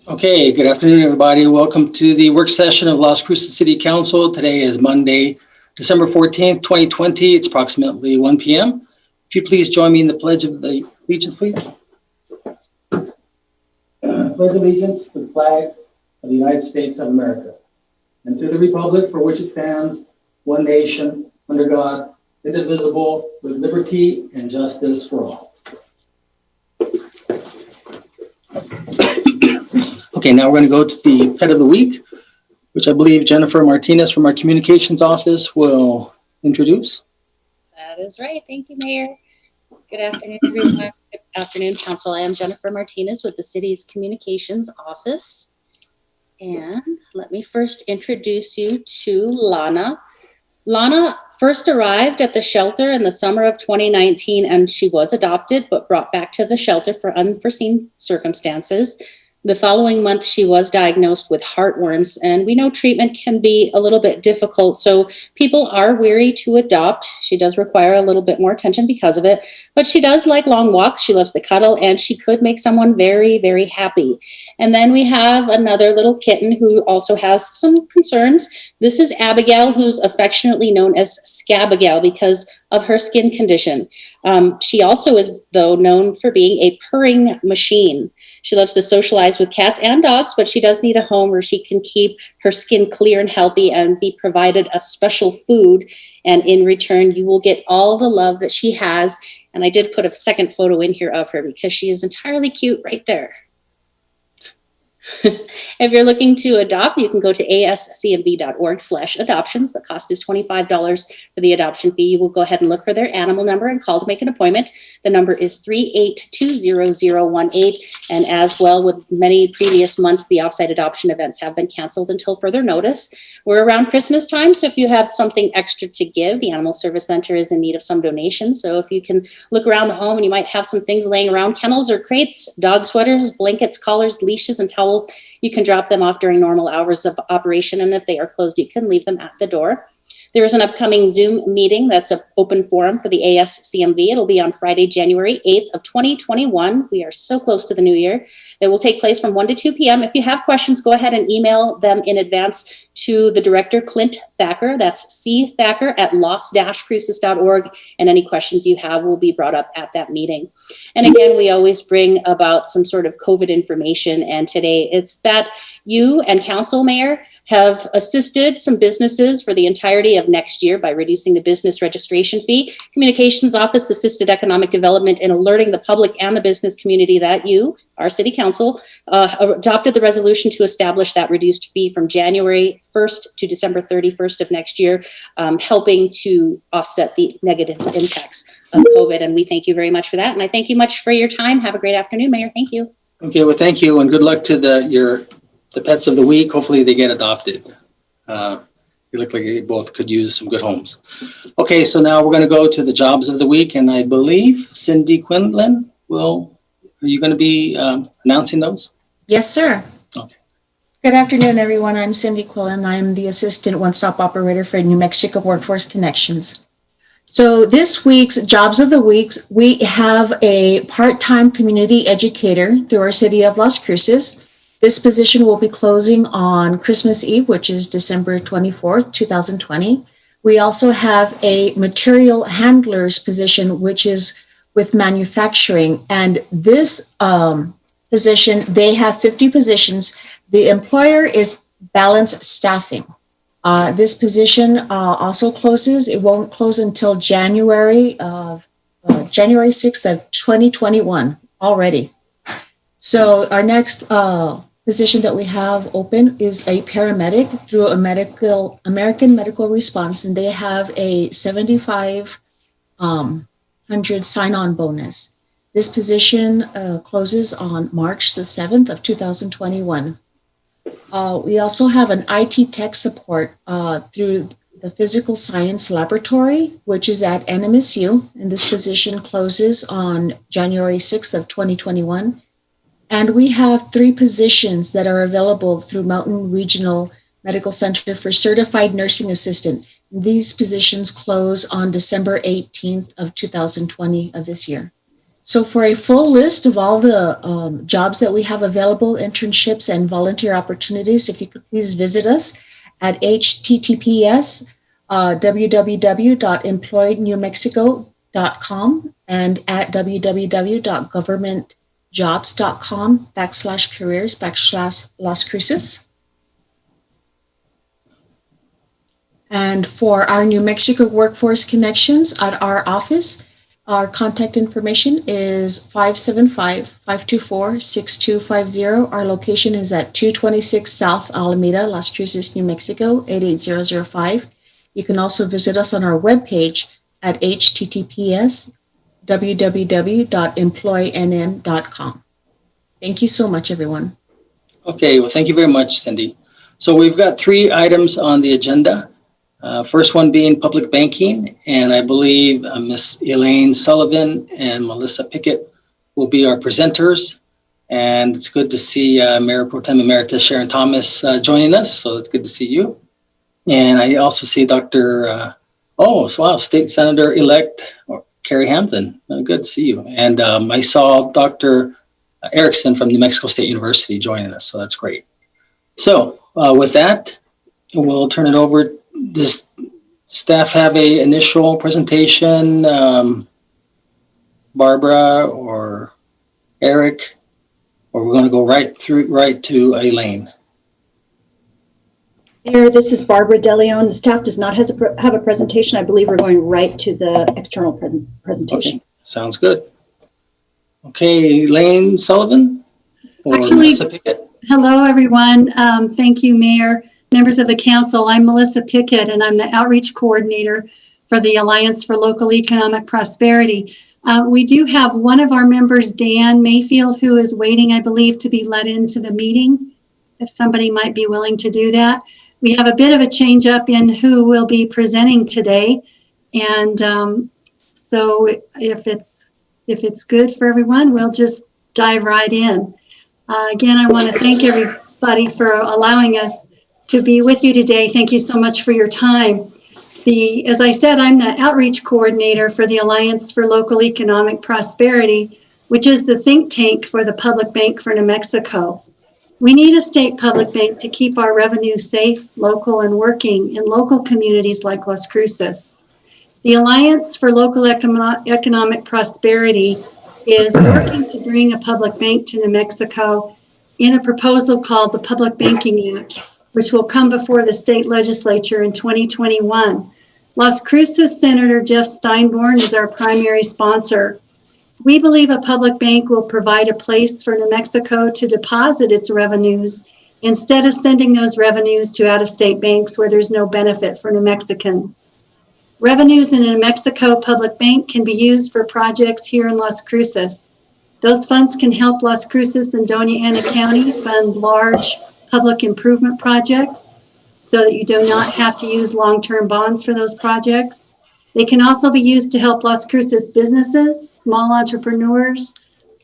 Okay, good afternoon, everybody. Welcome to the work session of Las Cruces City Council. Today is Monday, December 14th, 2020. It's approximately 1 p.m. If you please join me in the Pledge of Allegiance, please. Pledge allegiance to the flag of the United States of America and to the republic for which it stands, one nation, under God, indivisible, with liberty and justice for all. Okay, now we're going to go to the pet of the week, which I believe Jennifer Martinez from our communications office will introduce. That is right. Thank you, Mayor. Good afternoon, everyone. Good afternoon, Council. I am Jennifer Martinez with the city's communications office. And let me first introduce you to Lana. Lana first arrived at the shelter in the summer of 2019, and she was adopted but brought back to the shelter for unforeseen circumstances. The following month, she was diagnosed with heartworms, and we know treatment can be a little bit difficult, so people are weary to adopt. She does require a little bit more attention because of it, but she does like long walks. She loves to cuddle, and she could make someone very, very happy. And then we have another little kitten who also has some concerns. This is Abigail, who's affectionately known as Scabigail because of her skin condition. She also is, though, known for being a purring machine. She loves to socialize with cats and dogs, but she does need a home where she can keep her skin clear and healthy and be provided a special food. And in return, you will get all the love that she has. And I did put a second photo in here of her because she is entirely cute right there. If you're looking to adopt, you can go to ascmv.org/adoptions. The cost is $25 for the adoption fee. You will go ahead and look for their animal number and call to make an appointment. The number is 3820018. And as well with many previous months, the offsite adoption events have been canceled until further notice. We're around Christmas time, so if you have something extra to give, the Animal Service Center is in need of some donations. So if you can look around the home and you might have some things laying around, kennels or crates, dog sweaters, blankets, collars, leashes, and towels, you can drop them off during normal hours of operation, and if they are closed, you can leave them at the door. There is an upcoming Zoom meeting that's an open forum for the ASCMV. It'll be on Friday, January 8th of 2021. We are so close to the new year. It will take place from 1 to 2 p.m. If you have questions, go ahead and email them in advance to the director, Clint Thacker. That's cthacker@los-cruces.org. And any questions you have will be brought up at that meeting. And again, we always bring about some sort of COVID information. And today it's that you and Council Mayor have assisted some businesses for the entirety of next year by reducing the business registration fee. Communications Office assisted economic development in alerting the public and the business community that you, our City Council, adopted the resolution to establish that reduced fee from January 1st to December 31st of next year, helping to offset the negative impacts of COVID. And we thank you very much for that. And I thank you much for your time. Have a great afternoon, Mayor. Thank you. Okay, well, thank you, and good luck to the pets of the week. Hopefully they get adopted. You look like you both could use some good homes. Okay, so now we're going to go to the jobs of the week, and I believe Cindy Quinlan are you going to be announcing those? Yes, sir. Okay. Good afternoon, everyone. I'm Cindy Quillen. I'm the Assistant One-Stop Operator for New Mexico Workforce Connections. So this week's Jobs of the Week, we have a part-time community educator through our city of Las Cruces. This position will be closing on Christmas Eve, which is December 24th, 2020. We also have a material handler's position, which is with manufacturing. And this position, they have 50 positions. The employer is Balance Staffing. This position also closes. It won't close until January 6th of 2021 already. So our next position that we have open is a paramedic through American Medical Response, and they have a 7,500 sign-on bonus. This position closes on March the 7th of 2021. We also have an IT tech support through the Physical Science Laboratory, which is at NMSU, and this position closes on January 6th of 2021. And we have 3 positions that are available through Mountain Regional Medical Center for Certified Nursing Assistant. These positions close on December 18th of 2020 of this year. So for a full list of all the jobs that we have available, internships and volunteer opportunities, if you could please visit us at https www.employednewmexico.com and at www.governmentjobs.com/careers/Las Cruces. And for our New Mexico Workforce Connections at our office, our contact information is 575-524-6250. Our location is at 226 South Alameda, Las Cruces, New Mexico, 88005. You can also visit us on our webpage at https www.employnm.com. Thank you so much, everyone. Okay, well, thank you very much, Cindy. So we've got 3 items on the agenda. First one being public banking, and I believe Ms. Elaine Sullivan and Melissa Pickett will be our presenters. And it's good to see Mayor Pro Tem Emeritus Sharon Thomas joining us, so it's good to see you. And I also see Dr. State Senator-elect Carrie Hampton. Good to see you. And I saw Dr. Erickson from New Mexico State University joining us, so that's great. So with that, we'll turn it over. Does staff have a initial presentation? Barbara or Eric, or we're going to go right to Elaine? Mayor, this is Barbara DeLeon. The staff does not have a presentation. I believe we're going right to the external presentation. Okay, sounds good. Okay, Elaine Sullivan or Actually, Melissa Pickett? hello, everyone. Thank you, Mayor, members of the council. I'm Melissa Pickett, and I'm the outreach coordinator for the Alliance for Local Economic Prosperity. We do have one of our members, Dan Mayfield, who is waiting, I believe, to be let into the meeting, if somebody might be willing to do that. We have a bit of a change up in who will be presenting today. And so if it's good for everyone, we'll just dive right in. Again, I want to thank everybody for allowing us to be with you today. Thank you so much for your time. As I said, I'm the outreach coordinator for the Alliance for Local Economic Prosperity, which is the think tank for the Public Bank for New Mexico. We need a state public bank to keep our revenue safe, local, and working in local communities like Las Cruces. The Alliance for Local Economic Prosperity is working to bring a public bank to New Mexico in a proposal called the Public Banking Act, which will come before the state legislature in 2021. Las Cruces Senator Jeff Steinborn is our primary sponsor. We believe a public bank will provide a place for New Mexico to deposit its revenues instead of sending those revenues to out-of-state banks where there's no benefit for New Mexicans. Revenues in a New Mexico public bank can be used for projects here in Las Cruces. Those funds can help Las Cruces and Doña Ana County fund large public improvement projects so that you do not have to use long-term bonds for those projects. They can also be used to help Las Cruces businesses, small entrepreneurs,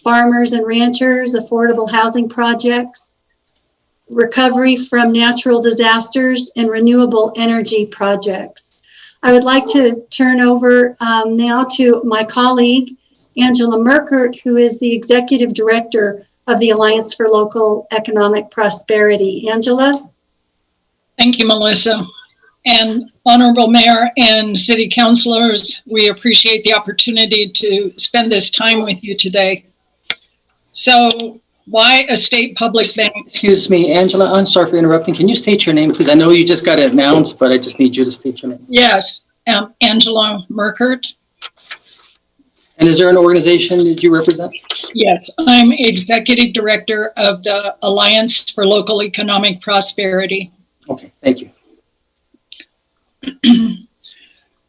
farmers and ranchers, affordable housing projects, recovery from natural disasters, and renewable energy projects. I would like to turn over now to my colleague, Angela Merkert, who is the Executive Director of the Alliance for Local Economic Prosperity. Angela? Thank you, Melissa. And Honorable Mayor and City Councilors, we appreciate the opportunity to spend this time with you today. So why a state public bank? Excuse me, Angela, I'm sorry for interrupting. Can you state your name, please? I know you just got it announced, but I just need you to state your name. Yes, Angela Merkert. And is there an organization that you represent? Yes, I'm Executive Director of the Alliance for Local Economic Prosperity. Okay, thank you.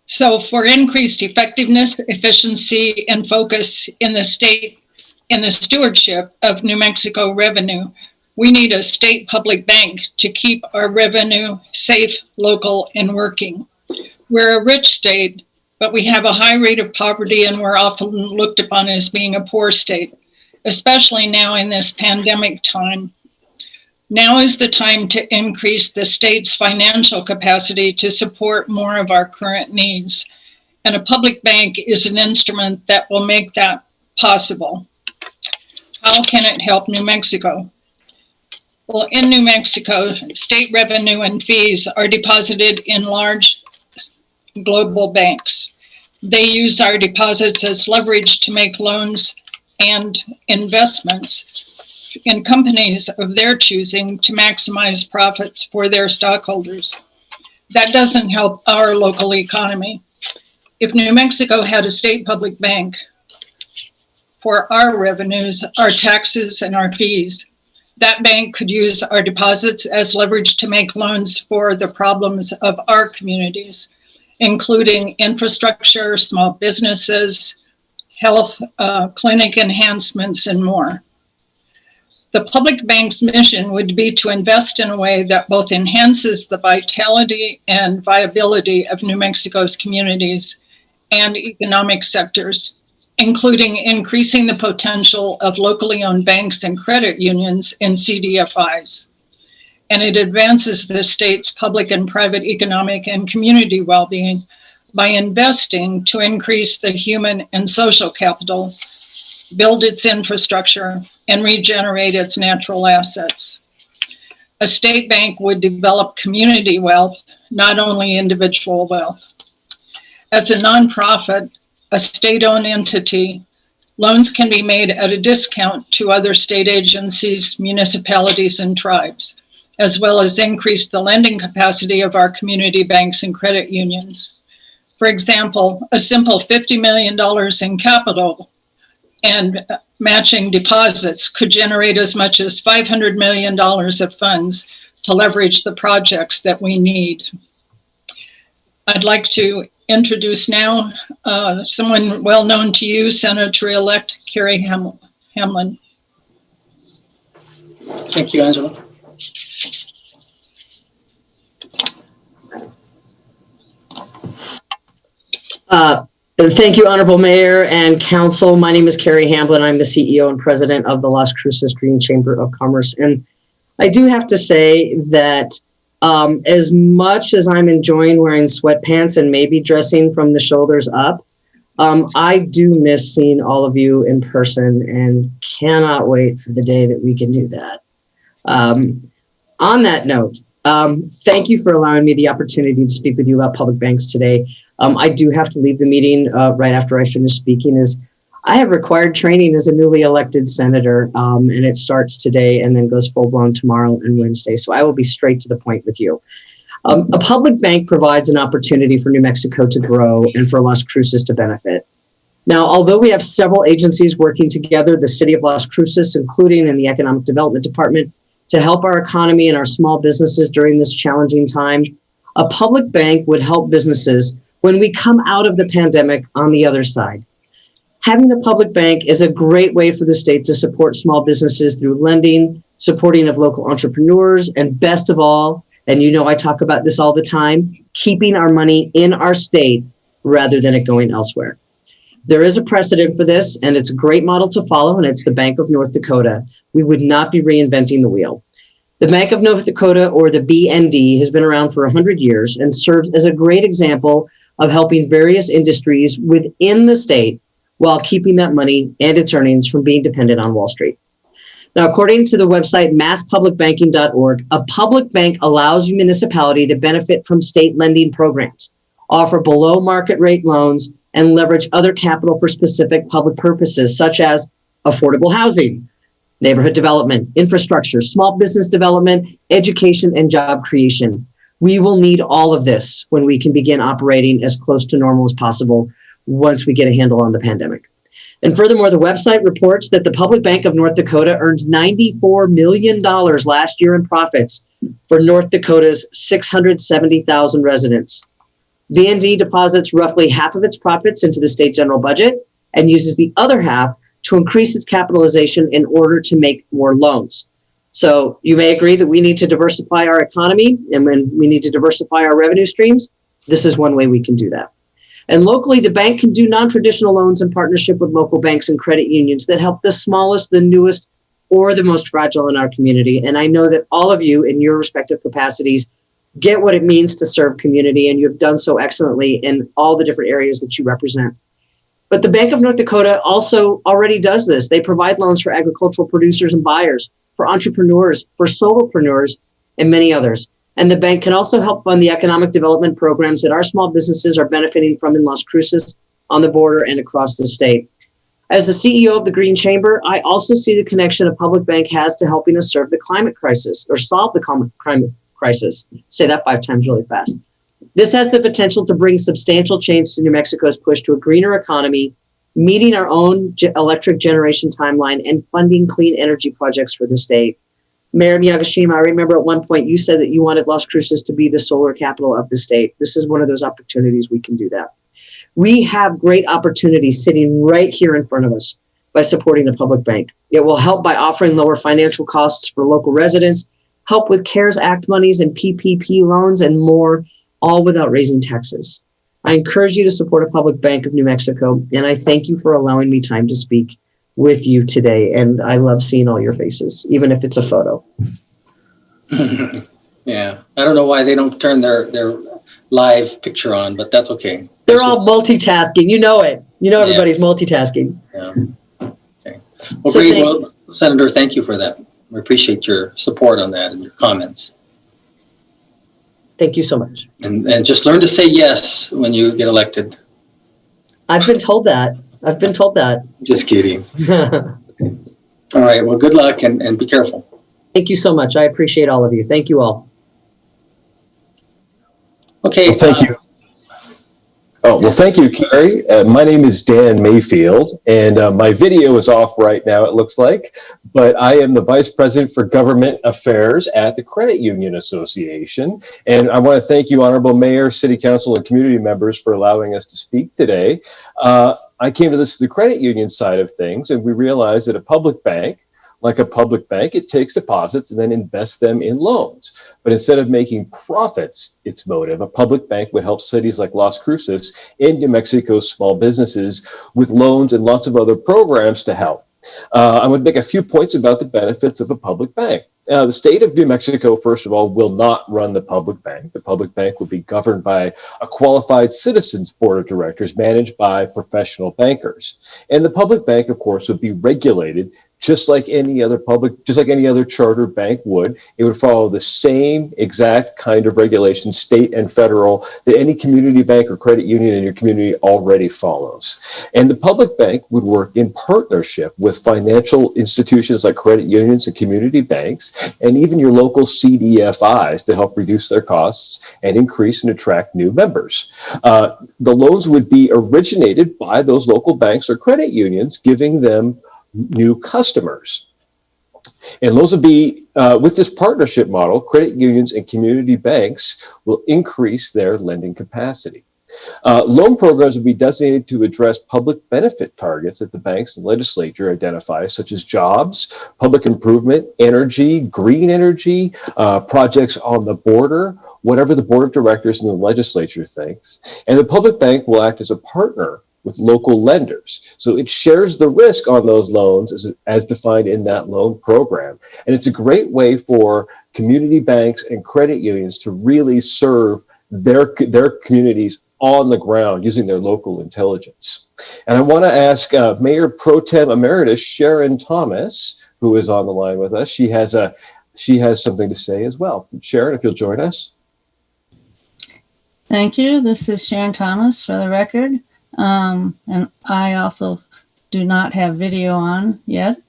So for increased effectiveness, efficiency, and focus in the state, in the stewardship of New Mexico revenue, we need a state public bank to keep our revenue safe, local, and working. We're a rich state, but we have a high rate of poverty and we're often looked upon as being a poor state, especially now in this pandemic time. Now is the time to increase the state's financial capacity to support more of our current needs. And a public bank is an instrument that will make that possible. How can it help New Mexico? Well, in New Mexico, state revenue and fees are deposited in large global banks. They use our deposits as leverage to make loans and investments in companies of their choosing to maximize profits for their stockholders. That doesn't help our local economy. If New Mexico had a state public bank for our revenues, our taxes, and our fees, that bank could use our deposits as leverage to make loans for the problems of our communities, including infrastructure, small businesses, health, clinic enhancements, and more. The public bank's mission would be to invest in a way that both enhances the vitality and viability of New Mexico's communities and economic sectors, including increasing the potential of locally owned banks and credit unions in CDFIs. And it advances the state's public and private economic and community well-being by investing to increase the human and social capital, build its infrastructure, and regenerate its natural assets. A state bank would develop community wealth, not only individual wealth. As a nonprofit, a state-owned entity, loans can be made at a discount to other state agencies, municipalities, and tribes, as well as increase the lending capacity of our community banks and credit unions. For example, a simple $50 million in capital and matching deposits could generate as much as $500 million of funds to leverage the projects that we need. I'd like to introduce now someone well known to you, Senator-elect Carrie Hamlin. Thank you, Angela. Thank you, Honorable Mayor and Council. My name is Carrie Hamblin. I'm the CEO and President of the Las Cruces Green Chamber of Commerce. And I do have to say that as much as I'm enjoying wearing sweatpants and maybe dressing from the shoulders up, I do miss seeing all of you in person and cannot wait for the day that we can do that. On that note, thank you for allowing me the opportunity to speak with you about public banks today. I do have to leave the meeting right after I finish speaking, as I have required training as a newly elected senator, and it starts today and then goes full blown tomorrow and Wednesday. So I will be straight to the point with you. A public bank provides an opportunity for New Mexico to grow and for Las Cruces to benefit. Now, although we have several agencies working together, the City of Las Cruces, including in the Economic Development Department, to help our economy and our small businesses during this challenging time, a public bank would help businesses when we come out of the pandemic on the other side. Having a public bank is a great way for the state to support small businesses through lending, supporting of local entrepreneurs, and best of all, and you know I talk about this all the time, keeping our money in our state rather than it going elsewhere. There is a precedent for this, and it's a great model to follow, and it's the Bank of North Dakota. We would not be reinventing the wheel. The Bank of North Dakota, or the BND, has been around for 100 years and serves as a great example of helping various industries within the state while keeping that money and its earnings from being dependent on Wall Street. Now, according to the website masspublicbanking.org, a public bank allows a municipality to benefit from state lending programs, offer below market rate loans, and leverage other capital for specific public purposes, such as affordable housing, neighborhood development, infrastructure, small business development, education, and job creation. We will need all of this when we can begin operating as close to normal as possible once we get a handle on the pandemic. And furthermore, the website reports that the Public Bank of North Dakota earned $94 million last year in profits for North Dakota's 670,000 residents. BND deposits roughly half of its profits into the state general budget and uses the other half to increase its capitalization in order to make more loans. So you may agree that we need to diversify our economy and when we need to diversify our revenue streams. This is one way we can do that. And locally, the bank can do non-traditional loans in partnership with local banks and credit unions that help the smallest, the newest, or the most fragile in our community. And I know that all of you in your respective capacities get what it means to serve community, and you've done so excellently in all the different areas that you represent. But the Bank of North Dakota also already does this. They provide loans for agricultural producers and buyers, for entrepreneurs, for solopreneurs, and many others. And the bank can also help fund the economic development programs that our small businesses are benefiting from in Las Cruces, on the border, and across the state. As the CEO of the Green Chamber, I also see the connection a public bank has to helping us serve the climate crisis or solve the climate crisis. Say that 5 times really fast. This has the potential to bring substantial change to New Mexico's push to a greener economy, meeting our own electric generation timeline, and funding clean energy projects for the state. Mayor Miyagishima, I remember at one point you said that you wanted Las Cruces to be the solar capital of the state. This is one of those opportunities we can do that. We have great opportunities sitting right here in front of us by supporting the public bank. It will help by offering lower financial costs for local residents, help with CARES Act monies and PPP loans, and more, all without raising taxes. I encourage you to support a public bank of New Mexico, and I thank you for allowing me time to speak with you today. And I love seeing all your faces, even if it's a photo. Yeah, I don't know why they don't turn their live picture on, but that's okay. They're all multitasking. You know it. You know everybody's multitasking. Yeah. Okay. Well, great. Well, Senator, thank you for that. We appreciate your support on that and your comments. Thank you so much. And just learn to say yes when you get elected. I've been told that. Just kidding. All right. Well, good luck and be careful. Thank you so much. I appreciate all of you. Thank you all. Okay. Well, thank you. Well, thank you, Carrie. My name is Dan Mayfield, and my video is off right now, it looks like, but I am the Vice President for Government Affairs at the Credit Union Association. And I want to thank you, Honorable Mayor, City Council, and community members for allowing us to speak today. I came to the credit union side of things, and we realized that a public bank, like a public bank, it takes deposits and then invests them in loans. But instead of making profits its motive, a public bank would help cities like Las Cruces and New Mexico's small businesses with loans and lots of other programs to help. I would make a few points about the benefits of a public bank. The state of New Mexico, first of all, will not run the public bank. The public bank will be governed by a qualified citizens board of directors managed by professional bankers. And the public bank, of course, would be regulated just like any other charter bank would. It would follow the same exact kind of regulation, state and federal, that any community bank or credit union in your community already follows. And the public bank would work in partnership with financial institutions like credit unions and community banks, and even your local CDFIs to help reduce their costs and increase and attract new members. The loans would be originated by those local banks or credit unions, giving them new customers. And those would be, with this partnership model, credit unions and community banks will increase their lending capacity. Loan programs would be designated to address public benefit targets that the banks and legislature identify, such as jobs, public improvement, energy, green energy, projects on the border, whatever the board of directors and the legislature thinks. And the public bank will act as a partner with local lenders. So it shares the risk on those loans as defined in that loan program. And it's a great way for community banks and credit unions to really serve their communities on the ground using their local intelligence. And I want to ask Mayor Pro Tem Emeritus Sharon Thomas, who is on the line with us. She has something to say as well. Sharon, if you'll join us. Thank you. This is Sharon Thomas for the record. And I also do not have video on yet.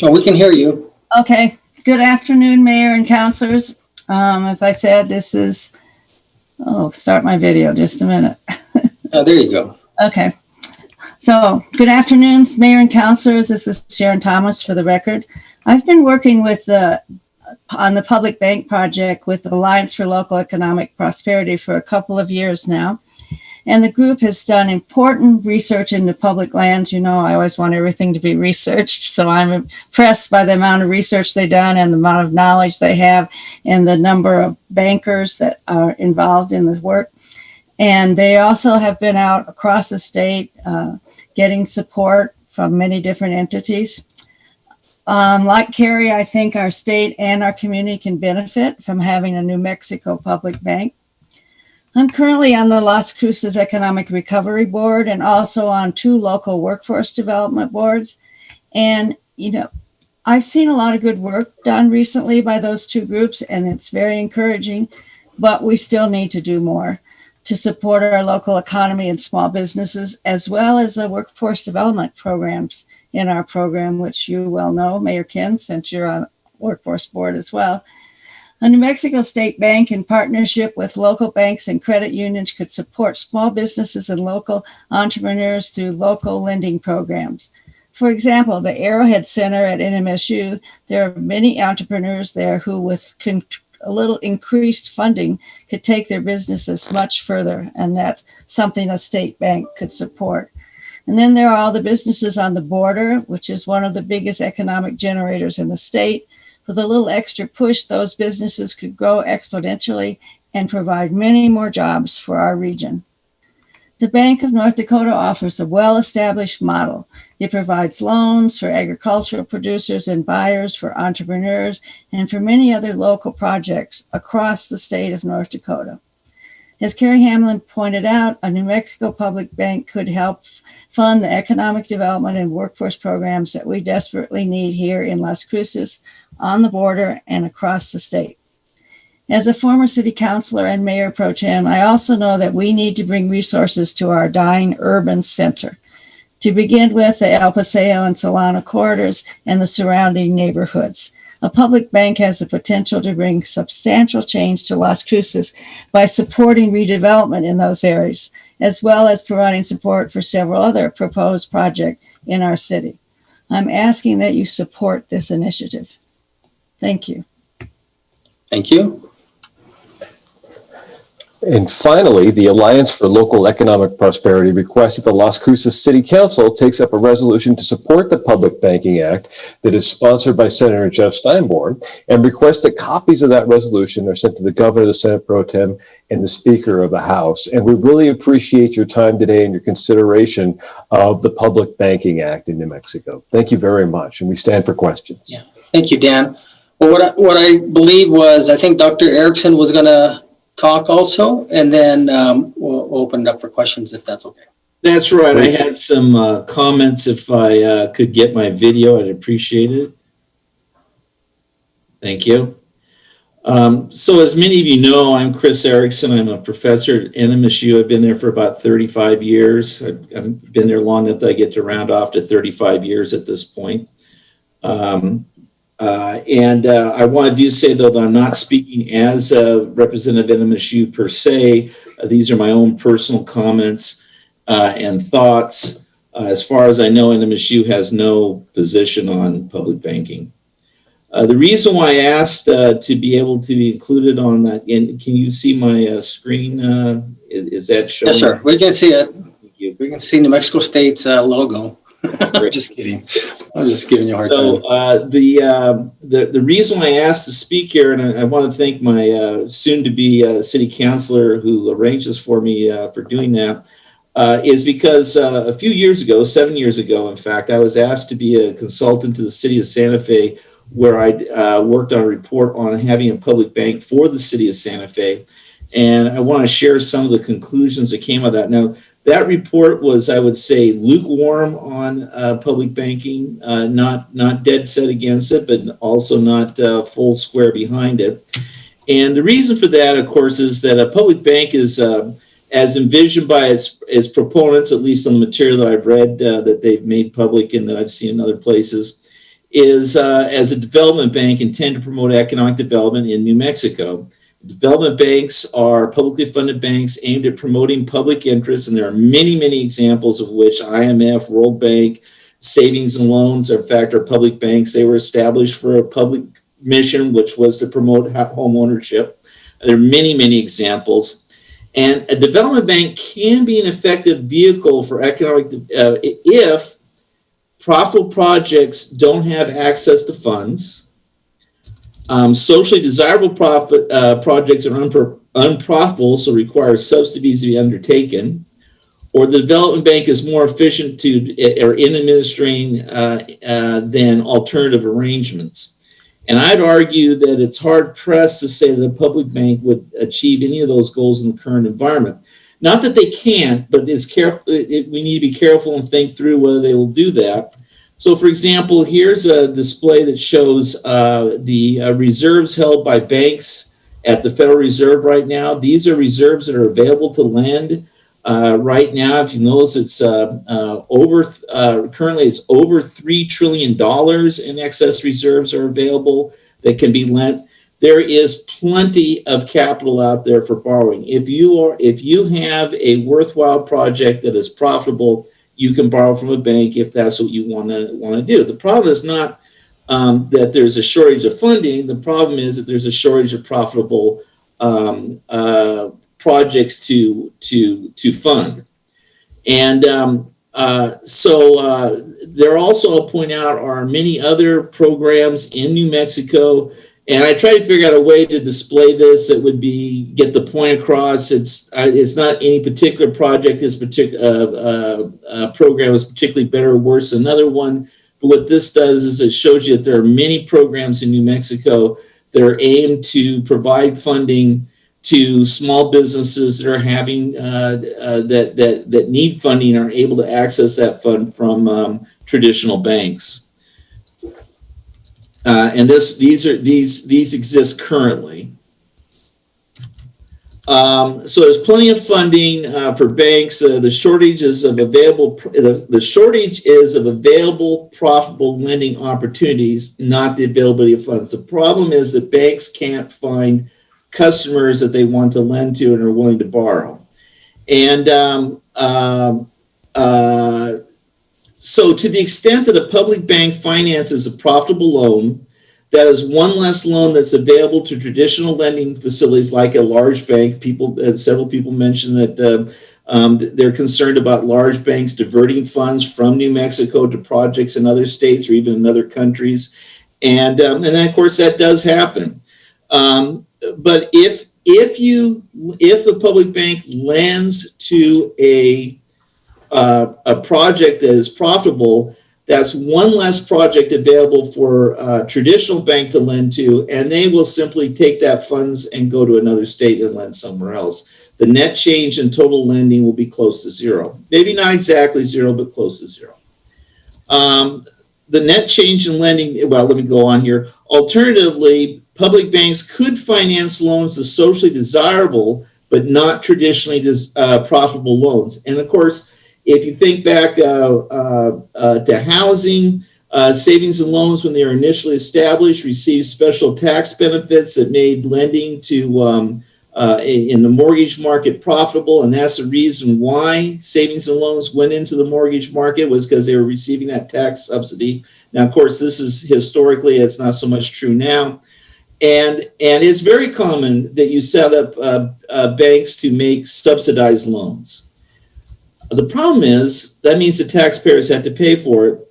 Oh, we can hear you. Okay. Good afternoon, Mayor and councilors. As I said, this is, start my video just a minute. Oh, there you go. Okay. So good afternoon, Mayor and councilors. This is Sharon Thomas for the record. I've been working on the public bank project with the Alliance for Local Economic Prosperity for a couple of years now. And the group has done important research into public lands. You know, I always want everything to be researched. So I'm impressed by the amount of research they've done and the amount of knowledge they have and the number of bankers that are involved in the work. And they also have been out across the state getting support from many different entities. Like Carrie, I think our state and our community can benefit from having a New Mexico public bank. I'm currently on the Las Cruces Economic Recovery Board and also on 2 local workforce development boards. And, I've seen a lot of good work done recently by those 2 groups, and it's very encouraging, but we still need to do more to support our local economy and small businesses, as well as the workforce development programs in our program, which you well know, Mayor Ken, since you're on the workforce board as well. A New Mexico State Bank, in partnership with local banks and credit unions, could support small businesses and local entrepreneurs through local lending programs. For example, the Arrowhead Center at NMSU, there are many entrepreneurs there who, with a little increased funding, could take their businesses much further, and that's something a state bank could support. And then there are all the businesses on the border, which is one of the biggest economic generators in the state. With a little extra push, those businesses could grow exponentially and provide many more jobs for our region. The Bank of North Dakota offers a well-established model. It provides loans for agricultural producers and buyers, for entrepreneurs, and for many other local projects across the state of North Dakota. As Carrie Hamlin pointed out, a New Mexico public bank could help fund the economic development and workforce programs that we desperately need here in Las Cruces, on the border, and across the state. As a former city councilor and mayor pro tem, I also know that we need to bring resources to our dying urban center. To begin with, the El Paseo and Solano corridors and the surrounding neighborhoods. A public bank has the potential to bring substantial change to Las Cruces by supporting redevelopment in those areas, as well as providing support for several other proposed projects in our city. I'm asking that you support this initiative. Thank you. Thank you. And finally, the Alliance for Local Economic Prosperity requests that the Las Cruces City Council takes up a resolution to support the Public Banking Act that is sponsored by Senator Jeff Steinborn, and requests that copies of that resolution are sent to the Governor, the Senate Pro Tem, and the Speaker of the House. And we really appreciate your time today and your consideration of the Public Banking Act in New Mexico. Thank you very much, and we stand for questions. Yeah. Thank you, Dan. Well, what I believe was, I think Dr. Erickson was going to talk also, and then we'll open it up for questions if that's okay. That's right. I had some comments. If I could get my video, I'd appreciate it. Thank you. So as many of you know, I'm Chris Erickson. I'm a professor at NMSU. I've been there for about 35 years. I've been there long enough that I get to round off to 35 years at this point. I wanted to say, though, that I'm not speaking as a representative of NMSU per se. These are my own personal comments and thoughts. As far as I know, NMSU has no position on public banking. The reason why I asked to be able to be included on that, and can you see my screen? Is that showing? Yes, sir. We can see it. We can see New Mexico State's logo. Just kidding. I'm just giving you a hard time. So the reason why I asked to speak here, and I want to thank my soon-to-be city councilor who arranged this for me for doing that, is because a few years ago, 7 years ago, in fact, I was asked to be a consultant to the city of Santa Fe, where I worked on a report on having a public bank for the city of Santa Fe. And I want to share some of the conclusions that came out of that. Now, that report was, I would say, lukewarm on public banking, not dead set against it, but also not full square behind it. And the reason for that, of course, is that a public bank is, as envisioned by its proponents, at least on the material that I've read that they've made public and that I've seen in other places, is as a development bank intended to promote economic development in New Mexico. Development banks are publicly funded banks aimed at promoting public interest, and there are many, many examples of which IMF, World Bank, savings and loans, in fact, are public banks. They were established for a public mission, which was to promote home ownership. There are many, many examples. And a development bank can be an effective vehicle for economic if profitable projects don't have access to funds. Socially desirable projects are unprofitable, so require subsidies to be undertaken, or the development bank is more efficient in administering than alternative arrangements. And I'd argue that it's hard pressed to say that a public bank would achieve any of those goals in the current environment. Not that they can't, but we need to be careful and think through whether they will do that. So, for example, here's a display that shows the reserves held by banks at the Federal Reserve right now. These are reserves that are available to lend. Right now, if you notice, it's currently it's over $3 trillion in excess reserves are available that can be lent. There is plenty of capital out there for borrowing. If you have a worthwhile project that is profitable, you can borrow from a bank if that's what you want to do. The problem is not that there's a shortage of funding. The problem is that there's a shortage of profitable projects to fund. And there also, I'll point out, are many other programs in New Mexico. And I tried to figure out a way to display this that would get the point across. It's not any particular project, program is particularly better or worse than another one. But what this does is it shows you that there are many programs in New Mexico that are aimed to provide funding to small businesses that are having that need funding and are able to access that fund from traditional banks. And these exist currently. So there's plenty of funding for banks. The shortage is of available profitable lending opportunities, not the availability of funds. The problem is that banks can't find customers that they want to lend to and are willing to borrow. And so to the extent that a public bank finances a profitable loan, that is one less loan that's available to traditional lending facilities like a large bank. Several people mentioned that they're concerned about large banks diverting funds from New Mexico to projects in other states or even in other countries. And then, of course, that does happen. But if a public bank lends to a project that is profitable, that's one less project available for a traditional bank to lend to, and they will simply take that funds and go to another state and lend somewhere else. The net change in total lending will be close to zero. Maybe not exactly zero, but close to zero. The net change in lending, well, let me go on here. Alternatively, public banks could finance loans as socially desirable, but not traditionally profitable loans. And of course, if you think back to housing, savings and loans when they were initially established received special tax benefits that made lending to in the mortgage market profitable. And that's the reason why savings and loans went into the mortgage market, was because they were receiving that tax subsidy. Now, of course, this is historically, it's not so much true now. And it's very common that you set up banks to make subsidized loans. The problem is that means the taxpayers have to pay for it.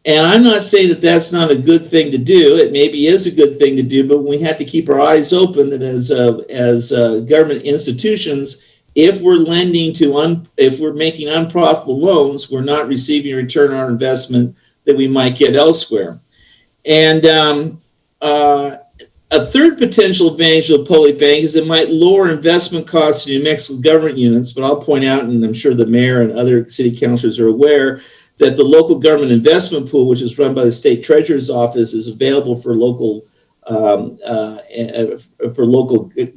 And I'm not saying that that's not a good thing to do. It maybe is a good thing to do, but we have to keep our eyes open that as government institutions, if we're lending if we're making unprofitable loans, we're not receiving a return on our investment that we might get elsewhere. And a third potential advantage of a public bank is it might lower investment costs in New Mexico government units, but I'll point out, and I'm sure the mayor and other city councilors are aware, that the local government investment pool, which is run by the state treasurer's office, is available for local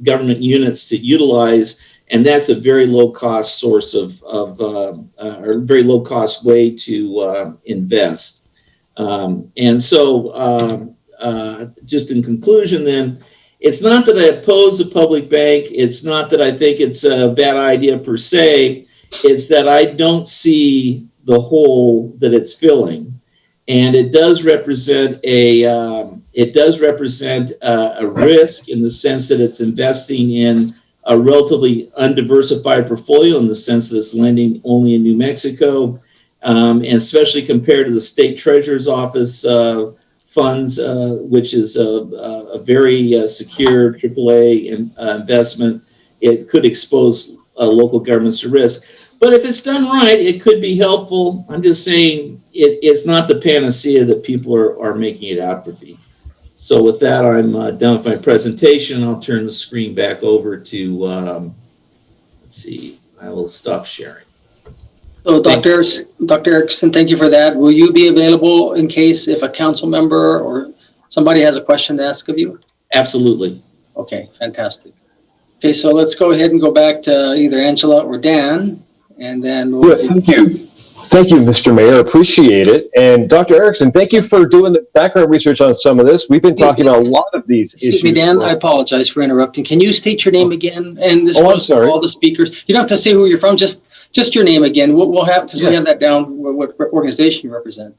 government units to utilize, and that's a very low cost source or very low cost way to invest. And so just in conclusion then, it's not that I oppose a public bank. It's not that I think it's a bad idea per se. It's that I don't see the hole that it's filling. And it does represent a risk in the sense that it's investing in a relatively undiversified portfolio, in the sense that it's lending only in New Mexico, and especially compared to the state treasurer's office funds, which is a very secure AAA investment. It could expose local governments to risk. But if it's done right, it could be helpful. I'm just saying it's not the panacea that people are making it out to be. So with that, I'm done with my presentation. I'll turn the screen back over to, let's see, I will stop sharing. So Thank Dr. Erickson, thank you for that. Will you be available in case if a council member or somebody has a question to ask of you? Absolutely. Okay, fantastic. Okay, so let's go ahead and go back to either Angela or Dan, and then we'll. Yeah, thank you. Thank you, Mr. Mayor. Appreciate it. And Dr. Erickson, thank you for doing the background research on some of this. We've been talking about a lot of these issues. Excuse me, Dan, I apologize for interrupting. Can you state your name again? And this Oh, I'm goes to sorry. all the speakers. You don't have to say who you're from, just your name again. We'll have, because we have that down, what organization you represent.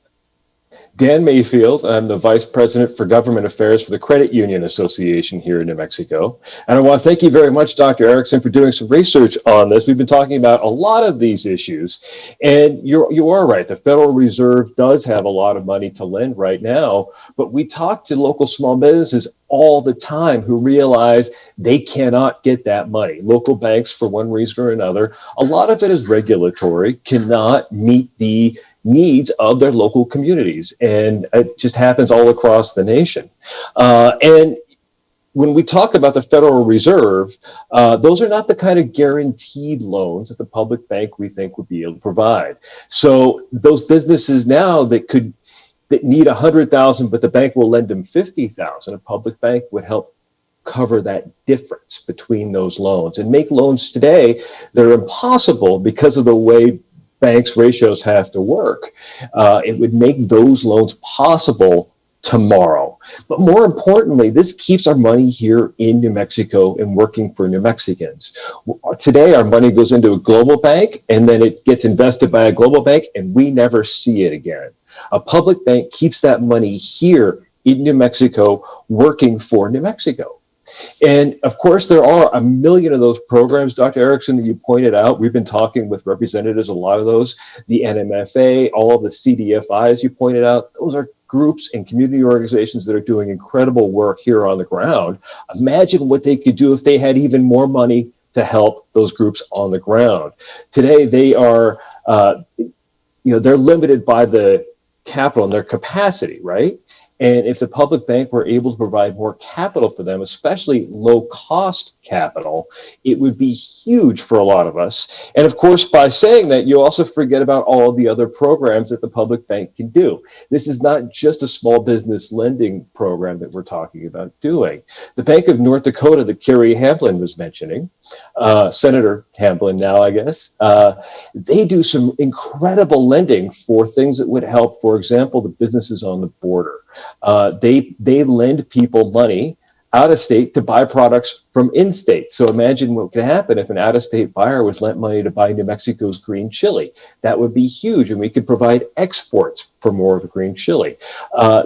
Dan Mayfield. I'm the Vice President for Government Affairs for the Credit Union Association here in New Mexico. And I want to thank you very much, Dr. Erickson, for doing some research on this. We've been talking about a lot of these issues. And you are right. The Federal Reserve does have a lot of money to lend right now. But we talk to local small businesses all the time who realize they cannot get that money. Local banks, for one reason or another, a lot of it is regulatory, cannot meet the needs of their local communities. And it just happens all across the nation. And when we talk about the Federal Reserve, those are not the kind of guaranteed loans that the public bank we think would be able to provide. So those businesses now that need 100,000, but the bank will lend them 50,000, a public bank would help cover that difference between those loans and make loans today that are impossible because of the way banks' ratios have to work. It would make those loans possible tomorrow. But more importantly, this keeps our money here in New Mexico and working for New Mexicans. Today, our money goes into a global bank and then it gets invested by a global bank and we never see it again. A public bank keeps that money here in New Mexico working for New Mexico. And of course, there are a million of those programs, Dr. Erickson, that you pointed out. We've been talking with representatives, a lot of those, the NMFA, all of the CDFIs you pointed out. Those are groups and community organizations that are doing incredible work here on the ground. Imagine what they could do if they had even more money to help those groups on the ground. Today, they are, they're limited by the capital and their capacity, right? And if the public bank were able to provide more capital for them, especially low cost capital, it would be huge for a lot of us. And of course, by saying that, you also forget about all of the other programs that the public bank can do. This is not just a small business lending program that we're talking about doing. The Bank of North Dakota that Carrie Hamblin was mentioning, Senator Hamblin now, I guess, they do some incredible lending for things that would help, for example, the businesses on the border. They lend people money out of state to buy products from in-state. So imagine what could happen if an out-of-state buyer was lent money to buy New Mexico's green chili. That would be huge, and we could provide exports for more of the green chili.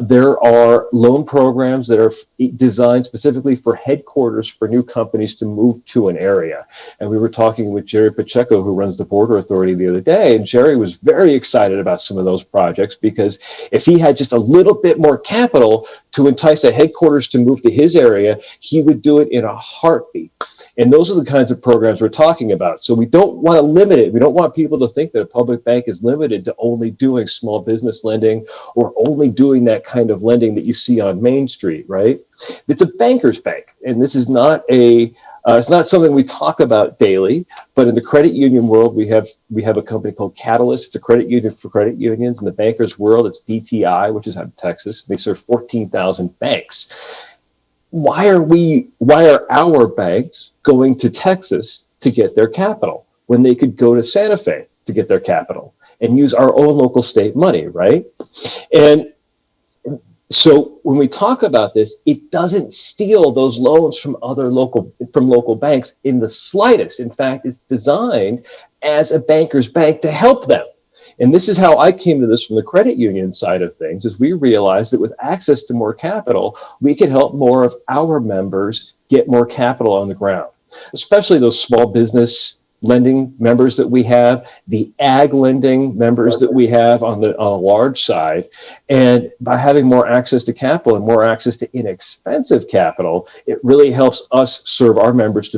There are loan programs that are designed specifically for headquarters for new companies to move to an area. And we were talking with Jerry Pacheco, who runs the Border Authority, the other day, and Jerry was very excited about some of those projects because if he had just a little bit more capital to entice a headquarters to move to his area, he would do it in a heartbeat. And those are the kinds of programs we're talking about. So we don't want to limit it. We don't want people to think that a public bank is limited to only doing small business lending or only doing that kind of lending that you see on Main Street, right? It's a banker's bank. And this is not it's not something we talk about daily, but in the credit union world, we have a company called Catalyst. It's a credit union for credit unions. In the bankers world, it's BTI, which is out of Texas. They serve 14,000 banks. Why are our banks going to Texas to get their capital when they could go to Santa Fe to get their capital and use our own local state money, right? And so when we talk about this, it doesn't steal those loans from local banks in the slightest. In fact, it's designed as a banker's bank to help them. And this is how I came to this from the credit union side of things, is we realized that with access to more capital, we could help more of our members get more capital on the ground, especially those small business lending members that we have, the ag lending members that we have on a large side. And by having more access to capital and more access to inexpensive capital, it really helps us serve our members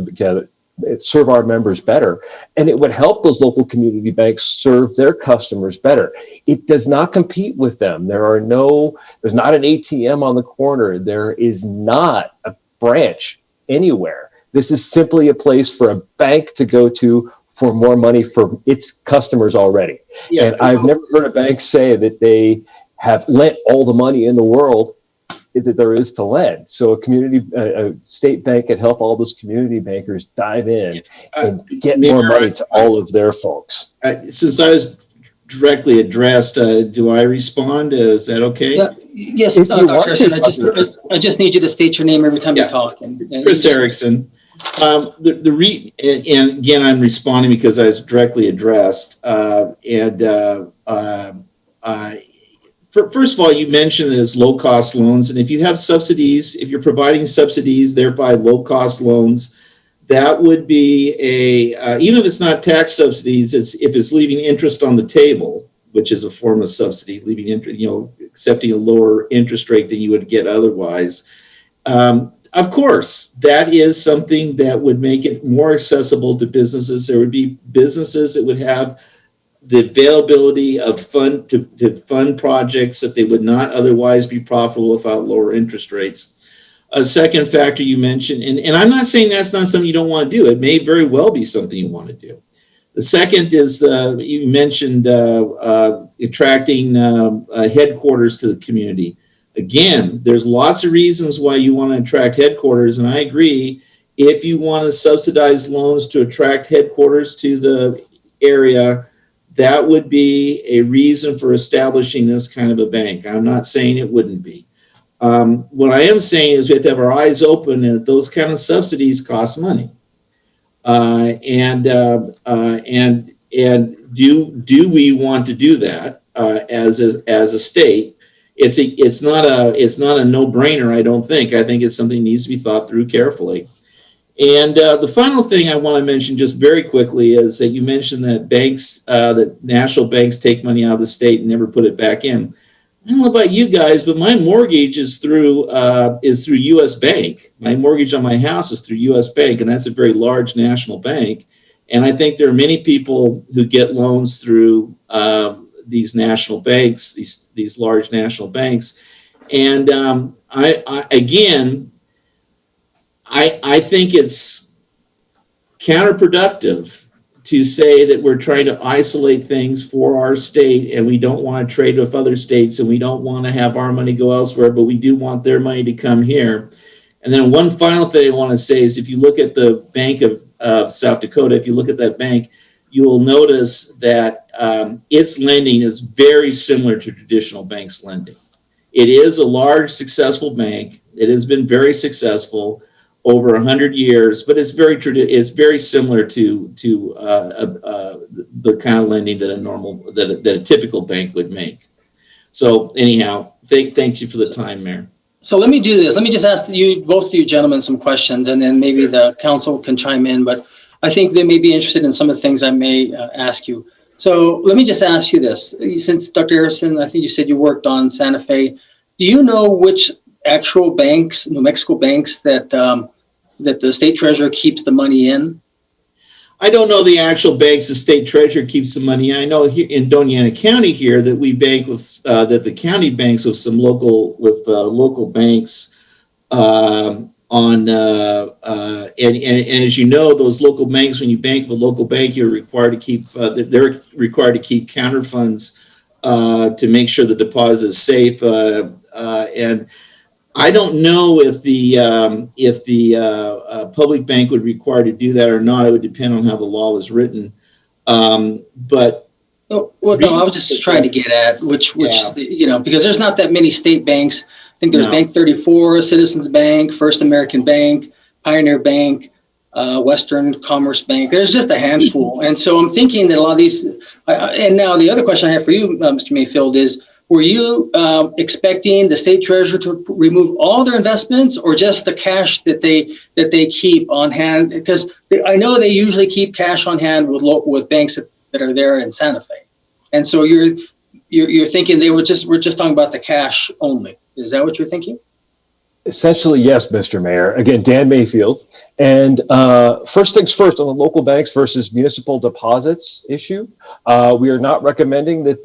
serve our members better. And it would help those local community banks serve their customers better. It does not compete with them. There's not an ATM on the corner. There is not a branch anywhere. This is simply a place for a bank to go to for more money for its customers already. Yeah, and I've never heard a bank say that they have lent all the money in the world that there is to lend. So a state bank could help all those community bankers dive in and get more money to all of their folks. Since I was directly addressed, do I respond? Is that okay? Yeah, yes, If you Dr. want Erickson, to. I just need you to state your name every time you talk. Chris Erickson. And again, I'm responding because I was directly addressed. First of all, you mentioned that it's low-cost loans, and if you have subsidies, if you're providing subsidies, thereby low-cost loans, that would be even if it's not tax subsidies, if it's leaving interest on the table, which is a form of subsidy, leaving interest, accepting a lower interest rate than you would get otherwise. Of course, that is something that would make it more accessible to businesses. There would be businesses that would have the availability of to fund projects that they would not otherwise be profitable without lower interest rates. A second factor you mentioned, and I'm not saying that's not something you don't want to do. It may very well be something you want to do. The second is you mentioned attracting headquarters to the community. Again, there's lots of reasons why you want to attract headquarters, and I agree. If you want to subsidize loans to attract headquarters to the area, that would be a reason for establishing this kind of a bank. I'm not saying it wouldn't be. What I am saying is we have to have our eyes open, and those kind of subsidies cost money. And do we want to do that as a state? It's not a no-brainer, I don't think. I think it's something that needs to be thought through carefully. And the final thing I want to mention just very quickly is that you mentioned that that national banks take money out of the state and never put it back in. I don't know about you guys, but my mortgage is through U.S. Bank. My mortgage on my house is through U.S. Bank, and that's a very large national bank. And I think there are many people who get loans through these national banks, these large national banks. And I think it's counterproductive to say that we're trying to isolate things for our state and we don't want to trade with other states and we don't want to have our money go elsewhere, but we do want their money to come here. And then one final thing I want to say is if you look at the Bank of South Dakota, if you look at that bank, you will notice that its lending is very similar to traditional banks lending. It is a large, successful bank. It has been very successful over 100 years, but it's very similar to the kind of lending that a typical bank would make. So anyhow, thank you for the time, Mayor. So let me do this. Let me just ask both of you gentlemen some questions, and then maybe the council can chime in. But I think they may be interested in some of the things I may ask you. So let me just ask you this: since Dr. Harrison, I think you said you worked on Santa Fe, do you know which actual banks, New Mexico banks, that the state treasurer keeps the money in? I don't know the actual banks the state treasurer keeps the money. I know here in Doña Ana County here that we bank with that the county banks with some local banks and as you know, those local banks, when you bank with a local bank, you're required to keep they're required to keep counter funds to make sure the deposit is safe. And I don't know if the public bank would require to do that or not. It would depend on how the law was written. But no, I was just trying to get at which because there's not that many state banks. I think there's Bank 34, Citizens Bank, First American Bank, Pioneer Bank, Western Commerce Bank. There's just a handful. And so I'm thinking that a lot of these, and now the other question I have for you, Mr. Mayfield, is were you expecting the state treasurer to remove all their investments or just the cash that they keep on hand? Because I know they usually keep cash on hand with banks that are there in Santa Fe. And so you're thinking we're just talking about the cash only. Is that what you're thinking? Essentially, yes, Mr. Mayor. Again, Dan Mayfield. And first things first, on the local banks versus municipal deposits issue, we are not recommending that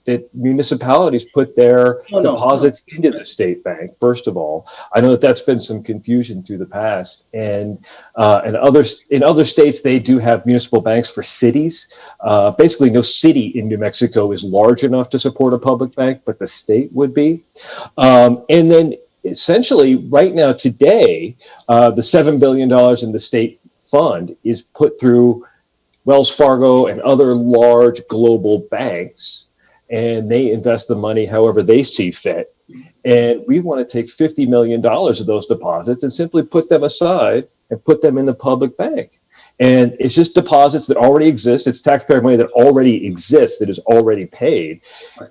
that municipalities put their deposits into the state bank. First of all, I know that that's been some confusion through the past, and in other states they do have municipal banks for cities. Basically, no city in New Mexico is large enough to support a public bank, but the state would be. And then essentially, right now, today, the $7 billion in the state fund is put through Wells Fargo and other large global banks, and they invest the money however they see fit. And we want to take $50 million of those deposits and simply put them aside and put them in the public bank. And it's just deposits that already exist. It's taxpayer money that already exists, that is already paid.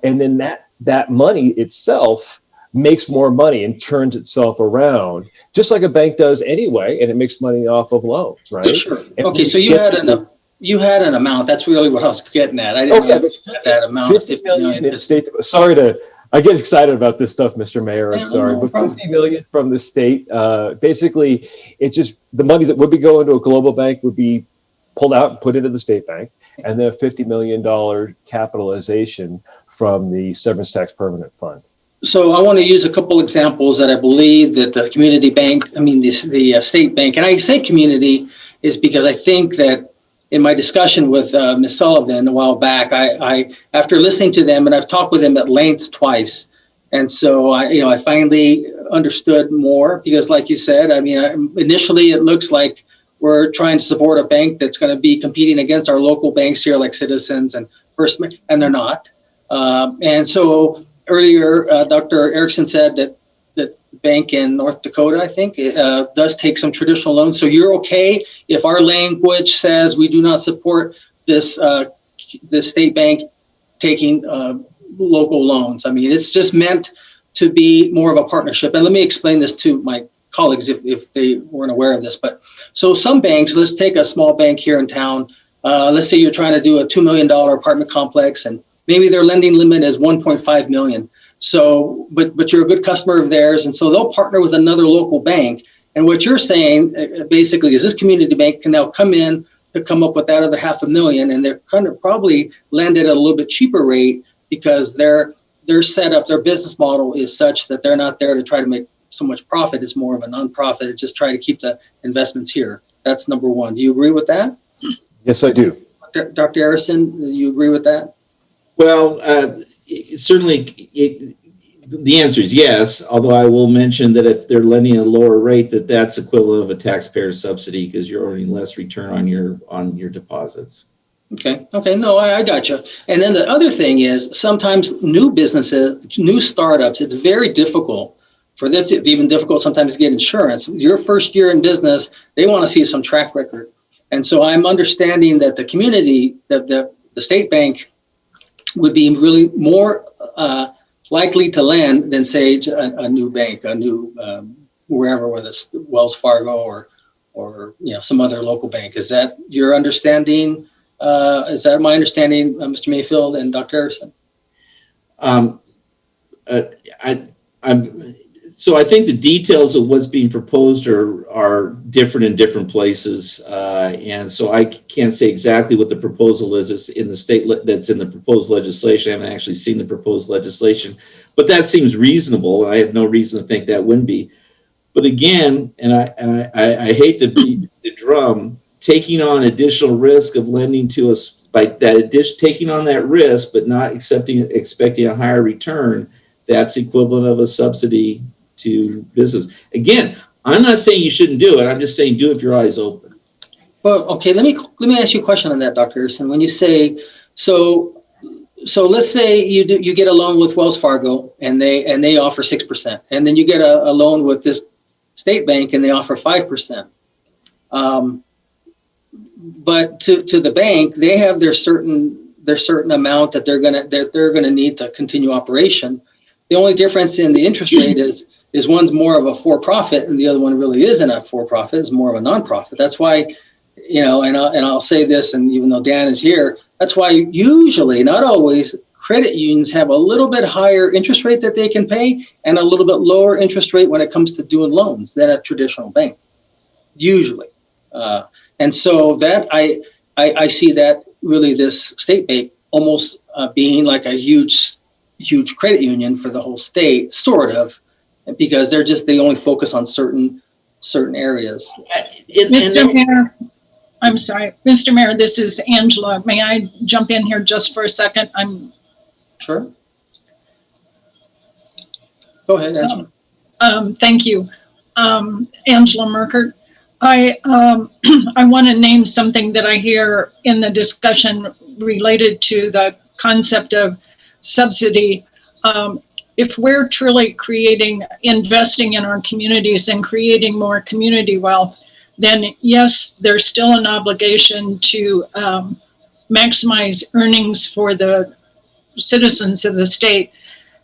And then that money itself makes more money and turns itself around, just like a bank does anyway, and it makes money off of loans, right? Sure. Okay, so you had an amount. That's really what I was getting at. I didn't know that amount of 50 million. I get excited about this stuff, Mr. Mayor. I'm sorry, no but 50 million from the state. Basically, it just the money that would be going to a global bank would be pulled out and put into the state bank, and then a $50 million capitalization from the severance tax permanent fund. So I want to use a couple examples that I believe that the community bank, the state bank, and I say community is because I think that in my discussion with Ms. Sullivan a while back, I after listening to them, and I've talked with them at length twice, and so I finally understood more because, like you said, initially it looks like we're trying to support a bank that's going to be competing against our local banks here, like Citizens and First, and they're not, and so. Earlier, Dr. Erickson said that the bank in North Dakota, I think, does take some traditional loans. So you're okay if our language says we do not support this state bank taking local loans. It's just meant to be more of a partnership. And let me explain this to my colleagues if they weren't aware of this. But so some banks, let's take a small bank here in town. Let's say you're trying to do a $2 million apartment complex, and maybe their lending limit is 1.5 million. So, but you're a good customer of theirs, and so they'll partner with another local bank. And what you're saying basically is this community bank can now come in to come up with that other $500,000, and they're kind of probably lend it at a little bit cheaper rate because their setup, their business model is such that they're not there to try to make so much profit. It's more of a nonprofit. Just try to keep the investments here. That's number one. Do you agree with that? Yes, I do. Dr. Harrison, do you agree with that? Well, certainly the answer is yes, although I will mention that if they're lending at a lower rate, that's equivalent of a taxpayer subsidy because you're earning less return on your deposits. Okay. No, I got you. And then the other thing is sometimes new businesses, new startups, it's very difficult for this. It's even difficult sometimes to get insurance. Your first year in business, they want to see some track record. And so I'm understanding that the community, the state bank would be really more likely to lend than say a new bank, a new wherever, whether it's Wells Fargo or some other local bank. Is that your understanding? Is that my understanding, Mr. Mayfield and Dr. Harrison? So I think the details of what's being proposed are different in different places, and so I can't say exactly what the proposal is. It's in the state that's in the proposed legislation. I haven't actually seen the proposed legislation, but that seems reasonable, and I have no reason to think that wouldn't be. But again, and I hate to beat the drum, taking on additional risk of lending to us by that taking on that risk, but not expecting a higher return, that's equivalent of a subsidy to business. Again, I'm not saying you shouldn't do it. I'm just saying do it with your eyes open. Well, okay. Let me ask you a question on that, Dr. Harrison. When you say so let's say you get a loan with Wells Fargo and they offer 6%, and then you get a loan with this state bank and they offer 5%. But to the bank, they have their certain amount that they're gonna need to continue operation. The only difference in the interest rate is one's more of a for-profit and the other one really isn't a for-profit, it's more of a nonprofit. That's why, and I'll say this, and even though Dan is here, that's why usually, not always, credit unions have a little bit higher interest rate that they can pay and a little bit lower interest rate when it comes to doing loans than a traditional bank, usually. And so that I see that really this state bank almost being like a huge credit union for the whole state, sort of, because they only focus on certain areas. Mr. Mayor, I'm sorry, Mr. Mayor, this is Angela. May I jump in here just for a second? Sure. Go ahead, Angela. Thank you. Angela Merkert. I want to name something that I hear in the discussion related to the concept of subsidy. If we're truly investing in our communities and creating more community wealth, then yes, there's still an obligation to maximize earnings for the citizens of the state.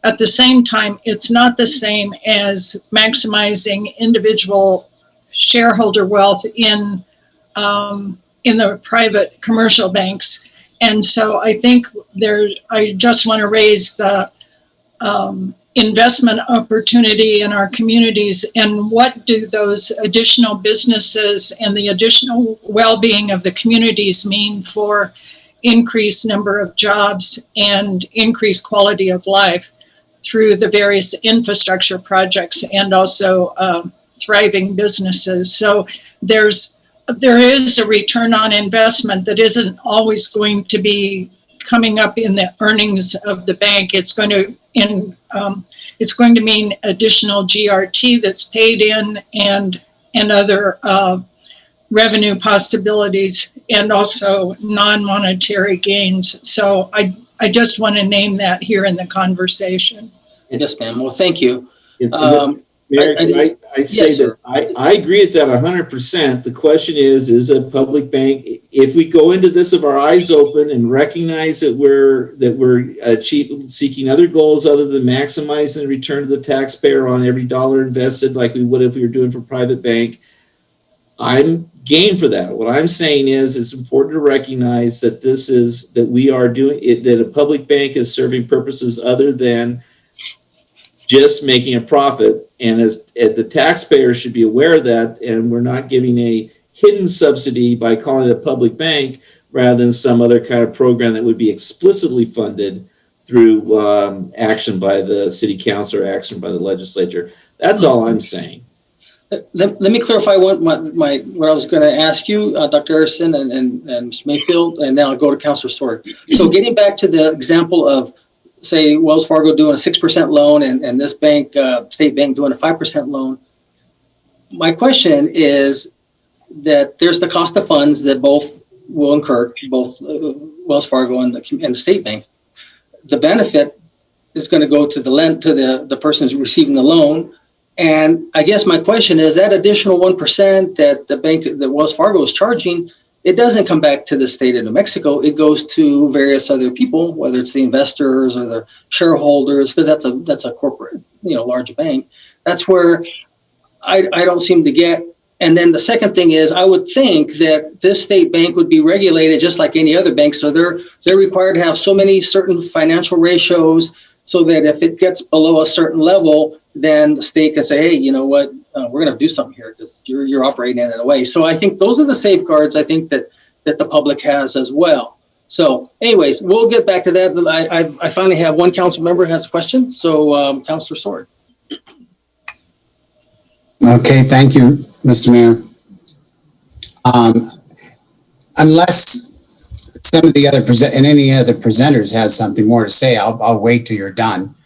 At the same time, it's not the same as maximizing individual shareholder wealth in the private commercial banks. And so I think I just want to raise the investment opportunity in our communities, and what do those additional businesses and the additional well-being of the communities mean for increased number of jobs and increased quality of life through the various infrastructure projects and also thriving businesses. So there is a return on investment that isn't always going to be coming up in the earnings of the bank. It's going to mean additional GRT that's paid in and other revenue possibilities, and also non-monetary gains. So I just want to name that here in the conversation. Yes, ma'am. Well, thank you. Mayor, I say that I agree with that 100%. The question is a public bank, if we go into this with our eyes open and recognize that we're seeking other goals other than maximizing the return to the taxpayer on every dollar invested, like we would if we were doing for private bank, I'm game for that. What I'm saying is it's important to recognize that we are doing it, that a public bank is serving purposes other than just making a profit, and as the taxpayer should be aware of that, and we're not giving a hidden subsidy by calling it a public bank rather than some other kind of program that would be explicitly funded through action by the city council or action by the legislature. That's all I'm saying. Let me clarify what I was going to ask you, Dr. Harrison and Mr. Mayfield, and now I'll go to Councilor Sword. So getting back to the example of, say, Wells Fargo doing a 6% loan and this bank, state bank, doing a 5% loan. My question is that there's the cost of funds that both will incur, both Wells Fargo and the state bank. The benefit is going to go to the person who's receiving the loan. And I guess my question is that additional 1% that that Wells Fargo is charging, it doesn't come back to the state of New Mexico. It goes to various other people, whether it's the investors or the shareholders, because that's a corporate, large bank. That's where I don't seem to get. And then the second thing is, I would think that this state bank would be regulated just like any other bank. So they're required to have so many certain financial ratios, so that if it gets below a certain level, then the state can say, hey, you know what, we're going to do something here because you're operating in a way. So I think those are the safeguards I think that the public has as well. So anyways, we'll get back to that. I finally have one council member who has a question. So Councilor Sword. Okay, thank you, Mr. Mayor. Unless some of the other any other presenters has something more to say, I'll wait till you're done.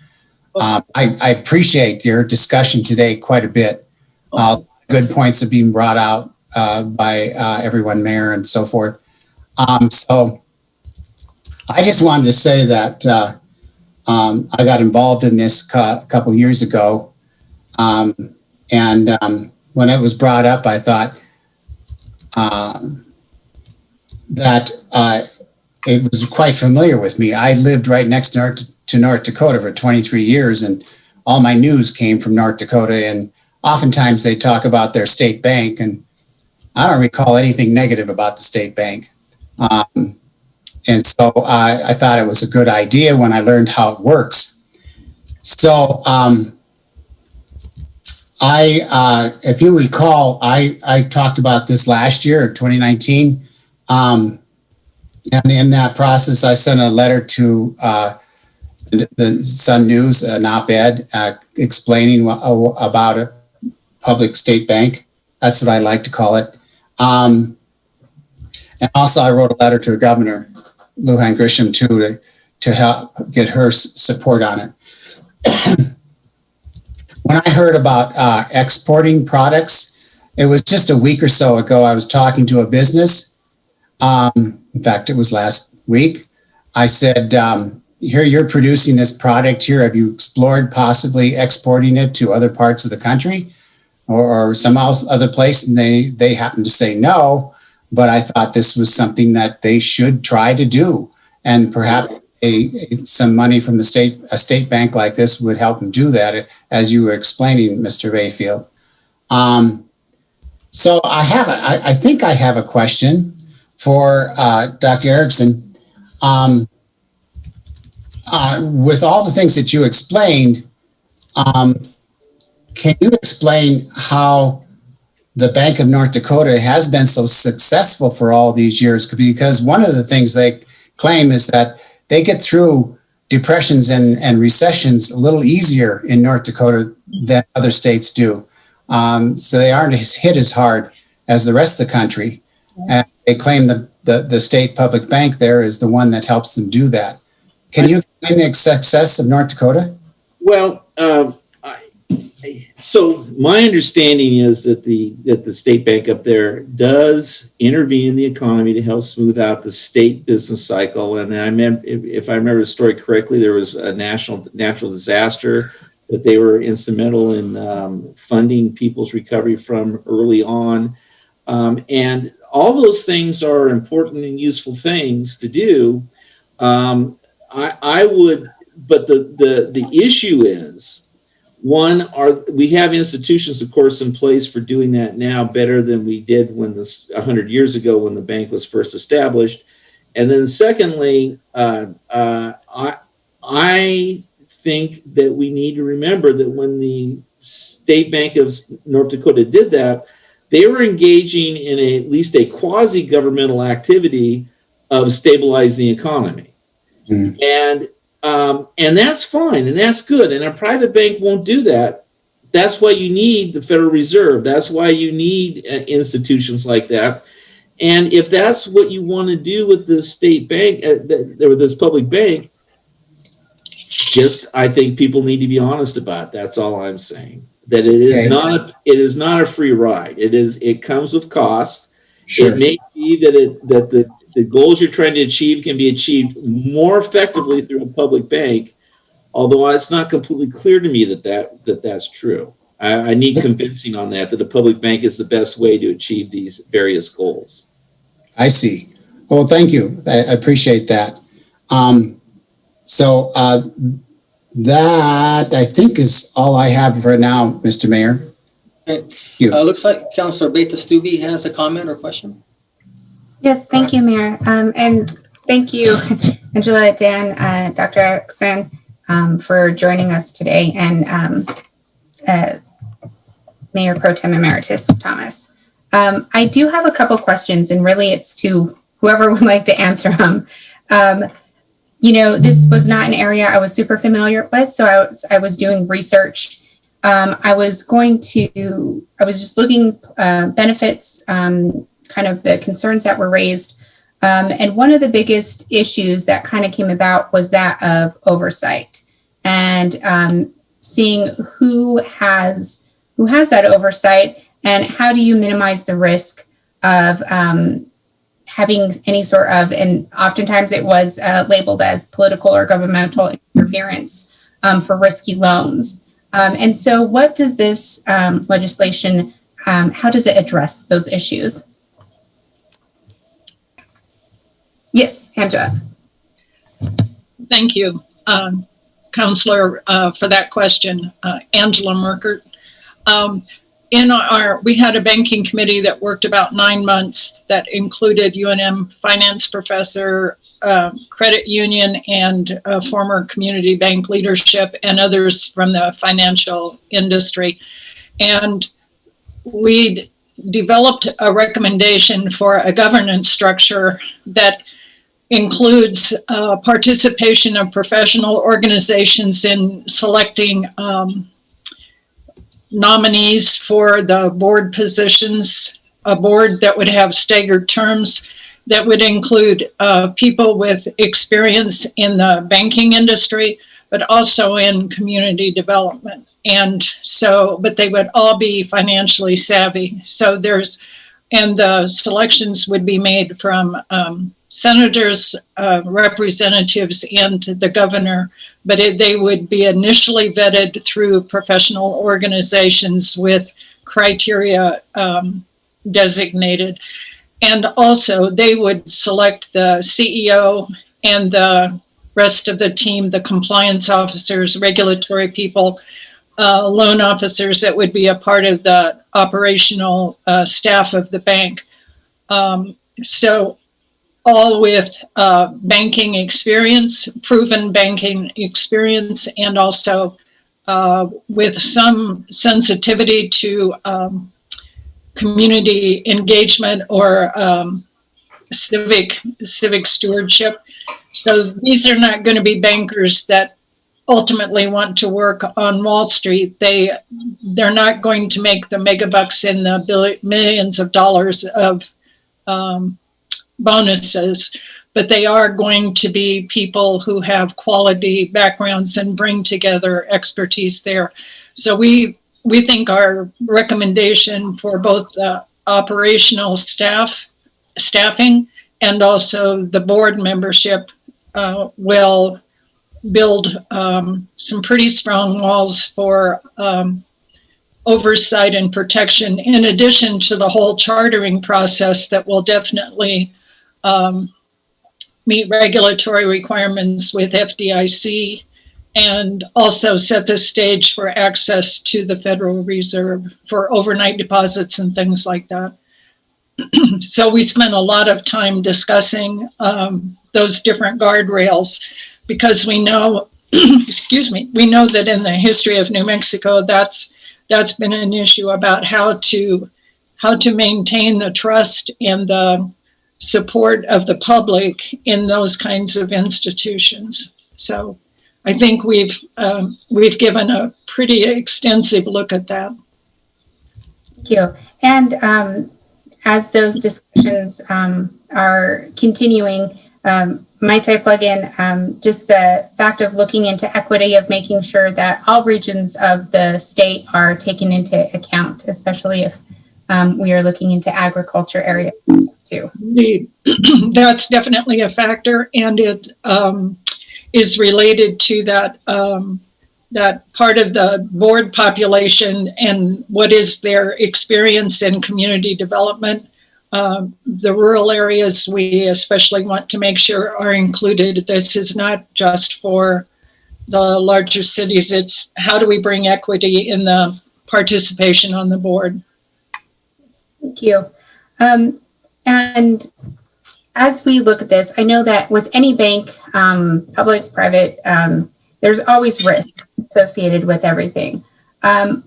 I appreciate your discussion today quite a bit. Good points have been brought out by everyone, Mayor, and so forth. So I just wanted to say that I got involved in this a couple years ago. And when it was brought up, I thought that it was quite familiar with me. I lived right next to North Dakota for 23 years, and all my news came from North Dakota. And oftentimes they talk about their state bank, and I don't recall anything negative about the state bank. And so I thought it was a good idea when I learned how it works. So if you recall, I talked about this last year, 2019. And in that process, I sent a letter to the Sun News, an op-ed, explaining about a public state bank. That's what I like to call it. And also I wrote a letter to the governor, Lujan Grisham, too, to help get her support on it. When I heard about exporting products, it was just a week or so ago, I was talking to a business. In fact, it was last week. I said, here, you're producing this product here. Have you explored possibly exporting it to other parts of the country or some other place? And they happened to say no, but I thought this was something that they should try to do. And perhaps some money from a state bank like this would help them do that, as you were explaining, Mr. Bayfield. So I think I have a question for Dr. Erickson. With all the things that you explained, can you explain how the Bank of North Dakota has been so successful for all these years? Because one of the things they claim is that they get through depressions and recessions a little easier in North Dakota than other states do. So they aren't hit as hard as the rest of the country. And they claim the state public bank there is the one that helps them do that. Can you explain the success of North Dakota? Well, so my understanding is that the state bank up there does intervene in the economy to help smooth out the state business cycle. And then if I remember the story correctly, there was a natural disaster that they were instrumental in funding people's recovery from early on. And all those things are important and useful things to do. I would, but the issue is, one, we have institutions, of course, in place for doing that now better than we did 100 years ago when the bank was first established. And then secondly, I think that we need to remember that when the State Bank of North Dakota did that, they were engaging in at least a quasi-governmental activity of stabilizing the economy. Mm. And that's fine, and that's good. And a private bank won't do that. That's why you need the Federal Reserve. That's why you need institutions like that. And if that's what you want to do with this state bank, or this public bank, I think people need to be honest about it. That's all I'm saying. That it is not a free ride. It comes with cost. Sure. It may be that the goals you're trying to achieve can be achieved more effectively through a public bank, although it's not completely clear to me that's true. I need convincing on that a public bank is the best way to achieve these various goals. I see. Well, thank you. I appreciate that. So that I think is all I have for now, Mr. Mayor. Okay. Looks like Councilor Beta-Stubbe has a comment or question. Yes, thank you, Mayor. And thank you, Angela, Dan, Dr. Erickson, for joining us today, and Mayor Pro Tem Emeritus Thomas. I do have a couple questions, and really it's to whoever would like to answer them. This was not an area I was super familiar with, so I was doing research. I was just looking benefits, kind of the concerns that were raised. And one of the biggest issues that kind of came about was that of oversight, and seeing who has that oversight, and how do you minimize the risk of having any sort of, and oftentimes it was labeled as political or governmental interference for risky loans. And so what does this legislation, how does it address those issues? Yes, Angela. Thank you, Counselor, for that question, Angela Merkert. We had a banking committee that worked about 9 months that included UNM finance professor, credit union and former community bank leadership and others from the financial industry. And we developed a recommendation for a governance structure that includes participation of professional organizations in selecting nominees for the board positions, a board that would have staggered terms, that would include people with experience in the banking industry, but also in community development. And so, but they would all be financially savvy. So and the selections would be made from senators, representatives, and the governor, but they would be initially vetted through professional organizations with criteria designated. And also they would select the CEO and the rest of the team, the compliance officers, regulatory people, loan officers that would be a part of the operational staff of the bank. So all with banking experience, proven banking experience, and also with some sensitivity to community engagement or civic stewardship. So these are not going to be bankers that ultimately want to work on Wall Street. They're not going to make the mega bucks in the millions of dollars of bonuses, but they are going to be people who have quality backgrounds and bring together expertise there. So we think our recommendation for both the operational staffing and also the board membership will build some pretty strong walls for oversight and protection, in addition to the whole chartering process that will definitely meet regulatory requirements with FDIC and also set the stage for access to the Federal Reserve for overnight deposits and things like that. So we spent a lot of time discussing those different guardrails because we know, excuse me, we know that in the history of New Mexico, that's been an issue about how to maintain the trust and the support of the public in those kinds of institutions. So I think we've given a pretty extensive look at that. Thank you. And as those discussions are continuing, might I plug in just the fact of looking into equity, of making sure that all regions of the state are taken into account, especially if we are looking into agriculture areas too. Indeed. That's definitely a factor, and it is related to that that part of the board population and what is their experience in community development. The rural areas we especially want to make sure are included. This is not just for the larger cities. It's how do we bring equity in the participation on the board. Thank you. And as we look at this, I know that with any bank, public, private, there's always risk associated with everything. And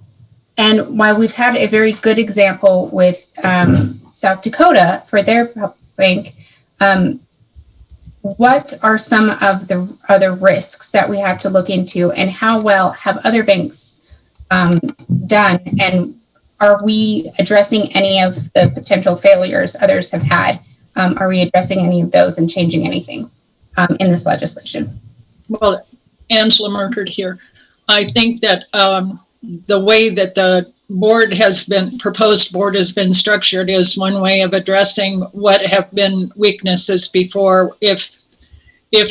while we've had a very good example with South Dakota for their bank, what are some of the other risks that we have to look into, and how well have other banks done? And are we addressing any of the potential failures others have had? Are we addressing any of those and changing anything in this legislation? Well, Angela Merkert here. I think that the way that the proposed board has been structured is one way of addressing what have been weaknesses before. If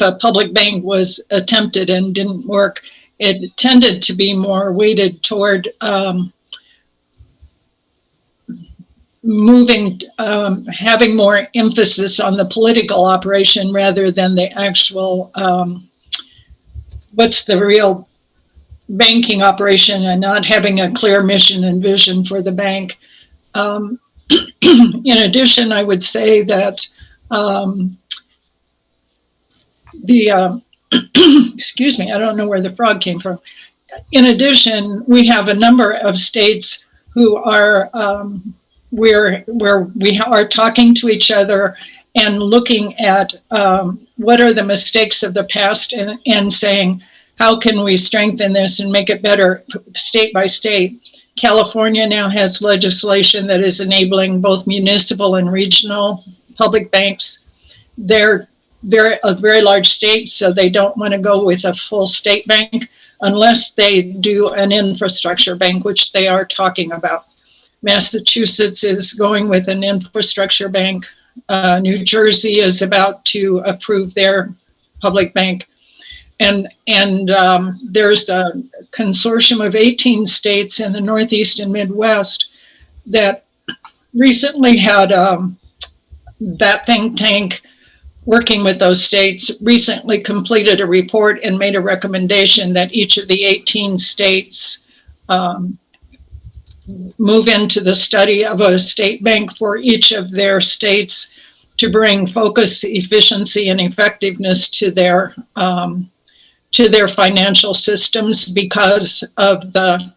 a public bank was attempted and didn't work, it tended to be more weighted toward having more emphasis on the political operation rather than the actual, what's the real banking operation, and not having a clear mission and vision for the bank. In addition, I would say that excuse me, I don't know where the frog came from. In addition, we have a number of states who are where we are talking to each other and looking at what are the mistakes of the past and saying, how can we strengthen this and make it better state by state? California now has legislation that is enabling both municipal and regional public banks. They're a very large state, so they don't want to go with a full state bank unless they do an infrastructure bank, which they are talking about. Massachusetts is going with an infrastructure bank. New Jersey is about to approve their public bank. And there's a consortium of 18 states in the Northeast and Midwest that recently had that think tank working with those states recently completed a report and made a recommendation that each of the 18 states move into the study of a state bank for each of their states to bring focus, efficiency, and effectiveness to their financial systems because of the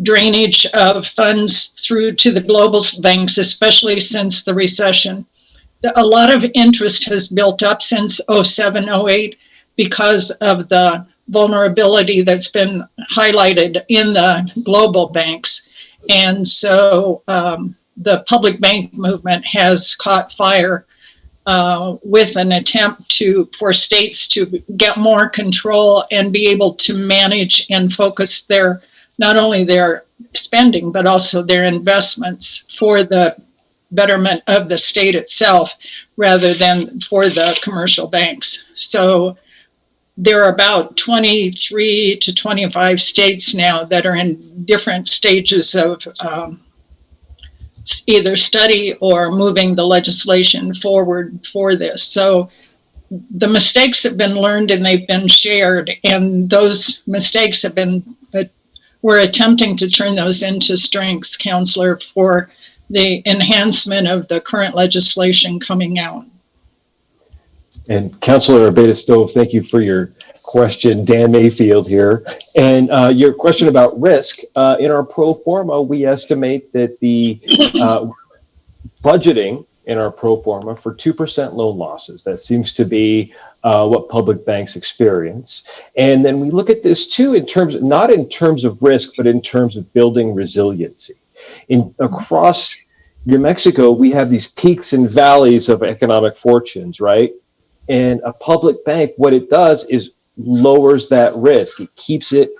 drainage of funds through to the global banks, especially since the recession. A lot of interest has built up since 07, 08 because of the vulnerability that's been highlighted in the global banks. And so the public bank movement has caught fire with an attempt for states to get more control and be able to manage and focus not only their spending, but also their investments for the betterment of the state itself rather than for the commercial banks. So there are about 23 to 25 states now that are in different stages of either study or moving the legislation forward for this. So the mistakes have been learned and they've been shared, and those mistakes have been, but we're attempting to turn those into strengths, Counselor, for the enhancement of the current legislation coming out. And Councilor Abeyta-Stove, thank you for your question. Dan Mayfield here. And your question about risk, in our pro forma, we estimate that the budgeting in our pro forma for 2% loan losses. That seems to be what public banks experience. And then we look at this too in terms, not in terms of risk, but in terms of building resiliency. Across New Mexico, we have these peaks and valleys of economic fortunes, right? And a public bank, what it does is lowers that risk. It keeps it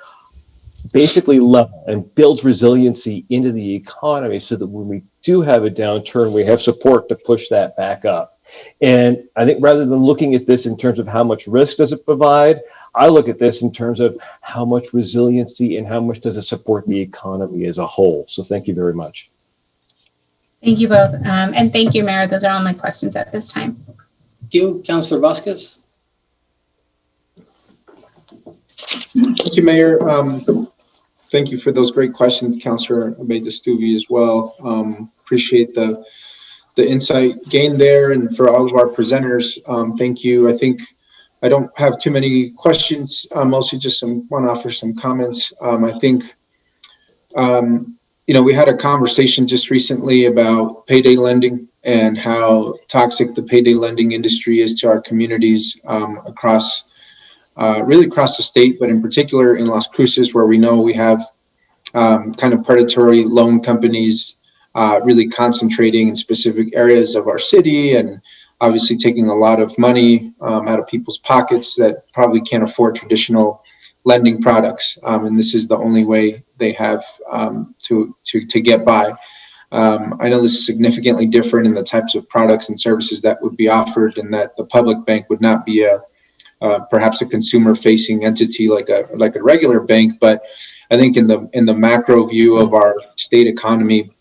basically level and builds resiliency into the economy so that when we do have a downturn, we have support to push that back up. And I think rather than looking at this in terms of how much risk does it provide, I look at this in terms of how much resiliency and how much does it support the economy as a whole. So thank you very much. Thank you both. And thank you, Mayor. Those are all my questions at this time. Thank you, Councilor Vasquez. Thank you, Mayor. Thank you for those great questions, Councilor Abeyta-Stove, as well. Appreciate the insight gained there, and for all of our presenters, thank you. I think I don't have too many questions, mostly just want to offer some comments. I think, we had a conversation just recently about payday lending and how toxic the payday lending industry is to our communities really across the state, but in particular in Las Cruces, where we know we have kind of predatory loan companies really concentrating in specific areas of our city and obviously taking a lot of money out of people's pockets that probably can't afford traditional lending products. And this is the only way they have to get by. I know this is significantly different in the types of products and services that would be offered, and that the public bank would not be perhaps a consumer-facing entity like a regular bank. But I think in the macro view of our state economy,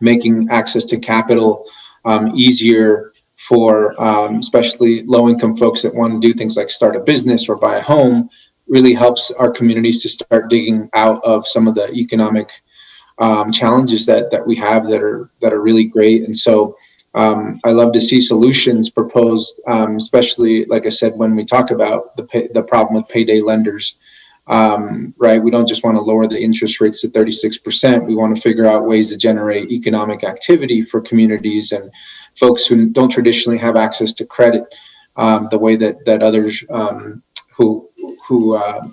making access to capital easier for especially low-income folks that want to do things like start a business or buy a home really helps our communities to start digging out of some of the economic challenges that we have that are really great. And so I love to see solutions proposed, especially, like I said, when we talk about the problem with payday lenders. Right, we don't just want to lower the interest rates to 36%. We want to figure out ways to generate economic activity for communities and folks who don't traditionally have access to credit the way that others who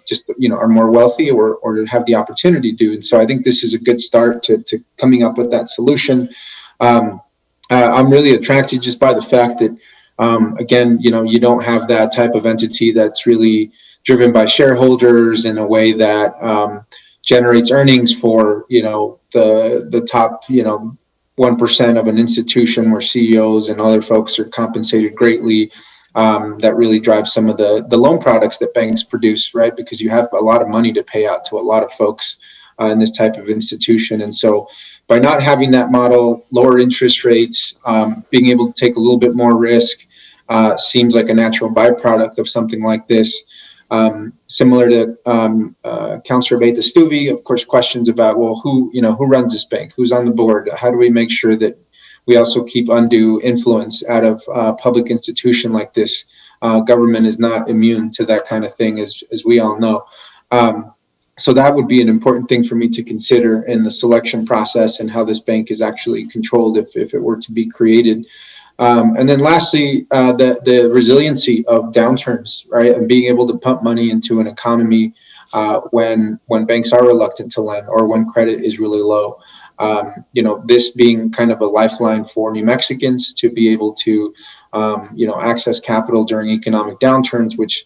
just are more wealthy or have the opportunity to do. And so I think this is a good start to coming up with that solution. I'm really attracted just by the fact that again, you don't have that type of entity that's really driven by shareholders in a way that generates earnings for the top 1% of an institution where CEOs and other folks are compensated greatly. That really drives some of the loan products that banks produce, right? Because you have a lot of money to pay out to a lot of folks in this type of institution. And so by not having that model, lower interest rates, being able to take a little bit more risk seems like a natural byproduct of something like this. Similar to Councilor Beta-Stuvey, of course, questions about, well, who runs this bank? Who's on the board? How do we make sure that we also keep undue influence out of a public institution like this? Government is not immune to that kind of thing, as we all know. So that would be an important thing for me to consider in the selection process and how this bank is actually controlled if it were to be created. And then lastly, the resiliency of downturns, right? And being able to pump money into an economy when banks are reluctant to lend or when credit is really low. This being kind of a lifeline for New Mexicans to be able to, access capital during economic downturns, which,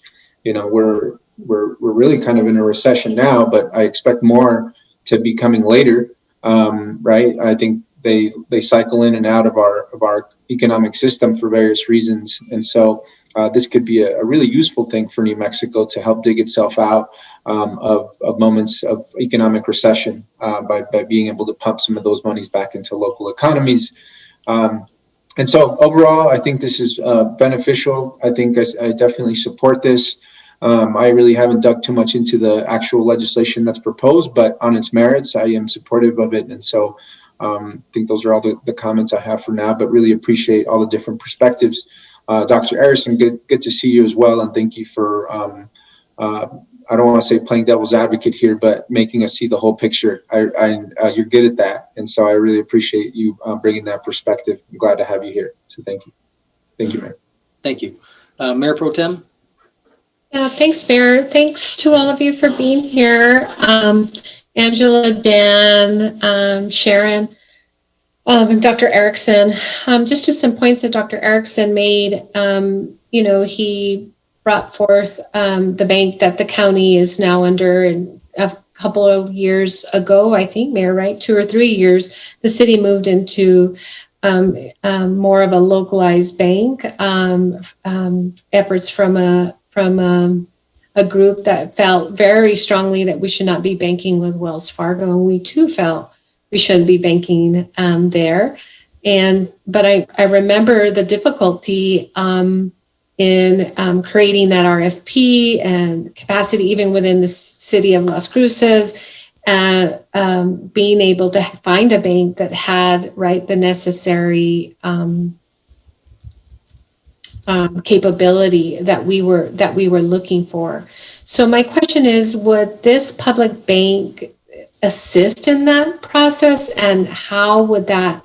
we're really kind of in a recession now, but I expect more to be coming later, right? I think they cycle in and out of our economic system for various reasons. And so this could be a really useful thing for New Mexico to help dig itself out of moments of economic recession by being able to pump some of those monies back into local economies. And so overall, I think this is beneficial. I think I definitely support this. I really haven't dug too much into the actual legislation that's proposed, but on its merits, I am supportive of it. And so I think those are all the comments I have for now, but really appreciate all the different perspectives. Dr. Arison, good to see you as well. And thank you for, I don't want to say playing devil's advocate here, but making us see the whole picture. You're good at that. And so I really appreciate you bringing that perspective. I'm glad to have you here. So thank you. Thank you, Mayor. Thank you. Mayor Pro Tem? Yeah, thanks, Mayor. Thanks to all of you for being here. Angela, Dan, Sharon, and Dr. Erickson. Just to some points that Dr. Erickson made, he brought forth the bank that the county is now under. And a couple of years ago, I think, Mayor, right, 2 or 3 years, the city moved into more of a localized bank. Efforts from a group that felt very strongly that we should not be banking with Wells Fargo, and we too felt we shouldn't be banking there. But I remember the difficulty in creating that RFP and capacity, even within the city of Las Cruces, being able to find a bank that had the necessary capability that we were looking for. So my question is, would this public bank assist in that process, and how would that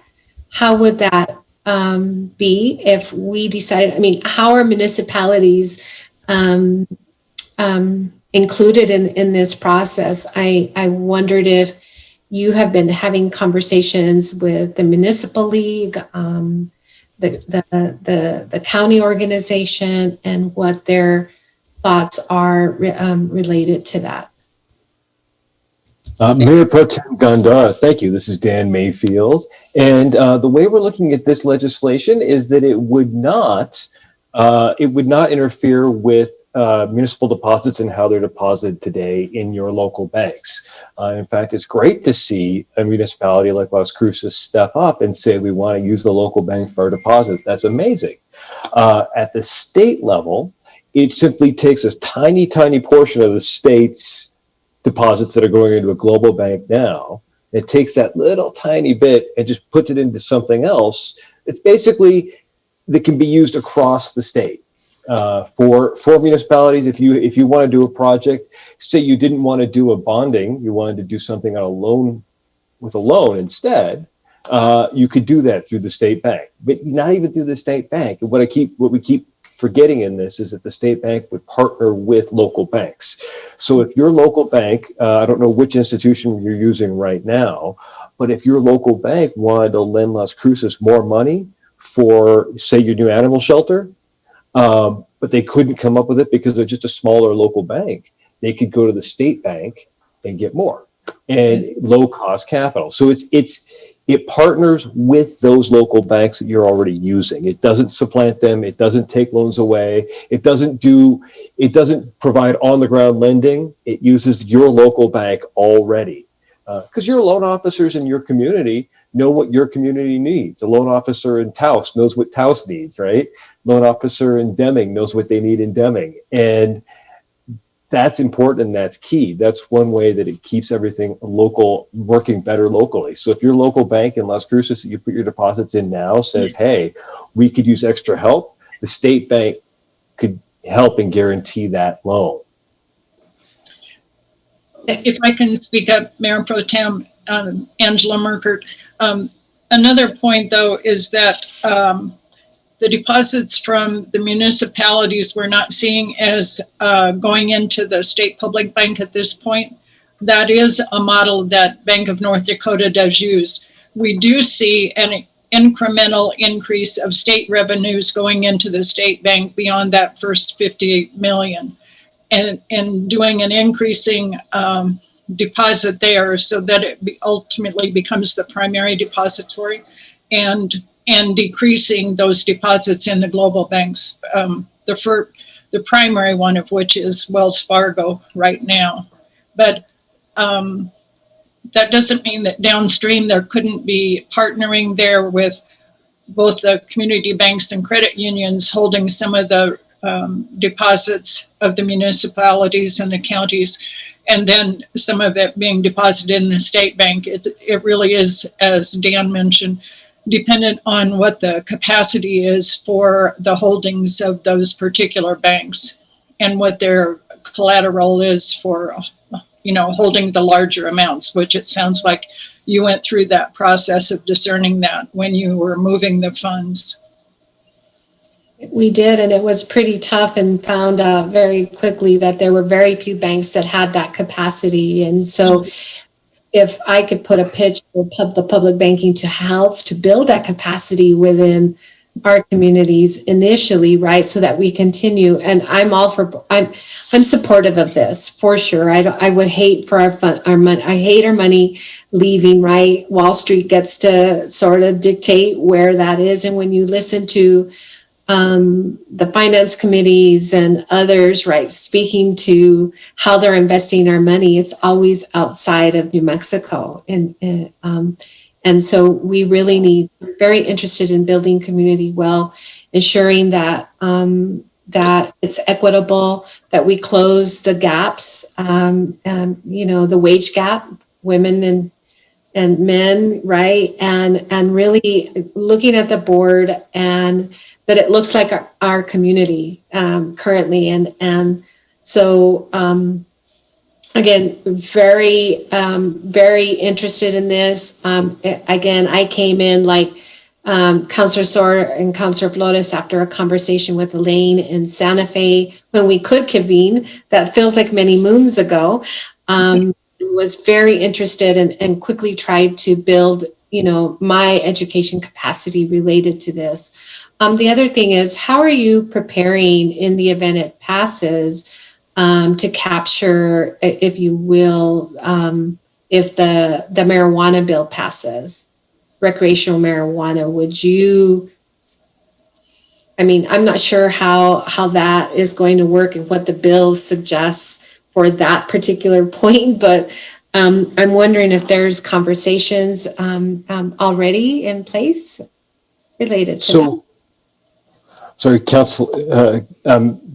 be if we decided? I mean, how are municipalities included in this process? I wondered if you have been having conversations with the municipal league, the county organization, and what their thoughts are related to that. Mayor Pro Tem Gondar, thank you. This is Dan Mayfield. And the way we're looking at this legislation is that it would not interfere with municipal deposits and how they're deposited today in your local banks. In fact, it's great to see a municipality like Las Cruces step up and say, we want to use the local bank for our deposits. That's amazing. At the state level, it simply takes a tiny, tiny portion of the state's deposits that are going into a global bank now. It takes that little tiny bit and just puts it into something else It's basically that can be used across the state. For municipalities, if you want to do a project, say you didn't want to do a bonding, you wanted to do something on a loan with a loan instead, you could do that through the state bank, but not even through the state bank. What we keep forgetting in this is that the state bank would partner with local banks. So if your local bank, I don't know which institution you're using right now, but if your local bank wanted to lend Las Cruces more money for, say, your new animal shelter, but they couldn't come up with it because they're just a smaller local bank, they could go to the state bank and get more and low cost capital. So it partners with those local banks that you're already using. It doesn't supplant them. It doesn't take loans away. It doesn't provide on the ground lending. It uses your local bank already. Because your loan officers in your community know what your community needs. A loan officer in Taos knows what Taos needs, right? Loan officer in Deming knows what they need in Deming. And that's important and that's key. That's one way that it keeps everything local, working better locally. So if your local bank in Las Cruces that you put your deposits in now says, hey, we could use extra help, the state bank could help and guarantee that loan. If I can speak up, Mayor Pro Tem Angela Merkert. Another point, though, is that the deposits from the municipalities we're not seeing as going into the state public bank at this point. That is a model that Bank of North Dakota does use. We do see an incremental increase of state revenues going into the state bank beyond that first 58 million. And doing an increasing deposit there so that it ultimately becomes the primary depository, and decreasing those deposits in the global banks, the primary one of which is Wells Fargo right now. But that doesn't mean that downstream there couldn't be partnering there with both the community banks and credit unions holding some of the deposits of the municipalities and the counties, and then some of it being deposited in the state bank. It really is, as Dan mentioned, dependent on what the capacity is for the holdings of those particular banks and what their collateral is for, holding the larger amounts, which it sounds like you went through that process of discerning that when you were moving the funds. We did, and it was pretty tough, and found out very quickly that there were very few banks that had that capacity. And so if I could put a pitch for the public banking to help to build that capacity within our communities initially, right, so that we continue. And I'm supportive of this for sure. I would hate for our money. I hate our money leaving, right? Wall Street gets to sort of dictate where that is. And when you listen to the finance committees and others, right, speaking to how they're investing our money, it's always outside of New Mexico. And so we really we're very interested in building community wealth, ensuring that that it's equitable, that we close the gaps, the wage gap, women and men, right? And really looking at the board and that it looks like our community currently. And so, again, very, very interested in this. Again, I came in like Councilor Soar and Councilor Flores after a conversation with Elaine in Santa Fe when we could convene. That feels like many moons ago. Was very interested and quickly tried to build, my education capacity related to this. The other thing is, how are you preparing in the event it passes to capture, if you will, if the marijuana bill passes, recreational marijuana, I'm not sure how that is going to work and what the bill suggests for that particular point, but I'm wondering if there's conversations already in place related to that. Sorry,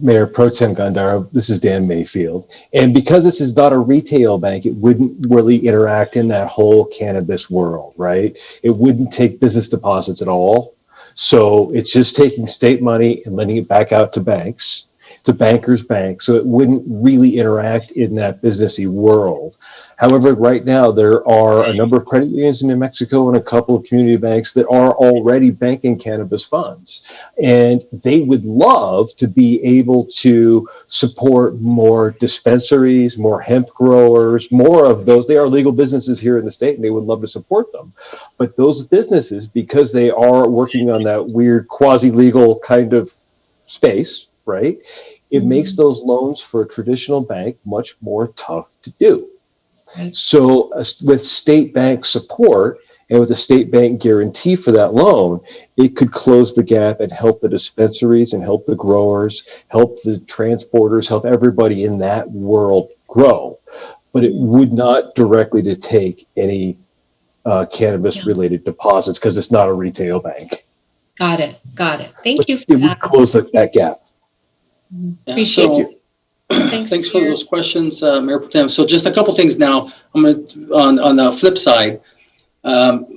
Mayor Pro Tem Gandara, this is Dan Mayfield. And because this is not a retail bank, it wouldn't really interact in that whole cannabis world, right? It wouldn't take business deposits at all. So it's just taking state money and lending it back out to banks. It's a banker's bank, so it wouldn't really interact in that businessy world. However, right now there are a number of credit unions in New Mexico and a couple of community banks that are already banking cannabis funds. And they would love to be able to support more dispensaries, more hemp growers, more of those. They are legal businesses here in the state and they would love to support them. But those businesses, because they are working on that weird quasi-legal kind of space, right? It makes those loans for a traditional bank much more tough to do. So with state bank support and with a state bank guarantee for that loan, it could close the gap and help the dispensaries and help the growers, help the transporters, help everybody in that world grow. But it would not directly to take any cannabis related deposits because it's not a retail bank. Got it. Got it. Thank you for It would that. close that gap. Appreciate you. Thanks for Mayor. those questions, Mayor Pro Tem. So just a couple things now. I'm going to, on the flip side,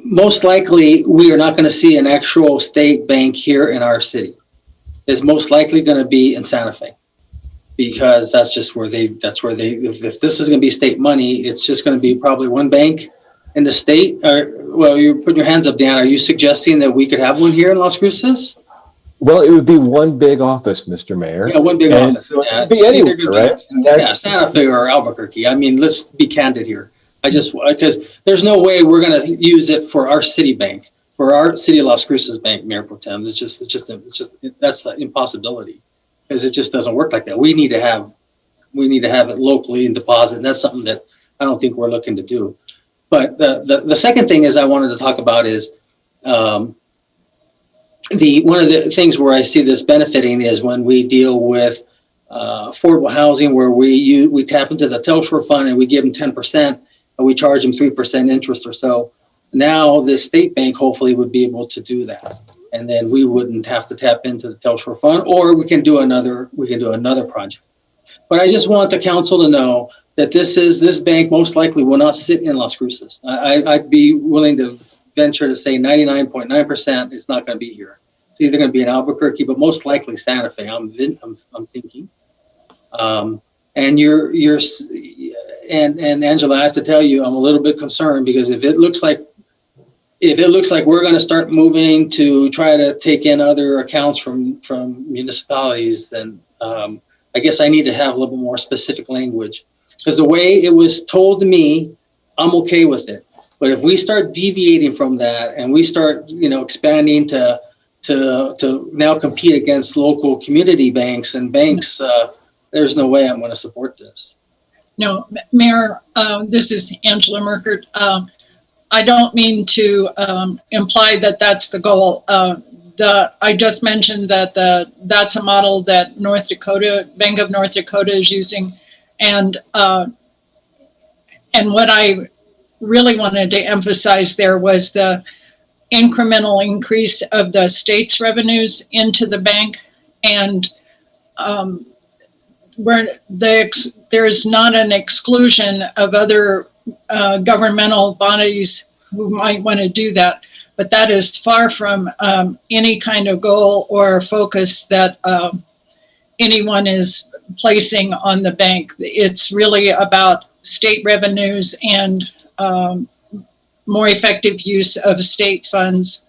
most likely we are not going to see an actual state bank here in our city. It's most likely going to be in Santa Fe because that's just where if this is going to be state money, it's just going to be probably one bank in the state. Well, you're putting your hands up, Dan. Are you suggesting that we could have one here in Las Cruces? Well, it would be one big office, Mr. Mayor. Yeah, one big office. So Yeah, it would be anywhere, right? Yeah, Santa Fe or Albuquerque. I mean, let's be candid here. Because there's no way we're going to use it for our city bank, for our City of Las Cruces bank, Mayor Pro Tem. That's an impossibility because it just doesn't work like that. We need to have it locally in deposit, and that's something that I don't think we're looking to do. But the second thing is I wanted to talk about is one of the things where I see this benefiting is when we deal with affordable housing, where we tap into the Telshore Fund and we give them 10% and we charge them 3% interest or so. Now the state bank hopefully would be able to do that, and then we wouldn't have to tap into the Telshore Fund, or we can do another project. But I just want the council to know that this bank most likely will not sit in Las Cruces. I'd be willing to venture to say 99.9% it's not going to be here. It's either going to be in Albuquerque, but most likely Santa Fe. I'm thinking. And Angela, I have to tell you, I'm a little bit concerned because if it looks like we're going to start moving to try to take in other accounts from municipalities, then I guess I need to have a little bit more specific language. Because the way it was told to me, I'm okay with it. But if we start deviating from that and we start, expanding to now compete against local community banks and banks, there's no way I'm going to support this. No, Mayor, this is Angela Merkert. I don't mean to imply that that's the goal. I just mentioned that that's a model that Bank of North Dakota is using. And what I really wanted to emphasize there was the incremental increase of the state's revenues into the bank. And there's not an exclusion of other governmental bodies who might want to do that. But that is far from any kind of goal or focus that anyone is placing on the bank. It's really about state revenues and more effective use of state funds.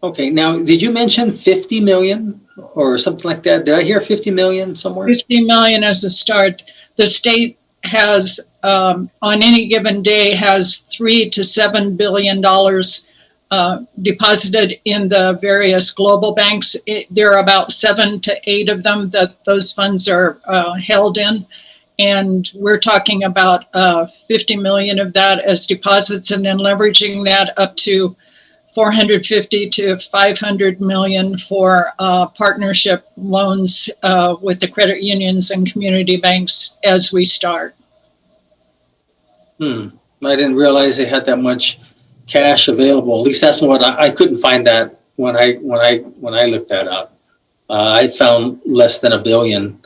Okay, now, did you mention 50 million or something like that? Did I hear 50 million somewhere? 50 million as a start. The state has, on any given day, has $3 to $7 billion deposited in the various global banks. There are about 7 to 8 of them that those funds are held in. And we're talking about 50 million of that as deposits, and then leveraging that up to 450 to 500 million for partnership loans with the credit unions and community banks as we start. I didn't realize they had that much cash available. At least that's what I couldn't find that when I looked that up. I found less than $1 billion.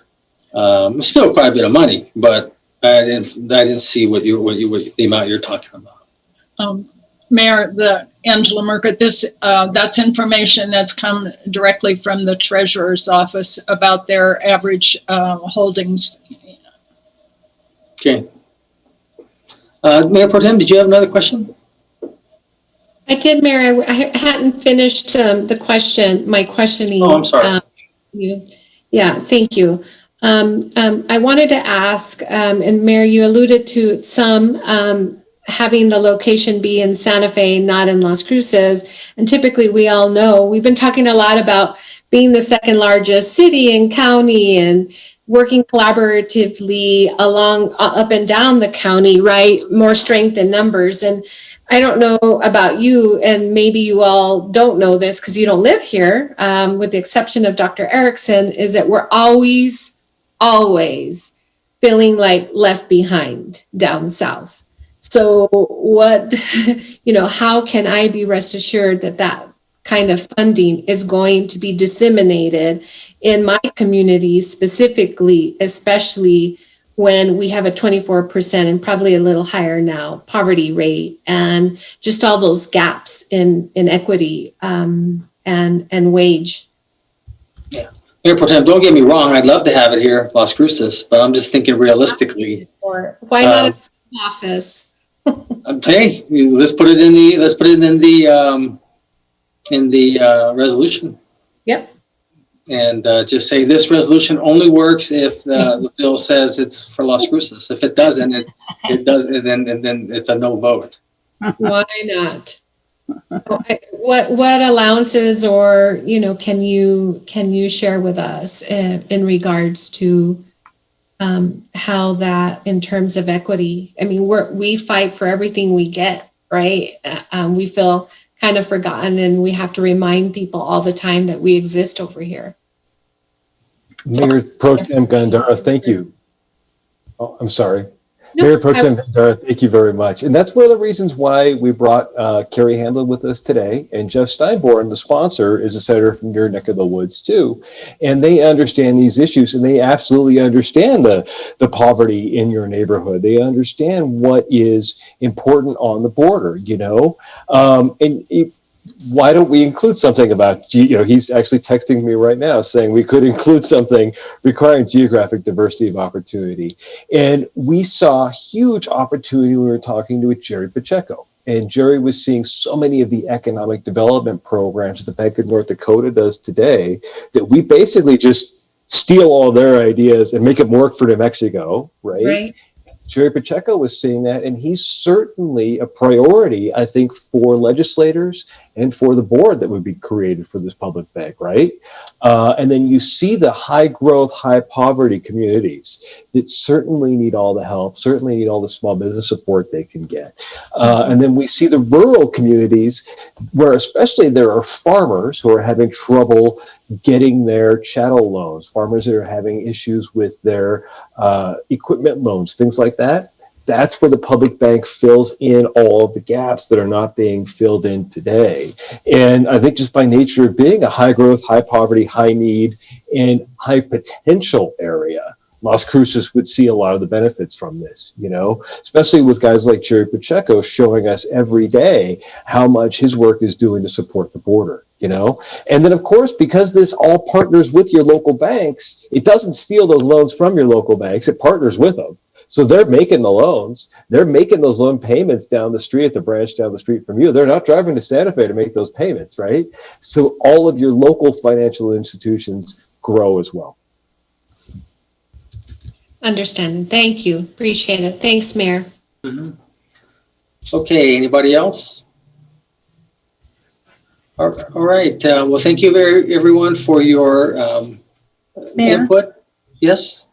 Still quite a bit of money, but I didn't see what the amount you're talking about. Mayor, Angela Merkert, that's information that's come directly from the treasurer's office about their average holdings. Okay. Mayor Pro Tem, did you have another question? I did, Mayor. I hadn't finished my questioning. Oh, I'm sorry. Yeah, thank you. I wanted to ask, and Mayor, you alluded to some having the location be in Santa Fe, not in Las Cruces. And typically we all know, we've been talking a lot about being the second largest city and county and working collaboratively along up and down the county, right? More strength in numbers. And I don't know about you, and maybe you all don't know this because you don't live here, with the exception of Dr. Erickson, is that we're always feeling like left behind down south. So what, how can I be rest assured that that kind of funding is going to be disseminated in my community specifically, especially when we have a 24% and probably a little higher now poverty rate and just all those gaps in equity and wage. Yeah. Mayor Pro Tem, don't get me wrong. I'd love to have it here, Las Cruces, but I'm just thinking realistically. Or why not a office? Hey, let's put it in the resolution. Yep. And just say this resolution only works if the bill says it's for Las Cruces. If it doesn't, it does, and then it's a no vote. Why not? What allowances or can you share with us in regards to how that in terms of equity? I mean, we fight for everything we get, right? We feel kind of forgotten, and we have to remind people all the time that we exist over here. Mayor Pro Tem Gandara, thank you. Oh, I'm sorry. No, Mayor Pro Tem Gandara, thank you very much. And that's one of the reasons why we brought Carrie Handlin with us today. And Jeff Steinborn, the sponsor, is a senator from your neck of the woods too. And they understand these issues, and they absolutely understand the poverty in your neighborhood. They understand what is important on the border, why don't we include something about, he's actually texting me right now saying we could include something requiring geographic diversity of opportunity. And we saw huge opportunity when we were talking to Jerry Pacheco. And Jerry was seeing so many of the economic development programs that the Bank of North Dakota does today that we basically just steal all their ideas and make them work for New Mexico, right? Jerry Pacheco was seeing that, and he's certainly a priority, I think, for legislators and for the board that would be created for this public bank, right? And then you see the high growth, high poverty communities that certainly need all the help, certainly need all the small business support they can get. And then we see the rural communities where especially there are farmers who are having trouble getting their chattel loans, farmers that are having issues with their equipment loans, things like that. That's where the public bank fills in all of the gaps that are not being filled in today. And I think just by nature of being a high growth, high poverty, high need, and high potential area, Las Cruces would see a lot of the benefits from this, especially with guys like Jerry Pacheco showing us every day how much his work is doing to support the border, And then, of course, because this all partners with your local banks, it doesn't steal those loans from your local banks, it partners with them. So they're making the loans, they're making those loan payments down the street at the branch down the street from you. They're not driving to Santa Fe to make those payments, right? So all of your local financial institutions grow as well. Understanding. Thank you. Appreciate it. Thanks, Mayor. Mm-hmm. Okay, anybody else? All right. Well, thank you everyone for your input. Yes,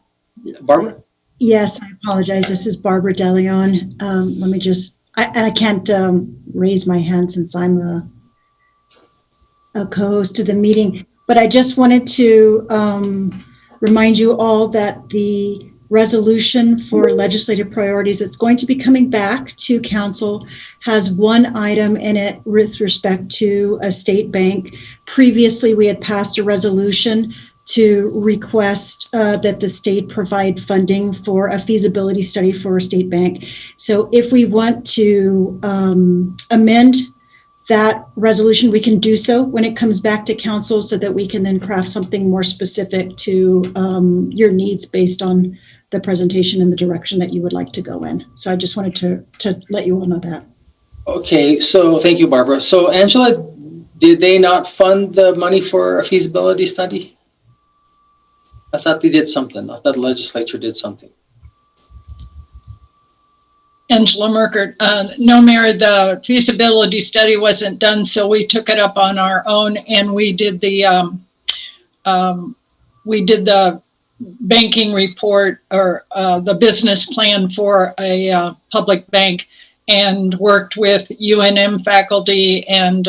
Barbara? Yes, I apologize. This is Barbara DeLeon. Let me just, I can't raise my hand since I'm a co-host of the meeting, but I just wanted to remind you all that the resolution for legislative priorities that's going to be coming back to council has one item in it with respect to a state bank. Previously, we had passed a resolution to request that the state provide funding for a feasibility study for a state bank. So if we want to amend that resolution, we can do so when it comes back to council so that we can then craft something more specific to your needs based on the presentation and the direction that you would like to go in. So I just wanted to let you all know that. Okay, so thank you, Barbara. So Angela, did they not fund the money for a feasibility study? I thought they did something. I thought the legislature did something. Angela Merkert, no, Mayor, the feasibility study wasn't done, so we took it up on our own, and we did the banking report, or the business plan for a public bank, and worked with UNM faculty and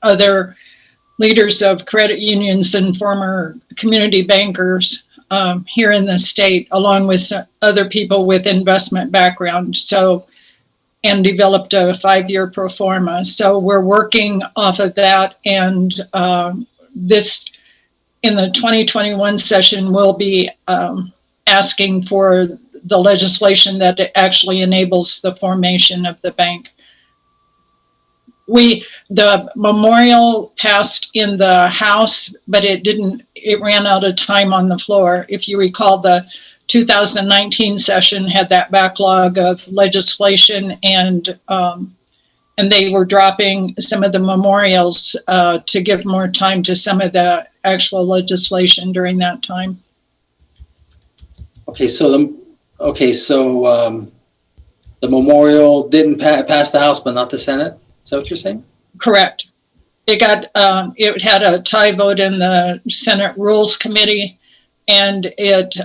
other leaders of credit unions and former community bankers here in the state, along with other people with investment background. So, and developed a 5-year pro forma. So we're working off of that, and this, in the 2021 session, we'll be asking for the legislation that actually enables the formation of the bank. The memorial passed in the House, but it ran out of time on the floor. If you recall, the 2019 session had that backlog of legislation, and they were dropping some of the memorials to give more time to some of the actual legislation during that time. Okay, so the memorial didn't pass the House, but not the Senate. Is that what you're saying? Correct. It had a tie vote in the Senate Rules Committee, and it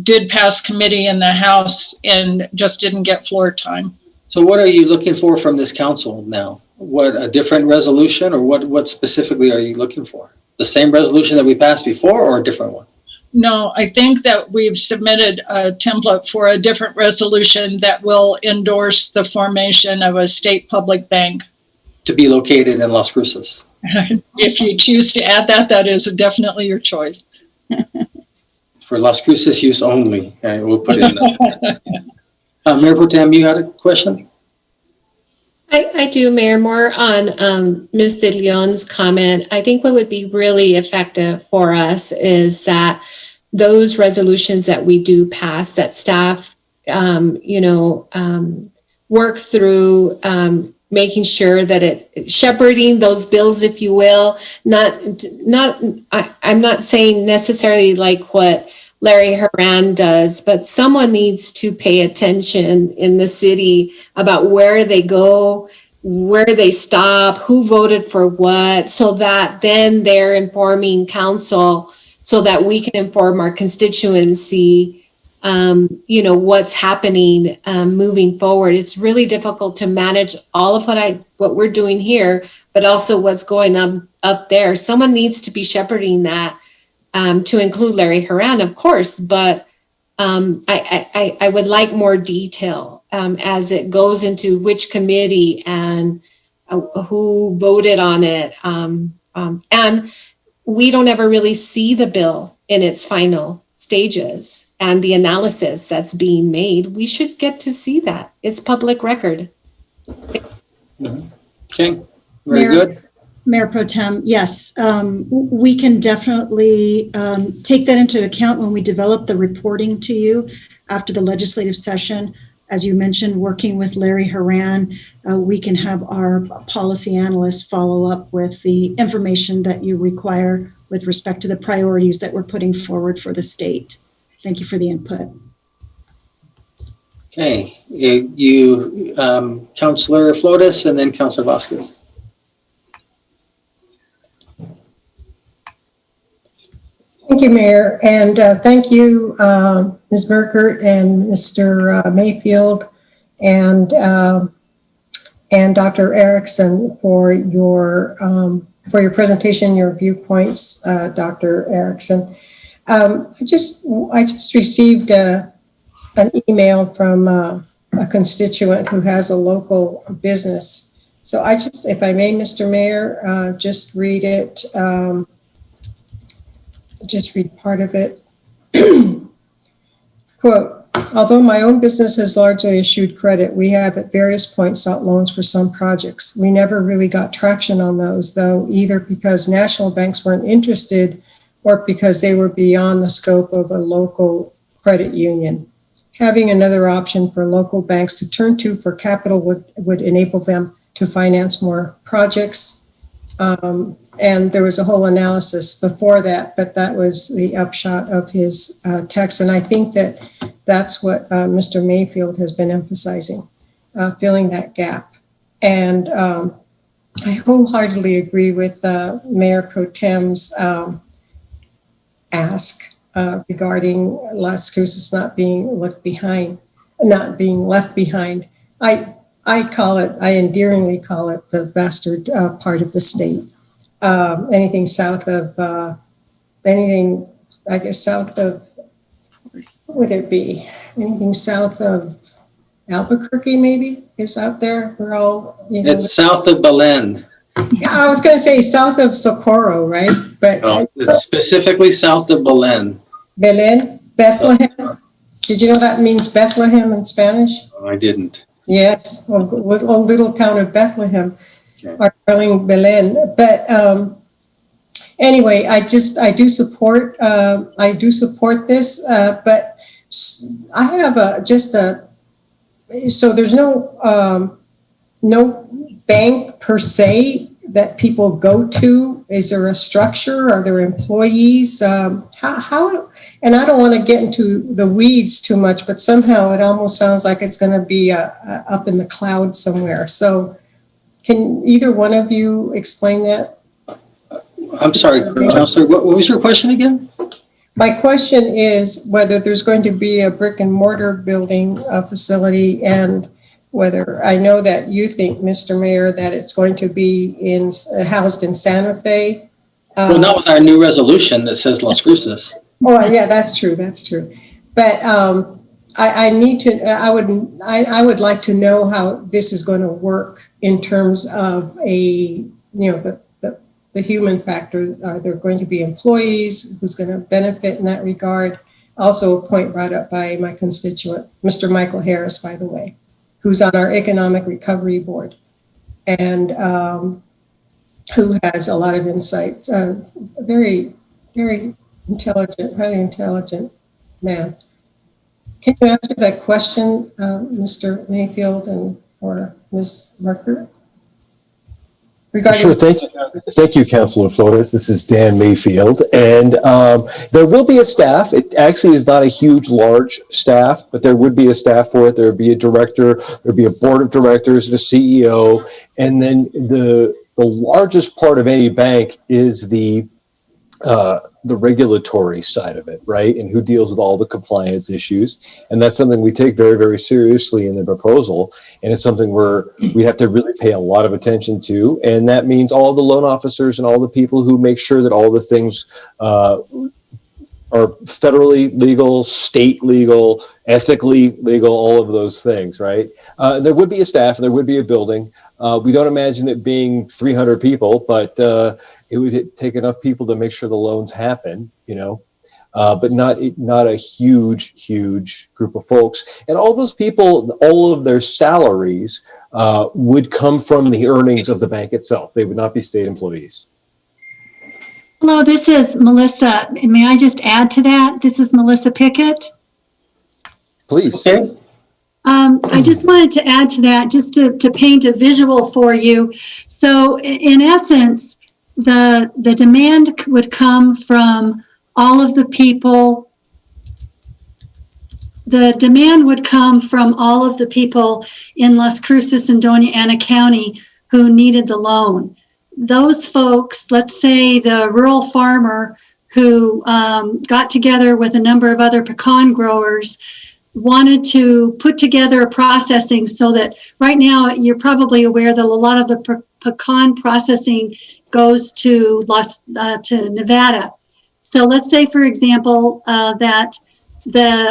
did pass committee in the House and just didn't get floor time. So what are you looking for from this council now? What, a different resolution, or what specifically are you looking for? The same resolution that we passed before, or a different one? No, I think that we've submitted a template for a different resolution that will endorse the formation of a state public bank. To be located in Las Cruces. If you choose to add that, that is definitely your choice. For Las Cruces use only. Okay, we'll put it in there. Mayor Pro Tem, you had a question? I do, Mayor, more on Ms. De Leon's comment. I think what would be really effective for us is that those resolutions that we do pass, that staff, work through making sure that shepherding those bills, if you will, I'm not saying necessarily like what Larry Haran does, but someone needs to pay attention in the city about where they go, where they stop, who voted for what, so that then they're informing council so that we can inform our constituency, what's happening moving forward. It's really difficult to manage all of what we're doing here, but also what's going on up there. Someone needs to be shepherding that. To include Larry Haran, of course, but I would like more detail as it goes into which committee and who voted on it. And we don't ever really see the bill in its final stages and the analysis that's being made. We should get to see that. It's public record. Mm-hmm. Okay, very good. Mayor Pro Tem, yes, we can definitely take that into account when we develop the reporting to you after the legislative session. As you mentioned, working with Larry Haran, we can have our policy analysts follow up with the information that you require with respect to the priorities that we're putting forward for the state. Thank you for the input. Okay, Councilor Flores and then Councilor Vasquez. Thank you, Mayor, and thank you, Ms. Merkert and Mr. Mayfield and Dr. Erickson for your presentation, your viewpoints, Dr. Erickson. I just received an email from a constituent who has a local business. So if I may, Mr. Mayor, just read it. just read part of it. Quote, although my own business has largely issued credit, we have at various points sought loans for some projects. We never really got traction on those, though, either because national banks weren't interested or because they were beyond the scope of a local credit union. Having another option for local banks to turn to for capital would enable them to finance more projects. And there was a whole analysis before that, but that was the upshot of his text. And I think that that's what Mr. Mayfield has been emphasizing, filling that gap. And I wholeheartedly agree with Mayor Pro Tem's ask regarding Las Cruces not being left behind. I endearingly call it the bastard part of the state. Anything south of, south of, what would it be? Anything south of Albuquerque maybe is out there. We're all, It's south of Belen. Yeah, I was going to say south of Socorro, right? But No, it's specifically south of Belen. Belen, Bethlehem. Did you know that means Bethlehem in Spanish? No, I didn't. Yes, little town of Bethlehem, Okay. or calling Belen. But anyway, I do support this. But I have so there's no bank per se that people go to. Is there a structure? Are there employees? How? And I don't want to get into the weeds too much, but somehow it almost sounds like it's going to be up in the clouds somewhere. So can either one of you explain that? I'm sorry, Counselor, what was your question again? My question is whether there's going to be a brick and mortar building facility, and whether, I know that you think, Mr. Mayor, that it's going to be housed in Santa Fe. Well, not with our new resolution that says Las Cruces. Oh, yeah, that's true. But I would like to know how this is going to work in terms of the human factor. Are there going to be employees? Who's going to benefit in that regard? Also a point brought up by my constituent, Mr. Michael Harris, by the way, who's on our Economic Recovery Board, and who has a lot of insights. Very, very intelligent, highly intelligent man. Can you answer that question, Mr. Mayfield or Ms. Merker? Sure, thank you, Councilor Flores. This is Dan Mayfield, and there will be a staff. It actually is not a large staff, but there would be a staff for it. There would be a director, there'd be a board of directors, and a CEO, and then the largest part of any bank is the regulatory side of it, right? And who deals with all the compliance issues. And that's something we take very, very seriously in the proposal. And it's something we have to really pay a lot of attention to. And that means all the loan officers and all the people who make sure that all the things are federally legal, state legal, ethically legal, all of those things, right? There would be a staff, and there would be a building. We don't imagine it being 300 people, but it would take enough people to make sure the loans happen, but not a huge group of folks. And all those people, all of their salaries would come from the earnings of the bank itself. They would not be state employees. Hello, this is Melissa. May I just add to that? This is Melissa Pickett. Please. Okay. I just wanted to add to that, just to paint a visual for you. So in essence, the demand would come from all of the people. The demand would come from all of the people in Las Cruces and Doña Ana County who needed the loan. Those folks, let's say the rural farmer who got together with a number of other pecan growers, wanted to put together a processing so that right now you're probably aware that a lot of the pecan processing goes to Nevada. So let's say, for example, that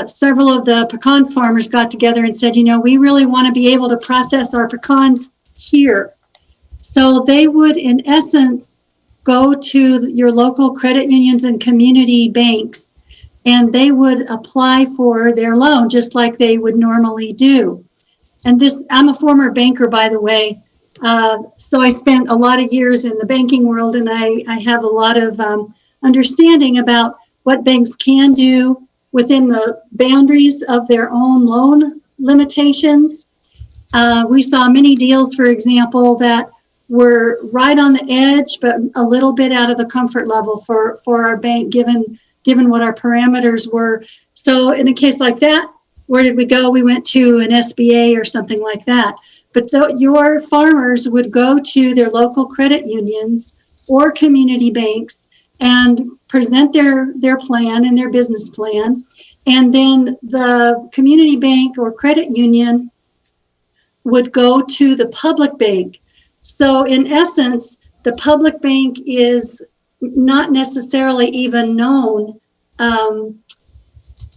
several of the pecan farmers got together and said, we really want to be able to process our pecans here. So they would, in essence, go to your local credit unions and community banks, and they would apply for their loan just like they would normally do. And this, I'm a former banker, by the way. So I spent a lot of years in the banking world, and I have a lot of understanding about what banks can do within the boundaries of their own loan limitations. We saw many deals, for example, that were right on the edge, but a little bit out of the comfort level for our bank, given what our parameters were. So in a case like that, where did we go? We went to an SBA or something like that. But your farmers would go to their local credit unions or community banks and present their plan and their business plan. And then the community bank or credit union would go to the public bank. So in essence, the public bank is not necessarily even known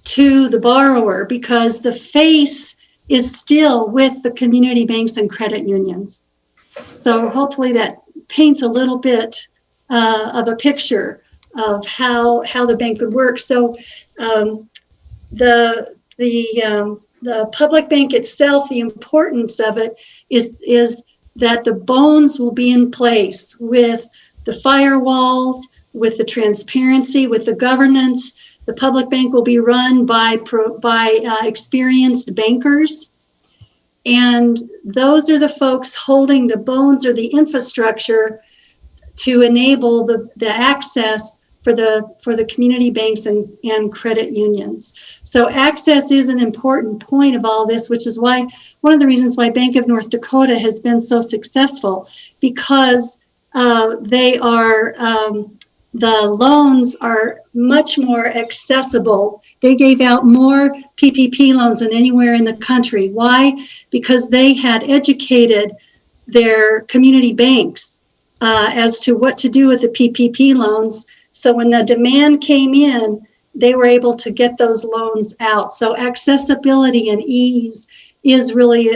to the borrower, because the face is still with the community banks and credit unions. So hopefully that paints a little bit of a picture of how the bank would work. So the public bank itself, the importance of it is that the bones will be in place with the firewalls, with the transparency, with the governance. The public bank will be run by experienced bankers. And those are the folks holding the bones or the infrastructure to enable the access for the community banks and credit unions. So access is an important point of all this, which is why one of the reasons why Bank of North Dakota has been so successful, because they are the loans are much more accessible. They gave out more PPP loans than anywhere in the country. Why? Because they had educated their community banks as to what to do with the PPP loans. So when the demand came in, they were able to get those loans out. So accessibility and ease is really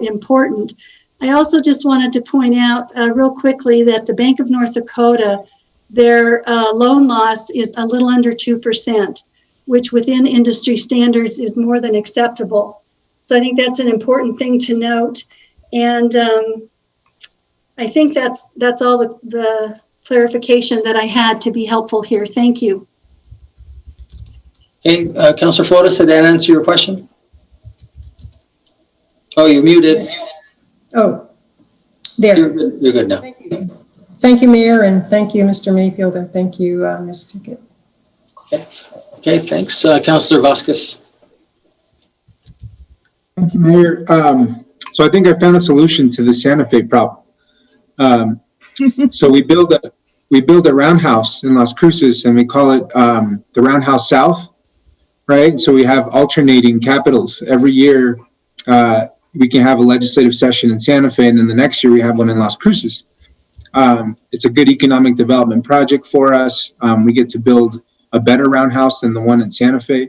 important. I also just wanted to point out real quickly that the Bank of North Dakota, their loan loss is a little under 2%, which within industry standards is more than acceptable. So I think that's an important thing to note. And I think that's all the clarification that I had to be helpful here. Thank you. Okay, Councilor Flores, did that answer your question? Oh, you're muted. Oh, there. You're good now. Thank you. Thank you, Mayor, and thank you, Mr. Mayfield, and thank you, Ms. Pickett. Okay, thanks. Councilor Vasquez. Thank you, Mayor. So I think I found a solution to the Santa Fe problem. So we build a roundhouse in Las Cruces, and we call it the Roundhouse South, right? So we have alternating capitals. Every year we can have a legislative session in Santa Fe, and then the next year we have one in Las Cruces. It's a good economic development project for us. We get to build a better roundhouse than the one in Santa Fe.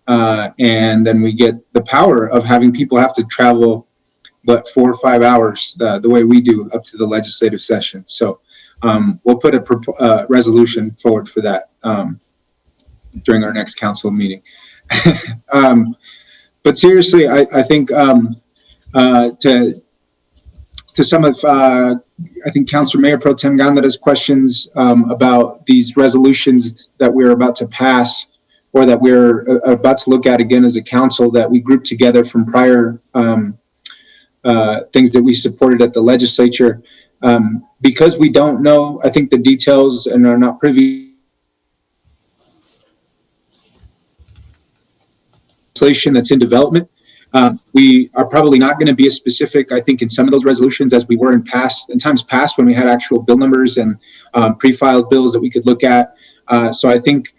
And then we get the power of having people have to travel, 4 or 5 hours the way we do up to the legislative session. So we'll put a resolution forward for that during our next council meeting. But seriously, I think to some of, I think Councilor Mayor Pro Tem Gandara's questions about these resolutions that we're about to pass, or that we're about to look at again as a council, that we grouped together from prior things that we supported at the legislature. Because we don't know, I think, the details and are not privy legislation that's in development. We are probably not going to be as specific, I think, in some of those resolutions as we were in times past when we had actual bill numbers and pre-filed bills that we could look at. So I think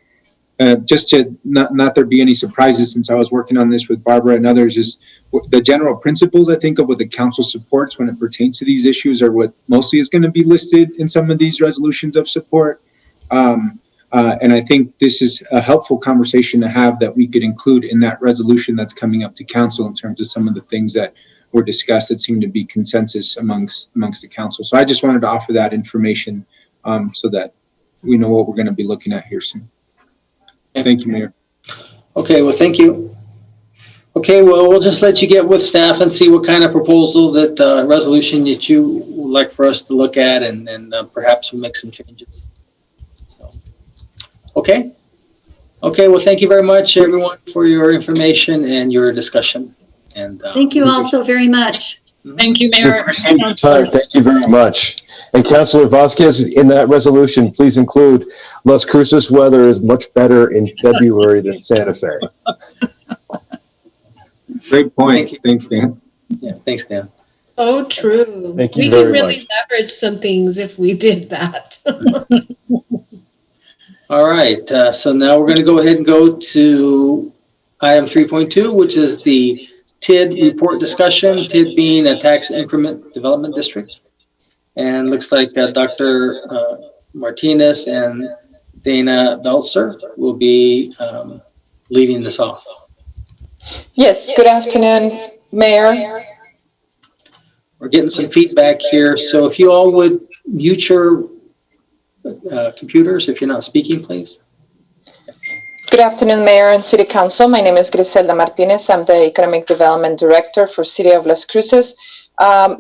just to not there be any surprises, since I was working on this with Barbara and others, is the general principles, I think, of what the council supports when it pertains to these issues are what mostly is going to be listed in some of these resolutions of support. And I think this is a helpful conversation to have that we could include in that resolution that's coming up to council in terms of some of the things that were discussed that seem to be consensus amongst the council. So I just wanted to offer that information so that we know what we're going to be looking at here soon. Thank you, Mayor. Okay, well, thank you. Okay, well, we'll just let you get with staff and see what kind of proposal that resolution that you would like for us to look at, and then perhaps we'll make some changes. So, okay. Okay, well, thank you very much, everyone, for your information and your discussion. And Thank you all so very much. Thank you, We Mayor. appreciate your time. Thank you very much. And Councilor Vasquez, in that resolution, please include Las Cruces weather is much better in February than Santa Fe. Great point. Thanks, Dan. Yeah, thanks, Dan. Oh, true. Thank you We very could really much. leverage some things if we did that. All right, so now we're going to go ahead and go to item 3.2, which is the TID report discussion, TID being a tax increment development district. And looks like Dr. Martinez and Dana Belser will be leading this off. Yes, good afternoon, Mayor. We're getting some feedback here, so if you all would mute your computers if you're not speaking, please. Good afternoon, Mayor and City Council. My name is Griselda Martinez. I'm the Economic Development Director for City of Las Cruces.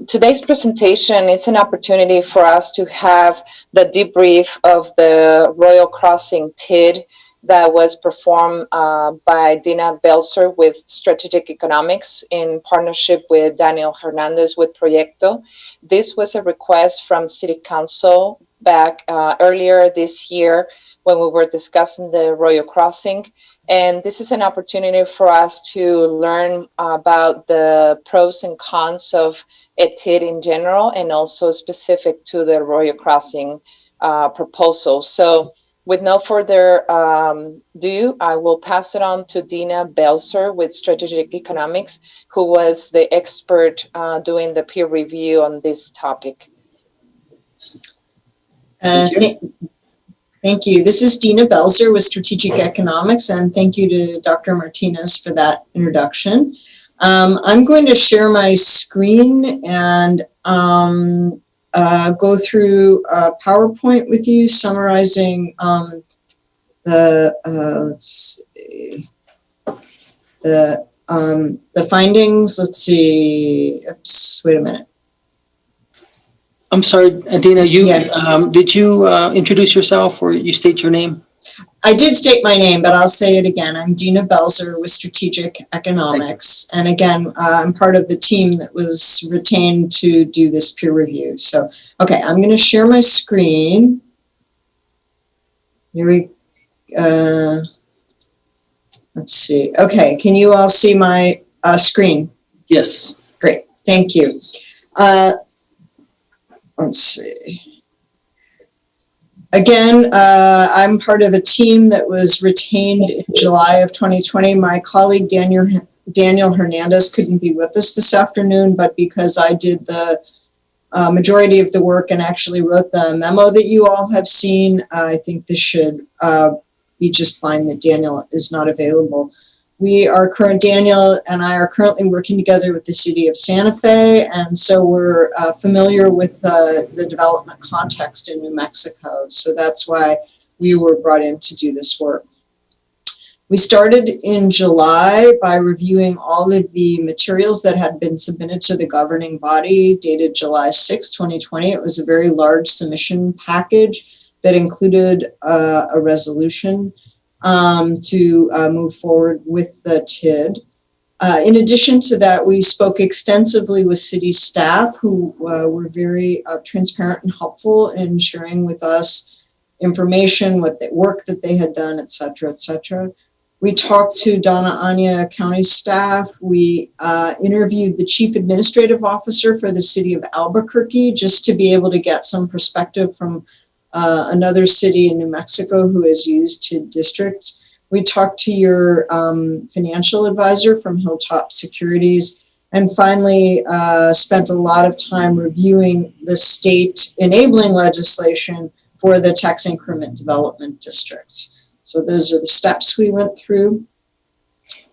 Today's presentation is an opportunity for us to have the debrief of the Royal Crossing TID that was performed by Dina Belser with Strategic Economics in partnership with Daniel Hernandez with Proyecto. This was a request from City Council back earlier this year when we were discussing the Royal Crossing. And this is an opportunity for us to learn about the pros and cons of a TID in general, and also specific to the Royal Crossing proposal. So with no further ado, I will pass it on to Dina Belser with Strategic Economics, who was the expert doing the peer review on this topic. Thank you. This is Dina Belser with Strategic Economics, and thank you to Dr. Martinez for that introduction. I'm going to share my screen and go through a PowerPoint with you summarizing let's see, the findings. Let's see. Oops, wait a minute. I'm sorry, Dina, did you introduce yourself or you state your name? I did state my name, but I'll say it again. I'm Dina Belser with Strategic Economics. And again, I'm part of the team that was retained to do this peer review. So, okay, I'm going to share my screen. Here we let's see. Okay, can you all see my screen? Yes. Great, thank you. Let's see. Again, I'm part of a team that was retained in July of 2020. My colleague Daniel Hernandez couldn't be with us this afternoon, but because I did the majority of the work and actually wrote the memo that you all have seen, I think this should be just fine that Daniel is not available. Daniel and I are currently working together with the city of Santa Fe, and so we're familiar with the development context in New Mexico. So that's why we were brought in to do this work. We started in July by reviewing all of the materials that had been submitted to the governing body dated July 6, 2020. It was a very large submission package that included a resolution to move forward with the TID. In addition to that, we spoke extensively with city staff who were very transparent and helpful in sharing with us information, what the work that they had done, et cetera, et cetera. We talked to Donna Anya County staff. We interviewed the Chief Administrative Officer for the city of Albuquerque just to be able to get some perspective from another city in New Mexico who has used TID districts. We talked to your financial advisor from Hilltop Securities, and finally spent a lot of time reviewing the state enabling legislation for the tax increment development districts. So those are the steps we went through.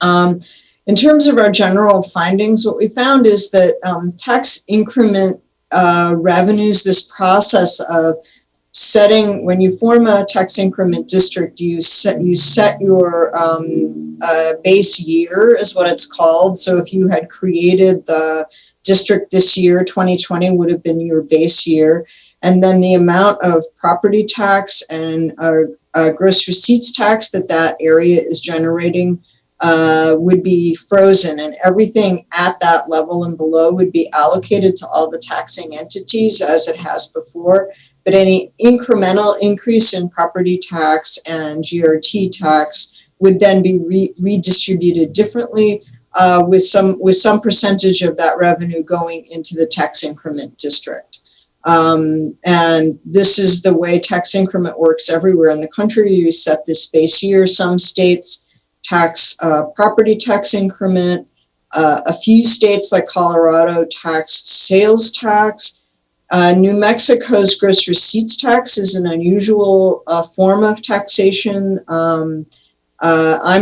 In terms of our general findings, what we found is that tax increment revenues, this process of when you form a tax increment district, you set your base year is what it's called. So if you had created the district this year, 2020 would have been your base year. And then the amount of property tax and gross receipts tax that area is generating would be frozen, and everything at that level and below would be allocated to all the taxing entities as it has before. But any incremental increase in property tax and GRT tax would then be redistributed differently, with some percentage of that revenue going into the tax increment district. And this is the way tax increment works everywhere in the country. You set this base year. Some states tax property tax increment. A few states like Colorado tax sales tax. New Mexico's gross receipts tax is an unusual form of taxation. I'm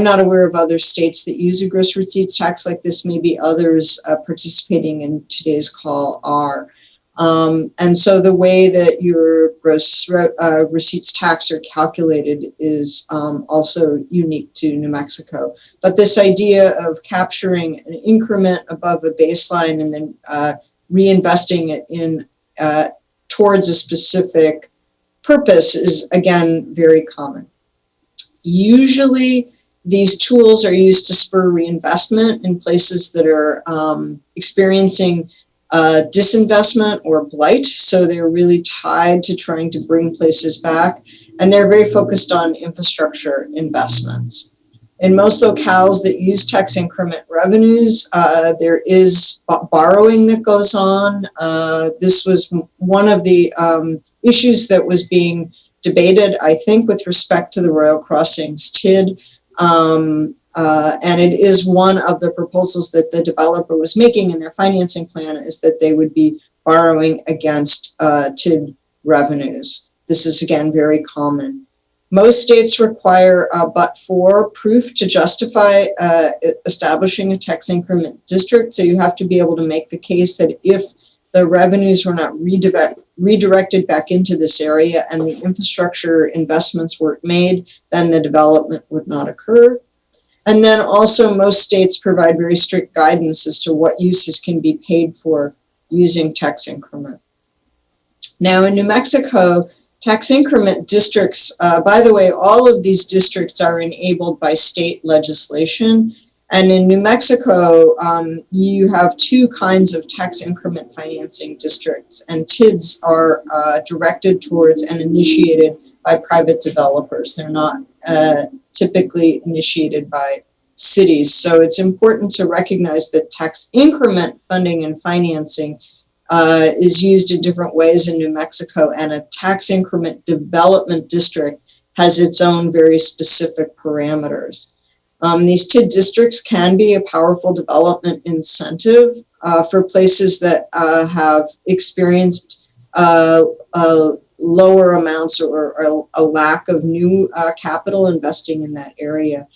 not aware of other states that use a gross receipts tax like this. Maybe others participating in today's call are. And so the way that your gross receipts tax are calculated is also unique to New Mexico. But this idea of capturing an increment above a baseline and then reinvesting it in towards a specific purpose is, again, very common. Usually, these tools are used to spur reinvestment in places that are experiencing disinvestment or blight. So they're really tied to trying to bring places back. And they're very focused on infrastructure investments. In most locales that use tax increment revenues, there is borrowing that goes on. This was one of the issues that was being debated, I think, with respect to the Royal Crossings TID. And it is one of the proposals that the developer was making in their financing plan, is that they would be borrowing against TID revenues. This is, again, very common. Most states require but-for proof to justify establishing a tax increment district. So you have to be able to make the case that if the revenues were not redirected back into this area and the infrastructure investments weren't made, then the development would not occur. And then also most states provide very strict guidance as to what uses can be paid for using tax increment. Now in New Mexico, tax increment districts, by the way, all of these districts are enabled by state legislation. And in New Mexico, you have two kinds of tax increment financing districts, and TIDs are directed towards and initiated by private developers. They're not typically initiated by cities. So it's important to recognize that tax increment funding and financing is used in different ways in New Mexico, and a tax increment development district has its own very specific parameters. These TID districts can be a powerful development incentive for places that have experienced lower amounts or a lack of new capital investing in that area.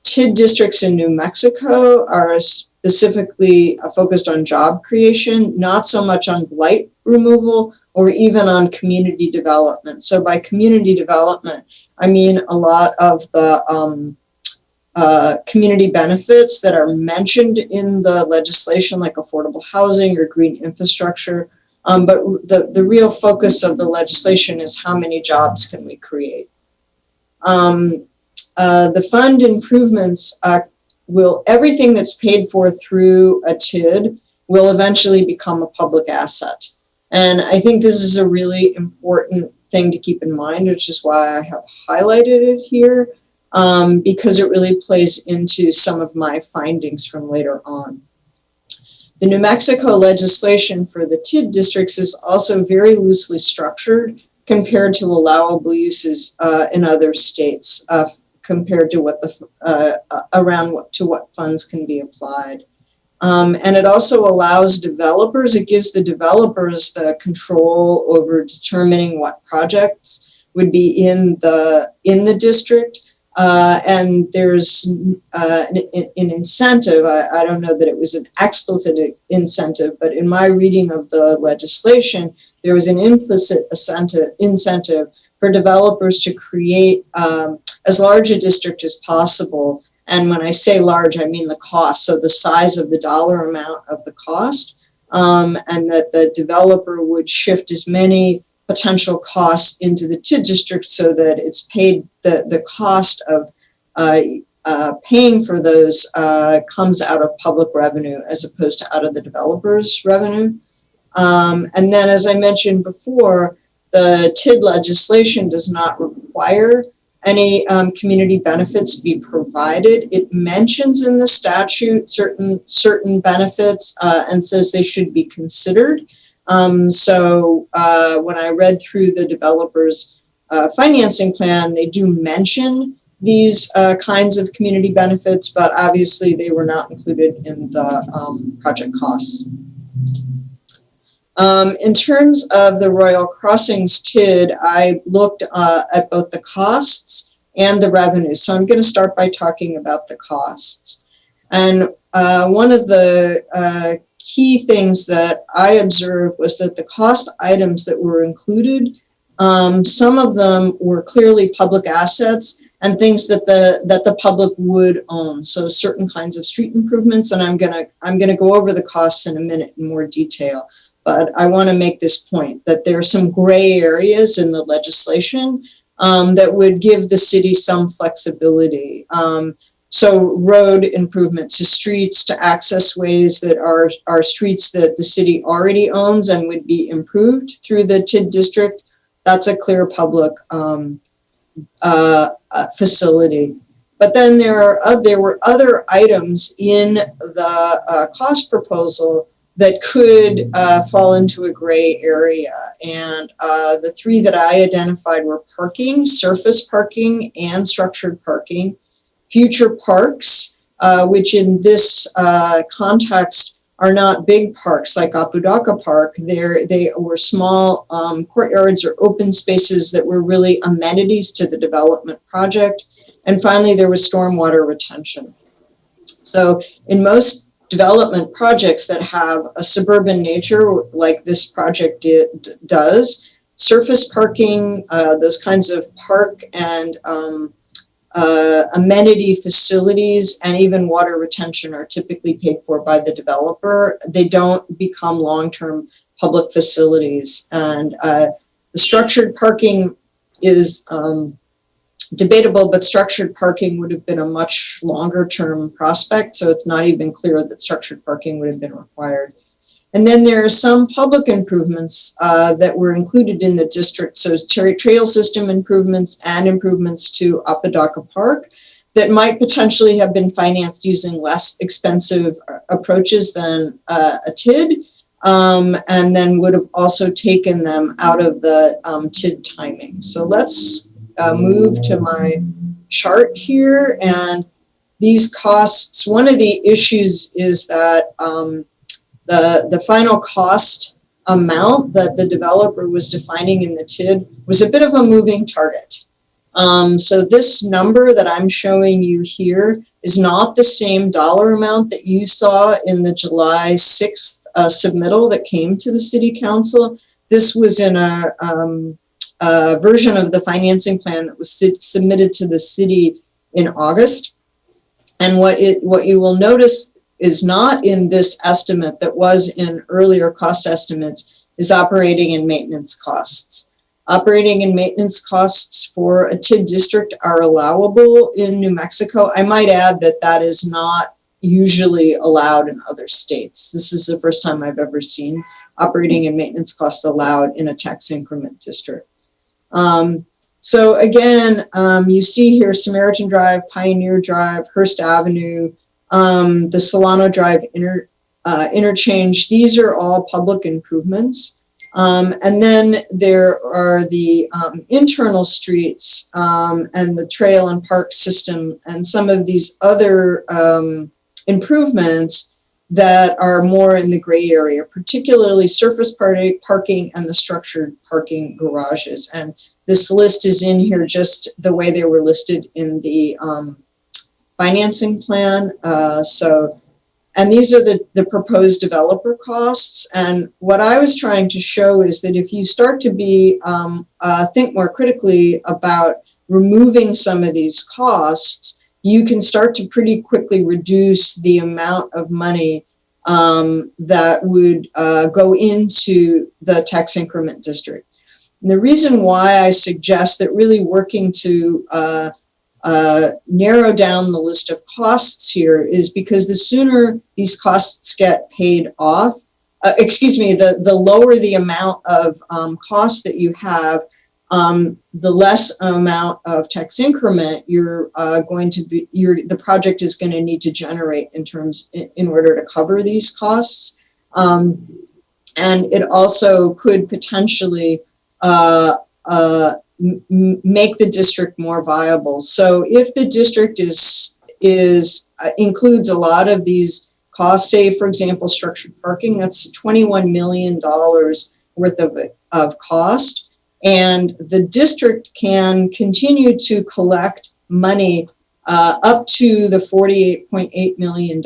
TID districts in New Mexico are specifically focused on job creation, not so much on blight removal or even on community development. So by community development, I mean a lot of the community benefits that are mentioned in the legislation, like affordable housing or green infrastructure. But the real focus of the legislation is how many jobs can we create. The fund improvements everything that's paid for through a TID will eventually become a public asset. And I think this is a really important thing to keep in mind, which is why I have highlighted it here, because it really plays into some of my findings from later on. The New Mexico legislation for the TID districts is also very loosely structured compared to allowable uses in other states, compared to what what funds can be applied. And it also allows developers, it gives the developers the control over determining what projects would be in the district. And there's an incentive. I don't know that it was an explicit incentive, but in my reading of the legislation, there was an implicit incentive for developers to create as large a district as possible. And when I say large, I mean the cost, so the size of the dollar amount of the cost, and that the developer would shift as many potential costs into the TID district so that it's paid, the cost of paying for those comes out of public revenue as opposed to out of the developer's revenue. And then, as I mentioned before, the TID legislation does not require any community benefits to be provided. It mentions in the statute certain benefits and says they should be considered. So when I read through the developer's financing plan, they do mention these kinds of community benefits, but obviously they were not included in the project costs. In terms of the Royal Crossings TID, I looked at both the costs and the revenues. So I'm going to start by talking about the costs. And one of the key things that I observed was that the cost items that were included, some of them were clearly public assets and things that the public would own. So certain kinds of street improvements, and I'm gonna go over the costs in a minute in more detail. But I want to make this point that there are some gray areas in the legislation that would give the city some flexibility. So road improvements to streets, to access ways that are streets that the city already owns and would be improved through the TID district. That's a clear public facility. But then there were other items in the cost proposal that could fall into a gray area. And the three that I identified were parking, surface parking, and structured parking. Future parks, which in this context are not big parks like Apodaca Park. They were small courtyards or open spaces that were really amenities to the development project. And finally, there was stormwater retention. So in most development projects that have a suburban nature, like this project does, surface parking, those kinds of park and amenity facilities, and even water retention are typically paid for by the developer. They don't become long-term public facilities. And the structured parking is debatable, but structured parking would have been a much longer term prospect. So it's not even clear that structured parking would have been required. And then there are some public improvements that were included in the district. So trail system improvements and improvements to Apodaca Park that might potentially have been financed using less expensive approaches than a TID, and then would have also taken them out of the TID timing. So let's move to my chart here. And these costs, one of the issues is that the final cost amount that the developer was defining in the TID was a bit of a moving target. So this number that I'm showing you here is not the same dollar amount that you saw in the July 6th submittal that came to the City Council. This was in a version of the financing plan that was submitted to the city in August. And what you will notice is not in this estimate that was in earlier cost estimates is operating and maintenance costs. Operating and maintenance costs for a TID district are allowable in New Mexico. I might add that that is not usually allowed in other states. This is the first time I've ever seen operating and maintenance costs allowed in a tax increment district. So again, you see here Samaritan Drive, Pioneer Drive, Hearst Avenue, the Solano Drive interchange. These are all public improvements. And then there are the internal streets and the trail and park system and some of these other improvements that are more in the gray area, particularly surface parking and the structured parking garages. And this list is in here just the way they were listed in the financing plan. So And these are the proposed developer costs. And what I was trying to show is that if you start to think more critically about removing some of these costs, you can start to pretty quickly reduce the amount of money that would go into the tax increment district. And the reason why I suggest that really working to narrow down the list of costs here is because the sooner these costs get paid off, the lower the amount of cost that you have, the less amount of tax increment the project is going to need to generate in order to cover these costs. And it also could potentially make the district more viable. So if the district includes a lot of these costs, say for example structured parking, that's $21 million worth of cost, and the district can continue to collect money up to the $48.8 million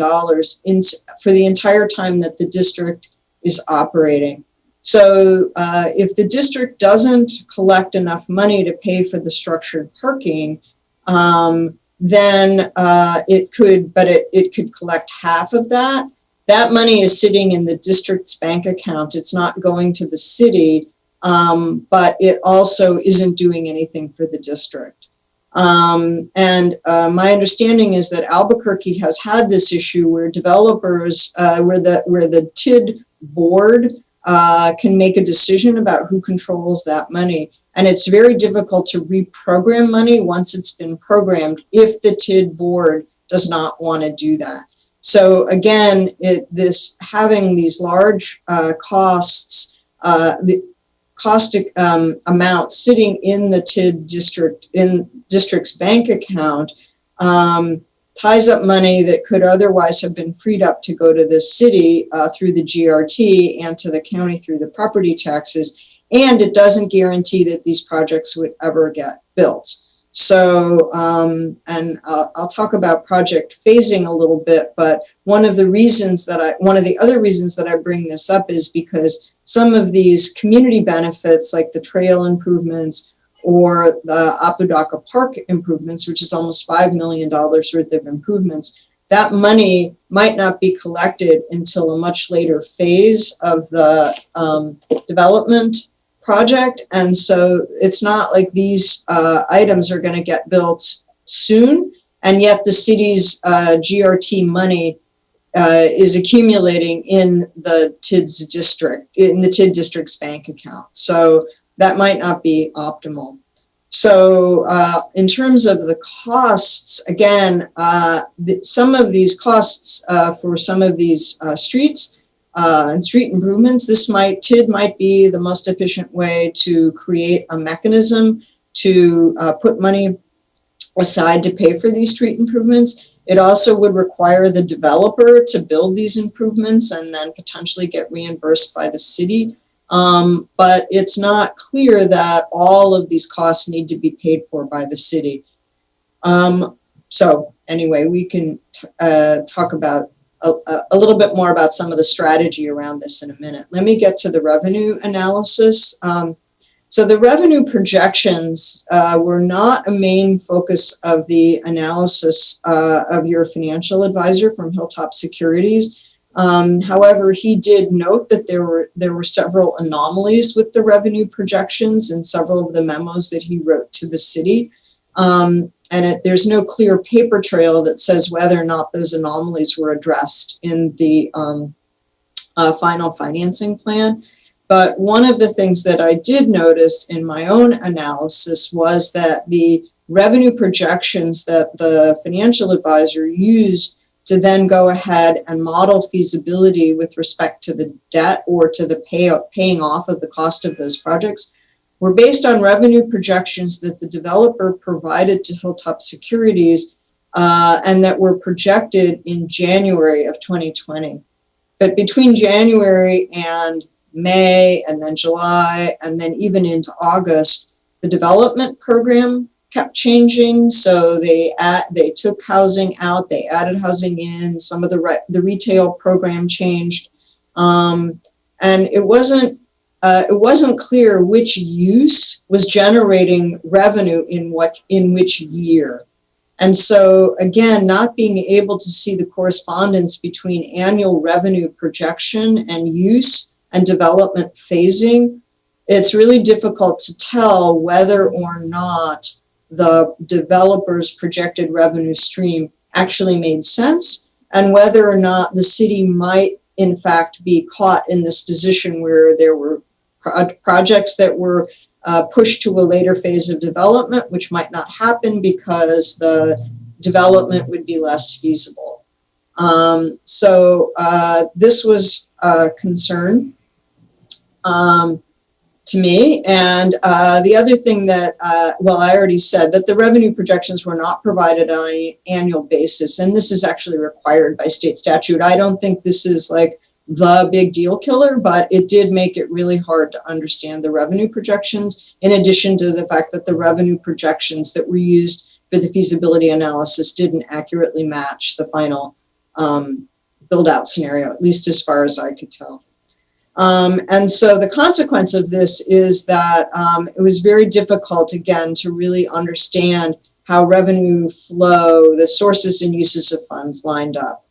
for the entire time that the district is operating. So if the district doesn't collect enough money to pay for the structured parking, then it could collect half of that. That money is sitting in the district's bank account. It's not going to the city, but it also isn't doing anything for the district. My understanding is that Albuquerque has had this issue where developers, where the TID board can make a decision about who controls that money. And it's very difficult to reprogram money once it's been programmed if the TID board does not want to do that. So again, having these large costs, the cost amount sitting in the TID district's bank account ties up money that could otherwise have been freed up to go to the city through the GRT and to the county through the property taxes. And it doesn't guarantee that these projects would ever get built. So, and I'll talk about project phasing a little bit, but one of the other reasons that I bring this up is because some of these community benefits, like the trail improvements or the Apodaca Park improvements, which is almost $5 million worth of improvements, that money might not be collected until a much later phase of the development project. And so it's not like these items are going to get built soon, and yet the city's GRT money is accumulating in the TID district's bank account. So that might not be optimal. So in terms of the costs, again, some of these costs for some of these streets and street improvements, TID might be the most efficient way to create a mechanism to put money aside to pay for these street improvements. It also would require the developer to build these improvements and then potentially get reimbursed by the city. But it's not clear that all of these costs need to be paid for by the city. So anyway, we can talk about a little bit more about some of the strategy around this in a minute. Let me get to the revenue analysis. So the revenue projections were not a main focus of the analysis of your financial advisor from Hilltop Securities. However, he did note that there were several anomalies with the revenue projections in several of the memos that he wrote to the city. There's no clear paper trail that says whether or not those anomalies were addressed in the final financing plan. But one of the things that I did notice in my own analysis was that the revenue projections that the financial advisor used to then go ahead and model feasibility with respect to the debt or to the paying off of the cost of those projects were based on revenue projections that the developer provided to Hilltop Securities and that were projected in January of 2020. But between January and May and then July and then even into August, the development program kept changing. So they took housing out, they added housing in, some of the retail program changed. And it wasn't clear which use was generating revenue in which year. And so again, not being able to see the correspondence between annual revenue projection and use and development phasing, it's really difficult to tell whether or not the developer's projected revenue stream actually made sense, and whether or not the city might in fact be caught in this position where there were projects that were pushed to a later phase of development, which might not happen because the development would be less feasible. So this was a concern to me. And the other thing that, well, I already said that the revenue projections were not provided on an annual basis. And this is actually required by state statute. I don't think this is like the big deal killer, but it did make it really hard to understand the revenue projections, in addition to the fact that the revenue projections that were used for the feasibility analysis didn't accurately match the final build out scenario, at least as far as I could tell. And so the consequence of this is that it was very difficult, again, to really understand how revenue flow, the sources and uses of funds lined up.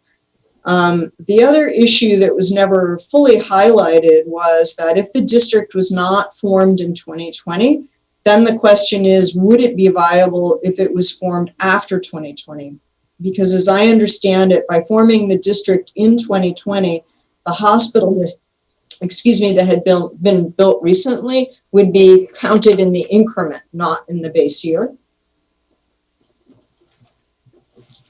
The other issue that was never fully highlighted was that if the district was not formed in 2020, then the question is, would it be viable if it was formed after 2020? Because as I understand it, by forming the district in 2020, the hospital that had been built recently would be counted in the increment, not in the base year.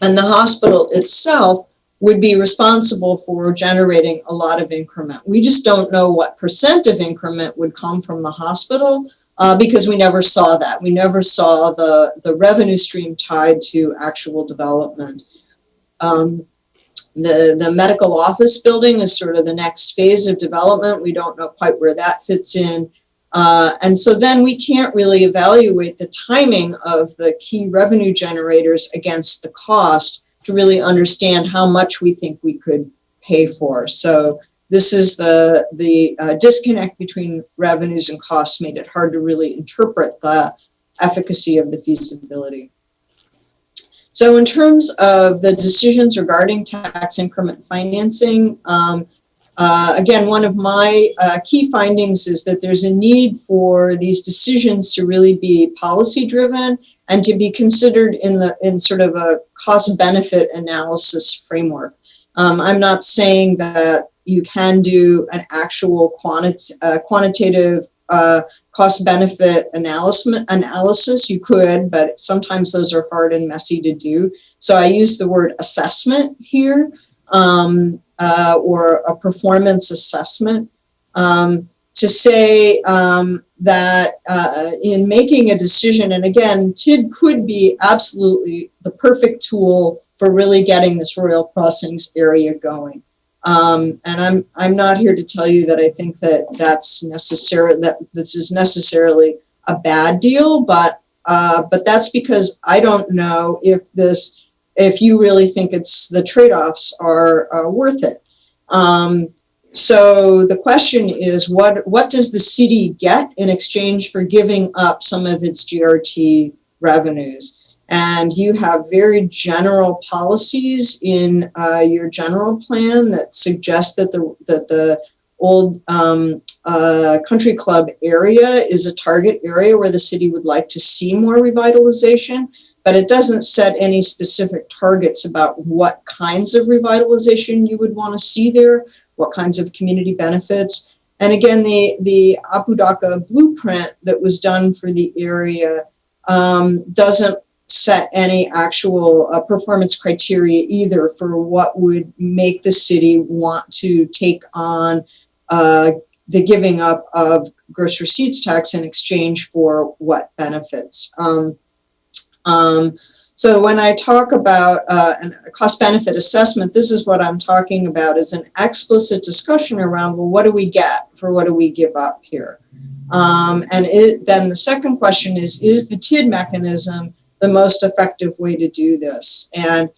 And the hospital itself would be responsible for generating a lot of increment. We just don't know what % of increment would come from the hospital because we never saw that. We never saw the revenue stream tied to actual development. The medical office building is sort of the next phase of development. We don't know quite where that fits in. And so then we can't really evaluate the timing of the key revenue generators against the cost to really understand how much we think we could pay for. So this is the disconnect between revenues and costs made it hard to really interpret the efficacy of the feasibility. So in terms of the decisions regarding tax increment financing, again, one of my key findings is that there's a need for these decisions to really be policy driven and to be considered in sort of a cost benefit analysis framework. I'm not saying that you can do an actual quantitative cost benefit analysis. You could, but sometimes those are hard and messy to do. So I use the word assessment here, or a performance assessment, to say that in making a decision, and again, TID could be absolutely the perfect tool for really getting this Royal Crossings area going. And I'm not here to tell you that I think that this is necessarily a bad deal, but that's because I don't know if you really think the trade-offs are worth it. So the question is, what does the city get in exchange for giving up some of its GRT revenues? And you have very general policies in your general plan that suggest that the old country club area is a target area where the city would like to see more revitalization, but it doesn't set any specific targets about what kinds of revitalization you would want to see there, what kinds of community benefits. And again, the Apodaca blueprint that was done for the area doesn't set any actual performance criteria either for what would make the city want to take on the giving up of gross receipts tax in exchange for what benefits. So when I talk about a cost benefit assessment, this is what I'm talking about, is an explicit discussion around, well, what do we get for what do we give up here? Then the second question is the TID mechanism the most effective way to do this? And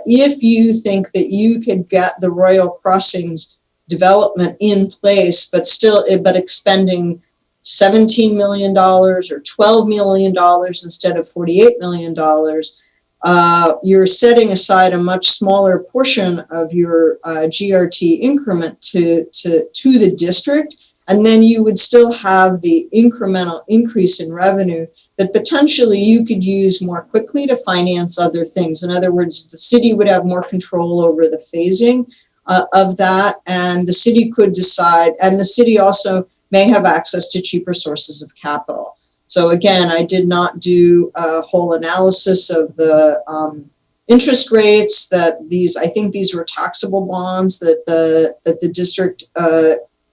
if you think that you could get the Royal Crossings development in place, but expending $17 million or $12 million instead of $48 million, you're setting aside a much smaller portion of your GRT increment to the district, and then you would still have the incremental increase in revenue that potentially you could use more quickly to finance other things. In other words, the city would have more control over the phasing of that, and the city could decide, and the city also may have access to cheaper sources of capital. So again, I did not do a whole analysis of the interest rates I think these were taxable bonds that the district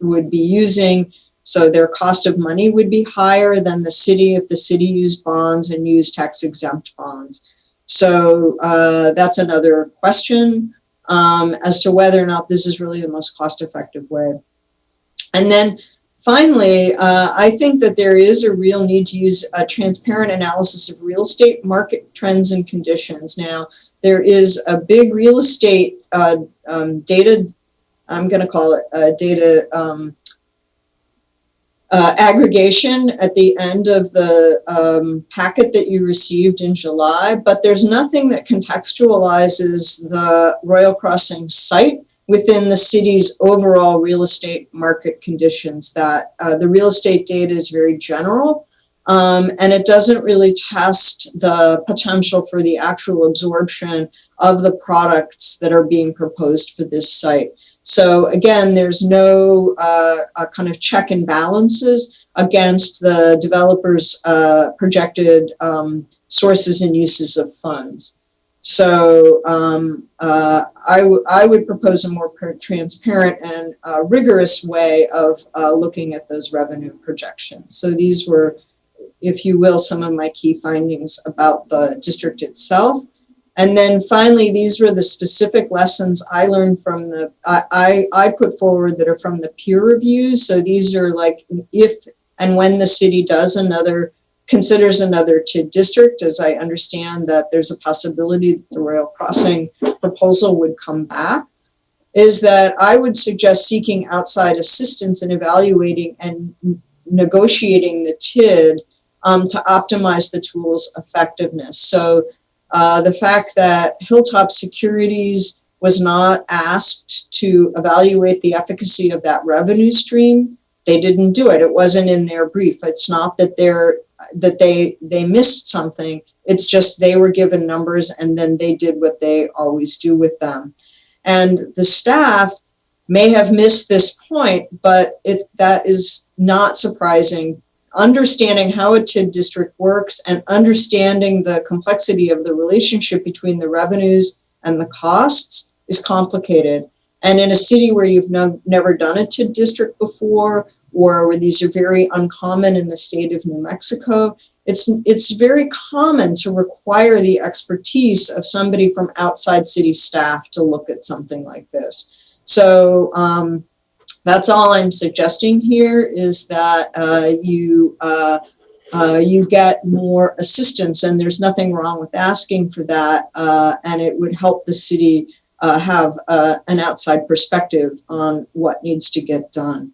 would be using. So their cost of money would be higher than the city if the city used bonds and used tax exempt bonds. So that's another question as to whether or not this is really the most cost effective way. And then finally, I think that there is a real need to use a transparent analysis of real estate market trends and conditions. Now, there is a big real estate data, I'm going to call it data aggregation at the end of the packet that you received in July, but there's nothing that contextualizes the Royal Crossings site within the city's overall real estate market conditions. That the real estate data is very general, and it doesn't really test the potential for the actual absorption of the products that are being proposed for this site. So again, there's no kind of check and balances against the developer's projected sources and uses of funds. So I would propose a more transparent and rigorous way of looking at those revenue projections. So these were, if you will, some of my key findings about the district itself. And then finally, these were the specific lessons I learned from I put forward that are from the peer reviews. So these are like if and when the city considers another TID district, as I understand that there's a possibility that the Royal Crossing proposal would come back, is that I would suggest seeking outside assistance in evaluating and negotiating the TID to optimize the tool's effectiveness. So the fact that Hilltop Securities was not asked to evaluate the efficacy of that revenue stream, they didn't do it. It wasn't in their brief. It's not that they missed something. It's just they were given numbers and then they did what they always do with them. And the staff may have missed this point, but that is not surprising. Understanding how a TID district works and understanding the complexity of the relationship between the revenues and the costs is complicated. And in a city where you've never done a TID district before, or where these are very uncommon in the state of New Mexico, it's very common to require the expertise of somebody from outside city staff to look at something like this. So that's all I'm suggesting here, is that you get more assistance, and there's nothing wrong with asking for that, and it would help the city have an outside perspective on what needs to get done.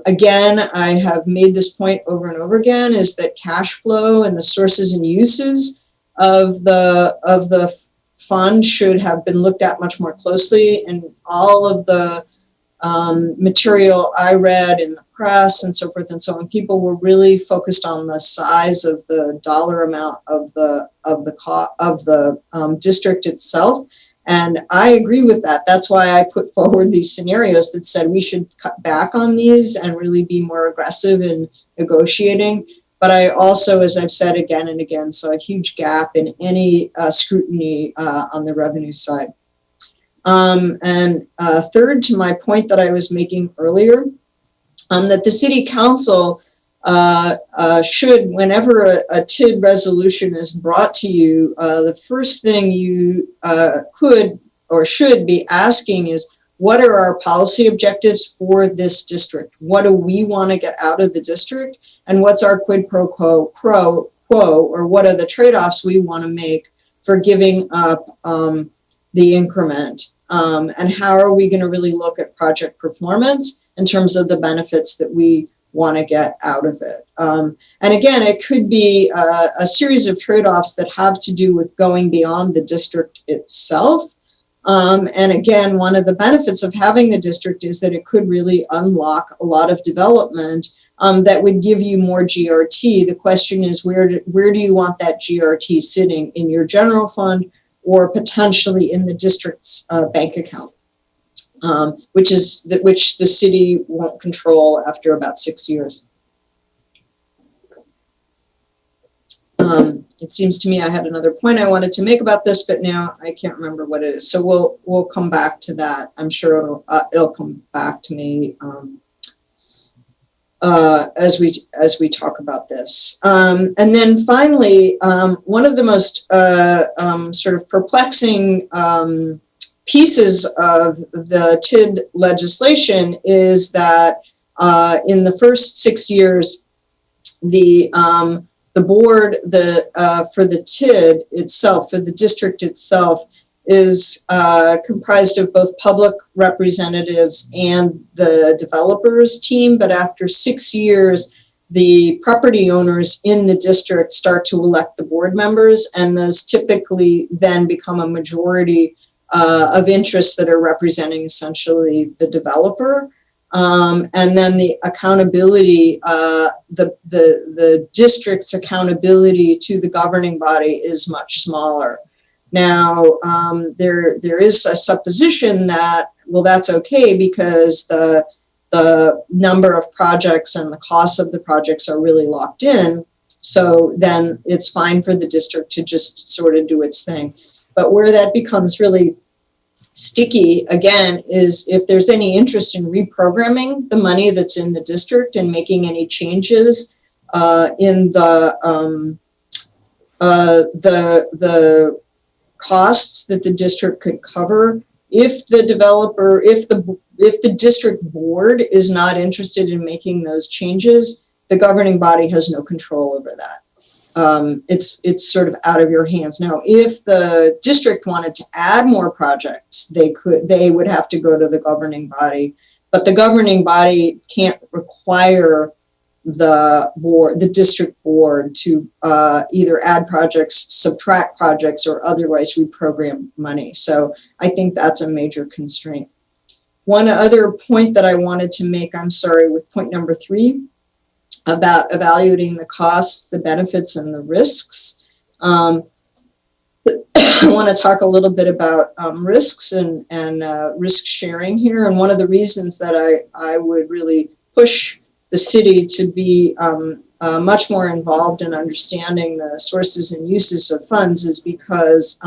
Again, I have made this point over and over again, is that cash flow and the sources and uses of the fund should have been looked at much more closely, and all of the material I read in the press and so forth and so on, people were really focused on the size of the dollar amount of the district itself. And I agree with that. That's why I put forward these scenarios that said we should cut back on these and really be more aggressive in negotiating. But I also, as I've said again and again, saw a huge gap in any scrutiny on the revenue side. And third, to my point that I was making earlier, that the city council should, whenever a TID resolution is brought to you, the first thing you could or should be asking is, what are our policy objectives for this district? What do we want to get out of the district? And what's our quid pro quo, or what are the trade-offs we want to make for giving up the increment? And how are we going to really look at project performance in terms of the benefits that we want to get out of it? And again, it could be a series of trade-offs that have to do with going beyond the district itself. And again, one of the benefits of having the district is that it could really unlock a lot of development that would give you more GRT. The question is, where do you want that GRT sitting, in your general fund or potentially in the district's bank account, which the city won't control after about 6 years. It seems to me I had another point I wanted to make about this, but now I can't remember what it is. So we'll come back to that. I'm sure it'll come back to me as we talk about this. And then finally, one of the most sort of perplexing pieces of the TID legislation is that in the first 6 years, the board for the TID itself, for the district itself, is comprised of both public representatives and the developers team. But after 6 years, the property owners in the district start to elect the board members, and those typically then become a majority of interests that are representing essentially the developer. And then the accountability, the district's accountability to the governing body is much smaller. Now, there is a supposition that, well, that's okay because the number of projects and the costs of the projects are really locked in. So then it's fine for the district to just sort of do its thing. But where that becomes really sticky, again, is if there's any interest in reprogramming the money that's in the district and making any changes in the costs that the district could cover. If the developer, if the district board is not interested in making those changes, the governing body has no control over that. It's sort of out of your hands. Now, if the district wanted to add more projects, they would have to go to the governing body, but the governing body can't require the district board to either add projects, subtract projects, or otherwise reprogram money. So I think that's a major constraint. One other point that I wanted to make, I'm sorry, with point number 3, about evaluating the costs, the benefits, and the risks. I want to talk a little bit about risks and risk sharing here. And one of the reasons that I would really push the city to be much more involved in understanding the sources and uses of funds is because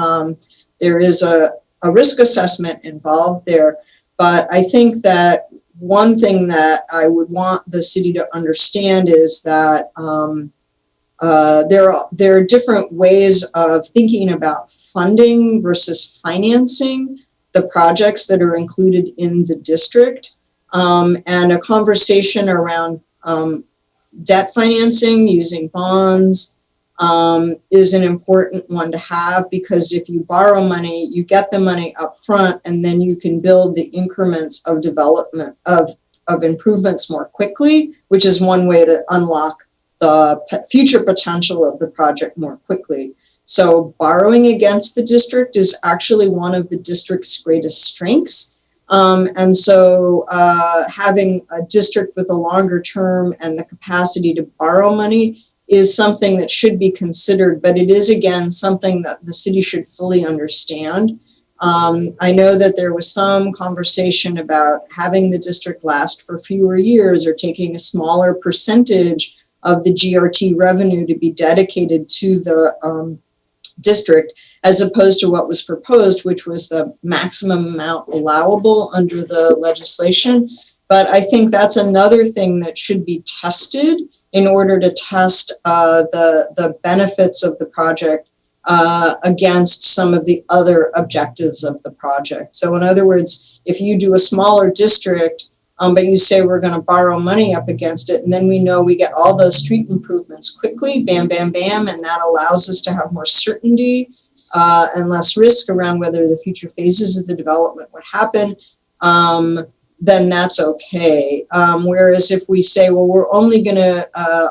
there is a risk assessment involved there. But I think that one thing that I would want the city to understand is that there are different ways of thinking about funding versus financing the projects that are included in the district. And a conversation around debt financing using bonds is an important one to have, because if you borrow money, you get the money up front, and then you can build the increments of development of improvements more quickly, which is one way to unlock the future potential of the project more quickly. So borrowing against the district is actually one of the district's greatest strengths. And so having a district with a longer term and the capacity to borrow money is something that should be considered, but it is, again, something that the city should fully understand. I know that there was some conversation about having the district last for fewer years or taking a smaller percentage of the GRT revenue to be dedicated to the district, as opposed to what was proposed, which was the maximum amount allowable under the legislation. But I think that's another thing that should be tested in order to test the benefits of the project against some of the other objectives of the project. So in other words, if you do a smaller district, but you say we're going to borrow money up against it, and then we know we get all those street improvements quickly, bam, bam, bam, and that allows us to have more certainty and less risk around whether the future phases of the development would happen, then that's okay. Whereas if we say, well, we're only going to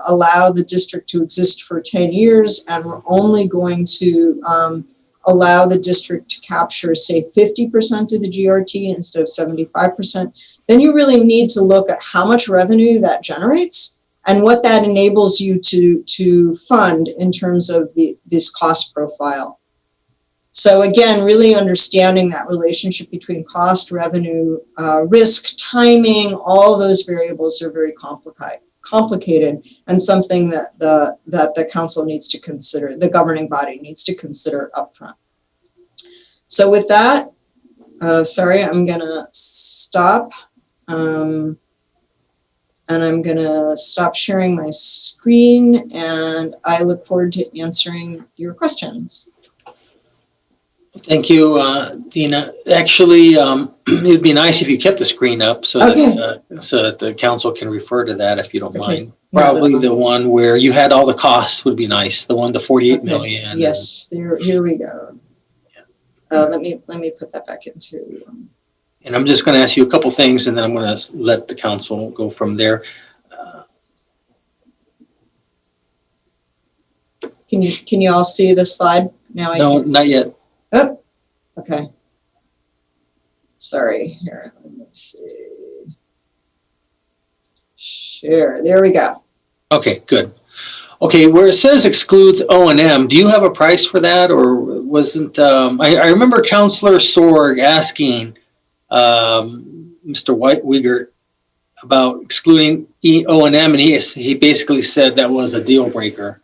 allow the district to exist for 10 years, and we're only going to allow the district to capture, say, 50% of the GRT instead of 75%, then you really need to look at how much revenue that generates and what that enables you to fund in terms of this cost profile. So again, really understanding that relationship between cost, revenue, risk, timing, all those variables are very complicated and something that the council needs to consider, the governing body needs to consider upfront. So with that, sorry, I'm gonna stop. And I'm gonna stop sharing my screen, and I look forward to answering your questions. Thank you, Dina. Actually, it'd be nice if you kept the screen up so that the council can refer to that if you don't mind. Probably the one where you had all the costs would be nice. The one, the 48 million. Yes, here we go. Let me put that back into. And I'm just going to ask you a couple things, and then I'm going to let the council go from there. Can you all see the slide now? No, not yet. Oh, okay. Sorry. Here, let me see. Share. There we go. Okay, good. Okay, where it says excludes O&M, do you have a price for that, or wasn't? I remember Councillor Sorg asking Mr. Wiegert about excluding O&M, and he basically said that was a deal breaker.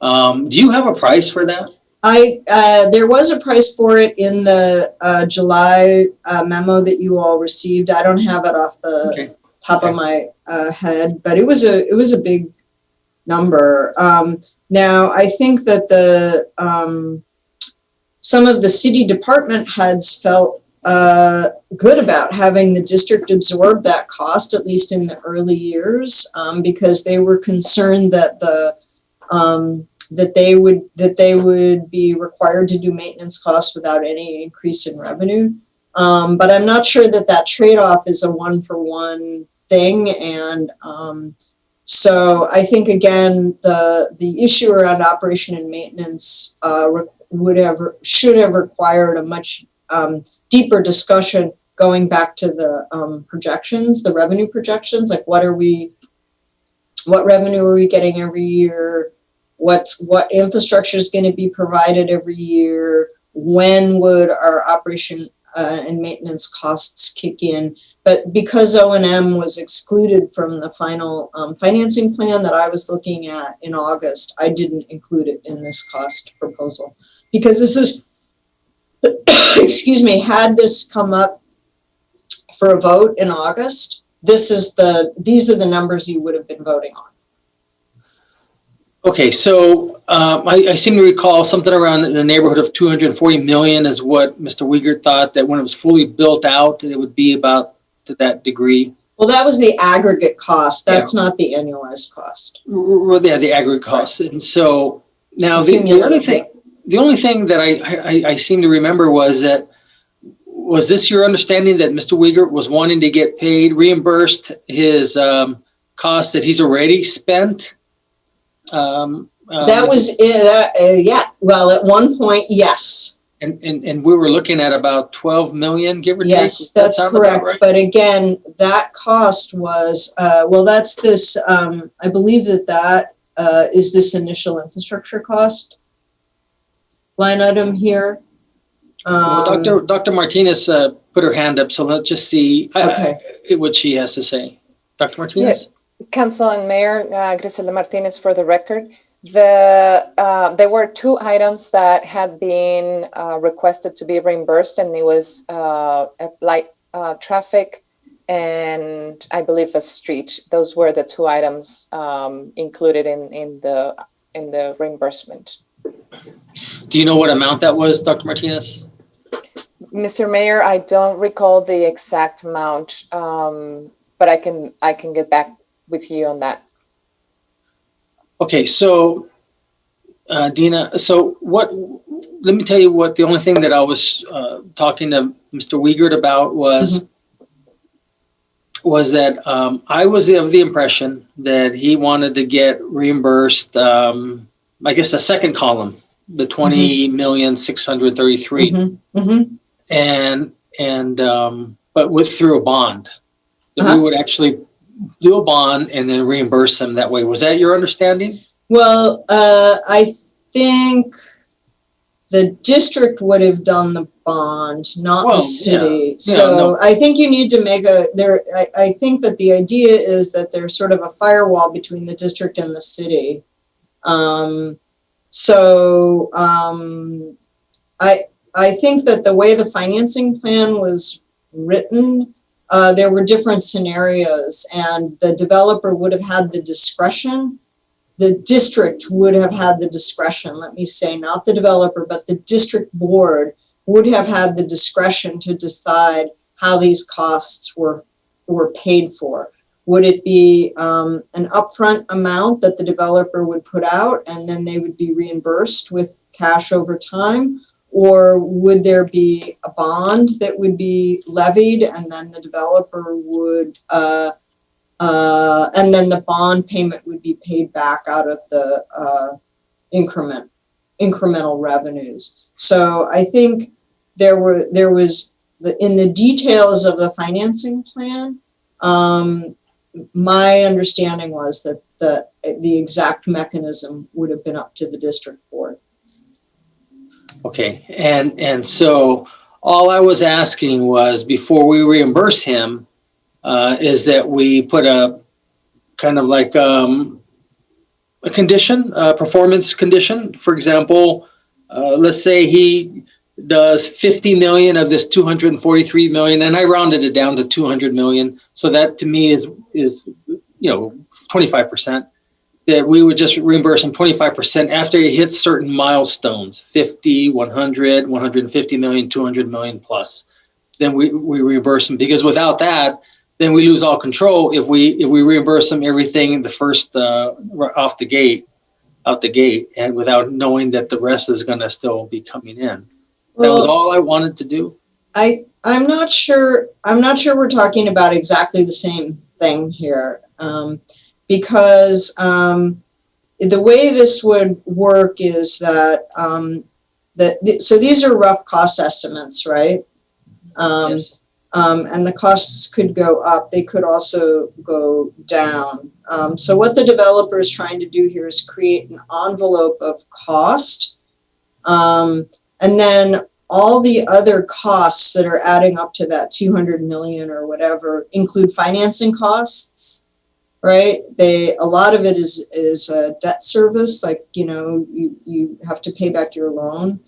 Do you have a price for that? There was a price for it in the July memo that you all received. I don't have it off the top of my head, but it was a big number. Now I think that some of the city department heads felt good about having the district absorb that cost, at least in the early years, because they were concerned that that they would be required to do maintenance costs without any increase in revenue. But I'm not sure that trade-off is a one-for-one thing. And so I think, again, the issue around operation and maintenance should have required a much deeper discussion going back to the projections, the revenue projections, like what revenue are we getting every year? What infrastructure is going to be provided every year? When would our operation and maintenance costs kick in? But because O&M was excluded from the final financing plan that I was looking at in August, I didn't include it in this cost proposal. Because this is, excuse me, had this come up for a vote in August, these are the numbers you would have been voting on. Okay, so I seem to recall something around in the neighborhood of 240 million is what Mr. Wiegert thought that when it was fully built out, it would be about to that degree. Well, that was the aggregate cost. That's not the annualized cost. Well, yeah, the aggregate cost. And so now the only thing that I seem to remember was this your understanding that Mr. Wiegert was wanting to get paid, reimbursed his costs that he's already spent? That was it. Yeah. Well, at one point, yes. And we were looking at about 12 million, give or take. Yes, that's correct. Right? But again, that cost was that's this. I believe that is this initial infrastructure cost line item here. Well, Dr. Martinez put her hand up, so let's just see what she has to say. Dr. Martinez. Yeah. Council and Mayor Griselda Martinez, for the record, there were two items that had been requested to be reimbursed, and it was light traffic and I believe a street. Those were the two items included in the reimbursement. Do you know what amount that was, Dr. Martinez? Mr. Mayor, I don't recall the exact amount, but I can get back with you on that. Okay, so Dina, so let me tell you what the only thing that I was talking to Mr. Wiegert about was that I was of the impression that he wanted to get reimbursed, I guess, a second column, the 20,633,000, and but through a bond, that we would actually do a bond and then reimburse them that way. Was that your understanding? Well, I think the district would have done the bond, not the city. So I think you need to make I think that the idea is that there's sort of a firewall between the district and the city. I think that the way the financing plan was written, there were different scenarios, and the developer would have had the discretion. The district would have had the discretion, let me say, not the developer, but the district board would have had the discretion to decide how these costs were paid for. Would it be an upfront amount that the developer would put out and then they would be reimbursed with cash over time? Or would there be a bond that would be levied and then the developer would, and then the bond payment would be paid back out of the incremental revenues? So I think there was in the details of the financing plan, my understanding was that the exact mechanism would have been up to the district board. Okay, and so all I was asking was, before we reimburse him, is that we put a kind of like a condition, a performance condition. For example, let's say he does 50 million of this 243 million, and I rounded it down to 200 million. So that to me is 25%. That we would just reimburse him 25% after he hits certain milestones, 50, 100, 150 million, 200 million plus. Then we reimburse him, because without that, then we lose all control if we reimburse him everything the first out the gate, and without knowing that the rest is going to still be coming in. That was all I wanted to do. I'm not sure we're talking about exactly the same thing here. Because the way this would work is that, so these are rough cost estimates, right? Yes. And the costs could go up. They could also go down. So what the developer is trying to do here is create an envelope of cost. And then all the other costs that are adding up to that 200 million or whatever include financing costs. Right? A lot of it is debt service, like, you have to pay back your loan.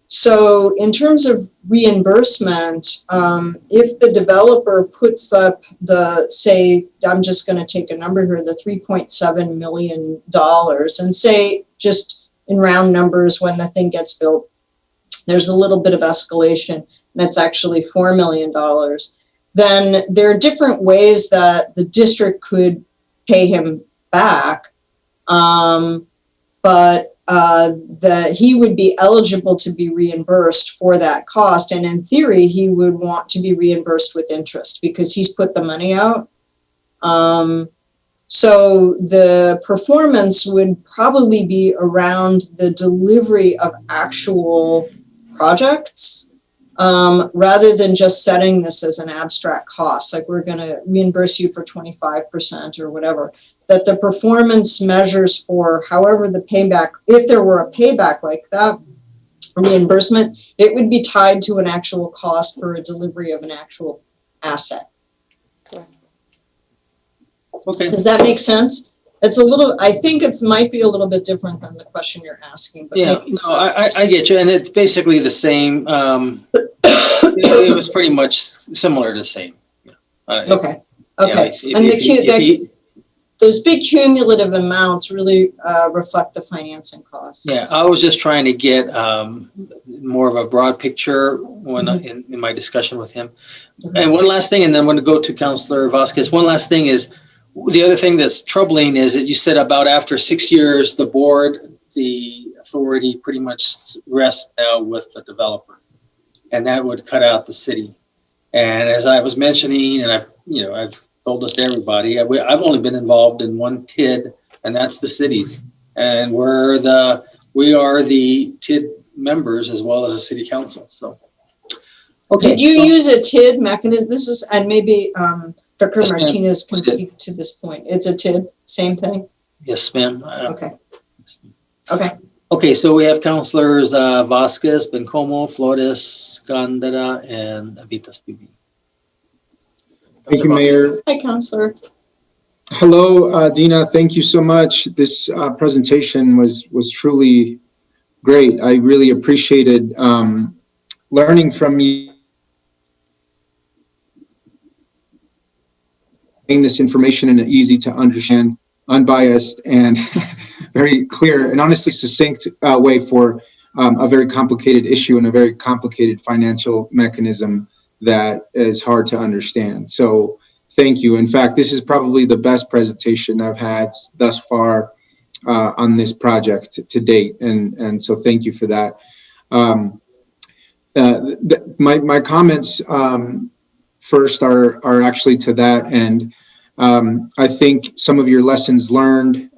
So in terms of reimbursement, if the developer puts up say, I'm just going to take a number here, the $3.7 million, and say, just in round numbers, when the thing gets built, there's a little bit of escalation, and it's actually $4 million. Then there are different ways that the district could pay him back, but that he would be eligible to be reimbursed for that cost. And in theory, he would want to be reimbursed with interest because he's put the money out. So the performance would probably be around the delivery of actual projects. Rather than just setting this as an abstract cost, like we're going to reimburse you for 25% or whatever, that the performance measures for however the payback, if there were a payback like that, reimbursement, it would be tied to an actual cost for a delivery of an actual asset. Okay. Does that make sense? It's a little, I think it might be a little bit different than the question you're asking. But Yeah, no, I get you. And it's basically the same. It was pretty much similar to the same. Okay. And those big cumulative amounts really reflect the financing costs. Yeah, I was just trying to get more of a broad picture when in my discussion with him. And one last thing, and then I'm going to go to Councilor Vasquez. One last thing is, the other thing that's troubling is that you said about after 6 years, the board, the authority pretty much rests now with the developer, and that would cut out the city. And as I was mentioning, and I've told this to everybody, I've only been involved in one TID, and that's the cities. And we are the TID members as well as the city council. So, okay. Did you use a TID mechanism? This is, and maybe Dr. Yes, Martinez can speak to this point. It's a TID, same thing? Yes, ma'am. Okay. Okay. Okay, so we have Councilors Vasquez, Bencomo, Flores, Gandara, and Avitas TV. Thank you, Mayor. Hi, Councilor. Hello, Dina. Thank you so much. This presentation was truly great. I really appreciated learning from you, this information in an easy to understand, unbiased, and very clear and honestly succinct way for a very complicated issue and a very complicated financial mechanism that is hard to understand. So thank you. In fact, this is probably the best presentation I've had thus far on this project to date. And so thank you for that. My comments first are actually to that. And I think some of your lessons learned,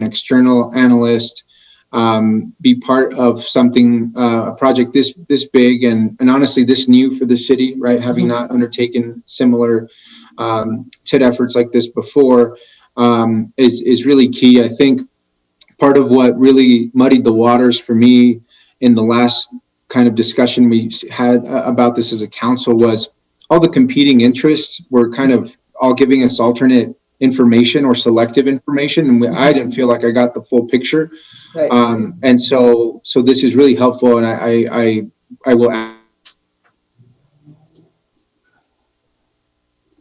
an external analyst, be part of something, a project this big and honestly this new for the city, right? Having not undertaken similar TID efforts like this before is really key. I think part of what really muddied the waters for me in the last kind of discussion we had about this as a council was all the competing interests were kind of all giving us alternate information or selective information, and I didn't feel like I got the full picture. Right. And so this is really helpful, and I will add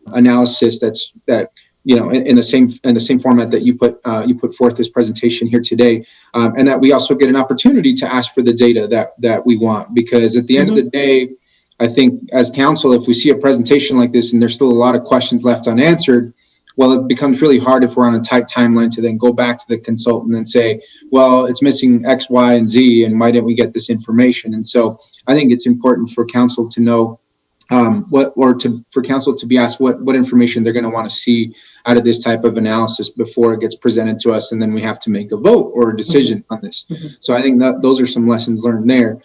analysis that in the same format that you put forth this presentation here today, and that we also get an opportunity to ask for the data that we want, because at the end of the day, I think as council, if we see a presentation like this and there's still a lot of questions left unanswered, well, it becomes really hard if we're on a tight timeline to then go back to the consultant and say, well, it's missing X, Y, and Z, and why didn't we get this information? And so I think it's important for council to know for council to be asked what information they're going to want to see out of this type of analysis before it gets presented to us, and then we have to make a vote or a decision on this. So I think that those are some lessons learned there.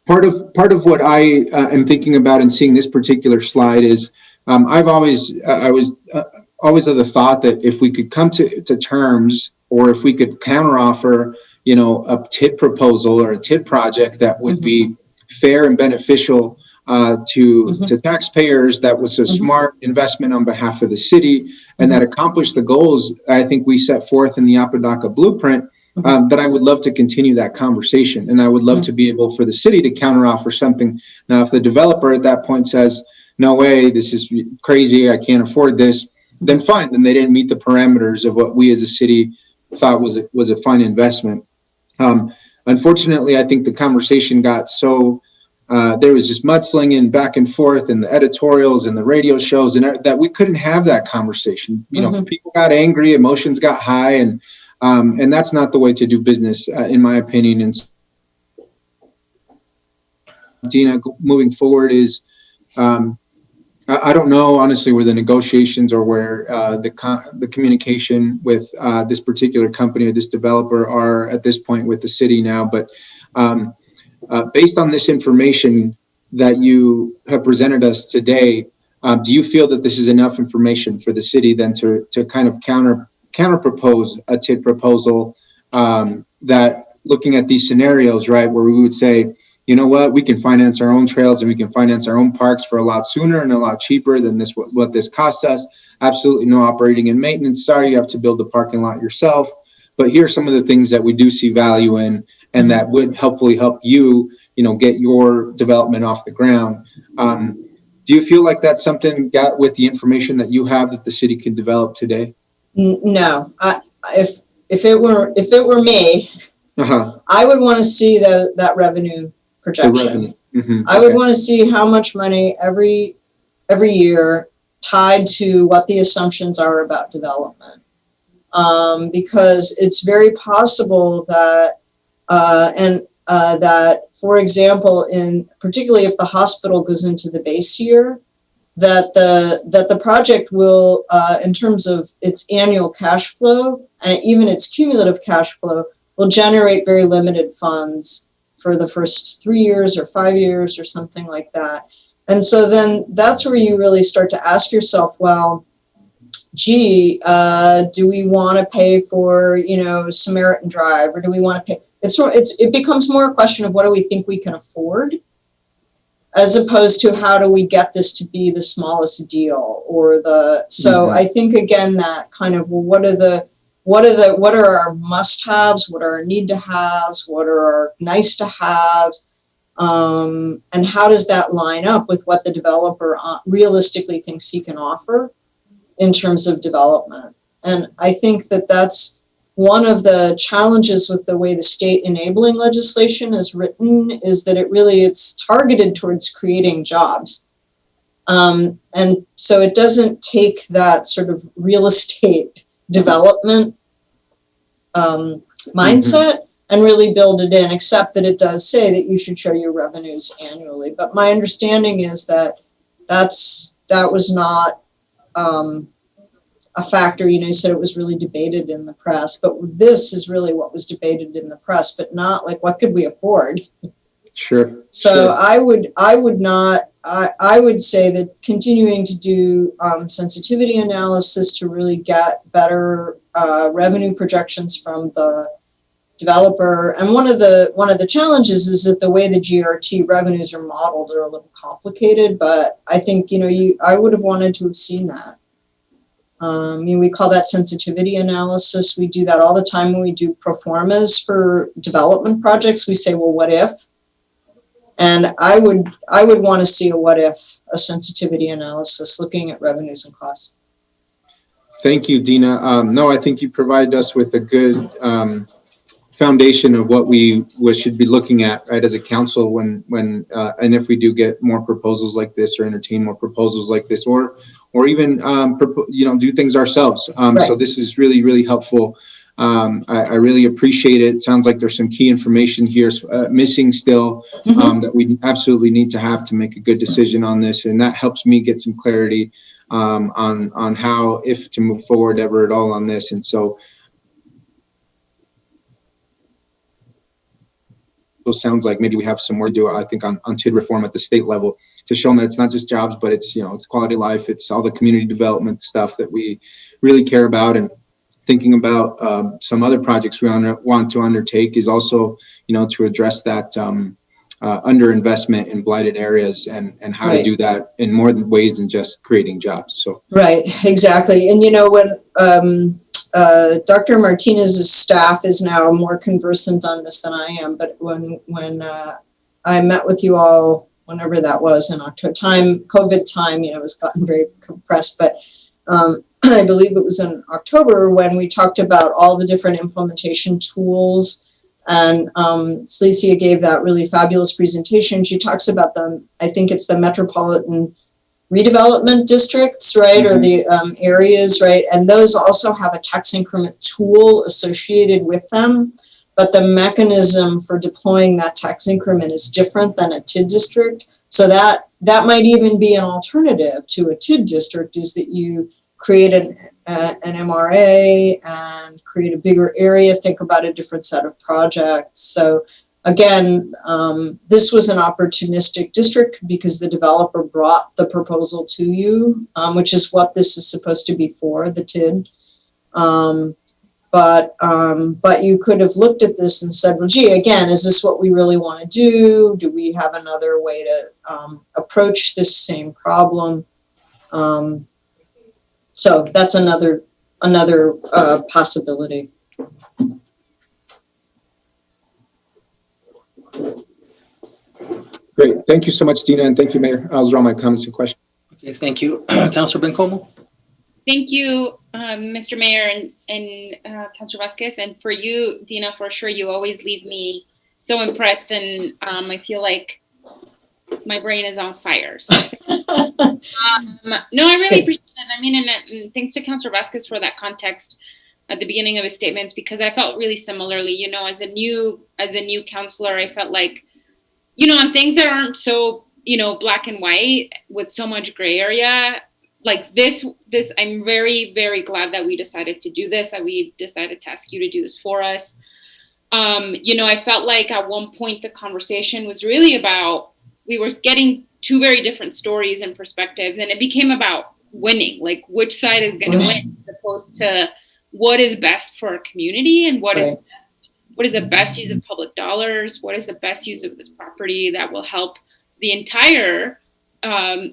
Part of what I am thinking about and seeing this particular slide is I was always of the thought that if we could come to terms, or if we could counteroffer, a TID proposal or a TID project that would be fair and beneficial to taxpayers, that was a smart investment on behalf of the city, and that accomplished the goals I think we set forth in the Apodaca blueprint, that I would love to continue that conversation, and I would love to be able for the city to counteroffer something. Now, if the developer at that point says, no way, this is crazy, I can't afford this, then fine, then they didn't meet the parameters of what we as a city thought was a fine investment. Unfortunately, I think the conversation got so, there was just mudslinging back and forth in the editorials and the radio shows, and that we couldn't have that conversation. People got angry, emotions got high, and that's not the way to do business, in my opinion. And Dina, moving forward is, I don't know, honestly, where the negotiations or where the communication with this particular company or this developer are at this point with the city now. But based on this information that you have presented us today, do you feel that this is enough information for the city then to kind of counter propose a TID proposal that, looking at these scenarios, right, where we would say, you know what, we can finance our own trails and we can finance our own parks for a lot sooner and a lot cheaper than what this costs us. Absolutely no operating and maintenance. Sorry, you have to build the parking lot yourself. But here are some of the things that we do see value in, and that would hopefully help you, get your development off the ground. Do you feel like that's something got with the information that you have that the city could develop today? No, if it were me, Uh-huh. I would want to see that revenue projection. The revenue. Mm-hmm. I would want to see how much money every year tied to what the assumptions are about development. Because it's very possible that, that, for example, particularly if the hospital goes into the base year, that the project will, in terms of its annual cash flow and even its cumulative cash flow, will generate very limited funds for the first 3 years or 5 years or something like that. And so then that's where you really start to ask yourself, well, gee, do we want to pay for, Samaritan Drive, or do we want to pay? It becomes more a question of what do we think we can afford, as opposed to how do we get this to be the smallest deal or so I think again that kind of, well, what are our must-haves, what are our need-to-haves, what are our nice-to-haves, and how does that line up with what the developer realistically thinks he can offer in terms of development. And I think that that's one of the challenges with the way the state enabling legislation is written, is that it's targeted towards creating jobs. And so it doesn't take that sort of real estate development mindset and really build it in, except that it does say that you should show your revenues annually. But my understanding is that that was not a factor. You said it was really debated in the press, but this is really what was debated in the press, but not like what could we afford. Sure. So sure. I would say that continuing to do sensitivity analysis to really get better revenue projections from the developer. And one of the challenges is that the way the GRT revenues are modeled are a little complicated, but I think, I would have wanted to have seen that. We call that sensitivity analysis. We do that all the time when we do pro formas for development projects. We say, well, what if? And I would want to see a what if, a sensitivity analysis looking at revenues and costs. Thank you, Dina. No, I think you provided us with a good foundation of what we should be looking at, right, as a council when and if we do get more proposals like this or entertain more proposals like this, or even do things ourselves. Right. So this is really, really helpful. I really appreciate it. Sounds like there's some key information here missing still that we absolutely need to have to make a good decision on this, and that helps me get some clarity on how, if to move forward ever at all on this. And so it sounds like maybe we have some more to do, I think, on TID reform at the state level, to show them that it's not just jobs, but it's it's quality of life, it's all the community development stuff that we really care about. And thinking about some other projects we want to undertake is also to address that underinvestment in blighted areas and how Right. to do that in more ways than just creating jobs. So Right, exactly. And when Dr. Martinez's staff is now more conversant on this than I am, but when I met with you all, whenever that was in October COVID time, it was gotten very compressed, but I believe it was in October when we talked about all the different implementation tools, and Celicia gave that really fabulous presentation. She talks about I think it's the metropolitan redevelopment districts, right, or the areas, right, and those also have a tax increment tool associated with them, but the mechanism for deploying that tax increment is different than a TID district. So that might even be an alternative to a TID district, is that you create an MRA and create a bigger area, think about a different set of projects. So again, this was an opportunistic district because the developer brought the proposal to you, which is what this is supposed to be for, the TID. But you could have looked at this and said, well, gee, again, is this what we really want to do? Do we have another way to approach this same problem? So that's another possibility. Great. Thank you so much, Dina, and thank you, Mayor. Those are all my comments and questions. Okay, thank you. Councilor Bencomo? Thank you, Mr. Mayor and Councilor Vasquez. And for you, Dina, for sure, you always leave me so impressed, and I feel like my brain is on fire. So, no, I really appreciate it. I mean, and thanks to Councilor Vasquez for that context at the beginning of his statements, because I felt really similarly. You know, as a new counselor, I felt like, you know, on things that aren't so, you know, black and white with so much gray area, like this, I'm very, very glad that we decided to do this, that we decided to ask you to do this for us. You know, I felt like at one point the conversation was really about, we were getting two very different stories and perspectives, and it became about winning, like which side is going to win, as opposed to what is best for our community and what is the best use of public dollars, what is the best use of this property that will help the entire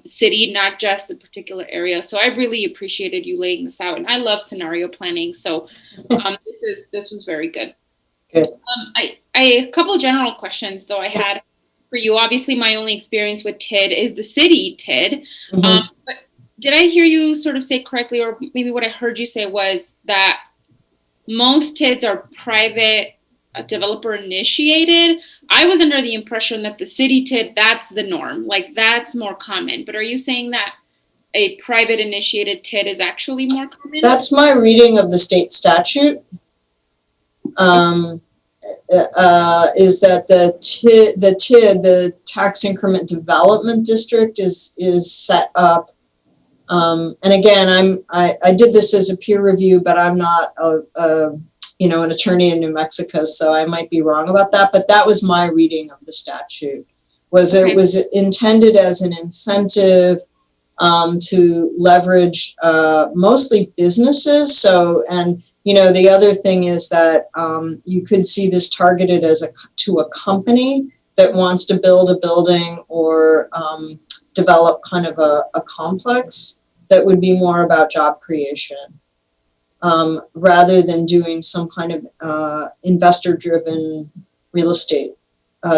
city, not just a particular area. So I really appreciated you laying this out, and I love scenario planning. So this was very good. Good. A couple general questions though I had for you. Obviously, my only experience with TID is the city TID. But did I hear you sort of say correctly, or maybe what I heard you say was that most TIDs are private developer initiated? I was under the impression that the city TID, that's the norm, like that's more common. But are you saying that a private initiated TID is actually more common? That's my reading of the state statute. Is that the TID, the tax increment development district, is set up. And again, I did this as a peer review, but I'm not you know, an attorney in New Mexico, so I might be wrong about that. But that was my reading of the statute. It was intended as an incentive to leverage mostly businesses. So, and you know, the other thing is that you could see this targeted as to a company that wants to build a building or develop kind of a complex that would be more about job creation, rather than doing some kind of investor-driven real estate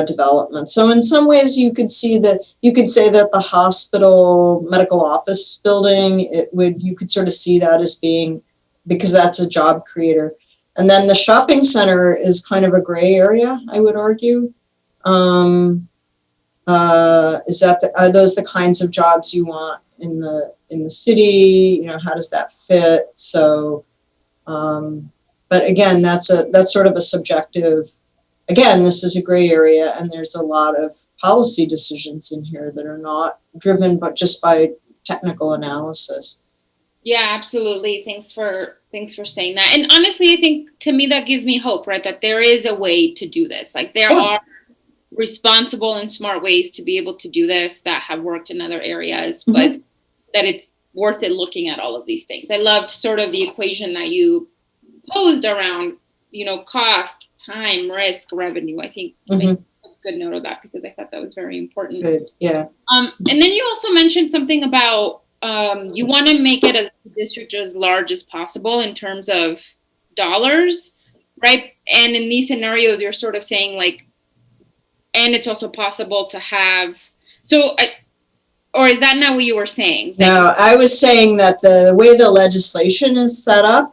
development. So in some ways you could say that the hospital medical office building, you could sort of see that as being, because that's a job creator. And then the shopping center is kind of a gray area, I would argue. Are those the kinds of jobs you want in the city? You know, how does that fit? So, but again, that's sort of a subjective. Again, this is a gray area, and there's a lot of policy decisions in here that are not driven, but just by technical analysis. Yeah, absolutely. Thanks for saying that. And honestly, I think to me that gives me hope, right? That there is a way to do this. Like there are responsible and smart ways to be able to do this that have worked in other areas, but that it's worth it looking at all of these things. I loved sort of the equation that you posed around, you know, cost, time, risk, revenue. I think make a good note of that because I thought that was very important. Good, yeah. And then you also mentioned something about you want to make it a district as large as possible in terms of dollars, right? And in these scenarios, you're sort of saying like, and it's also possible to have, or is that not what you were saying? No, I was saying that the way the legislation is set up,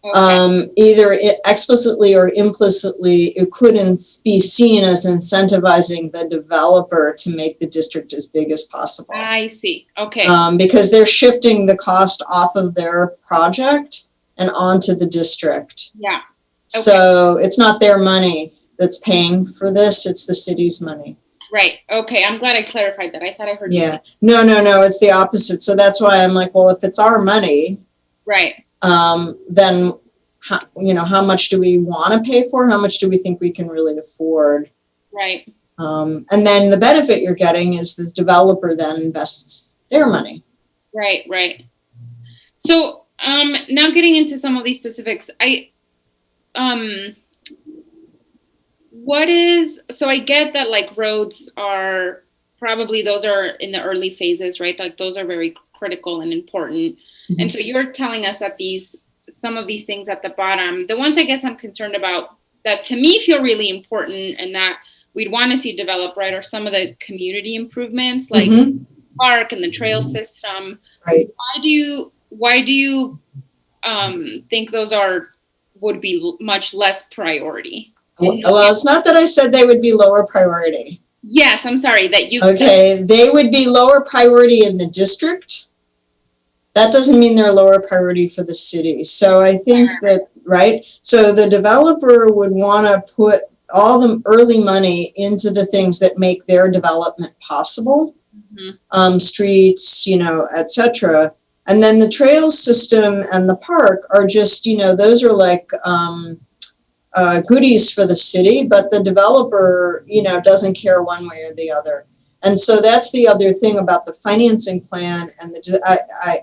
either explicitly or implicitly, it couldn't be seen as incentivizing the developer to make the district as big as possible. I see. Okay. Because they're shifting the cost off of their project and onto the district. Yeah. Okay. So it's not their money that's paying for this, it's the city's money. Right. Okay. I'm glad I clarified that. I thought I heard you say. No, it's the opposite. So that's why I'm like, well, if it's our money, right, then how much do we want to pay for? How much do we think we can really afford? Right. And then the benefit you're getting is the developer then invests their money. Right. So now getting into some of these specifics, so I get that like roads are probably, those are in the early phases, right? Like those are very critical and important. Mm-hmm. And so you're telling us that some of these things at the bottom, the ones I guess I'm concerned about that to me feel really important and that we'd want to see develop, right, are some of the community improvements like park and the trail system. Right. Why do you think those would be much less priority? Well, it's not that I said they would be lower priority. Yes, I'm sorry that you. Okay, they would be lower priority in the district. That doesn't mean they're lower priority for the city. So I think that, right? So the developer would want to put all the early money into the things that make their development possible, streets, et cetera. And then the trails system and the park are just, those are like goodies for the city, but the developer, doesn't care one way or the other. And so that's the other thing about the financing plan. And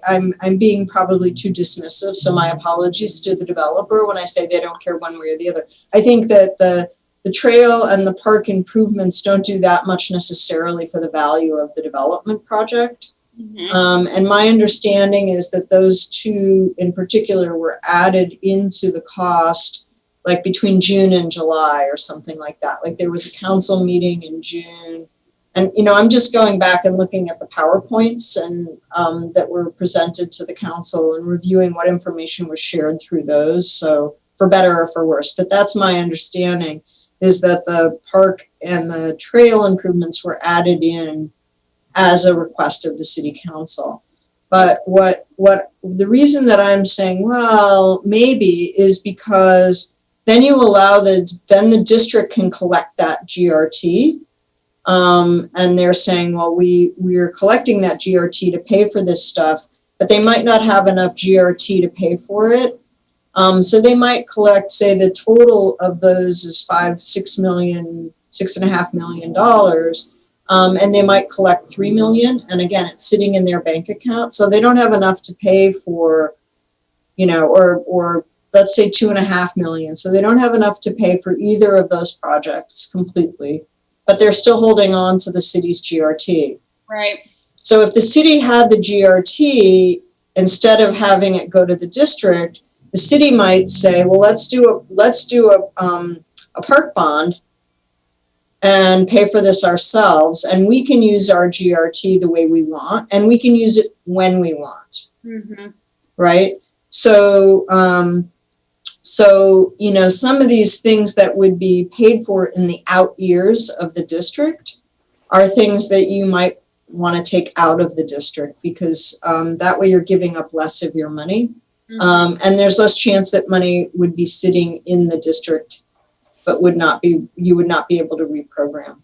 I'm being probably too dismissive, so my apologies to the developer when I say they don't care one way or the other. I think that the trail and the park improvements don't do that much necessarily for the value of the development project. And my understanding is that those two in particular were added into the cost like between June and July or something like that. Like there was a council meeting in June. And, I'm just going back and looking at the PowerPoints and that were presented to the council and reviewing what information was shared through those. So for better or for worse, but that's my understanding, is that the park and the trail improvements were added in as a request of the city council. But what the reason that I'm saying, well, maybe, is because then you allow then the district can collect that GRT. And they're saying, well, we're collecting that GRT to pay for this stuff, but they might not have enough GRT to pay for it. So they might collect, say the total of those is $6.5 million. And they might collect 3 million. And again, it's sitting in their bank account. So they don't have enough to pay for, or let's say 2.5 million. So they don't have enough to pay for either of those projects completely, but they're still holding on to the city's GRT. Right. So if the city had the GRT, instead of having it go to the district, the city might say, well, let's do a park bond and pay for this ourselves. And we can use our GRT the way we want, and we can use it when we want. Right. So, some of these things that would be paid for in the out years of the district are things that you might want to take out of the district, because that way you're giving up less of your money. And there's less chance that money would be sitting in the district, but you would not be able to reprogram.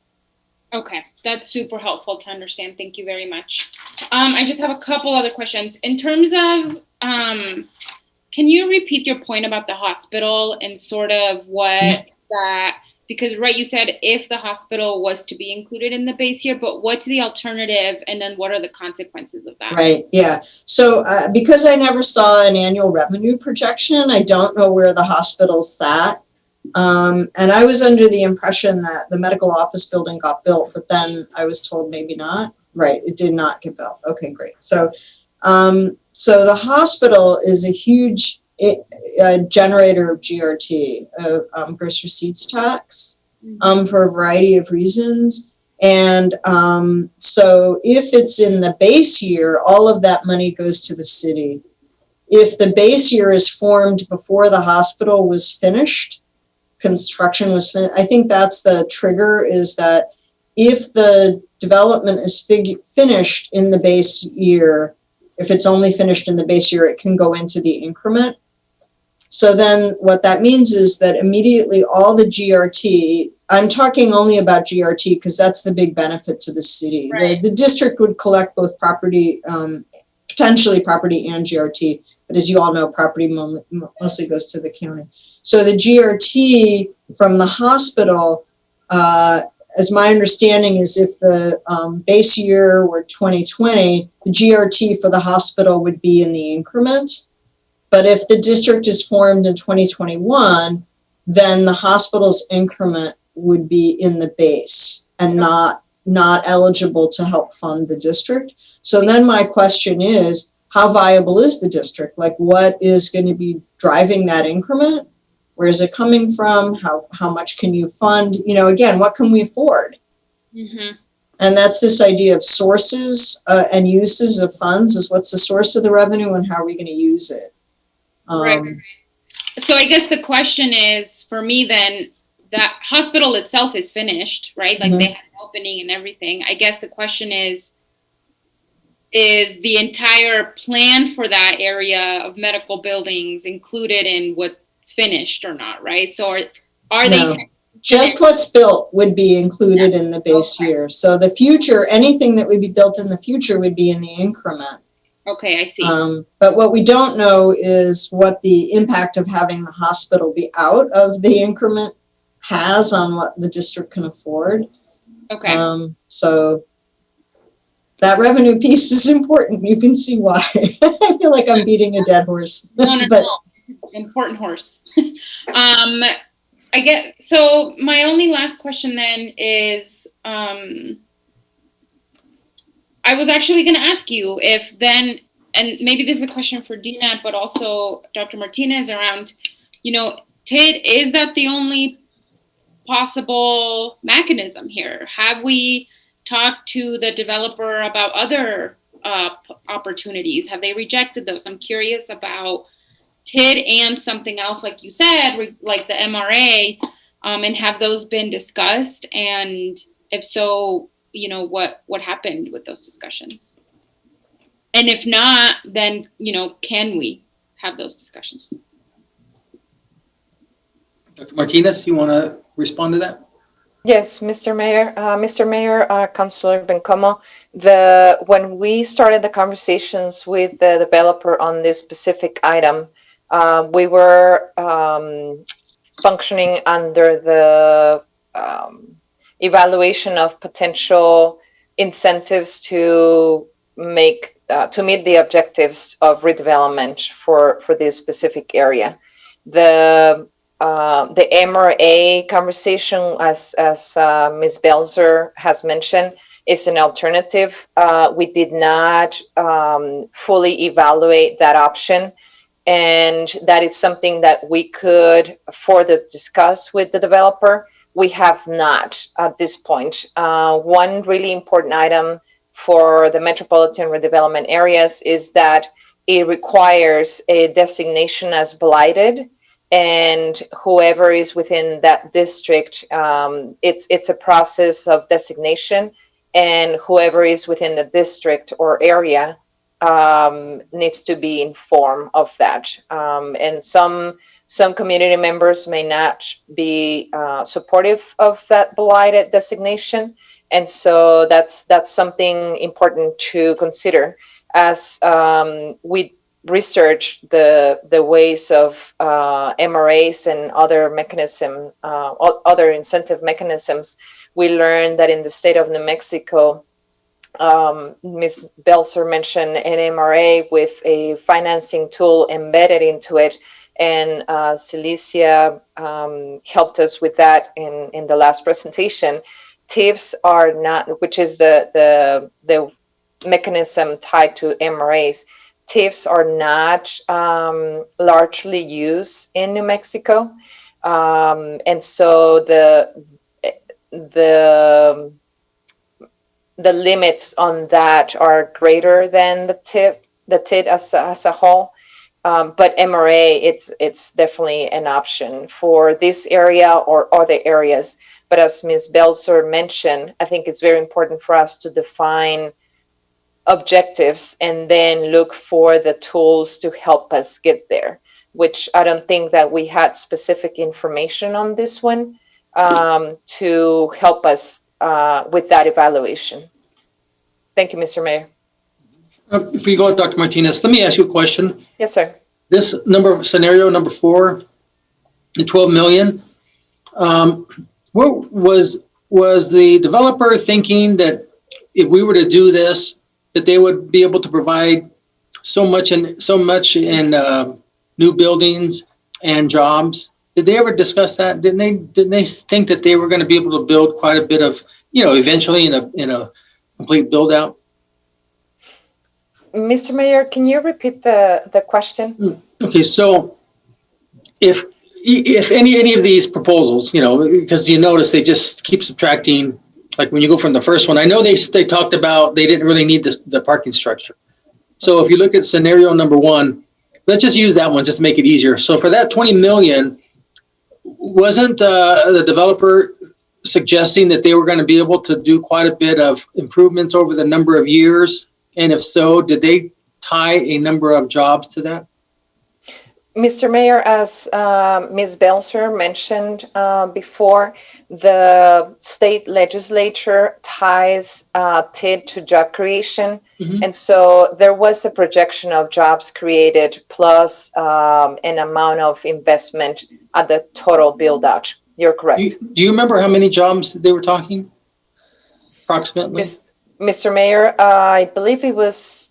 Okay, that's super helpful to understand. Thank you very much. I just have a couple other questions. In terms of, can you repeat your point about the hospital and sort of what that, because right, you said if the hospital was to be included in the base year, but what's the alternative, and then what are the consequences of that? Right, yeah. So because I never saw an annual revenue projection, I don't know where the hospital sat. And I was under the impression that the medical office building got built, but then I was told maybe not. Right, it did not get built. Okay, great. So the hospital is a huge generator of GRT, gross receipts tax, for a variety of reasons. And so if it's in the base year, all of that money goes to the city. If the base year is formed before the hospital was finished, construction was finished, I think that's the trigger, is that if the development is finished in the base year, if it's only finished in the base year, it can go into the increment. So then what that means is that immediately all the GRT, I'm talking only about GRT because that's the big benefit to the city. Right. The district would collect both property, potentially property and GRT, but as you all know, property mostly goes to the county. So the GRT from the hospital, as my understanding is, if the base year were 2020, the GRT for the hospital would be in the increment. But if the district is formed in 2021, then the hospital's increment would be in the base and not eligible to help fund the district. So then my question is, how viable is the district? Like, what is going to be driving that increment? Where is it coming from? How much can you fund? You know, again, what can we afford? Mm-hmm. And that's this idea of sources and uses of funds is what's the source of the revenue and how are we going to use it? Right. So I guess the question is, for me then, that hospital itself is finished, right? Like they had an opening and everything. I guess the question is the entire plan for that area of medical buildings included in what's finished or not, right? So are No. they Just what's built would be included in the base year. So the future, anything that would be built in the future would be in the increment. Okay, I see. But what we don't know is what the impact of having the hospital be out of the increment has on what the district can afford. Okay. So that revenue piece is important. You can see why. I feel like I'm beating a dead horse. No. Important horse. I get, so my only last question then is, I was actually going to ask you if then, and maybe this is a question for DNAT, but also Dr. Martinez around, you know, TID, is that the only possible mechanism here? Have we talked to the developer about other opportunities? Have they rejected those? I'm curious about TID and something else, like you said, like the MRA, and have those been discussed? And if so, you know, what happened with those discussions? And if not, then, you know, can we have those discussions? Dr. Martinez, you want to respond to that? Yes, Mr. Mayor, Councilor Bencomo, when we started the conversations with the developer on this specific item, we were functioning under the evaluation of potential incentives to meet the objectives of redevelopment for this specific area. The MRA conversation, as Ms. Belzer has mentioned, is an alternative. We did not fully evaluate that option, and that is something that we could further discuss with the developer. We have not at this point. One really important item for the metropolitan redevelopment areas is that it requires a designation as blighted, and whoever is within that district, it's a process of designation, and whoever is within the district or area needs to be informed of that. And some community members may not be supportive of that blighted designation, and so that's something important to consider as we research the ways of MRAs and other other incentive mechanisms. We learned that in the state of New Mexico, Ms. Belzer mentioned an MRA with a financing tool embedded into it, and Celicia helped us with that in the last presentation. TIFs are not, which is the mechanism tied to MRAs. TIFs are not largely used in New Mexico, and so the limits on that are greater than the TID as a whole. But MRA, it's definitely an option for this area or other areas. But as Ms. Belzer mentioned, I think it's very important for us to define objectives and then look for the tools to help us get there, which I don't think that we had specific information on this one to help us with that evaluation. Thank you, Mr. Mayor. If we go, Dr. Martinez, let me ask you a question. Yes, sir. This scenario number 4, the 12 million, what was the developer thinking that if we were to do this, that they would be able to provide so much in new buildings and jobs? Did they ever discuss that? Didn't they think that they were going to be able to build quite a bit of, eventually in a complete build out? Mr. Mayor, can you repeat the question? Okay, so if if any of these proposals, because you notice they just keep subtracting, like when you go from the first one, I know they talked about they didn't really need the parking structure. So if you look at scenario number one, let's just use that one just to make it easier. So for that 20 million, wasn't the developer suggesting that they were going to be able to do quite a bit of improvements over the number of years? And if so, did they tie a number of jobs to that? Mr. Mayor, as Ms. Belzer mentioned before, the state legislature ties TID to job creation. Mm-hmm. And so there was a projection of jobs created plus an amount of investment at the total build out. You're correct. Do you remember how many jobs they were talking approximately? Mr. Mayor, I believe it was,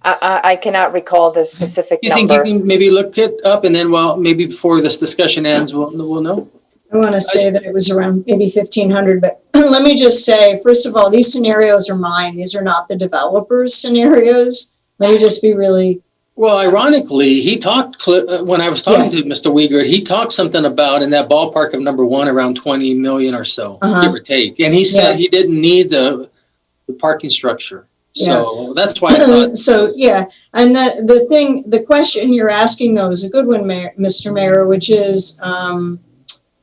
I cannot recall the specific You number. think you can maybe look it up and then, well, maybe before this discussion ends, we'll know? I want to say that it was around maybe 1,500, but let me just say, first of all, these scenarios are mine. These are not the developers' scenarios. Let me just be really. Well, ironically, he talked, when I was talking to Mr. Wiegert, he talked something about in that ballpark of number one, around 20 million or so, give or take. And he said he didn't need the parking structure. So that's why I thought. So, yeah. And the question you're asking, though, is a good one, Mr. Mayor, which is,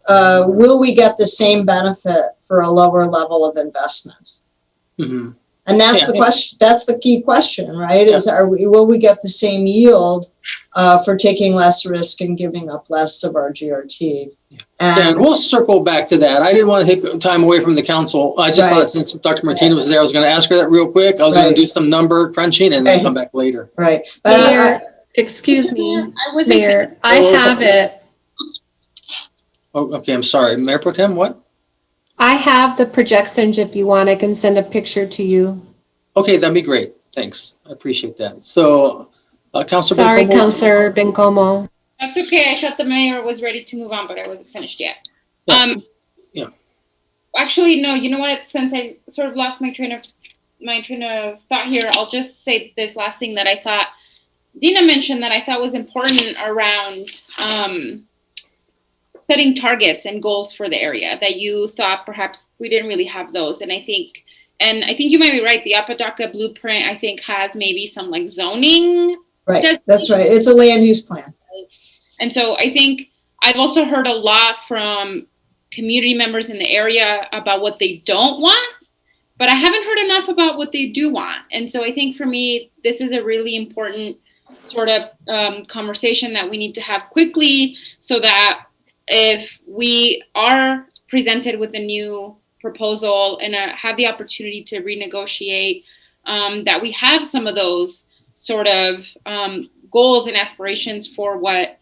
will we get the same benefit for a lower level of investment? Mm-hmm. And that's the question. That's the key question, right? Is will we get the same yield for taking less risk and giving up less of our GRT? And we'll circle back to that. I didn't want to take time away from the council. I just thought since Dr. Martina was there, I was going to ask her that real quick. I was going to do some number crunching and then come back later. Right. Mayor, excuse me, Mayor, I have it. Oh, okay. I'm sorry. Mayor Pro Tem, what? I have the projections. If you want, I can send a picture to you. Okay, that'd be great. Thanks. I appreciate that. So, Councilor Sorry, Bencomo. Councilor Bencomo. That's okay. I thought the mayor was ready to move on, but I wasn't finished yet. Actually, no. You know what? Since I sort of lost my train of thought here, I'll just say this last thing that I thought Dina mentioned that I thought was important around setting targets and goals for the area that you thought perhaps we didn't really have those. And I think you might be right. The Apodaca blueprint, I think, has maybe some like zoning. Right. That's right. It's a land use plan. And so I think I've also heard a lot from community members in the area about what they don't want, but I haven't heard enough about what they do want. And so I think for me, this is a really important sort of conversation that we need to have quickly so that if we are presented with a new proposal and have the opportunity to renegotiate, that we have some of those sort of goals and aspirations for what,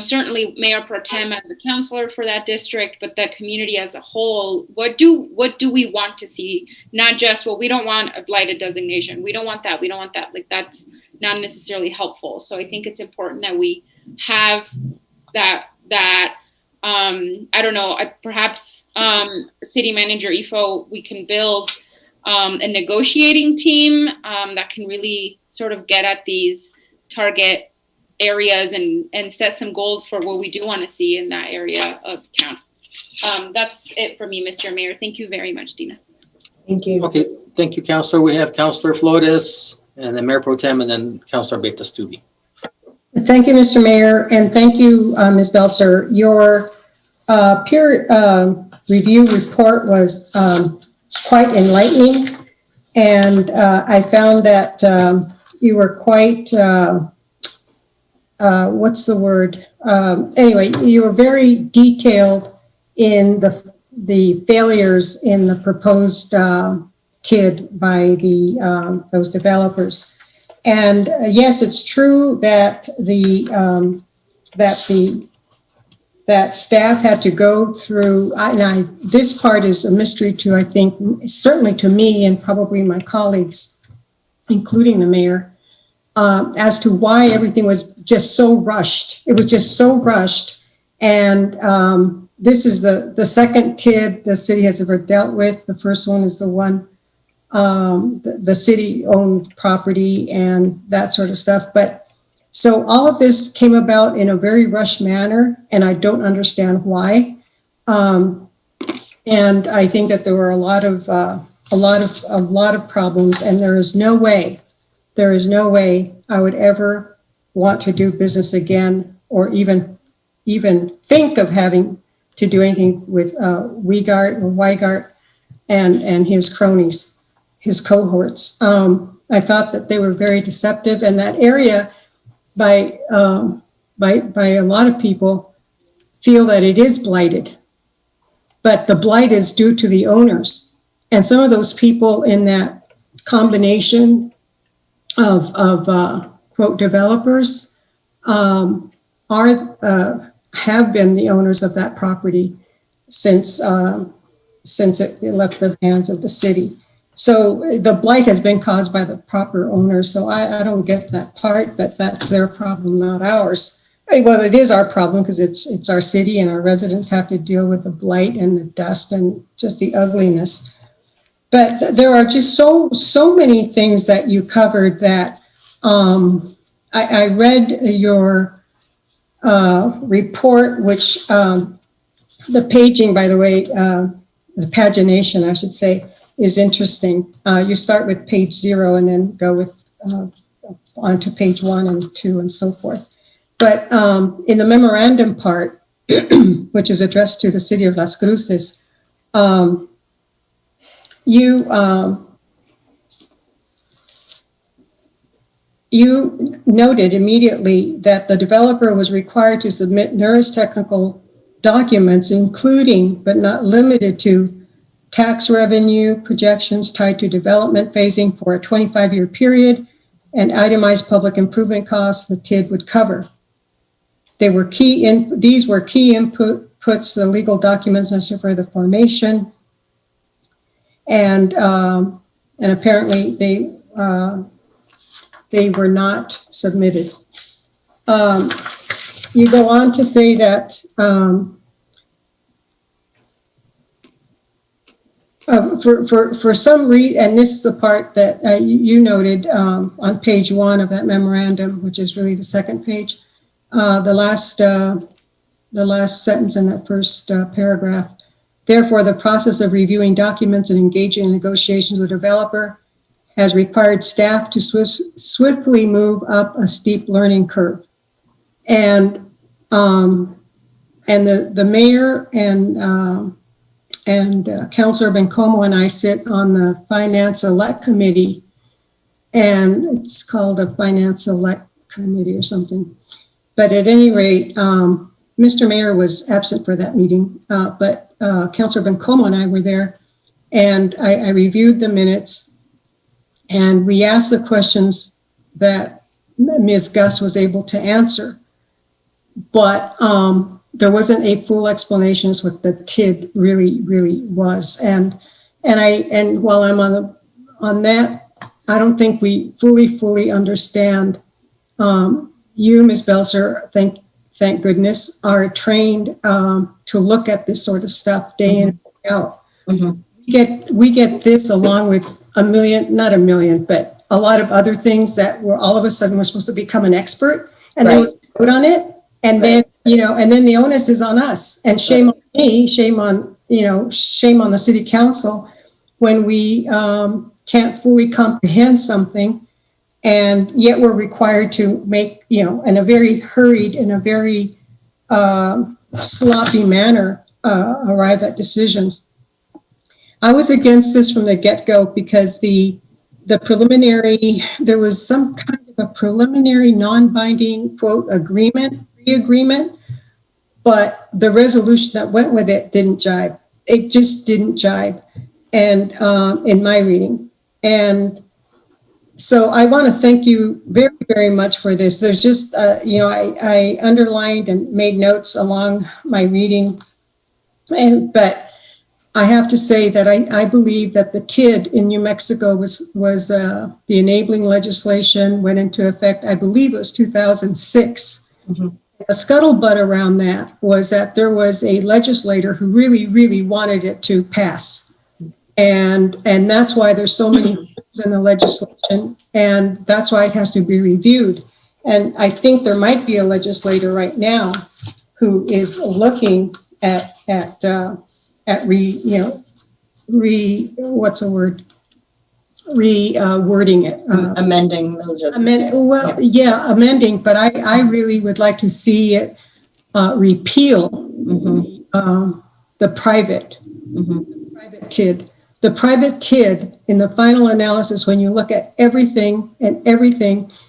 certainly Mayor Pro Tem as the counselor for that district, but the community as a whole, what do we want to see? Not just, well, we don't want a blighted designation. We don't want that. We don't want that. Like, that's not necessarily helpful. So I think it's important that we have that I don't know, perhaps City Manager Ifo, we can build a negotiating team that can really sort of get at these target areas and set some goals for what we do want to see in that area of town. That's it for me, Mr. Mayor. Thank you very much, Dina. Thank you. Okay, thank you, Councilor. We have Councilor Flores and then Mayor Pro Tem and then Councilor Beta Stubbe. Thank you, Mr. Mayor, and thank you, Ms. Belzer. Your peer review report was quite enlightening, and I found that you were quite, what's the word? Anyway, you were very detailed in the failures in the proposed TID by those developers. And yes, it's true that that staff had to go through. This part is a mystery to, I think, certainly to me and probably my colleagues, including the mayor, as to why everything was just so rushed. It was just so rushed, and this is the second TID the city has ever dealt with. The first one is the one. The city owned property and that sort of stuff. But So all of this came about in a very rushed manner, and I don't understand why. And I think that there were a lot of problems, and there is no way I would ever want to do business again, or even think of having to do anything with Weigart and his cronies, his cohorts. I thought that they were very deceptive, and that area by a lot of people feel that it is blighted, but the blight is due to the owners. And some of those people in that combination of quote developers have been the owners of that property since it left the hands of the city. So the blight has been caused by the proper owners. So I don't get that part, but that's their problem, not ours. Well, it is our problem because it's our city, and our residents have to deal with the blight and the dust and just the ugliness. But there are just so many things that you covered that I read your report, which the paging, by the way, the pagination, I should say, is interesting. You start with page 0 and then go with on to page 1 and 2 and so forth. But in the memorandum part, which is addressed to the city of Las Cruces, you noted immediately that the developer was required to submit numerous technical documents, including but not limited to tax revenue projections tied to development phasing for a 25-year period and itemized public improvement costs the TID would cover. These were key inputs, the legal documents necessary for the formation, and apparently they were not submitted. You go on to say that for some reason, and this is the part that you noted on page 1 of that memorandum, which is really the second page, the last sentence in that first paragraph. Therefore, the process of reviewing documents and engaging in negotiations with a developer has required staff to swiftly move up a steep learning curve. And the mayor and Councilor Bencomo and I sit on the Finance Select Committee, and it's called a Finance Select Committee or something. But at any rate, Mr. Mayor was absent for that meeting, but Councilor Bencomo and I were there, and I reviewed the minutes, and we asked the questions that Ms. Gus was able to answer. But there wasn't a full explanation as what the TID really was. And while I'm on that, I don't think we fully understand. You, Ms. Belzer, thank goodness, are trained to look at this sort of stuff day in and out. Mm-hmm. We get this along with not a million, but a lot of other things that were all of a sudden we're supposed to become an expert, and then we put on it. And then, and then the onus is on us, and shame on me, shame on the city council when we can't fully comprehend something, and yet we're required to make, in a very hurried, in a very sloppy manner, arrive at decisions. I was against this from the get-go because the preliminary, there was some kind of a preliminary non-binding, quote, agreement, but the resolution that went with it didn't jibe. It just didn't jibe, and in my reading. And so I want to thank you very, very much for this. There's just, I underlined and made notes along my reading, but I have to say that I believe that the TID in New Mexico was the enabling legislation went into effect, I believe it was 2006. Mm-hmm. A scuttlebutt around that was that there was a legislator who really wanted it to pass. And that's why there's so many things in the legislation, and that's why it has to be reviewed. And I think there might be a legislator right now who is looking at rewording it. Amending. Amending, but I really would like to see it repeal the private TID. The private TID, in the final analysis, when you look at everything,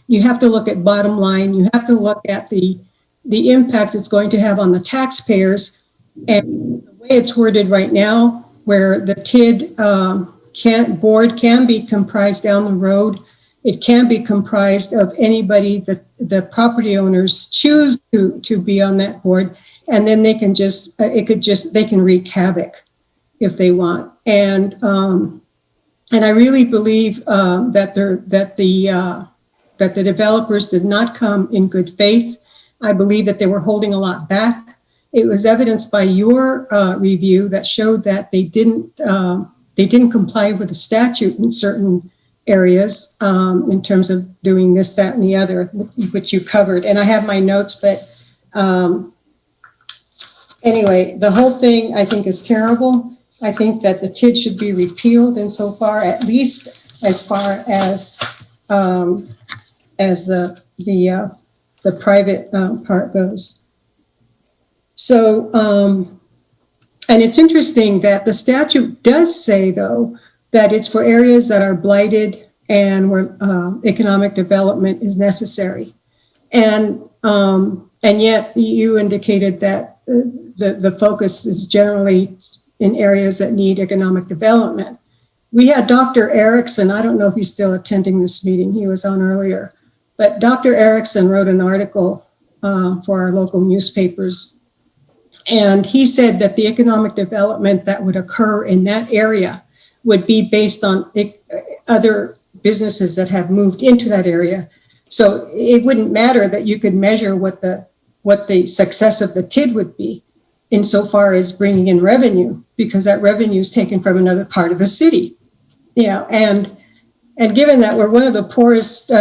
you have to look at bottom line. You have to look at the impact it's going to have on the taxpayers. And the way it's worded right now, where the TID board can be comprised down the road, it can be comprised of anybody that the property owners choose to be on that board, and then they can they can wreak havoc if they want. And I really believe that the developers did not come in good faith. I believe that they were holding a lot back. It was evidenced by your review that showed that they didn't comply with the statute in certain areas in terms of doing this, that, and the other, which you covered. And I have my notes, but anyway, the whole thing I think is terrible. I think that the TID should be repealed insofar, at least as far as the private part goes. So, and it's interesting that the statute does say, though, that it's for areas that are blighted and where economic development is necessary. And yet you indicated that the focus is generally in areas that need economic development. We had Dr. Erickson, I don't know if he's still attending this meeting, he was on earlier, but Dr. Erickson wrote an article for our local newspapers. And he said that the economic development that would occur in that area would be based on other businesses that have moved into that area. So it wouldn't matter that you could measure what the success of the TID would be insofar as bringing in revenue, because that revenue is taken from another part of the city. Yeah, and given that we're one of the poorest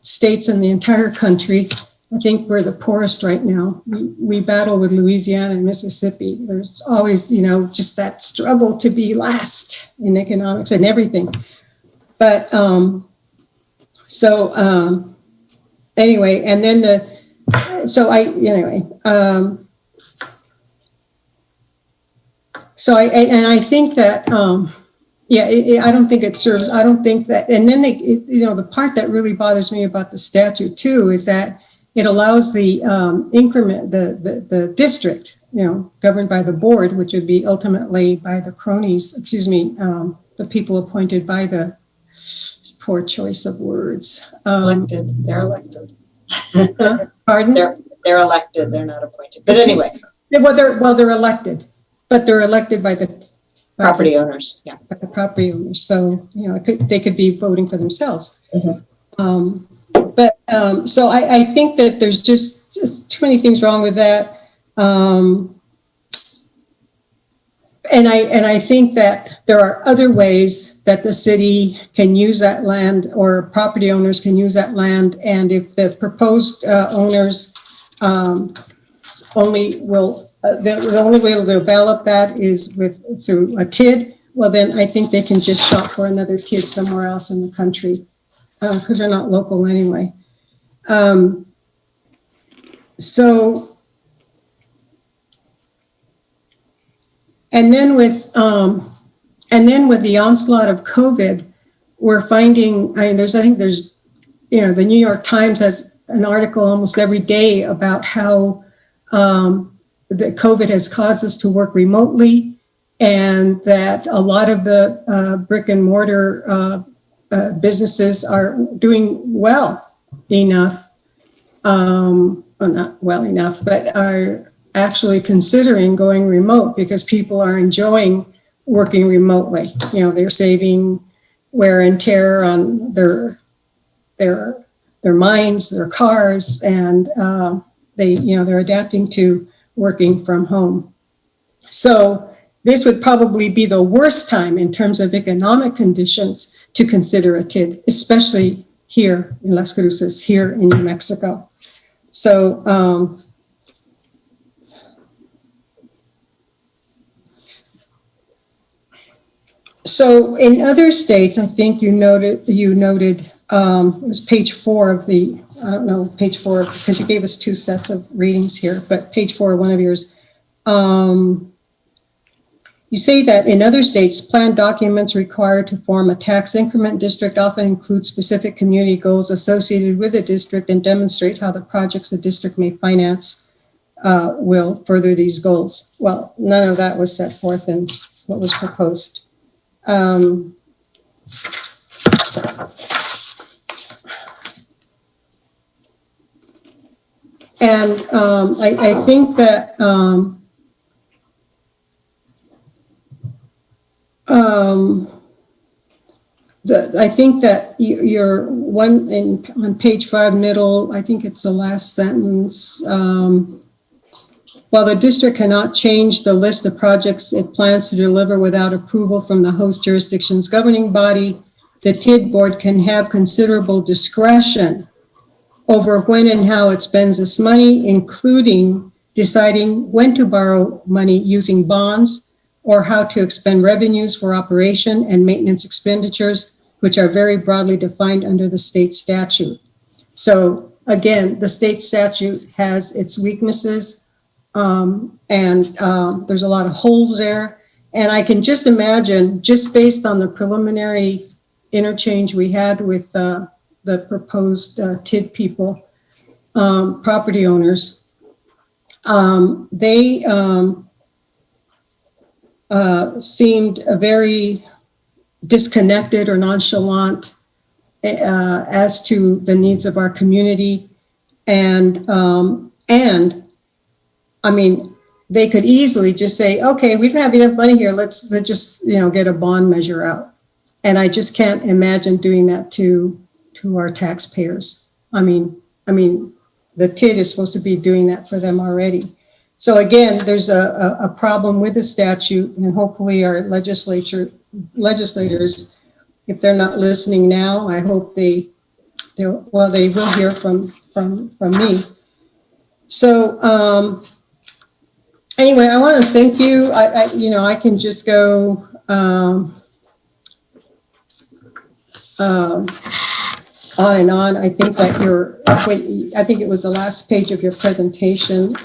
states in the entire country, I think we're the poorest right now. We battle with Louisiana and Mississippi. There's always, just that struggle to be last in economics and everything. But anyway, and then I think that, I don't think it serves, I don't think that, and then the part that really bothers me about the statute too is that it allows the increment, the district, governed by the board, which would be ultimately by the cronies, the people appointed by the, poor choice of words. Elected, they're elected. Pardon? They're elected, they're not appointed. But anyway. They're elected, but they're elected by the property owners. Yeah. By the property owners. So, they could be voting for themselves. Mm-hmm. So I think that there's just too many things wrong with that. And I think that there are other ways that the city can use that land, or property owners can use that land. And if the proposed owners only will, the only way to develop that is through a TID, well, then I think they can just shop for another TID somewhere else in the country, because they're not local anyway. And then with the onslaught of COVID, we're finding, the New York Times has an article almost every day about how that COVID has caused us to work remotely, and that a lot of the brick and mortar businesses are doing well enough, well, not well enough, but are actually considering going remote because people are enjoying working remotely. They're saving wear and tear on their minds, their cars, and they're adapting to working from home. So this would probably be the worst time in terms of economic conditions to consider a TID, especially here in Las Cruces, here in New Mexico. So, so in other states, I think you noted, it was page 4 of the, I don't know, page 4, because you gave us 2 sets of readings here, but page 4, one of yours. You say that in other states, plan documents required to form a tax increment district often include specific community goals associated with the district and demonstrate how the projects the district may finance will further these goals. Well, none of that was set forth in what was proposed. And I think that I think that your one on page 5 middle, I think it's the last sentence. While the district cannot change the list of projects it plans to deliver without approval from the host jurisdiction's governing body, the TID board can have considerable discretion over when and how it spends its money, including deciding when to borrow money using bonds or how to expend revenues for operation and maintenance expenditures, which are very broadly defined under the state statute. So again, the state statute has its weaknesses. There's a lot of holes there. And I can just imagine, just based on the preliminary interchange we had with the proposed TID people, property owners, they seemed very disconnected or nonchalant as to the needs of our community. And I mean, they could easily just say, okay, we don't have enough money here. Let's just, get a bond measure out. And I just can't imagine doing that to our taxpayers. I mean, the TID is supposed to be doing that for them already. So again, there's a problem with the statute, and hopefully our legislators, if they're not listening now, I hope they will hear from me. So anyway, I want to thank you. I can just go on and on. I think that I think it was the last page of your presentation,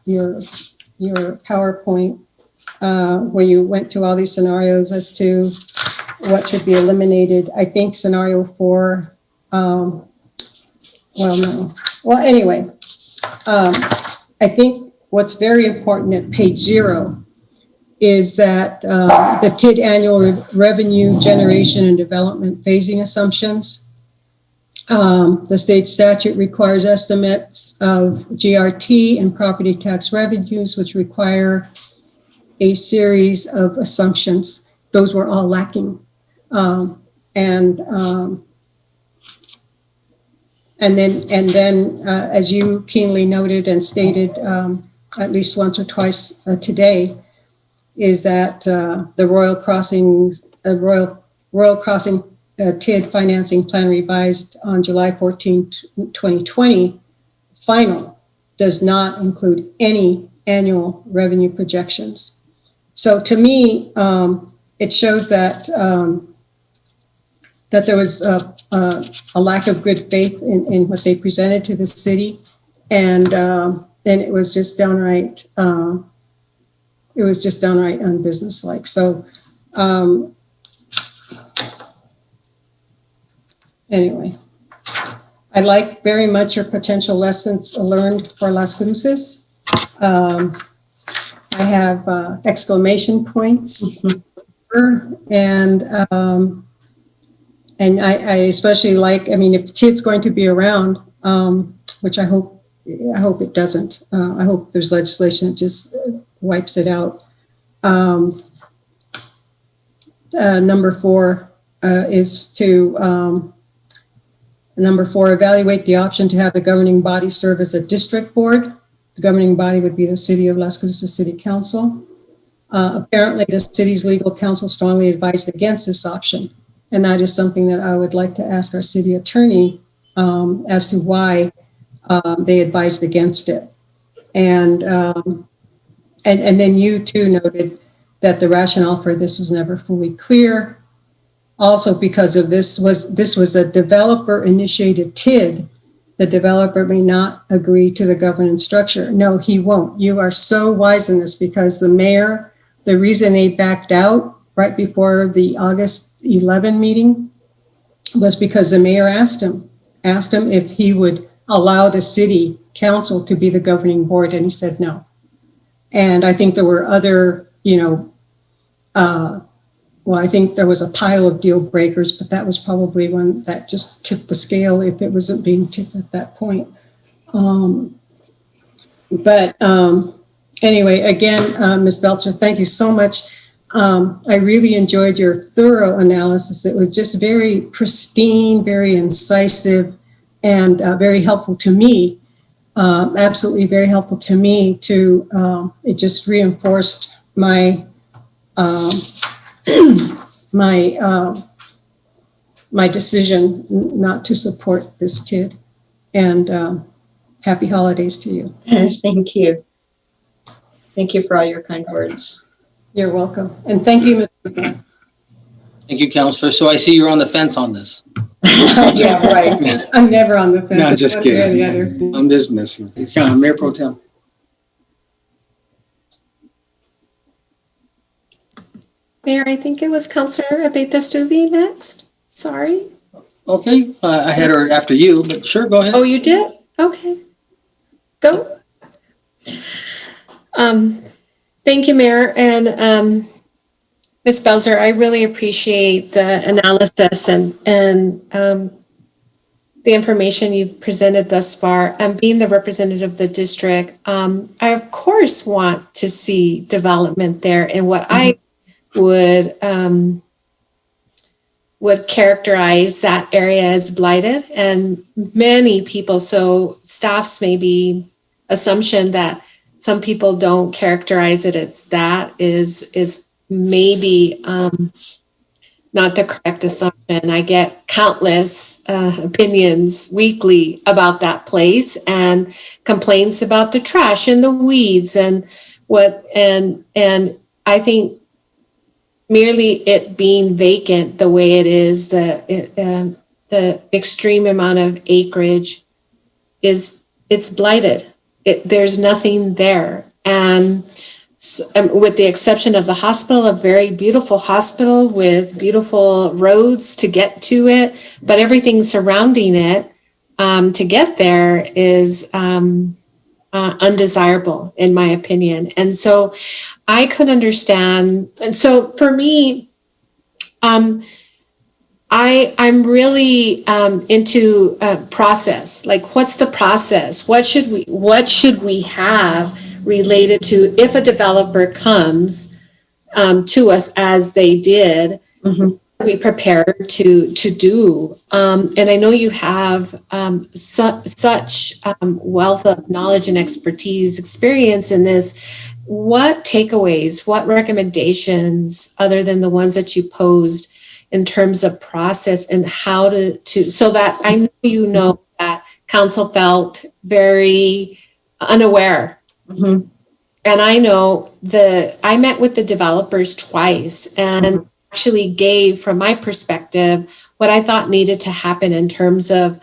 your PowerPoint, where you went through all these scenarios as to what should be eliminated. I think scenario 4, well, no. Well, anyway, I think what's very important at page 0 is that the TID annual revenue generation and development phasing assumptions. The state statute requires estimates of GRT and property tax revenues, which require a series of assumptions. Those were all lacking. And then, as you keenly noted and stated at least once or twice today, is that the Royal Crossing TID financing plan revised on July 14, 2020, final, does not include any annual revenue projections. So to me, it shows that that there was a lack of good faith in what they presented to the city, and it was just downright unbusinesslike. So anyway, I like very much your potential lessons learned for Las Cruces. I have exclamation points, and I especially like, if TID's going to be around, which I hope it doesn't. I hope there's legislation that just wipes it out. Number 4 is to evaluate the option to have the governing body serve as a district board. The governing body would be the City of Las Cruces City Council. Apparently, the city's legal counsel strongly advised against this option. And that is something that I would like to ask our city attorney as to why they advised against it. And then you too noted that the rationale for this was never fully clear. Also, because of this was a developer initiated TID, the developer may not agree to the governance structure. No, he won't. You are so wise in this, because the mayor, the reason they backed out right before the August 11 meeting was because the mayor asked him if he would allow the city council to be the governing board, and he said no. And I think there were other, well, I think there was a pile of deal breakers, but that was probably one that just tipped the scale if it wasn't being tipped at that point. Anyway, again, Ms. Belcher, thank you so much. I really enjoyed your thorough analysis. It was just very pristine, very incisive, and very helpful to me. Absolutely very helpful to me to, it just reinforced my my decision not to support this TID. And happy holidays to you. Thank you. Thank you for all your kind words. You're welcome. And thank you, Mr. McGrath. Thank you, Counselor. So I see you're on the fence on this. Yeah, right. I'm never on the fence. No, It's just one way or the kidding. other. I'm just messing with you. Mayor Pro Tem. Mayor, I think it was Councillor Abeyta-Stuvey next. Sorry. Okay, I had her after you, but sure, go ahead. Oh, you did? Okay. Go. Thank you, Mayor. And Ms. Belzer, I really appreciate the analysis and the information you've presented thus far. And being the representative of the district, I of course want to see development there. And what I would characterize that area as blighted, and many people, so staff's maybe assumption that some people don't characterize it as that is maybe not the correct assumption. I get countless opinions weekly about that place and complaints about the trash and the weeds and I think merely it being vacant the way it is, the extreme amount of acreage it's blighted. There's nothing there. And so, with the exception of the hospital, a very beautiful hospital with beautiful roads to get to it, but everything surrounding it to get there is undesirable, in my opinion. And so I could understand. And so for me, I'm really into process. Like, what's the process? What should we have related to if a developer comes to us as they did? We prepared to do. And I know you have such wealth of knowledge and expertise, experience in this. What takeaways, what recommendations, other than the ones that you posed, in terms of process and how to so that I know you know that council felt very unaware. And I know I met with the developers twice and actually gave, from my perspective, what I thought needed to happen in terms of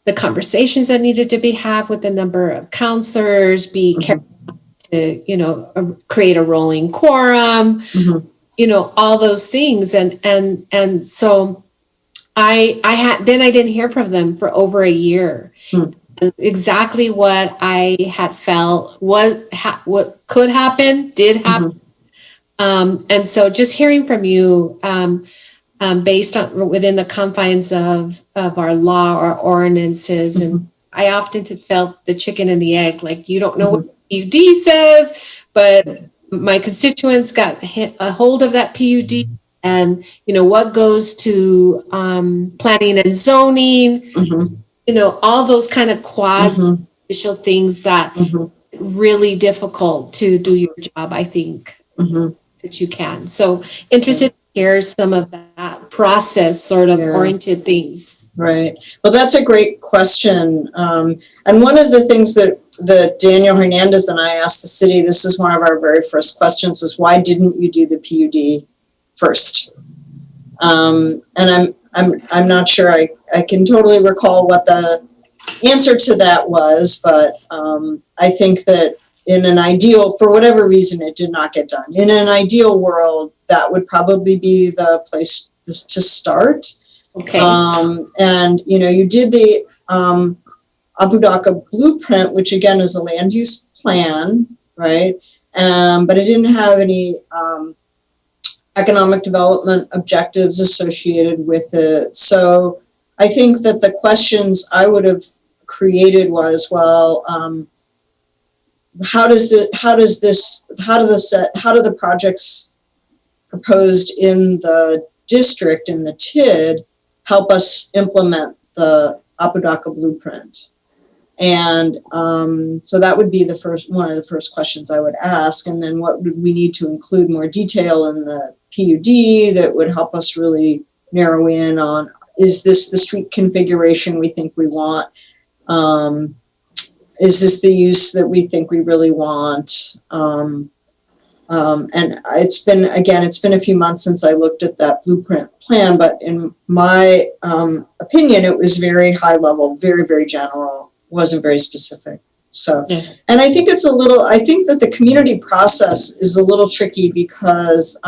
the conversations that needed to be had with the number of counselors, be careful to, create a rolling quorum, all those things. And so I didn't hear from them for over a year. And exactly what I had felt, what could happen, did happen. And so just hearing from you, based on within the confines of our law or ordinances, and I often felt the chicken and the egg, like you don't know what PUD says, but my constituents got a hold of that PUD, and what goes to planning and zoning, all those kind of quasi-official things that really difficult to do your job. I think that you can. So interested to hear some of that process sort of Yeah. oriented things? Right. Well, that's a great question. And one of the things that Daniel Hernandez and I asked the city, this is one of our very first questions, was why didn't you do the PUD first? And I'm not sure I can totally recall what the answer to that was, but I think that in an ideal, for whatever reason, it did not get done. In an ideal world, that would probably be the place to start. Okay. And you did the Abu Dhabi blueprint, which again is a land use plan, right? But it didn't have any economic development objectives associated with it. So I think that the questions I would have created was, well, how do the projects proposed in the district, in the TID, help us implement the Abu Dhabi blueprint? And so that would be one of the first questions I would ask. And then what would we need to include more detail in the PUD that would help us really narrow in on, is this the street configuration we think we want? Is this the use that we think we really want? And it's been a few months since I looked at that blueprint plan, but in my opinion, it was very high level, very, very general, wasn't very specific. So, and I think I think that the community process is a little tricky because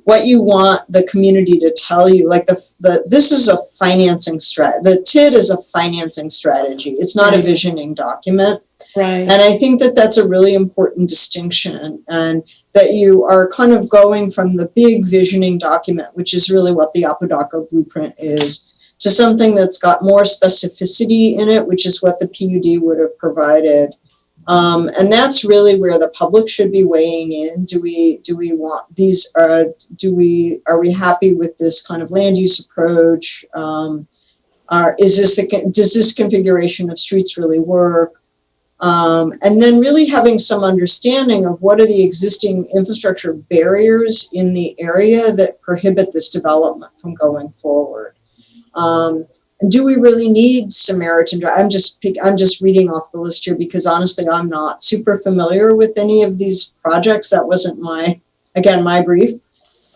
what you want the community to tell you, like this is a financing the TID is a financing strategy. It's not a visioning document. Right. And I think that that's a really important distinction, and that you are kind of going from the big visioning document, which is really what the Abu Dhabi blueprint is, to something that's got more specificity in it, which is what the PUD would have provided. And that's really where the public should be weighing in. Do we want these? Are we happy with this kind of land use approach? Does this configuration of streets really work? And then really having some understanding of what are the existing infrastructure barriers in the area that prohibit this development from going forward. And do we really need Samaritan Drive? I'm just reading off the list here because honestly, I'm not super familiar with any of these projects. That wasn't my brief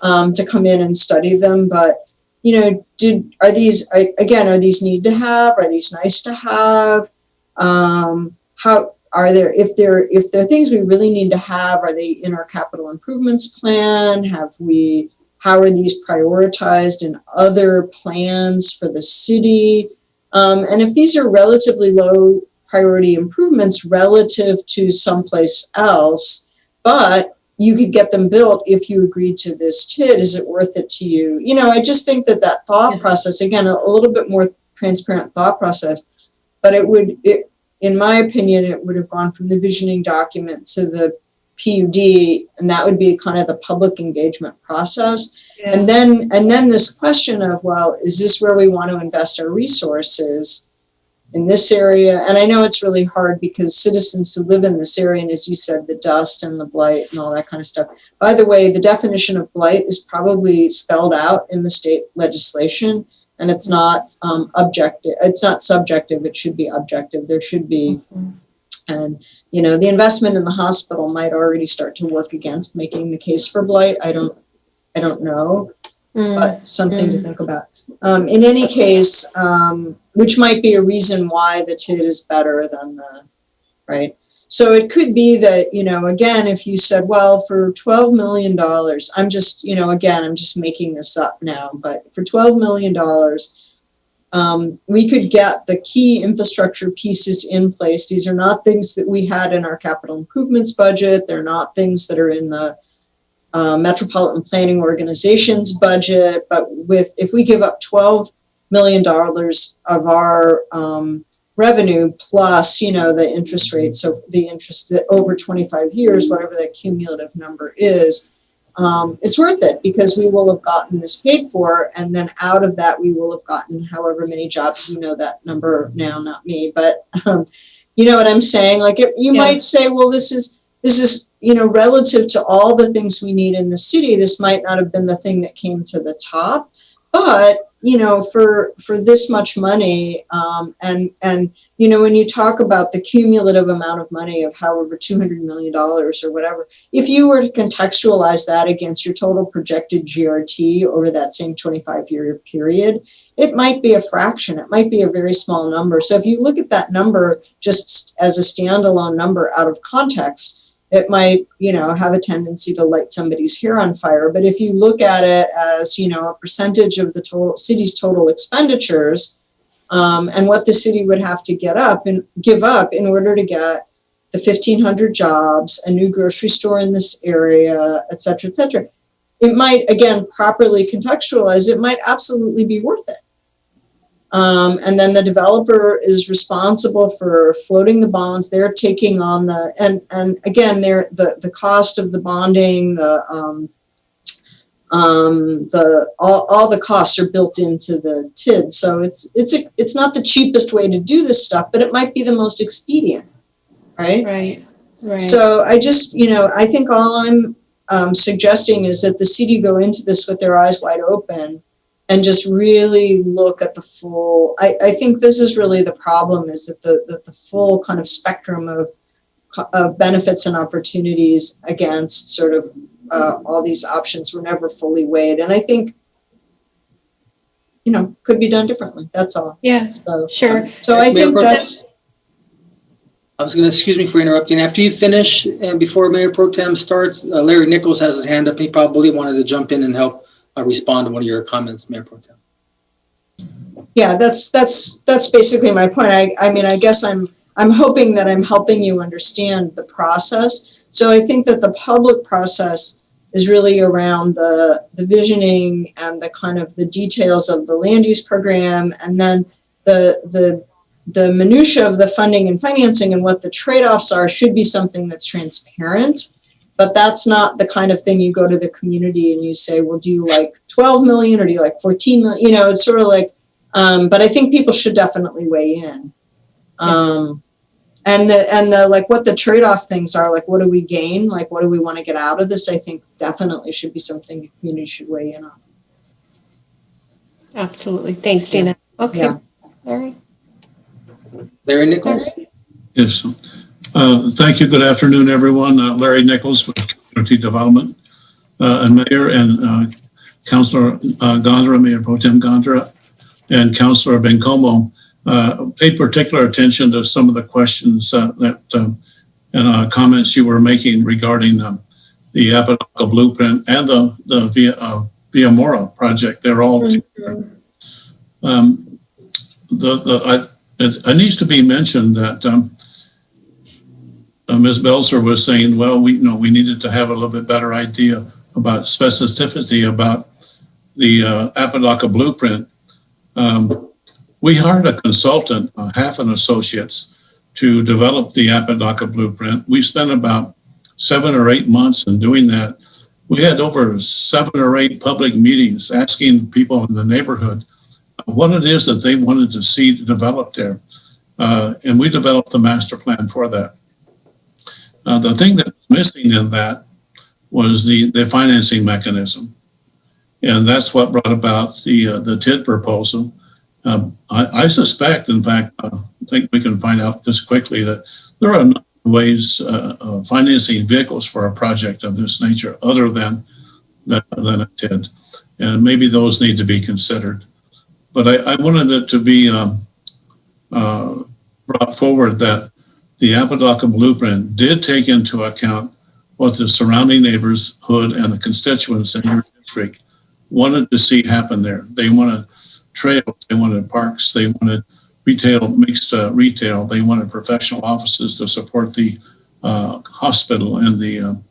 to come in and study them. But are these need to have? Are these nice to have? How are there? If they're things we really need to have, are they in our capital improvements plan? How are these prioritized in other plans for the city? And if these are relatively low priority improvements relative to someplace else, but you could get them built if you agreed to this TID, is it worth it to you? I just think that thought process, again, a little bit more transparent thought process, but in my opinion, it would have gone from the visioning document to the PUD, and that would be kind of the public engagement process. Yeah. And then this question of, well, is this where we want to invest our resources in this area? And I know it's really hard because citizens who live in this area, and as you said, the dust and the blight and all that kind of stuff. By the way, the definition of blight is probably spelled out in the state legislation, and it's not objective. It's not subjective. It should be objective. There should be. And, the investment in the hospital might already start to work against making the case for blight. I don't know, but something to think about. In any case, which might be a reason why the TID is better than right? So it could be that, again, if you said, well, for $12 million, I'm just, I'm just making this up now, but for $12 million, we could get the key infrastructure pieces in place. These are not things that we had in our capital improvements budget. They're not things that are in the Metropolitan Planning Organization's budget. But if we give up $12 million of our revenue plus, the interest rate, so the interest over 25 years, whatever that cumulative number is, it's worth it because we will have gotten this paid for, and then out of that we will have gotten however many jobs. That number now, not me, but you know what I'm saying? Like might say, well, this is relative to all the things we need in the city, this might not have been the thing that came to the top, But, you know, for this much money, and, you know, when you talk about the cumulative amount of money of however $200 million or whatever, if you were to contextualize that against your total projected GRT over that same 25-year period, it might be a fraction. It might be a very small number. So if you look at that number just as a standalone number out of context, it might, you know, have a tendency to light somebody's hair on fire. But if you look at it as, you know, a percentage of the total city's total expenditures, and what the city would have to give up in order to get the 1,500 jobs, a new grocery store in this area, et cetera, it might, again, properly contextualize, it might absolutely be worth it. And then the developer is responsible for floating the bonds. They're taking on and again, the cost of the bonding, all the costs are built into the TID. So it's not the cheapest way to do this stuff, but it might be the most expedient, right? Right. So I just, you know, I think all I'm suggesting is that the city go into this with their eyes wide open and just really look at the full. I think this is really the problem, is that the full kind of spectrum of benefits and opportunities against sort of all these options were never fully weighed. And I think, you know, could be done differently. That's all. Yeah, so, sure. So I think that's. I was going to, excuse me for interrupting. After you finish and before Mayor Pro Tem starts, Larry Nichols has his hand up. He probably wanted to jump in and help respond to one of your comments, Mayor Pro Tem. Yeah, that's basically my point. I mean, I guess I'm hoping that I'm helping you understand the process. So I think that the public process is really around the visioning and the kind of the details of the land use program, and then the minutia of the funding and financing and what the trade-offs are should be something that's transparent. But that's not the kind of thing you go to the community and you say, well, do you like 12 million or do you like 14 million? You know, it's sort of like, but I think people should definitely weigh in. And the like what the trade-off things are, like what do we gain? Like what do we want to get out of this? I think definitely should be something the community should weigh in on. Absolutely. Thanks, Dina. Okay. Yeah. Larry. Larry Nichols? Yes. Thank you. Good afternoon, everyone. Larry Nichols with Community Development and Mayor and Councilor Gondra, Mayor Pro Tem Gondra, and Councilor Bencomo paid particular attention to some of the questions and comments you were making regarding the Apodaca Blueprint and the Via Mora project. They're all together. It needs to be mentioned that Ms. Belzer was saying, well, we needed to have a little bit better idea about specificity about the Apodaca Blueprint. We hired a consultant, Half Associates, to develop the Apodaca Blueprint. We spent about 7 or 8 months in doing that. We had over 7 or 8 public meetings asking people in the neighborhood what it is that they wanted to see developed there. And we developed the master plan for that. The thing that was missing in that was the financing mechanism. And that's what brought about the TID proposal. I suspect, in fact, I think we can find out this quickly, that there are a number of ways of financing vehicles for a project of this nature other than a TID. And maybe those need to be considered. But I wanted it to be brought forward that the Apodaca Blueprint did take into account what the surrounding neighborhood and the constituents in your district wanted to see happen there. They wanted trails, they wanted parks, they wanted retail, mixed retail, they wanted professional offices to support the hospital, and the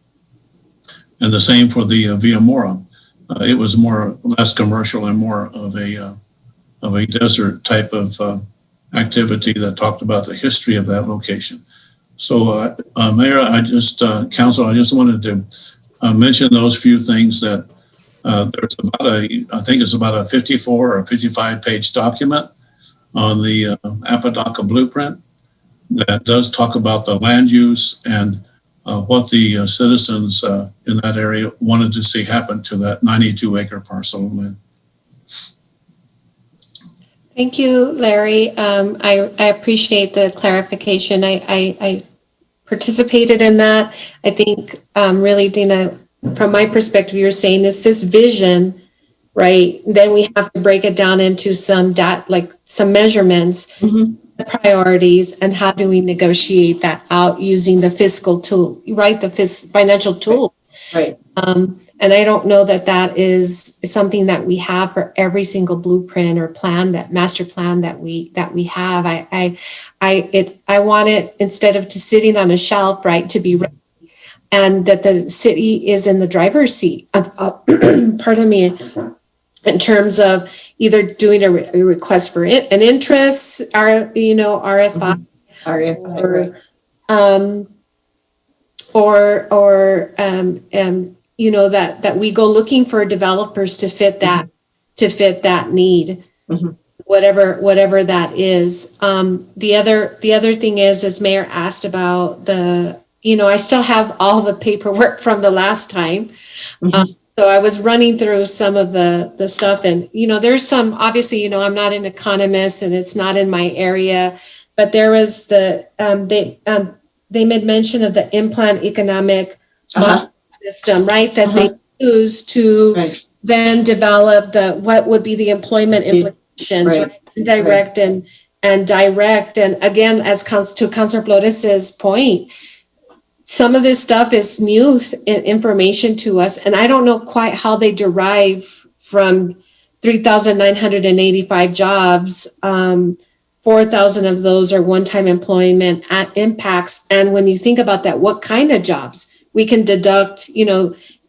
same for the Via Mora. It was less commercial and more of a desert type of activity that talked about the history of that location. So, Mayor, Council, I just wanted to mention those few things that there's I think it's about a 54 or 55 page document on the Apodaca Blueprint that does talk about the land use and what the citizens in that area wanted to see happen to that 92 acre parcel of land. Thank you, Larry. I appreciate the clarification. I participated in that. I think really, Dina, from my perspective, you're saying is this vision, right? Then we have to break it down into some some measurements, priorities, and how do we negotiate that out using the fiscal tool, right? The financial tool. Right. And I don't know that that is something that we have for every single blueprint or plan, that master plan that we have. I want it, instead of just sitting on a shelf, right, to be ready, and that the city is in the driver's seat of pardon me, in terms of either doing a request for an interest, RFI, that we go looking for developers to fit that need, whatever that is. The other thing is, as Mayor asked about I still have all the paperwork from the last time. So I was running through some of the stuff, and there's some, obviously, I'm not an economist and it's not in my area, but there was they made mention of the implant economic system, right? That they use to then develop what would be the employment implications, right? Indirect and direct. And again, to Councilor Flores's point, some of this stuff is new information to us, and I don't know quite how they derive from 3,985 jobs. 4,000 of those are one-time employment at impacts. And when you think about that, what kind of jobs? We can deduct,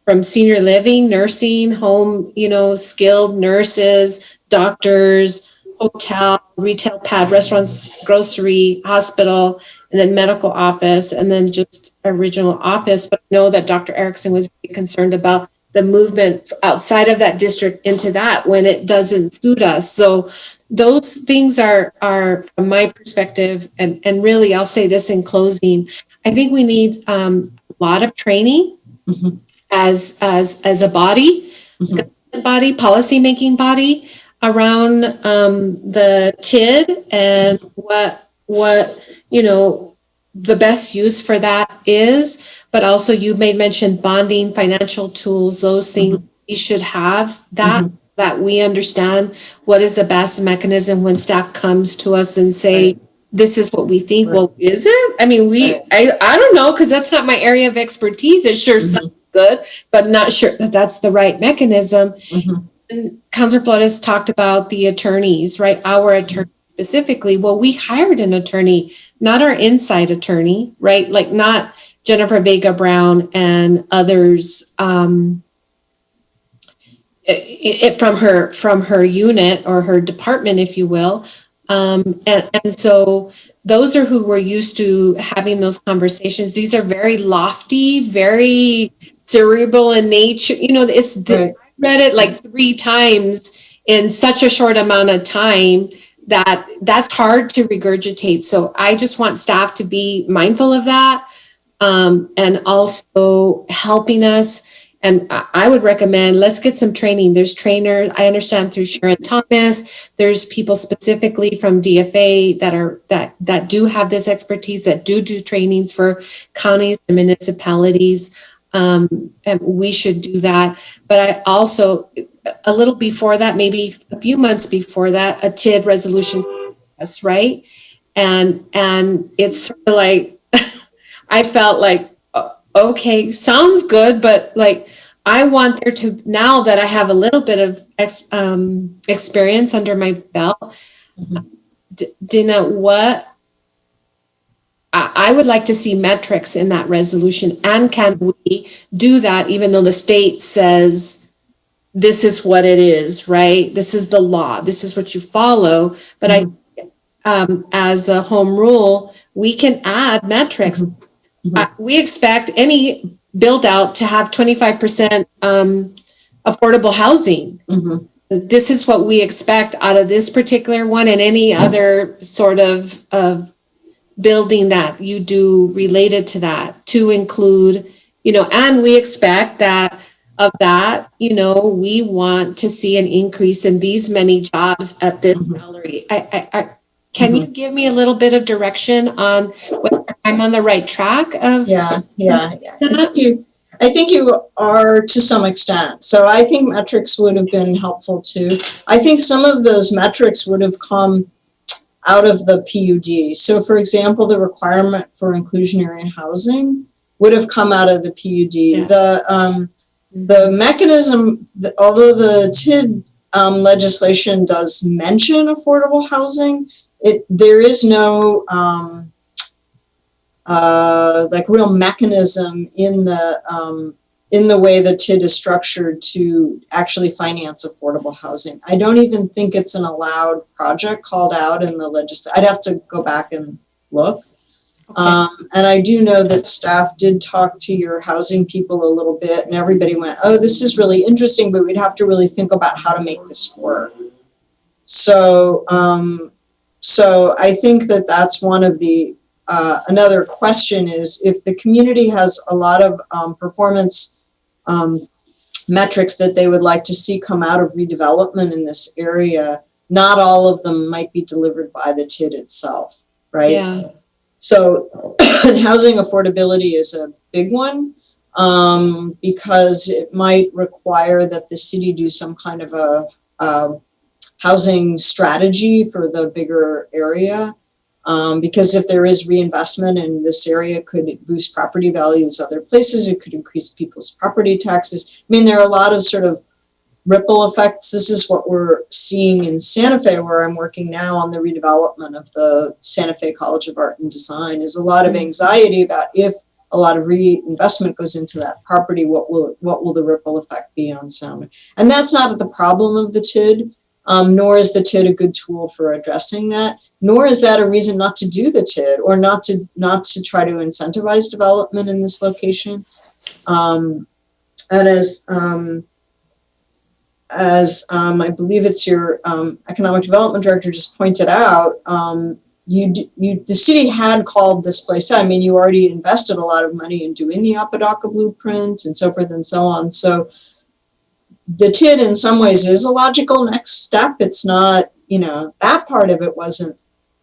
from senior living, nursing, home, skilled nurses, doctors, hotel, retail pad, restaurants, grocery, hospital, and then medical office, and then just original office. But I know that Dr. Erickson was really concerned about the movement outside of that district into that when it doesn't suit us. So those things are from my perspective, and really I'll say this in closing, I think we need a lot of training as a body, policy-making body around the TID and what the best use for that is, but also you made mention bonding, financial tools, those things we should have that we understand what is the best mechanism when staff comes to us and say, this is what we think. Well, is it? I mean, I don't know, because that's not my area of expertise. It sure sounds good, but not sure that that's the right mechanism. And Councilor Flores talked about the attorneys, right? Our attorney specifically. Well, we hired an attorney, not our inside attorney, right? Like not Jennifer Vega Brown and others from her unit or her department, if you will. And so those are who we're used to having those conversations. These are very lofty, very cerebral in nature. I read it like 3 times in such a short amount of time that's hard to regurgitate. So I just want staff to be mindful of that, and also helping us. And I would recommend, let's get some training. There's trainers, I understand, through Sharon Thomas. There's people specifically from DFA that do have this expertise, that do trainings for counties and municipalities. And we should do that. But I also, a little before that, maybe a few months before that, a TID resolution, right? And it's sort of like, I felt like, okay, sounds good, but like, I want there to, now that I have a little bit of experience under my belt, Dina, what I would like to see metrics in that resolution. And can we do that even though the state says this is what it is, right? This is the law. This is what you follow. But as a home rule, we can add metrics. We expect any build out to have 25% affordable housing. This is what we expect out of this particular one and any other sort of building that you do related to that, to include, and we expect that of that, we want to see an increase in these many jobs at this salary. Can you give me a little bit of direction on whether I'm on the right track of? Yeah. I think you are to some extent. So I think metrics would have been helpful too. I think some of those metrics would have come out of the PUD. So for example, the requirement for inclusionary housing would have come out of the PUD. Yeah. The mechanism, although the TID legislation does mention affordable housing, there is no like real mechanism in the way the TID is structured to actually finance affordable housing. I don't even think it's an allowed project called out in the legislation. I'd have to go back and look. Okay. And I do know that staff did talk to your housing people a little bit, and everybody went, oh, this is really interesting, but we'd have to really think about how to make this work. So, so I think that that's one of the, another question is if the community has a lot of performance metrics that they would like to see come out of redevelopment in this area, not all of them might be delivered by the TID itself, right? Yeah. So housing affordability is a big one because it might require that the city do some kind of a housing strategy for the bigger area. Because if there is reinvestment in this area, it could boost property values other places. It could increase people's property taxes. I mean, there are a lot of sort of ripple effects. This is what we're seeing in Santa Fe, where I'm working now on the redevelopment of the Santa Fe College of Art and Design, is a lot of anxiety about if a lot of reinvestment goes into that property, what will the ripple effect be on sound? And that's not the problem of the TID. Nor is the TID a good tool for addressing that, nor is that a reason not to do the TID or not to try to incentivize development in this location. And as I believe it's your economic development director just pointed out, the city had called this place out. I mean, you already invested a lot of money in doing the Apodaca blueprint and so forth and so on. So the TID in some ways is a logical next step. It's not, that part of it wasn't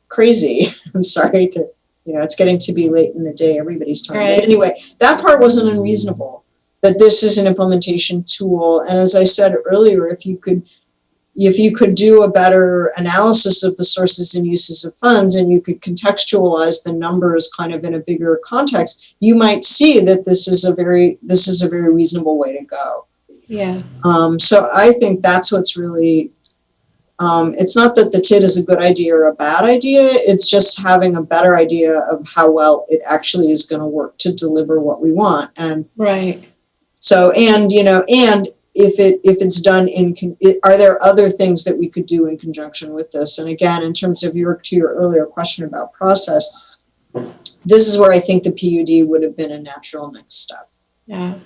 crazy. I'm sorry to, it's getting to be late in the day. Everybody's talking. Right. But anyway, that part wasn't unreasonable, that this is an implementation tool. And as I said earlier, if you could do a better analysis of the sources and uses of funds, and you could contextualize the numbers kind of in a bigger context, you might see that this is a very reasonable way to go. Yeah. So I think that's what's really, it's not that the TID is a good idea or a bad idea. It's just having a better idea of how well it actually is going to work to deliver what we want. And right. So, and if it's done are there other things that we could do in conjunction with this? And again, in terms of your earlier question about process, this is where I think the PUD would have been a natural next step.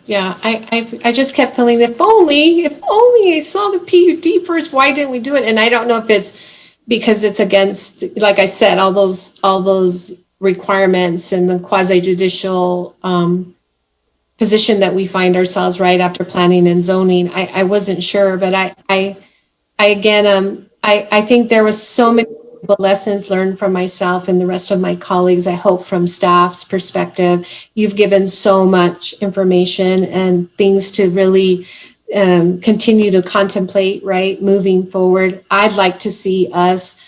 Yeah. I just kept feeling if only I saw the PUD first, why didn't we do it? And I don't know if it's because it's against, like I said, all those requirements and the quasi-judicial position that we find ourselves right after planning and zoning. I wasn't sure, but I think there was so many lessons learned from myself and the rest of my colleagues. I hope from staff's perspective, you've given so much information and things to really continue to contemplate, right, moving forward. I'd like to see us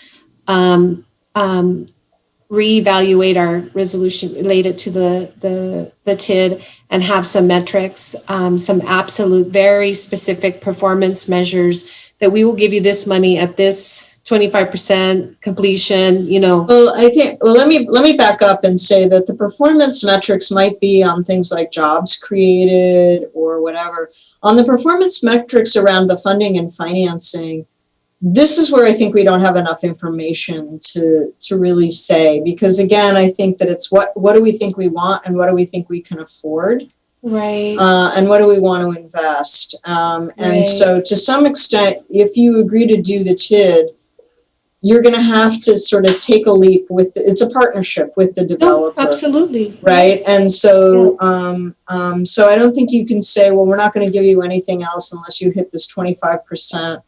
reevaluate our resolution related to the TID and have some metrics, some absolute, very specific performance measures that we will give you this money at this 25% completion, Well, let me back up and say that the performance metrics might be on things like jobs created or whatever. On the performance metrics around the funding and financing, this is where I think we don't have enough information to really say, because again, I think that it's what do we think we want and what do we think we can afford? Right. And what do we want to invest? And so to some extent, if you agree to do the TID, you're going to have to sort of take a leap with it's a partnership with the developer. No, absolutely. Right. Yes. And so, so I don't think you can say, well, we're not going to give you anything else unless you hit this 25%,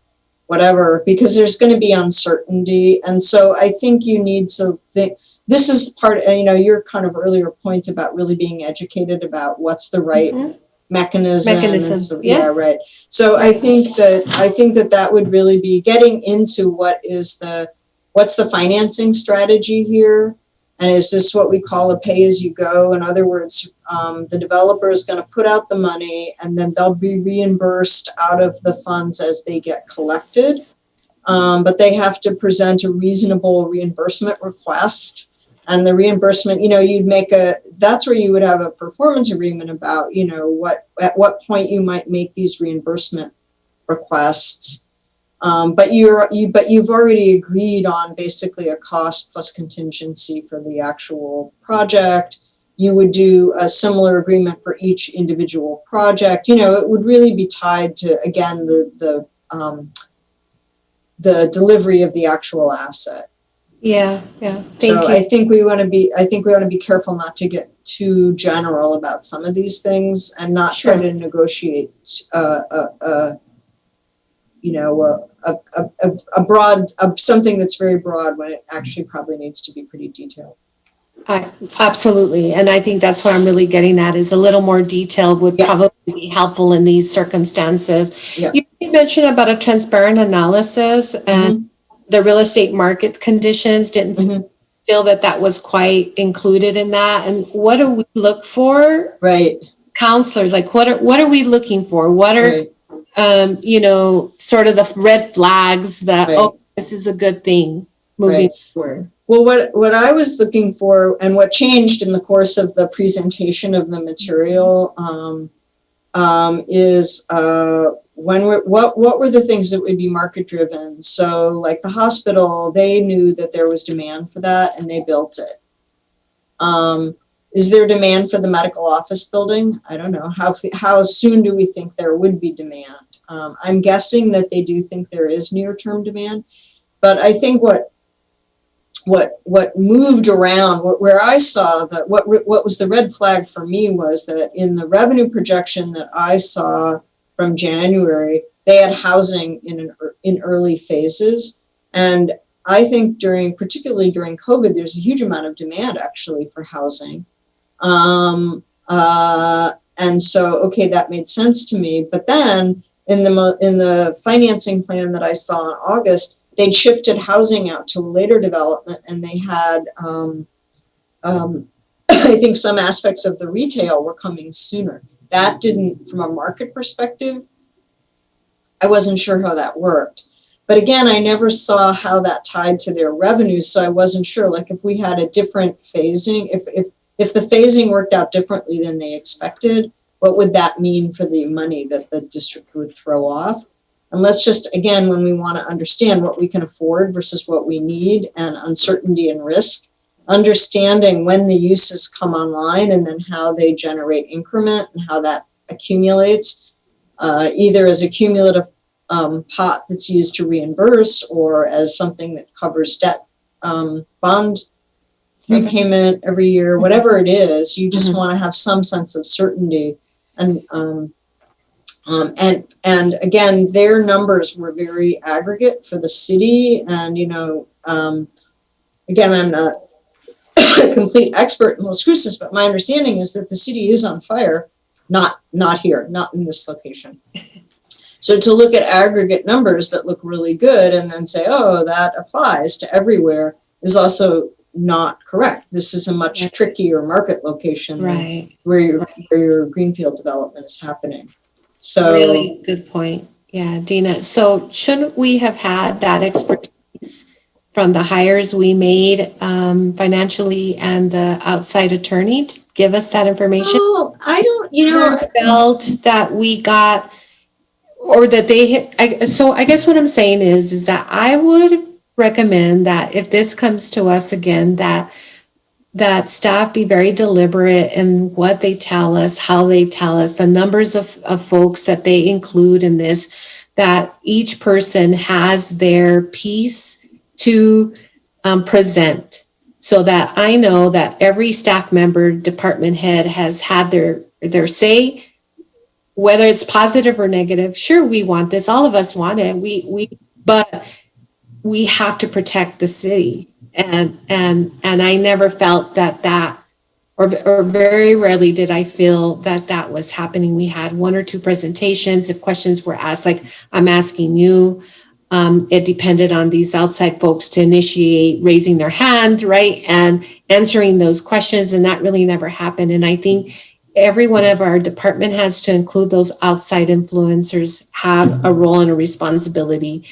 whatever, because there's going to be uncertainty. And so I think you need to think, this is part, your kind of earlier point about really being educated about what's the right mechanism. So, yeah, right. So I think that would really be getting into what's the financing strategy here, and is this what we call a pay as you go? In other words, the developer is going to put out the money, and then they'll be reimbursed out of the funds as they get collected, but they have to present a reasonable reimbursement request. And the reimbursement, that's where you would have a performance agreement about, at what point you might make these reimbursement requests. But you've already agreed on basically a cost plus contingency for the actual project. You would do a similar agreement for each individual project. It would really be tied to, again, the delivery of the actual asset. Yeah. Thank you. I think we want to be careful not to get too general about some of these things and not try to negotiate something that's very broad when it actually probably needs to be pretty detailed. Absolutely. And I think that's what I'm really getting at, is a little more detail would probably be helpful in these circumstances. Yeah. You mentioned about a transparent analysis, and the real estate market conditions didn't feel that was quite included in that. And what do we look for? Right. Counselors, like what are we looking for? What are, sort of the red flags that, this is a good thing moving forward? Well, what I was looking for, and what changed in the course of the presentation of the material, is what were the things that would be market driven? So, like the hospital, they knew that there was demand for that, and they built it. Is there demand for the medical office building? I don't know. How soon do we think there would be demand? I'm guessing that they do think there is near-term demand, but I think what moved around, where I saw that what was the red flag for me was that in the revenue projection that I saw from January, they had housing in early phases, and I think particularly during COVID, there's a huge amount of demand actually for housing, and so that made sense to me. But then in the financing plan that I saw in August, they'd shifted housing out to a later development, and they had, I think some aspects of the retail were coming sooner. That didn't, from a market perspective, I wasn't sure how that worked. But again, I never saw how that tied to their revenues, so I wasn't sure. Like if we had a different phasing, if the phasing worked out differently than they expected, what would that mean for the money that the district would throw off? And let's just, again, when we want to understand what we can afford versus what we need, and uncertainty and risk, understanding when the uses come online and then how they generate increment and how that accumulates, either as a cumulative pot that's used to reimburse or as something that covers debt, bond repayment every year, whatever it is, you just want to have some sense of certainty. And again, their numbers were very aggregate for the city. And, again, I'm not a complete expert in Las Cruces, but my understanding is that the city is on fire, not here, not in this location. So to look at aggregate numbers that look really good and then say, oh, that applies to everywhere is also not correct. This is a much trickier market location where your greenfield development is happening. So really good point. Yeah, Dina. So shouldn't we have had that expertise from the hires we made financially and the outside attorney to give us that information? Well, I don't, felt that we got, or that they, so I guess what I'm saying is that I would recommend that if this comes to us again, that staff be very deliberate in what they tell us, how they tell us, the numbers of folks that they include in this, that each person has their piece to present so that I know that every staff member, department head has had their say, whether it's positive or negative. Sure, we want this. All of us want it. But we have to protect the city. And I never felt that or very rarely did I feel that was happening. We had one or two presentations. If questions were asked, like I'm asking you, it depended on these outside folks to initiate raising their hand, right? And answering those questions. And that really never happened. And I think every one of our department heads, to include those outside influencers, have a role and a responsibility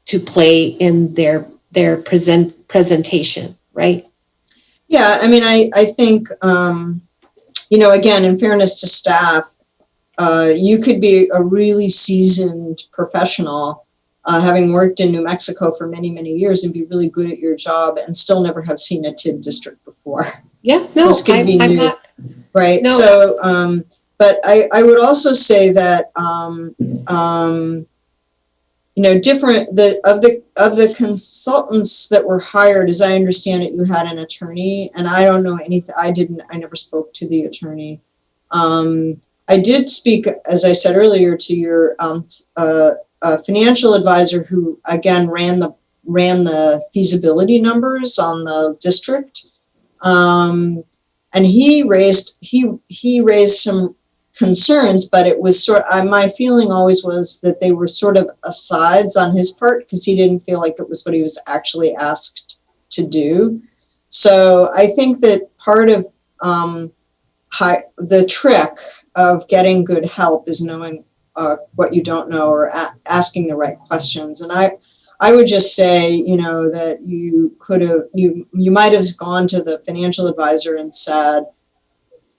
to play in their presentation, right? Yeah, I mean, I think, again, in fairness to staff, you could be a really seasoned professional, having worked in New Mexico for many, many years, and be really good at your job and still never have seen a TID district before. Yeah, So this could be new, not. right? No. So, but I would also say that, different of the consultants that were hired, as I understand it, you had an attorney, and I don't know anything. I never spoke to the attorney. I did speak, as I said earlier, to your financial advisor, who again ran the feasibility numbers on the district, and he raised some concerns, but it was my feeling always was that they were sort of asides on his part, because he didn't feel like it was what he was actually asked to do. So I think that part of the trick of getting good help is knowing what you don't know, or asking the right questions. And I would just say, that you might have gone to the financial advisor and said,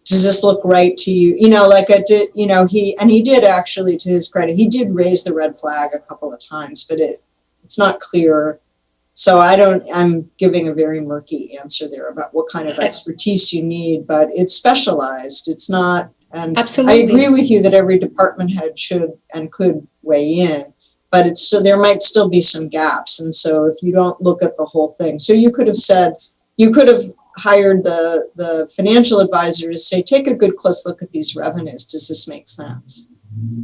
does this look right to you? Like I did, he did actually, to his credit, he did raise the red flag a couple of times, but it's not clear. So I'm giving a very murky answer there about what kind of expertise you need, but it's specialized. It's not, and Absolutely. I agree with you that every department head should and could weigh in, but it's still, there might still be some gaps. And so if you don't look at the whole thing, so you could have hired the financial advisor to say, take a good close look at these revenues. Does this make sense?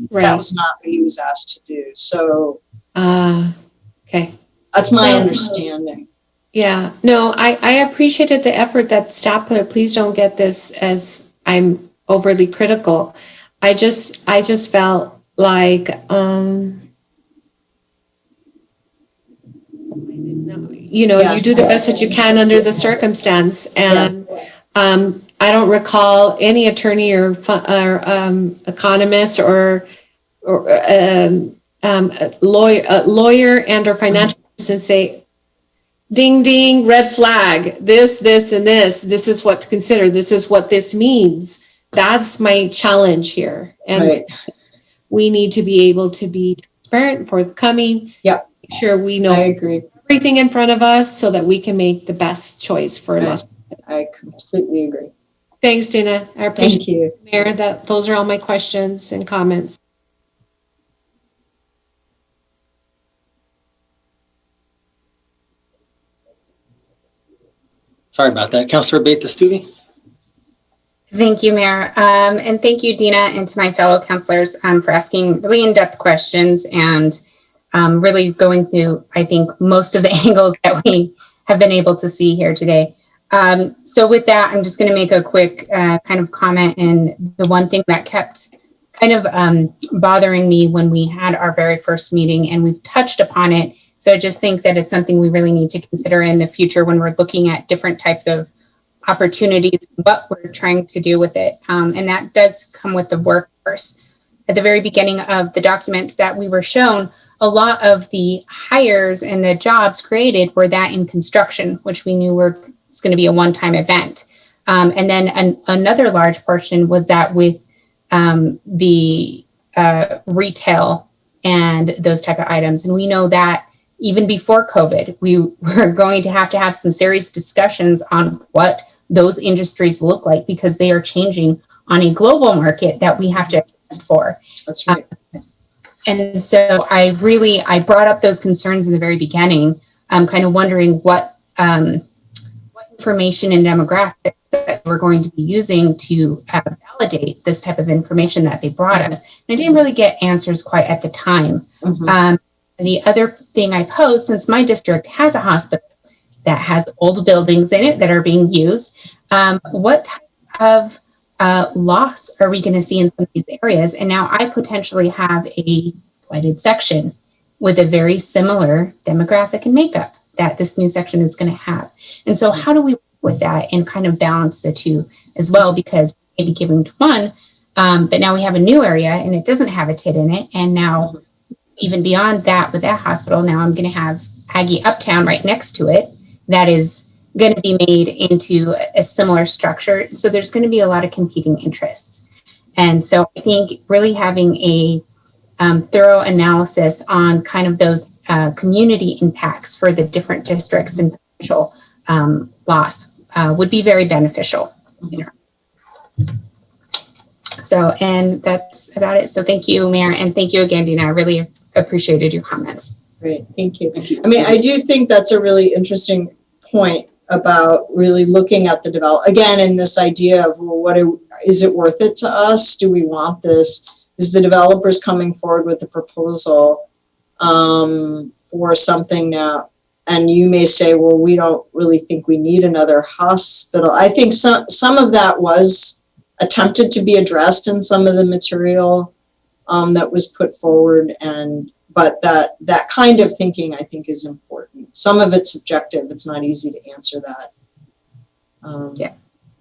Right. That was not what he was asked to do. So okay. That's my understanding. Yeah, no, I appreciated the effort that staff put. Please don't get this as I'm overly critical. I just felt like, Yeah. you do the best that you can under the circumstance. And I don't recall any attorney or economist or lawyer and or financial person say, ding, ding, red flag, this, and this is what to consider. This is what this means. That's my challenge here. And we need to be able to be transparent, forthcoming. Yep. Make sure we know I agree. everything in front of us so that we can make the best choice for us. I completely agree. Thanks, Dana. I appreciate Thank you. it, Mayor. Those are all my questions and comments. Sorry about that. Councilor Bate-Stuvi. Thank you, Mayor. And thank you, Dina, and to my fellow councilors for asking really in-depth questions and really going through, I think, most of the angles that we have been able to see here today. So with that, I'm just going to make a quick kind of comment. And the one thing that kept kind of bothering me when we had our very first meeting, and we've touched upon it. So I just think that it's something we really need to consider in the future when we're looking at different types of opportunities, what we're trying to do with it. And that does come with the workforce. At the very beginning of the documents that we were shown, a lot of the hires and the jobs created were that in construction, which we knew was going to be a one-time event. And then another large portion was that with the retail and those type of items. And we know that even before COVID, we were going to have some serious discussions on what those industries look like, because they are changing on a global market that we have to adjust for. That's right. And so I brought up those concerns in the very beginning I'm kind of wondering what information and demographics that we're going to be using to validate this type of information that they brought us. And I didn't really get answers quite at the time. And the other thing I posed, since my district has a hospital that has old buildings in it that are being used, what type of loss are we going to see in some of these areas? And now I potentially have a blighted section with a very similar demographic and makeup that this new section is going to have. And so how do we work with that and kind of balance the two as well? Because we may be giving to one, but now we have a new area and it doesn't have a TID in it. And now even beyond that, with that hospital, now I'm going to have Aggie Uptown right next to it that is going to be made into a similar structure. So there's going to be a lot of competing interests. And so I think really having a thorough analysis on kind of those community impacts for the different districts and potential loss would be very beneficial. So, and that's about it. So thank you, Mayor, and thank you again, Dina. I really appreciated your comments. Great, thank you. I mean, I do think that's a really interesting point about really looking at the again, in this idea of, well, is it worth it to us? Do we want this? Is the developers coming forward with a proposal for something now? And you may say, well, we don't really think we need another hospital. I think some of that was attempted to be addressed in some of the material that was put forward, but that kind of thinking, I think, is important. Some of it's subjective. It's not easy to answer that. Yeah.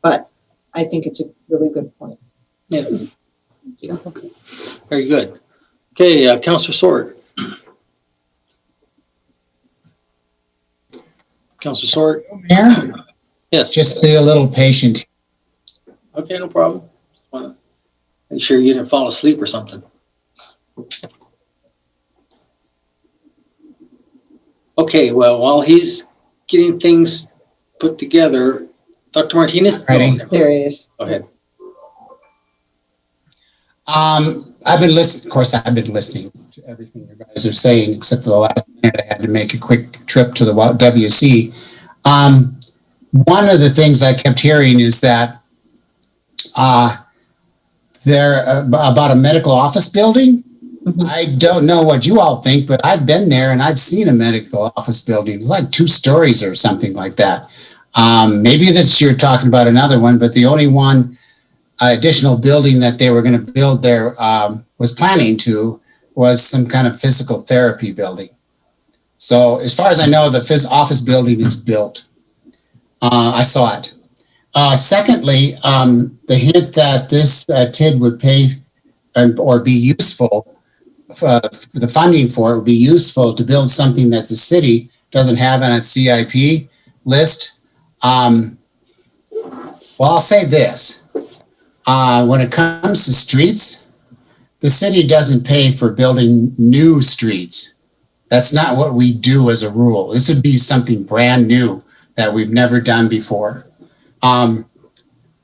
But I think it's a really good point. Yeah. Thank you. Okay. Very good. Okay, Councillor Sword. Councillor Sword. Mayor? Yes. Just be a little patient. Okay, no problem. Just want to make sure you didn't fall asleep or something. Okay, well, while he's getting things put together, Dr. Martinez? Ready? There he is. Go ahead. I've been listening, of course, I've been listening to everything you guys are saying, except for the last minute I had to make a quick trip to the WC. One of the things I kept hearing is that they're about a medical office building. I don't know what you all think, but I've been there and I've seen a medical office building, like 2 stories or something like that. Maybe you're talking about another one, but the only one additional building that they were going to build there was some kind of physical therapy building. So as far as I know, the office building is built. I saw it. Secondly, the hint that this TID would pay or be useful, the funding for it would be useful to build something that the city doesn't have on its CIP list. Well, I'll say this. When it comes to streets, the city doesn't pay for building new streets. That's not what we do as a rule. This would be something brand new that we've never done before. The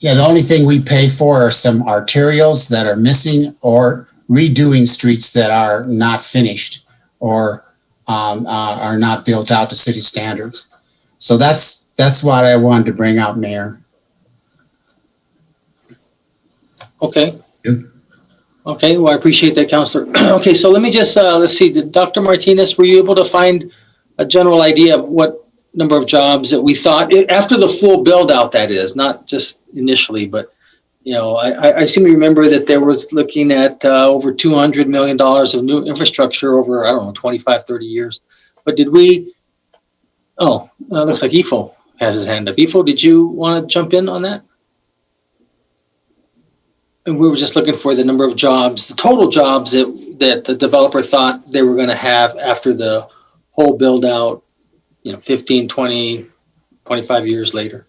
only thing we pay for are some arterials that are missing or redoing streets that are not finished or are not built out to city standards. So that's what I wanted to bring out, Mayor. Okay. Okay, well, I appreciate that, Councillor. Okay, so let me just, let's see, Dr. Martinez, were you able to find a general idea of what number of jobs that we thought, after the full build out, that is, not just initially, but, you know, I seem to remember that there was looking at over $200 million of new infrastructure over, I don't know, 25, 30 years. But did we, looks like Ifo has his hand up. Ifo, did you want to jump in on that? And we were just looking for the number of jobs, the total jobs that the developer thought they were going to have after the whole build out, 15, 20, 25 years later.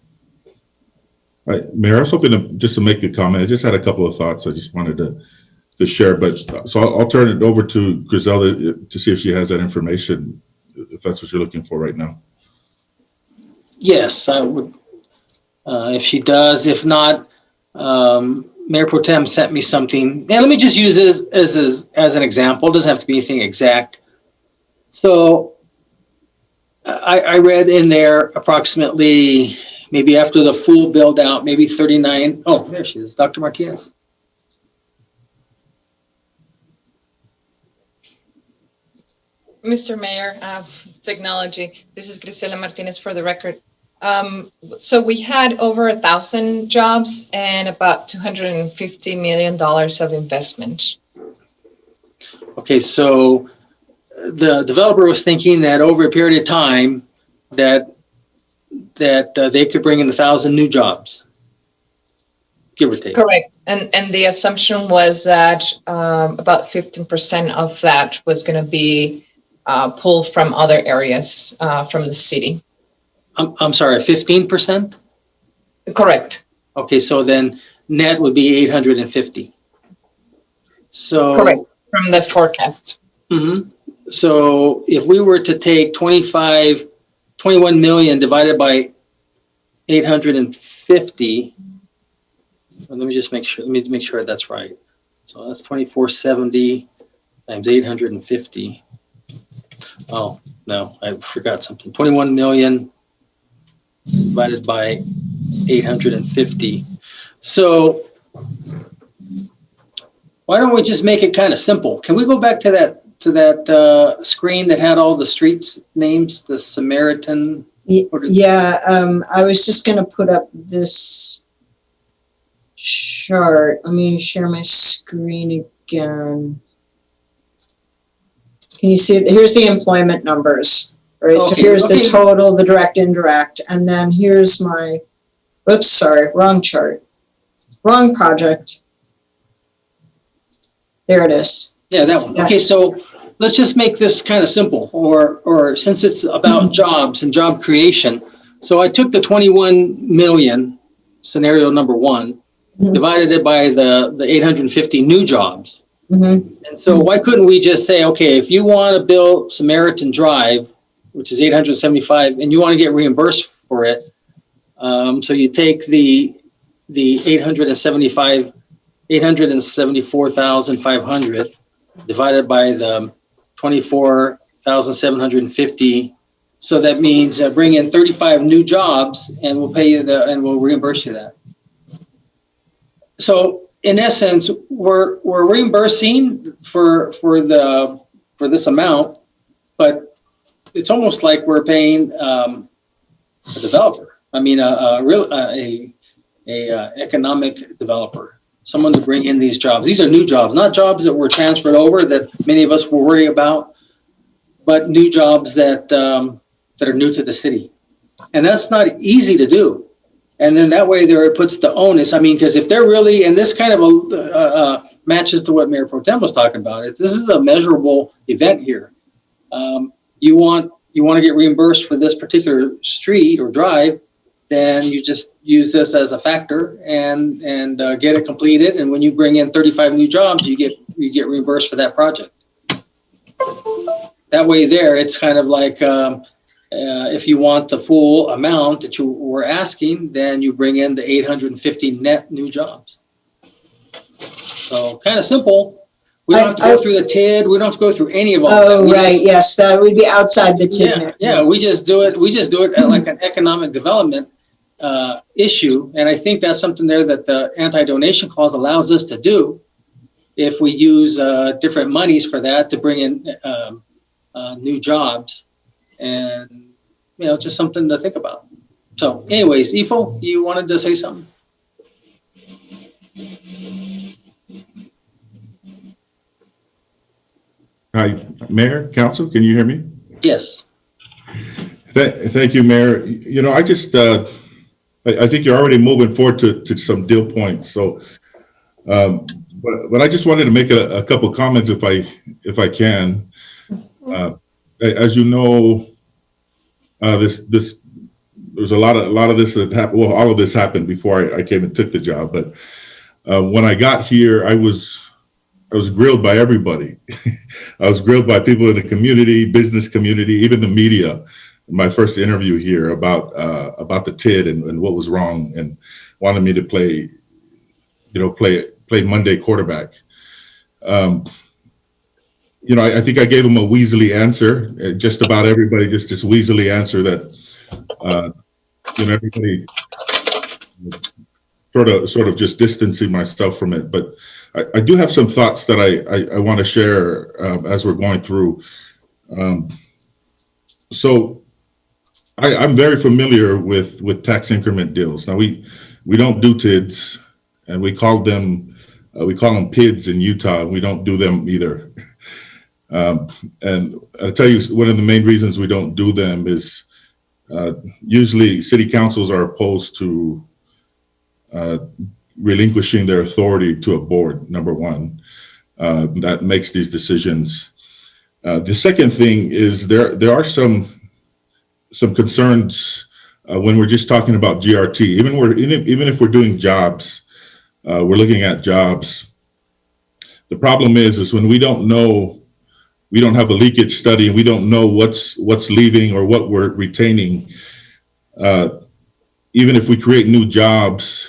Right, Mayor, I was hoping to make a comment. I just had a couple of thoughts I just wanted to share, but so I'll turn it over to Griselda to see if she has that information, if that's what you're looking for right now. Yes, I would, if she does. If not, Mayor Pro Tem sent me something. And let me just use this as an example. It doesn't have to be anything exact. So I read in there approximately, maybe after the full build out, maybe 39. Oh, there she is, Dr. Martinez. Mr. Mayor, technology, this is Grisela Martinez for the record. So we had over 1,000 jobs and about $250 million of investment. Okay, so the developer was thinking that over a period of time that they could bring in 1,000 new jobs, give or take. Correct. And the assumption was that about 15% of that was going to be pulled from other areas from the city. I'm sorry, 15%? Correct. Okay, so then net would be 850. So correct, from the forecast. Mm-hmm. So if we were to take 21 million divided by 850, let me just make sure. Let me make sure that's right. So that's 2470 times 850. Oh no, I forgot something. 21 million divided by 850. So why don't we just make it kind of simple? Can we go back to that screen that had all the streets names, the Samaritan? Yeah, I was just going to put up this chart. Let me share my screen again. Can you see? Here's the employment numbers, right? Okay, so here's okay. the total, the direct, indirect, and then here's my, oops, sorry, wrong chart, wrong project. There it is. Yeah, that one. Okay, so let's just make this kind of simple, or since it's about jobs and job creation. So I took the 21 million, scenario number one, divided it by the 850 new jobs. And so why couldn't we just say, okay, if you want to build Samaritan Drive, which is 875, and you want to get reimbursed for it, so you take the 874,500 divided by the 24,750. So that means bring in 35 new jobs, and we'll pay you and we'll reimburse you that. So in essence, we're reimbursing for this amount, but it's almost like we're paying a developer. I mean, a economic developer, someone to bring in these jobs. These are new jobs, not jobs that were transferred over that many of us will worry about, but new jobs that are new to the city, and that's not easy to do. And then that way there it puts the onus. I mean, because if they're really, and this kind of matches to what Mayor Pro Tem was talking about. This is a measurable event here. You want to get reimbursed for this particular street or drive, then you just use this as a factor and get it completed. And when you bring in 35 new jobs, you get reimbursed for that project. That way there, it's kind of like, if you want the full amount that you were asking, then you bring in the 850 net new jobs. So kind of simple. We don't have to go through the TID. We don't have to go through any of all that. Oh, right. Yes, that would be outside the TID. Yeah, we just do it. We just do it at like an economic development issue. And I think that's something there that the anti-donation clause allows us to do if we use different monies for that to bring in new jobs. And, just something to think about. So anyways, Ifo, you wanted to say something? Hi, Mayor, Council, can you hear me? Yes. Thank you, Mayor. I just, I think you're already moving forward to some deal points. So, but I just wanted to make a couple comments if I can. As you know, there's a lot of this that happened. Well, all of this happened before I came and took the job. But when I got here, I was grilled by everybody. I was grilled by people in the community, business community, even the media. My first interview here about the TID and what was wrong, and wanted me to play Monday quarterback. you know, I think I gave them a weaselly answer. Just about everybody just this weaselly answer that, you know, everybody sort of just distancing myself from it. But I do have some thoughts that I want to share as we're going through. So I'm very familiar with tax increment deals. Now we don't do TIDs, and we call them PIDs in Utah, and we don't do them either. And I'll tell you, one of the main reasons we don't do them is usually city councils are opposed to relinquishing their authority to a board, number one, that makes these decisions. The second thing is there are some concerns when we're just talking about GRT. Even if we're doing jobs, we're looking at jobs. The problem is when we don't know, we don't have a leakage study, and we don't know what's leaving or what we're retaining. Even if we create new jobs,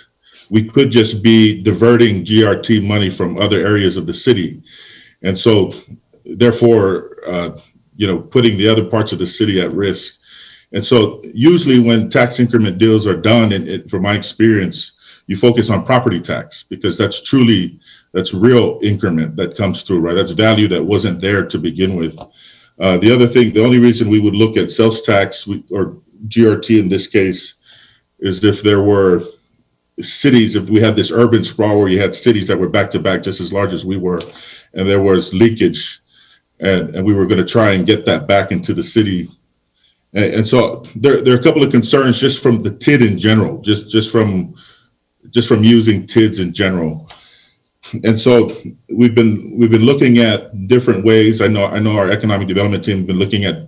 we could just be diverting GRT money from other areas of the city, and so therefore, you know, putting the other parts of the city at risk. And so usually when tax increment deals are done, and from my experience, you focus on property tax, because that's real increment that comes through, right? That's value that wasn't there to begin with. The only reason we would look at sales tax or GRT in this case is if there were cities, if we had this urban sprawl where you had cities that were back to back just as large as we were, and there was leakage, and we were going to try and get that back into the city. And so there are a couple of concerns just from the TID in general, just from using TIDs in general. And so we've been looking at different ways. I know our economic development team has been looking at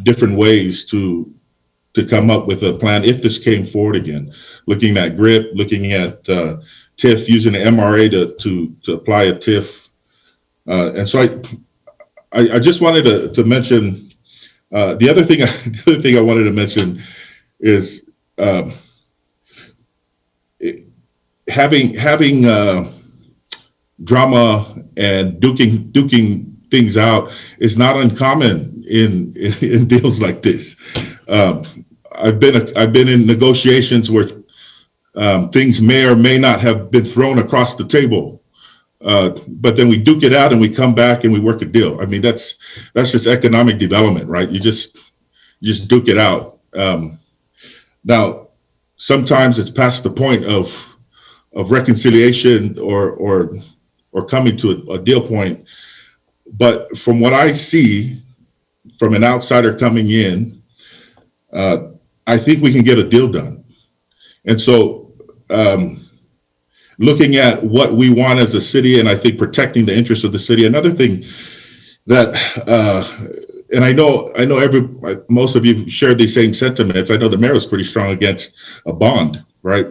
different ways to come up with a plan if this came forward again. Looking at GRIP, looking at TIF, using the MRA to apply a TIF. And so I just wanted to mention the other thing I wanted to mention is having drama and duking things out is not uncommon in deals like this. I've been in negotiations where things may or may not have been thrown across the table. But then we duke it out and we come back and we work a deal. I mean, that's just economic development, right? You just duke it out. Now, sometimes it's past the point of reconciliation or coming to a deal point. But from what I see, from an outsider coming in, I think we can get a deal done. And so, looking at what we want as a city, and I think protecting the interests of the city. Another thing that, and I know most of you share these same sentiments. I know the mayor was pretty strong against a bond, right?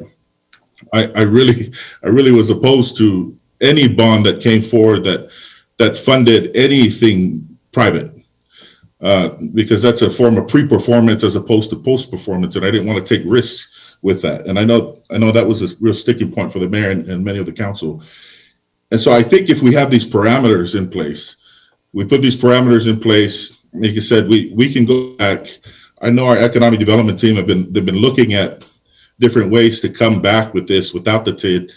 I really was opposed to any bond that came forward that funded anything private, because that's a form of pre-performance as opposed to post-performance, and I didn't want to take risks with that. And I know that was a real sticking point for the mayor and many of the council. And so I think if we have these parameters in place, we put these parameters in place, like you said, we can go back. I know our economic development team they've been looking at different ways to come back with this without the TID.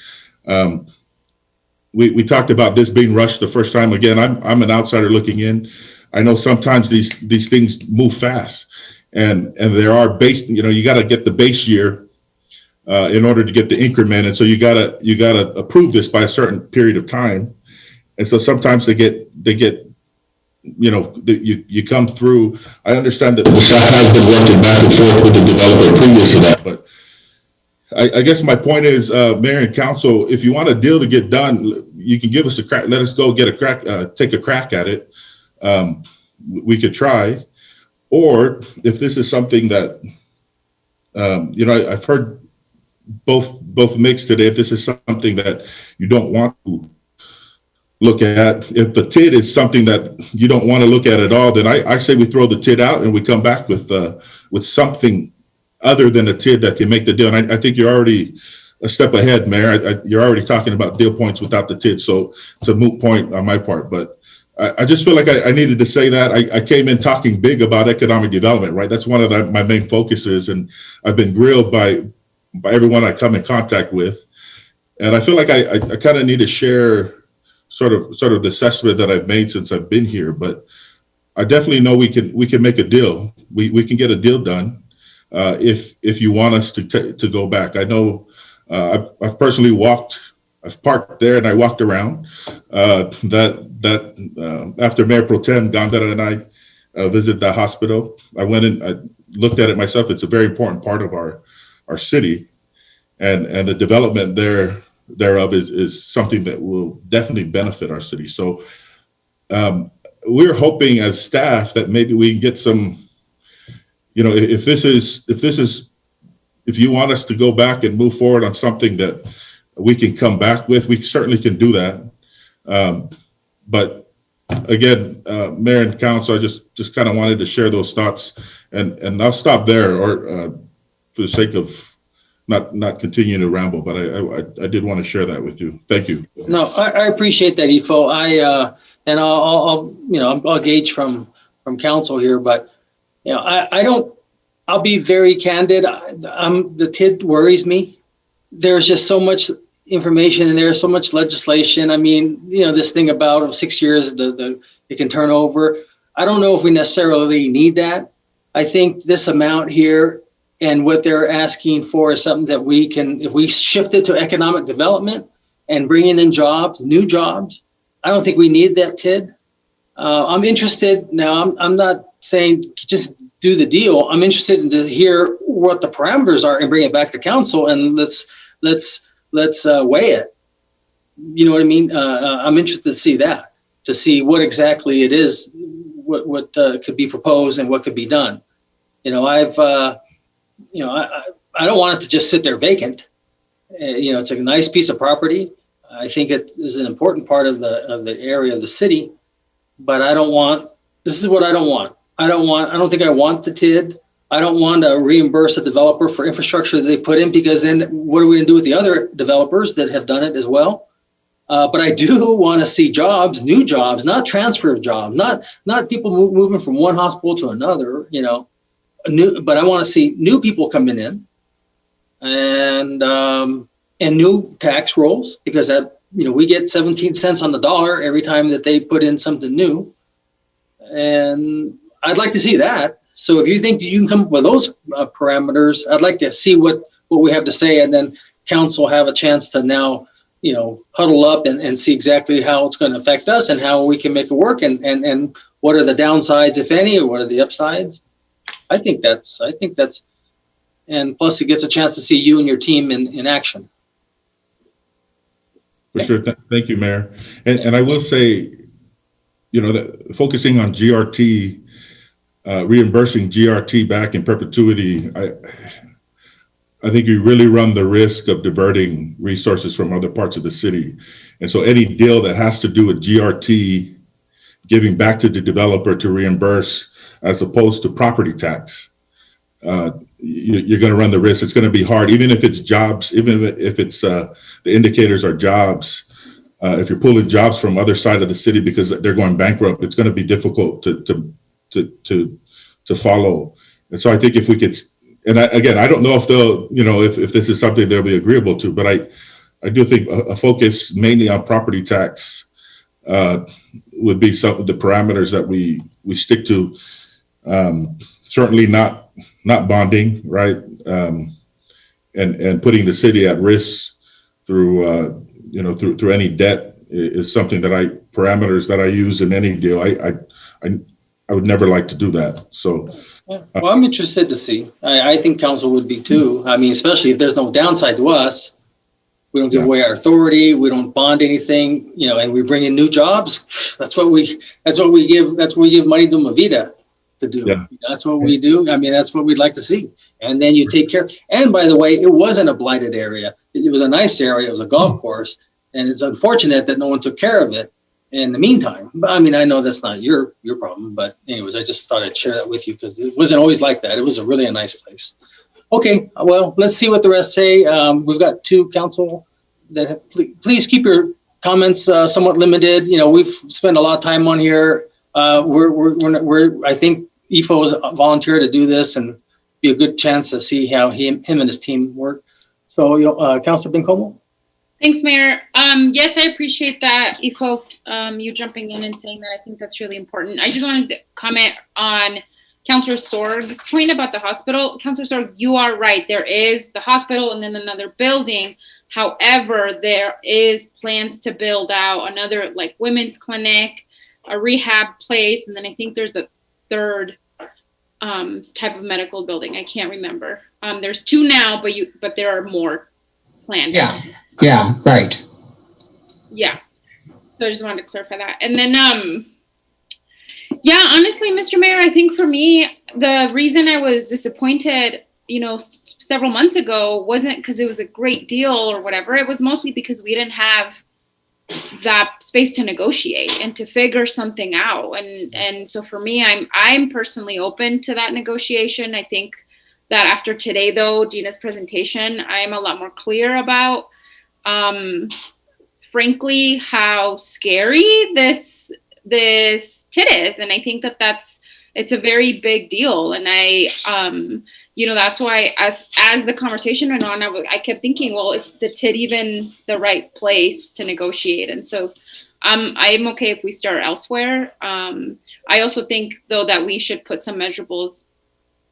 We talked about this being rushed the first time. Again, I'm an outsider looking in. I know sometimes these things move fast, and there are base, you got to get the base year in order to get the increment, and so you gotta approve this by a certain period of time, and so sometimes they get you come through. I understand that the staff has been working back and forth with the developer previous to that, but I guess my point is, Mayor and Council, if you want a deal to get done, you can give us a crack. Let us go get a crack, take a crack at it. We could try, or if this is something that I've heard both mixed today. If this is something that you don't want to look at, if the TID is something that you don't want to look at all, then I say we throw the TID out and we come back with something other than a TID that can make the deal. And I think you're already a step ahead, Mayor. You're already talking about deal points without the TID, so it's a moot point on my part. But I just feel like I needed to say that. I came in talking big about economic development, right? That's one of my main focuses, and I've been grilled by everyone I come in contact with. And I feel like I kind of need to share sort of the assessment that I've made since I've been here. But I definitely know we can make a deal. We can get a deal done if you want us to go back. I know I've personally I've parked there and I walked around. After Mayor Pro Tem Gondara and I visited the hospital, I went in, I looked at it myself. It's a very important part of our city, and the development thereof is something that will definitely benefit our city. So we're hoping as staff that maybe we can get some, if you want us to go back and move forward on something that we can come back with, we certainly can do that. But again, Mayor and Council, I just kind of wanted to share those thoughts, and I'll stop there, or for the sake of not continuing to ramble, but I did want to share that with you. Thank you. No, I appreciate that, Ifo. I'll gauge from council here, but I'll be very candid. The TID worries me. There's just so much information and there's so much legislation. I mean, this thing about 6 years, it can turn over. I don't know if we necessarily need that. I think this amount here and what they're asking for is something that we can, if we shift it to economic development and bringing in jobs, new jobs, I don't think we need that TID. I'm interested now. I'm not saying just do the deal. I'm interested in to hear what the parameters are and bring it back to council, and let's weigh it. You know what I mean? I'm interested to see that, to see what exactly it is, what could be proposed and what could be done. I don't want it to just sit there vacant. It's a nice piece of property. I think it is an important part of the area of the city, but this is what I don't want. I don't think I want the TID. I don't want to reimburse a developer for infrastructure that they put in, because then what are we going to do with the other developers that have done it as well? But I do want to see jobs, new jobs, not transfer of jobs, not people moving from one hospital to another, but I want to see new people coming in, and new tax rolls, because we get 17 cents on the dollar every time that they put in something new. And I'd like to see that. So if you think that you can come up with those parameters, I'd like to see what we have to say, and then council have a chance to now, huddle up and see exactly how it's going to affect us and how we can make it work, and what are the downsides, if any, or what are the upsides. I think that's, and plus it gets a chance to see you and your team in action. For sure. Thank you, Mayor. And I will say, that focusing on GRT, reimbursing GRT back in perpetuity, I think you really run the risk of diverting resources from other parts of the city. And so any deal that has to do with GRT giving back to the developer to reimburse, as opposed to property tax, you're going to run the risk. It's going to be hard, even if it's jobs, even if it's the indicators are jobs. If you're pulling jobs from other side of the city because they're going bankrupt, it's going to be difficult to follow. And so I think if we could, and I don't know if they'll, if this is something they'll be agreeable to, but I do think a focus mainly on property tax would be some of the parameters that we stick to. Certainly not bonding, right? And putting the city at risk through through any debt is something that parameters that I use in any deal. I would never like to do that. So, well, I'm interested to see. I think council would be too. I mean, especially if there's no downside to us. We don't give away our authority. We don't bond anything, and we bring in new jobs. That's what we give. That's what we give money to Movida to do. Yeah. That's what we do. I mean, that's what we'd like to see. And then you take care. And by the way, it wasn't a blighted area. It was a nice area. It was a golf course, and it's unfortunate that no one took care of it in the meantime. But I mean, I know that's not your problem, but anyways, I just thought I'd share that with you because it wasn't always like that. It was a nice place. Okay, well, let's see what the rest say. We've got two council that have, please keep your comments somewhat limited. You know, we've spent a lot of time on here. I think IFO has volunteered to do this and be a good chance to see how him and his team work. So, Councilor Bencomo? Thanks, Mayor. Yes, I appreciate that, IFO, you jumping in and saying that. I think that's really important. I just wanted to comment on Councilor Sorg's point about the hospital. Councilor Sorg, you are right. There is the hospital and then another building. However, there is plans to build out another like women's clinic, a rehab place, and then I think there's a third type of medical building. I can't remember. There's two now, but there are more planned. Yeah, right. Yeah. So I just wanted to clarify that. And then yeah, honestly, Mr. Mayor, I think for me, the reason I was disappointed, several months ago wasn't because it was a great deal or whatever. It was mostly because we didn't have that space to negotiate and to figure something out. And so for me, I'm personally open to that negotiation. I think that after today, though, Dina's presentation, I'm a lot more clear about, frankly, how scary this TID is. And I think that it's a very big deal. And that's why as the conversation went on, I kept thinking, well, is the TID even the right place to negotiate? And so I'm okay if we start elsewhere. I also think, though, that we should put some measurables,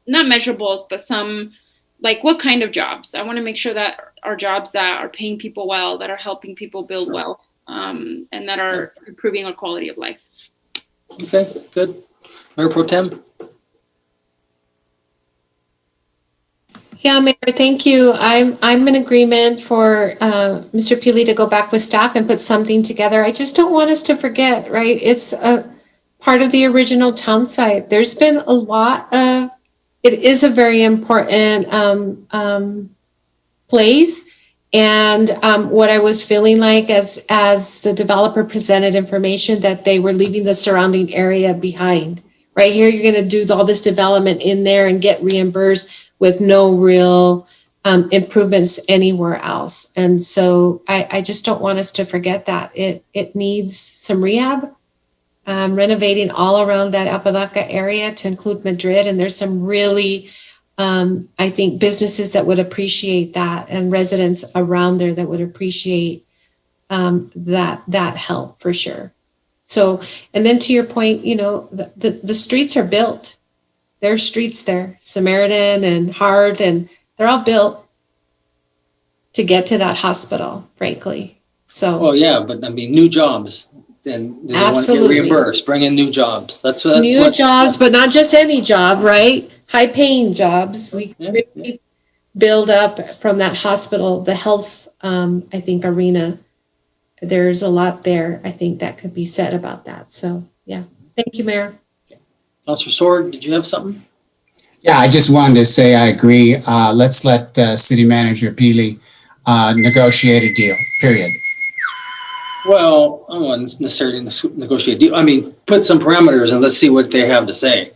not measurables, but some, like, what kind of jobs? I want to make sure that our jobs that are paying people well, that are helping people build wealth, and that are improving our quality of life. Okay, good. Mayor Pro Tem? Yeah, Mayor, thank you. I'm in agreement for Mr. Peely to go back with staff and put something together. I just don't want us to forget, right? It's a part of the original town site. There's been a lot of, it is a very important place. And what I was feeling like as the developer presented information that they were leaving the surrounding area behind. Right here, you're going to do all this development in there and get reimbursed with no real improvements anywhere else. And so I just don't want us to forget that. It needs some rehab, renovating all around that Apodaca area to include Madrid. And there's some really, I think, businesses that would appreciate that and residents around there that would appreciate that help for sure. So, and then to your point, the streets are built. There's streets there, Samaritan and Hart, and they're all built to get to that hospital, frankly. So. Well, yeah, but I mean, new jobs. Then they want to get reimbursed, bring in new jobs. That's new jobs, but not just any job, right? High-paying jobs. We really build up from that hospital, the health, I think, arena. There's a lot there, I think, that could be said about that. So, yeah. Thank you, Mayor. Councilor Sword, did you have something? Yeah, I just wanted to say I agree. Let's let City Manager Peely negotiate a deal, period. Well, I don't want to necessarily negotiate a deal. I mean, put some parameters and let's see what they have to say.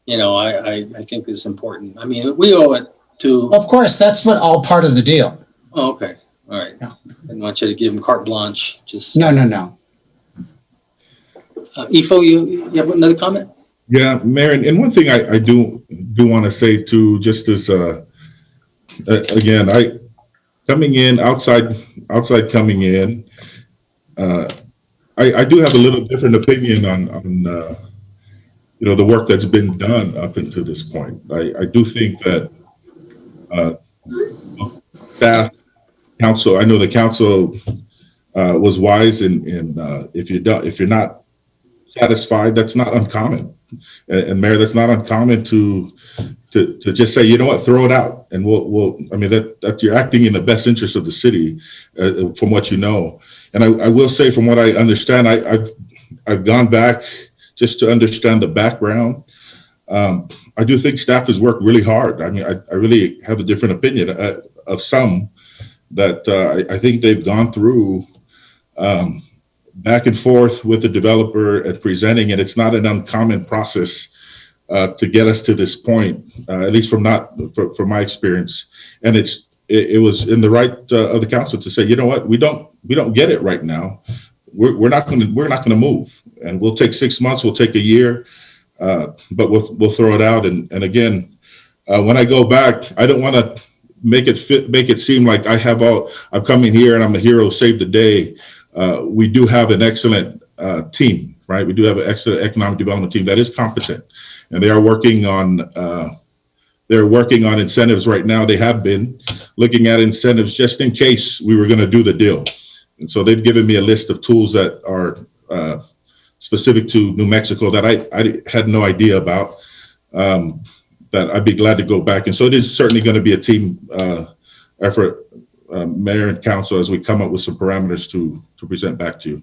I think is important. I mean, we owe it to. Of course, that's what all part of the deal. Oh, okay. All right. Yeah. I didn't want you to give them carte blanche. Just no. IFO, you have another comment? Yeah, Mayor, and one thing I do want to say too, just as again, outside coming in, I do have a little different opinion on the work that's been done up until this point. I do think that staff, council, I know the council was wise in if you're not satisfied, that's not uncommon. And Mayor, that's not uncommon to just say, you know what, throw it out, and we'll. I mean, that you're acting in the best interest of the city, from what you know. And I will say, from what I understand, I've gone back just to understand the background. I do think staff has worked really hard. I mean, I really have a different opinion of some that I think they've gone through. Back and forth with the developer and presenting it. It's not an uncommon process to get us to this point, at least from my experience. And it was in the right of the council to say, you know what, we don't get it right now, we're not going to move, and we'll take 6 months, we'll take a year, but we'll throw it out. And again, when I go back, I don't want to make it seem like I'm coming here and I'm a hero, save the day. We do have an excellent team, right? We do have an excellent economic development team that is competent, and they are working on incentives right now. They have been looking at incentives just in case we were going to do the deal. And so they've given me a list of tools that are specific to New Mexico that I had no idea about, that I'd be glad to go back. And so it is certainly going to be a team effort, Mayor and Council, as we come up with some parameters to present back to you.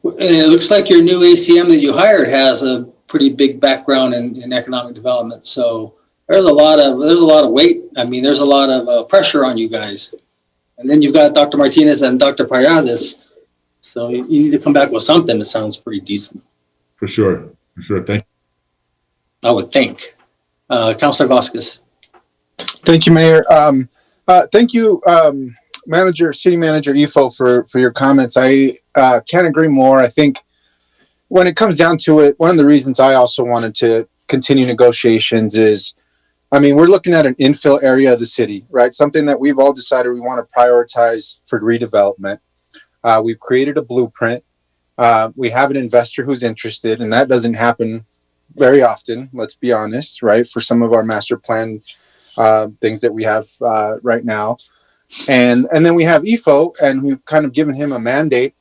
And it looks like your new ACM that you hired has a pretty big background in economic development. So there's a lot of weight. I mean, there's a lot of pressure on you guys. And then you've got Dr. Martinez and Dr. Paredes. So you need to come back with something that sounds pretty decent. For sure. Thank you. I would think. Councilor Vasquez. Thank you, Mayor. Thank you, City Manager EFO, for your comments. I can't agree more. I think when it comes down to it, one of the reasons I also wanted to continue negotiations is, I mean, we're looking at an infill area of the city, right? Something that we've all decided we want to prioritize for redevelopment. We've created a blueprint. We have an investor who's interested, and that doesn't happen very often, let's be honest, right? For some of our master plan things that we have right now. And then we have EFO, and we've kind of given him a mandate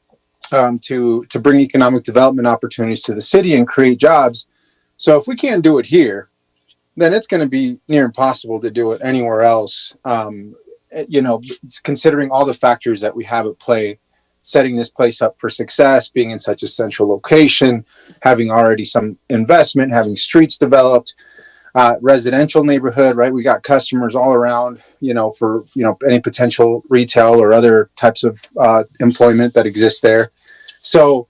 to bring economic development opportunities to the city and create jobs. So if we can't do it here, then it's going to be near impossible to do it anywhere else. Considering all the factors that we have at play, setting this place up for success, being in such a central location, having already some investment, having streets developed, residential neighborhood, right? We got customers all around, for, any potential retail or other types of employment that exists there. So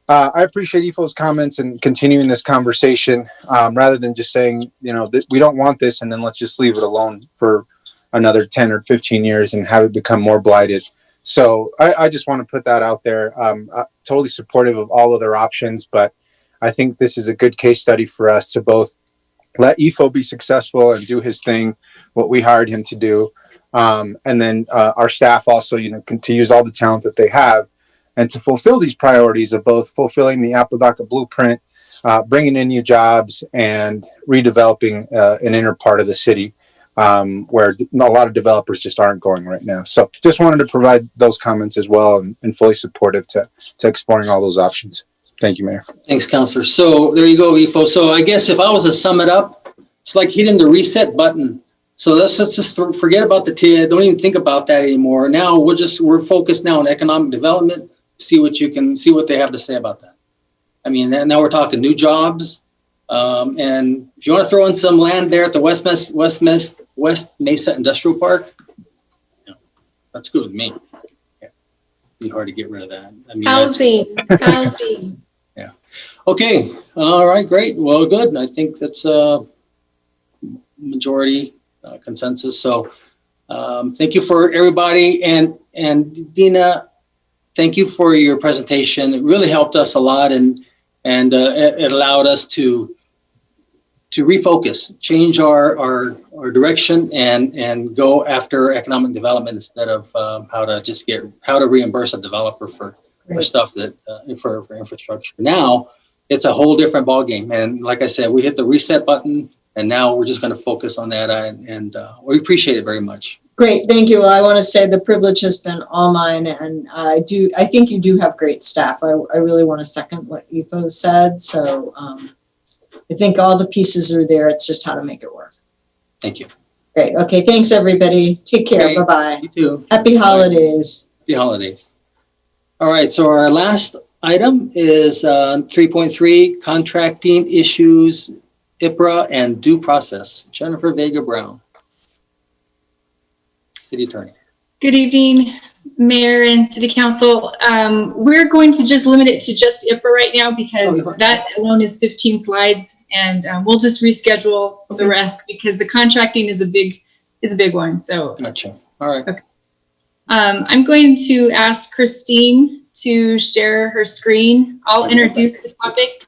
I appreciate EFO's comments and continuing this conversation rather than just saying, we don't want this and then let's just leave it alone for another 10 or 15 years and have it become more blighted. So I just want to put that out there. Totally supportive of all other options, but I think this is a good case study for us to both let EFO be successful and do his thing, what we hired him to do. And then our staff also, to use all the talent that they have and to fulfill these priorities of both fulfilling the Apodaca blueprint, bringing in new jobs and redeveloping an inner part of the city where a lot of developers just aren't going right now. So just wanted to provide those comments as well and fully supportive to exploring all those options. Thank you, Mayor. Thanks, Councilor. So there you go, EFO. So I guess if I was to sum it up, it's like hitting the reset button. So let's just forget about the TIA. Don't even think about that anymore. Now we're focused now on economic development. See what they have to say about that. I mean, now we're talking new jobs. And if you want to throw in some land there at the West Mesa Industrial Park, that's good with me. Yeah. Be hard to get rid of that. I mean, Housing. Yeah. Okay. All right. Great. Well, good. I think that's a majority consensus. So thank you for everybody. And Dina, thank you for your presentation. It really helped us a lot, and it allowed us to refocus, change our direction, and go after economic development instead of how to reimburse a developer for stuff that for infrastructure. Now it's a whole different ballgame, and like I said, we hit the reset button, and now we're just going to focus on that, and we appreciate it very much. Great, thank you. I want to say the privilege has been all mine, and I think you do have great staff. I really want to second what EFO said. So I think all the pieces are there. It's just how to make it work. Thank you. Great. Okay. Thanks, everybody. Take care. Okay. Bye-bye. You too. Happy holidays. Happy holidays. All right. So our last item is 3.3, contracting issues, IPRA, and due process. Jennifer Vega Brown, City Attorney. Good evening, Mayor and City Council. We're going to just limit it to just IPRA right now because that alone is 15 slides, and we'll just reschedule the rest because the contracting is a big one. So gotcha. All right. Okay. I'm going to ask Christine to share her screen. I'll introduce the topic.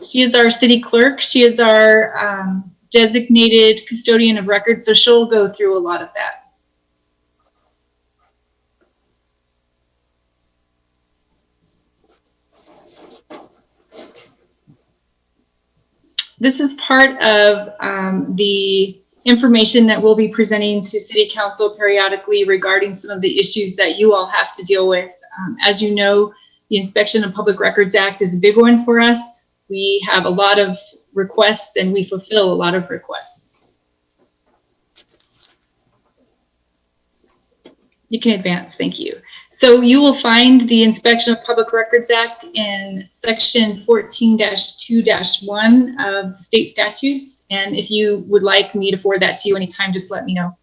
She is our city clerk. She is our designated custodian of records, so she'll go through a lot of that. This is part of the information that we'll be presenting to City Council periodically regarding some of the issues that you all have to deal with. As you know, the Inspection of Public Records Act is a big one for us. We have a lot of requests and we fulfill a lot of requests. You can advance, thank you. So you will find the Inspection of Public Records Act in section 14-2-1 of the state statutes. And if you would like me to forward that to you anytime, just let me know.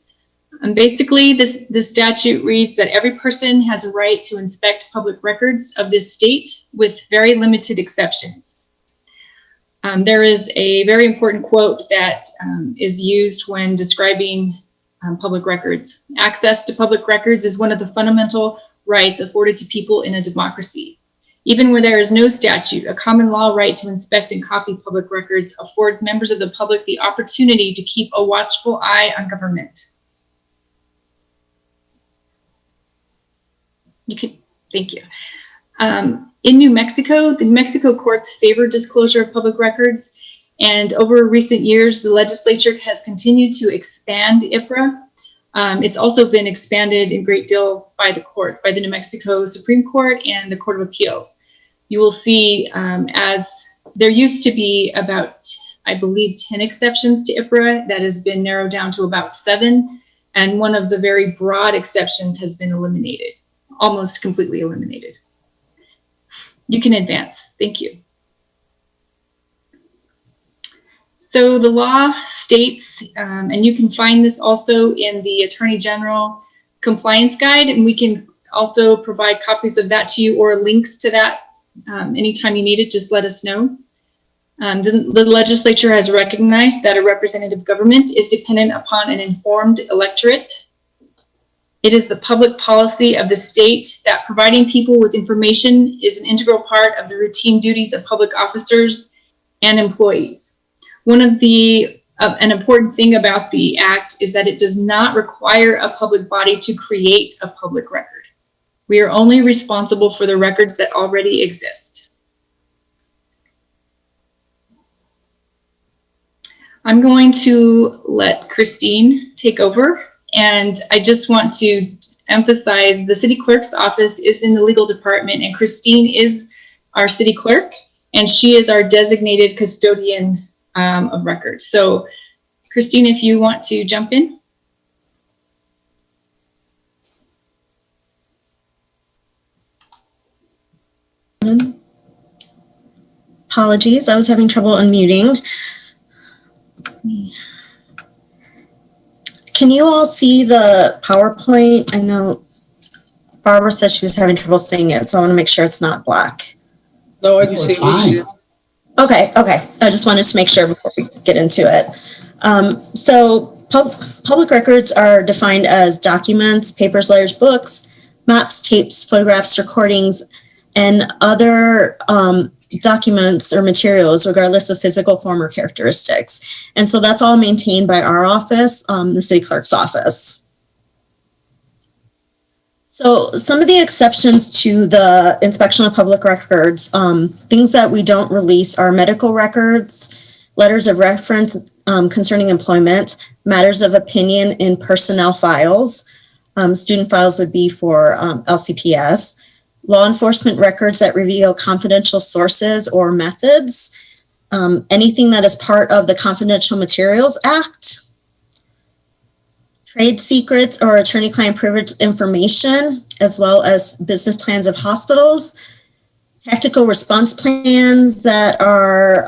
Basically, this statute reads that every person has a right to inspect public records of this state with very limited exceptions. There is a very important quote that is used when describing public records. Access to public records is one of the fundamental rights afforded to people in a democracy. Even where there is no statute, a common law right to inspect and copy public records affords members of the public the opportunity to keep a watchful eye on government. Thank you. In New Mexico, the New Mexico courts favor disclosure of public records, and over recent years, the legislature has continued to expand IPRA. It's also been expanded in great deal by the courts, by the New Mexico Supreme Court and the Court of Appeals. You will see, as there used to be about, I believe, 10 exceptions to IPRA, that has been narrowed down to about 7, and one of the very broad exceptions has been eliminated, almost completely eliminated. You can advance. Thank you. So the law states, and you can find this also in the Attorney General Compliance Guide, and we can also provide copies of that to you or links to that anytime you need it, just let us know. The legislature has recognized that a representative government is dependent upon an informed electorate. It is the public policy of the state that providing people with information is an integral part of the routine duties of public officers and employees. One of the, an important thing about the act is that it does not require a public body to create a public record. We are only responsible for the records that already exist. I'm going to let Christine take over. And I just want to emphasize the city clerk's office is in the legal department, and Christine is our city clerk, and she is our designated custodian of records. So Christine, if you want to jump in. Apologies, I was having trouble unmuting. Can you all see the PowerPoint? I know Barbara said she was having trouble seeing it, so I want to make sure it's not black. No, I can see it. Okay. I just wanted to make sure before we get into it. Public records are defined as documents, papers, letters, books, maps, tapes, photographs, recordings, and other documents or materials regardless of physical form or characteristics. And so that's all maintained by our office, the city clerk's office. So some of the exceptions to the inspection of public records, things that we don't release are medical records, letters of reference concerning employment, matters of opinion in personnel files. Student files would be for LCPS. Law enforcement records that reveal confidential sources or methods, anything that is part of the Confidential Materials Act, trade secrets or attorney-client privilege information, as well as business plans of hospitals, tactical response plans that are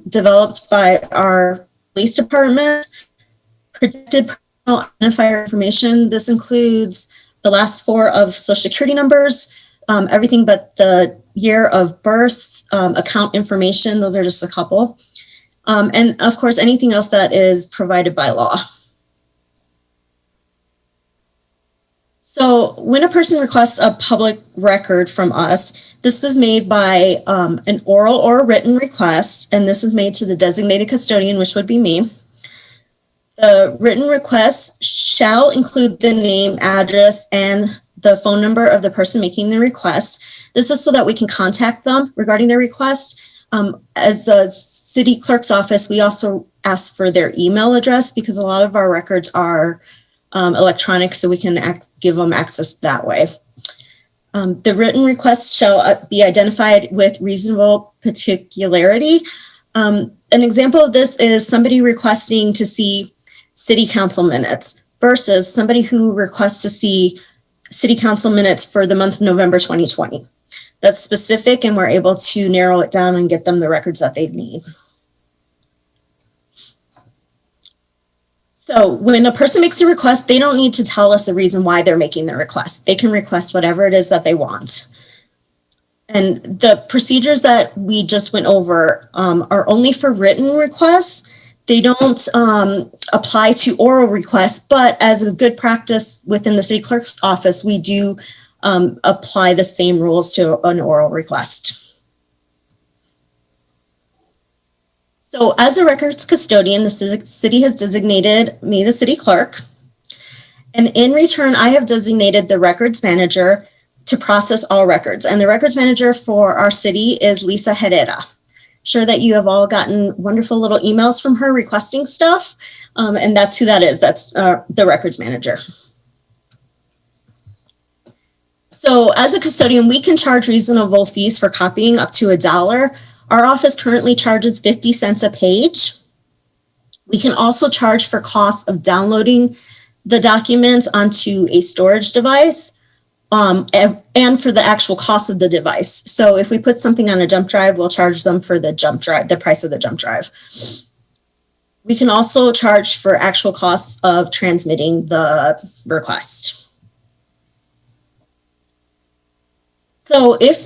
developed by our police department, protected personal identifier information. This includes the last 4 of Social Security numbers, everything but the year of birth, account information. Those are just a couple. And of course, anything else that is provided by law. So when a person requests a public record from us, this is made by an oral or a written request, and this is made to the designated custodian, which would be me. The written request shall include the name, address, and the phone number of the person making the request. This is so that we can contact them regarding their request. As the city clerk's office, we also ask for their email address because a lot of our records are electronic, so we can give them access that way. The written request shall be identified with reasonable particularity. An example of this is somebody requesting to see city council minutes versus somebody who requests to see city council minutes for the month of November 2020. That's specific, and we're able to narrow it down and get them the records that they need. So when a person makes a request, they don't need to tell us the reason why they're making the request. They can request whatever it is that they want. And the procedures that we just went over are only for written requests. They don't apply to oral requests, but as a good practice within the city clerk's office, we do apply the same rules to an oral request. So as a records custodian, the city has designated me the city clerk. And in return, I have designated the records manager to process all records. And the records manager for our city is Lisa Herrera. Sure that you have all gotten wonderful little emails from her requesting stuff. And that's who that is. That's the records manager. So as a custodian, we can charge reasonable fees for copying up to $1. Our office currently charges 50 cents a page. We can also charge for costs of downloading the documents onto a storage device and for the actual cost of the device. So if we put something on a jump drive, we'll charge them for the jump drive, the price of the jump drive. We can also charge for actual costs of transmitting the request. So if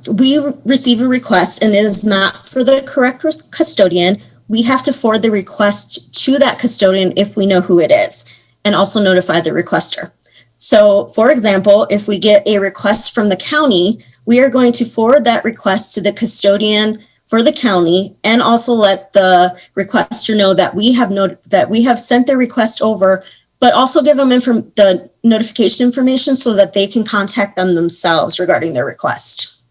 we receive a request and it is not for the correct custodian, we have to forward the request to that custodian if we know who it is, and also notify the requester. So for example, if we get a request from the county, we are going to forward that request to the custodian for the county and also let the requester know that we have sent the request over, but also give them the notification information so that they can contact them themselves regarding their request.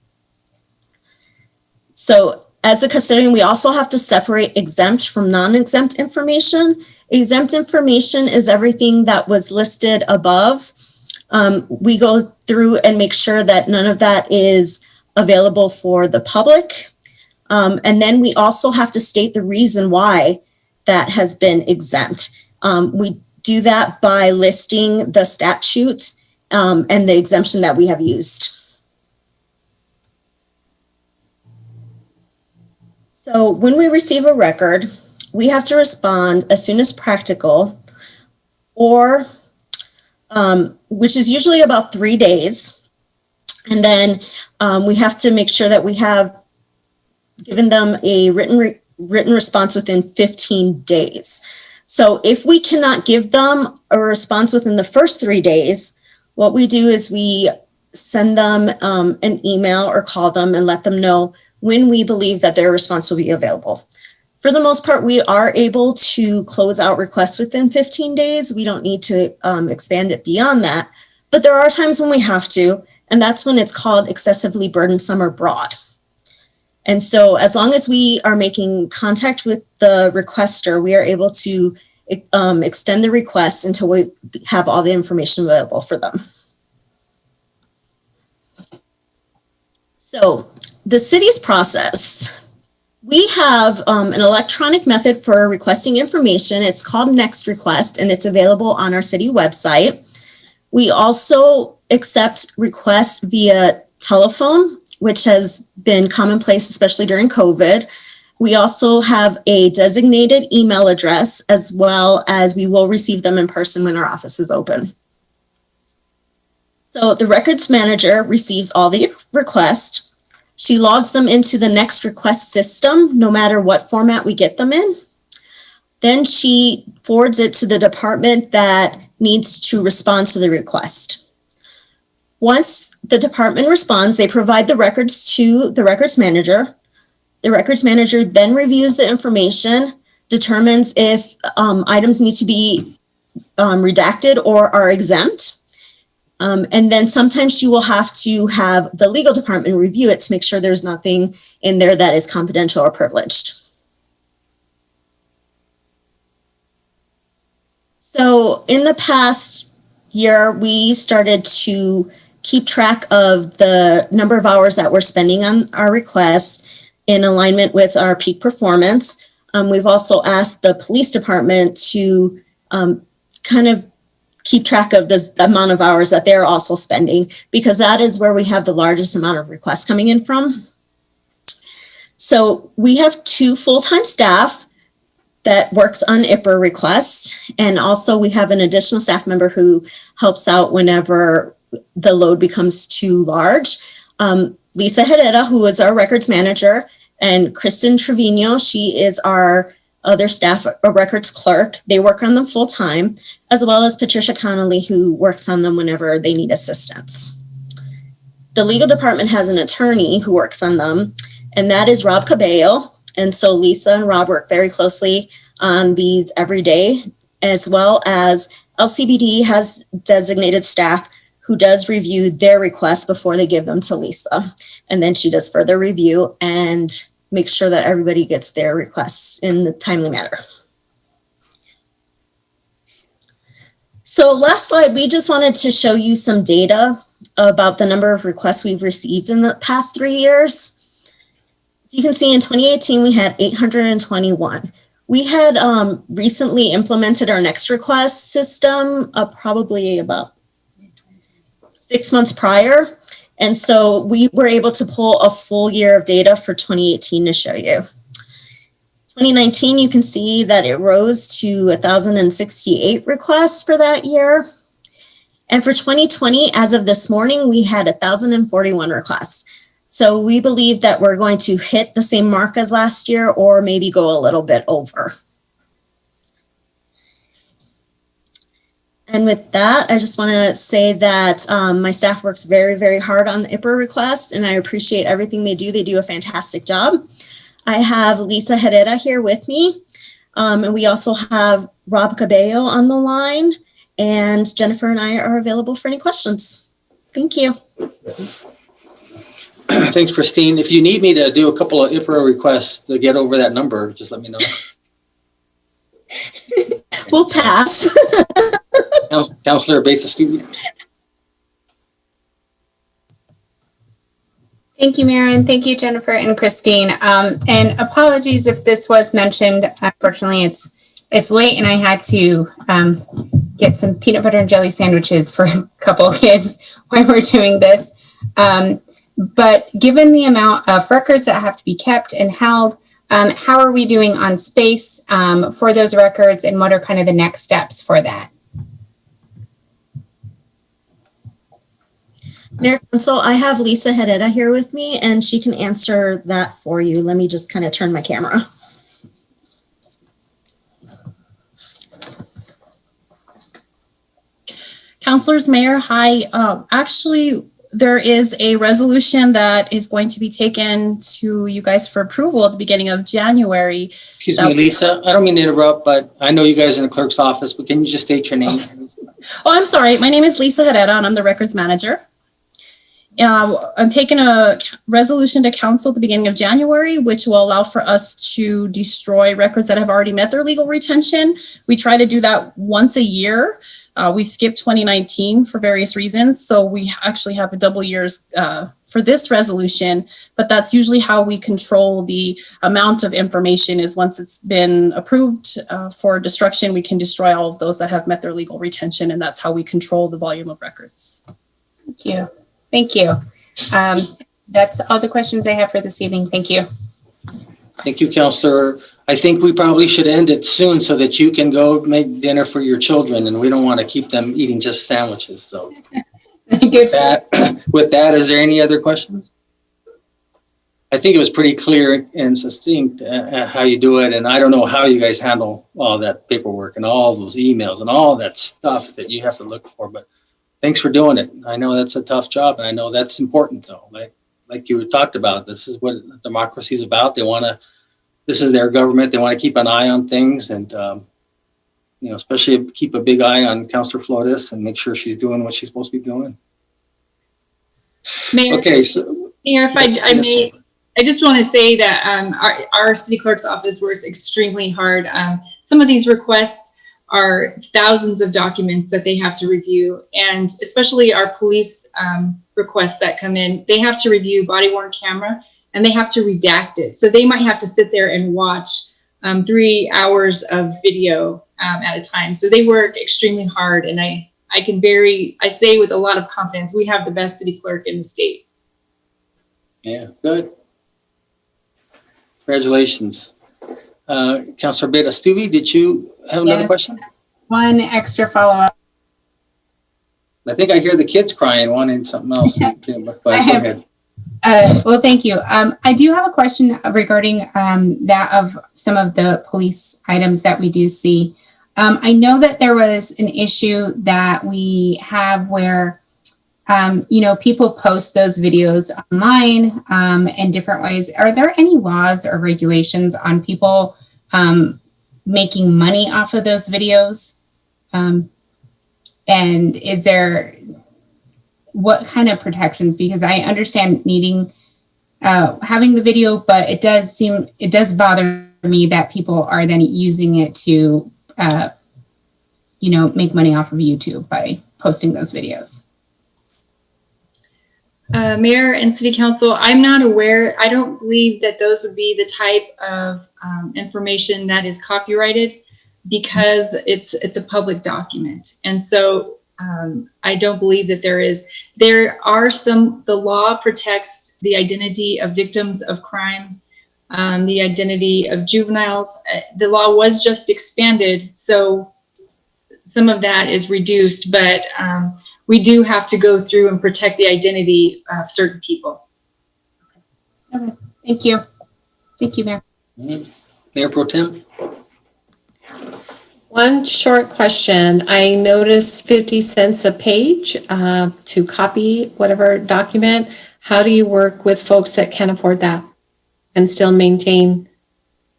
So as the custodian, we also have to separate exempt from non-exempt information. Exempt information is everything that was listed above. We go through and make sure that none of that is available for the public. And then we also have to state the reason why that has been exempt. We do that by listing the statute and the exemption that we have used. So when we receive a record, we have to respond as soon as practical, or which is usually about 3 days. And then we have to make sure that we have given them a written response within 15 days. So if we cannot give them a response within the first 3 days, what we do is we send them an email or call them and let them know when we believe that their response will be available. For the most part, we are able to close out requests within 15 days. We don't need to expand it beyond that, but there are times when we have to, and that's when it's called excessively burdensome or broad. And so as long as we are making contact with the requester, we are able to extend the request until we have all the information available for them. So the city's process, we have an electronic method for requesting information. It's called Next Request, and it's available on our city website. We also accept requests via telephone, which has been commonplace, especially during COVID. We also have a designated email address, as well as we will receive them in person when our office is open. So the records manager receives all the requests. She logs them into the Next Request system, no matter what format we get them in. Then she forwards it to the department that needs to respond to the request. Once the department responds, they provide the records to the records manager. The records manager then reviews the information, determines if items need to be redacted or are exempt. And then sometimes you will have to have the legal department review it to make sure there's nothing in there that is confidential or privileged. So in the past year, we started to keep track of the number of hours that we're spending on our requests in alignment with our peak performance. We've also asked the police department to kind of keep track of the amount of hours that they're also spending, because that is where we have the largest amount of requests coming in from. So we have 2 full-time staff that works on IPRA requests. And also we have an additional staff member who helps out whenever the load becomes too large. Lisa Herrera, who is our records manager, and Kristen Trevino, she is our other staff, a records clerk. They work on them full time, as well as Patricia Connolly, who works on them whenever they need assistance. The legal department has an attorney who works on them, and that is Rob Cabello. And so Lisa and Rob work very closely on these every day, as well as LCBD has designated staff who does review their requests before they give them to Lisa. And then she does further review and make sure that everybody gets their requests in the timely manner. So last slide, we just wanted to show you some data about the number of requests we've received in the past 3 years. So you can see in 2018, we had 821. We had recently implemented our next request system probably about 6 months prior. And so we were able to pull a full year of data for 2018 to show you. 2019, you can see that it rose to 1,068 requests for that year. And for 2020, as of this morning, we had 1,041 requests. So we believe that we're going to hit the same mark as last year or maybe go a little bit over. And with that, I just want to say that my staff works very, very hard on the IPRA request, and I appreciate everything they do. They do a fantastic job. I have Lisa Herrera here with me, and we also have Rob Cabello on the line, and Jennifer and I are available for any questions. Thank you. Thanks, Christine. If you need me to do a couple of IPRA requests to get over that number, just let me know. We'll pass. Councillor Batha-Stube. Thank you, Maren. Thank you, Jennifer and Christine. And apologies if this was mentioned. Unfortunately, it's late and I had to get some peanut butter and jelly sandwiches for a couple of kids while we're doing this. But given the amount of records that have to be kept and held, how are we doing on space for those records, and what are kind of the next steps for that? Mayor Council, I have Lisa Herrera here with me, and she can answer that for you. Let me just kind of turn my camera. Councilors, Mayor, hi. Actually, there is a resolution that is going to be taken to you guys for approval at the beginning of January. Excuse me, Lisa, I don't mean to interrupt, but I know you guys are in the clerk's office, but can you just state your name? Oh, I'm sorry. My name is Lisa Herrera, and I'm the records manager. I'm taking a resolution to council at the beginning of January, which will allow for us to destroy records that have already met their legal retention. We try to do that once a year. We skipped 2019 for various reasons, so we actually have a double years for this resolution, but that's usually how we control the amount of information. Is once it's been approved for destruction, we can destroy all of those that have met their legal retention, and that's how we control the volume of records. Thank you. Thank you. That's all the questions I have for this evening. Thank you. Thank you, Councillor. I think we probably should end it soon so that you can go make dinner for your children, and we don't want to keep them eating just sandwiches. So with that, is there any other questions? I think it was pretty clear and succinct how you do it, and I don't know how you guys handle all that paperwork and all those emails and all that stuff that you have to look for, but thanks for doing it. I know that's a tough job, and I know that's important though. Like you talked about, this is what democracy is about. This is their government. They want to keep an eye on things, and especially keep a big eye on Councilor Flores and make sure she's doing what she's supposed to be doing. Mayor, Okay, so Mayor, if yes, I yes, may, I just want to say that our city clerk's office works extremely hard. Some of these requests are thousands of documents that they have to review, and especially our police requests that come in, they have to review body-worn camera and they have to redact it. So they might have to sit there and watch 3 hours of video at a time. So they work extremely hard, and I say with a lot of confidence, we have the best city clerk in the state. Yeah, good. Congratulations. Councilor Beta Stuvie, did you have another Yes. question? One extra follow-up. I think I hear the kids crying, wanting something else. Okay, but go ahead. Well, thank you. I do have a question regarding that of some of the police items that we do see. I know that there was an issue that we have where, people post those videos online in different ways. Are there any laws or regulations on people making money off of those videos? And is there, what kind of protections? Because I understand needing, having the video, but it does bother me that people are then using it to, make money off of YouTube by posting those videos. Mayor and City Council, I'm not aware. I don't believe that those would be the type of information that is copyrighted, because it's a public document. And so I don't believe that there are some, the law protects the identity of victims of crime, the identity of juveniles. The law was just expanded, so some of that is reduced, but we do have to go through and protect the identity of certain people. Okay. Thank you. Thank you, Mayor. Mm-hmm. Mayor Pro Tem? One short question. I noticed 50 cents a page to copy whatever document. How do you work with folks that can't afford that and still maintain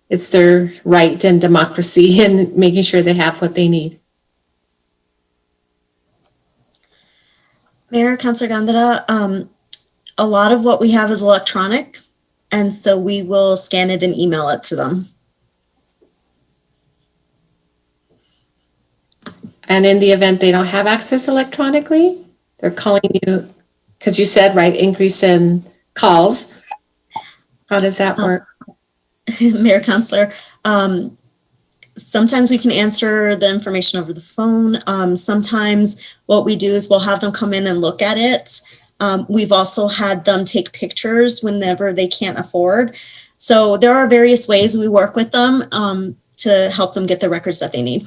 it's their right and democracy and making sure they have what they need? Mayor, Councilor Gandara, a lot of what we have is electronic, and so we will scan it and email it to them. And in the event they don't have access electronically, they're calling you, because you said, right, increase in calls. How does that work? Mayor, Councilor, sometimes we can answer the information over the phone. Sometimes what we do is we'll have them come in and look at it. We've also had them take pictures whenever they can't afford. So there are various ways we work with them to help them get the records that they need.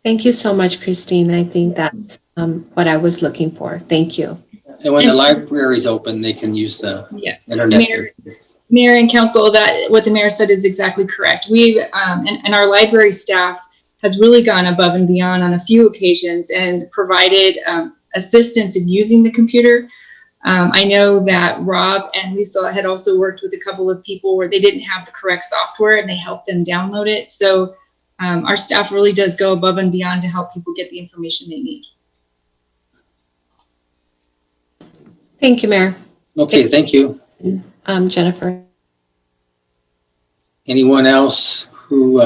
Thank you so much, Christine. I think that's what I was looking for. Thank you. And when the library's open, they can use the internet. Mayor and Council, that what the mayor said is exactly correct. We and our library staff has really gone above and beyond on a few occasions and provided assistance in using the computer. I know that Rob and Lisa had also worked with a couple of people where they didn't have the correct software, and they helped them download it. So our staff really does go above and beyond to help people get the information they need. Thank you, Mayor. Okay, thank you. Jennifer. Anyone else who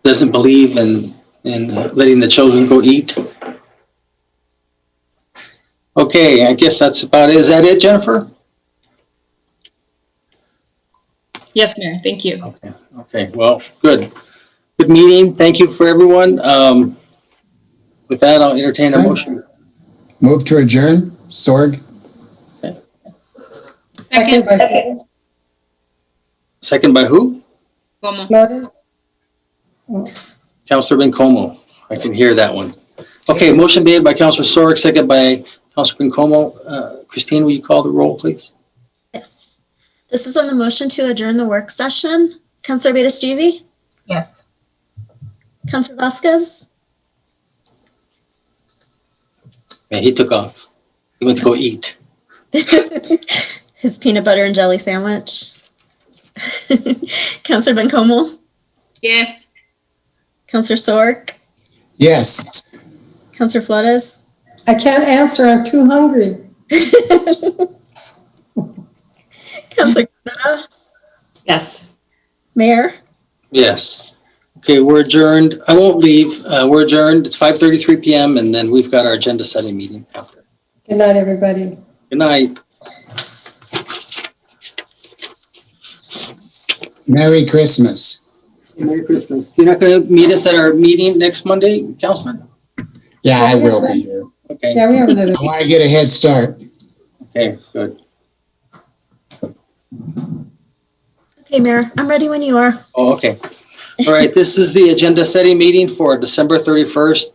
doesn't believe in letting the children go eat? Okay, I guess that's about it. Is that it, Jennifer? Yes, Mayor. Thank you. Okay. Well, good. Good meeting. Thank you for everyone. With that, I'll entertain a motion. Move to adjourn. Sorg. Second. Second by who? Como. Councilor Bencomo. I can hear that one. Okay, motion made by Councilor Sorg, second by Councilor Bencomo. Christine, will you call the roll, please? Yes. This is on the motion to adjourn the work session. Councilor Beta Stevie? Yes. Councilor Vasquez? Yeah, he took off. He went to go eat. His peanut butter and jelly sandwich. Counselor Bencomo, Yes. Counselor Sork, Yes. Counselor Flores, I can't answer, I'm too hungry. Counselor Canada, Yes. Mayor. Yes. Okay, we're adjourned. I won't leave. We're adjourned. It's 5:33 p.m. and then we've got our agenda setting meeting after. Good night, everybody. Good night. Merry Christmas. Merry Christmas. You're not going to meet us at our meeting next Monday, Councilman? Yeah, I will be here. Okay. Yeah, we have another. I want to get a head start. Okay, good. Okay, Mayor, I'm ready when you are. Oh, okay. All right, this is the agenda setting meeting for December 21st,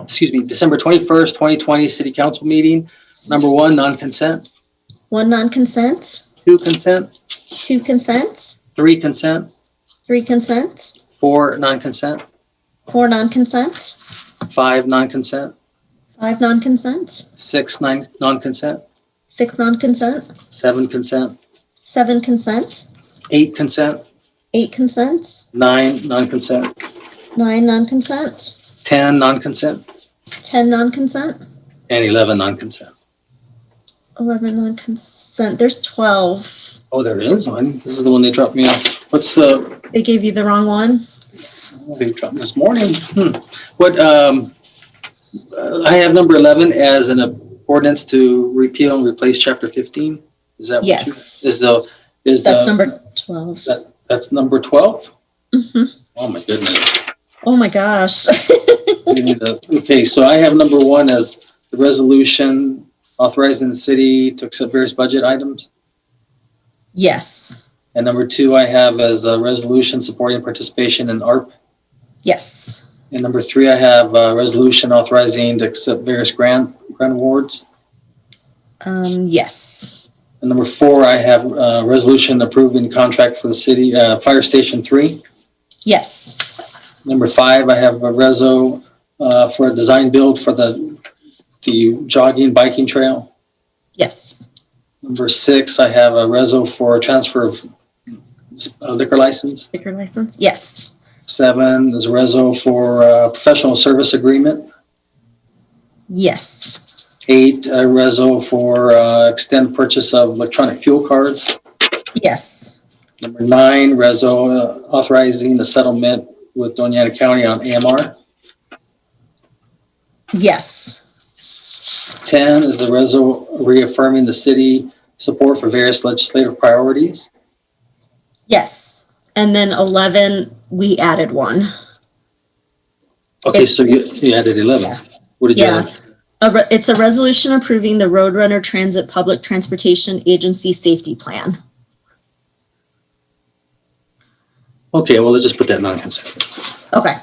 2020 City Council meeting. Number 1, non-consent. 1 non-consent, 2, consent. 2 consent, 3, consent. 3 consent, 4, non-consent. 4 non-consent, 5, non-consent. 5 non-consent, 6, non-consent. 6 non-consent, 7, consent. 7 consent, 8, consent. 8 consent, 9, non-consent. 9 non-consent, 10, non-consent. 10 non-consent, And 11, non-consent. 11 non-consent. There's 12. Oh, there is one. This is the one they dropped me off. What's the, They gave you the wrong one. they dropped me this morning. What, I have number 11 as an ordinance to repeal and replace chapter 15. Is that what you? Yes. That's number 12. That's number 12? Mm-hmm. Oh, my goodness. Oh my gosh. Okay, so I have number 1 as the resolution authorizing the city to accept various budget items. Yes. And number 2, I have as a resolution supporting participation in ARP. Yes. And number 3, I have a resolution authorizing to accept various grant awards. Yes. And number 4, I have a resolution approving contract for the city, Fire Station 3. Yes. Number 5, I have a reso for a design build for the jogging biking trail. Yes. Number 6, I have a reso for transfer of liquor license. Liquor license. Yes. 7 is a reso for professional service agreement. Yes. 8, a reso for extend purchase of electronic fuel cards. Yes. Number 9, reso authorizing the settlement with Doña Ana County on AMR. Yes. 10 is the reso reaffirming the city support for various legislative priorities. Yes. And then 11, we added one. Okay, so you added 11. Yeah. What did you Yeah. add? It's a resolution approving the Roadrunner Transit Public Transportation Agency Safety Plan. Okay, well, let's just put that non-consent. Okay.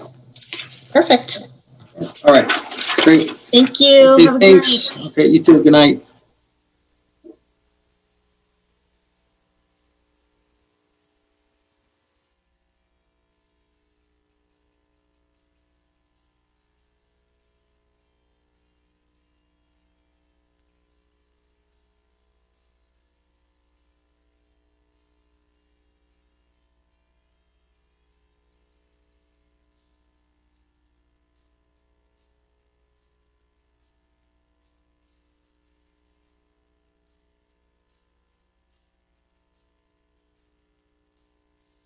Perfect. All right, great. Thank you. Okay, Have a good night. thanks. Okay, you too. Good night.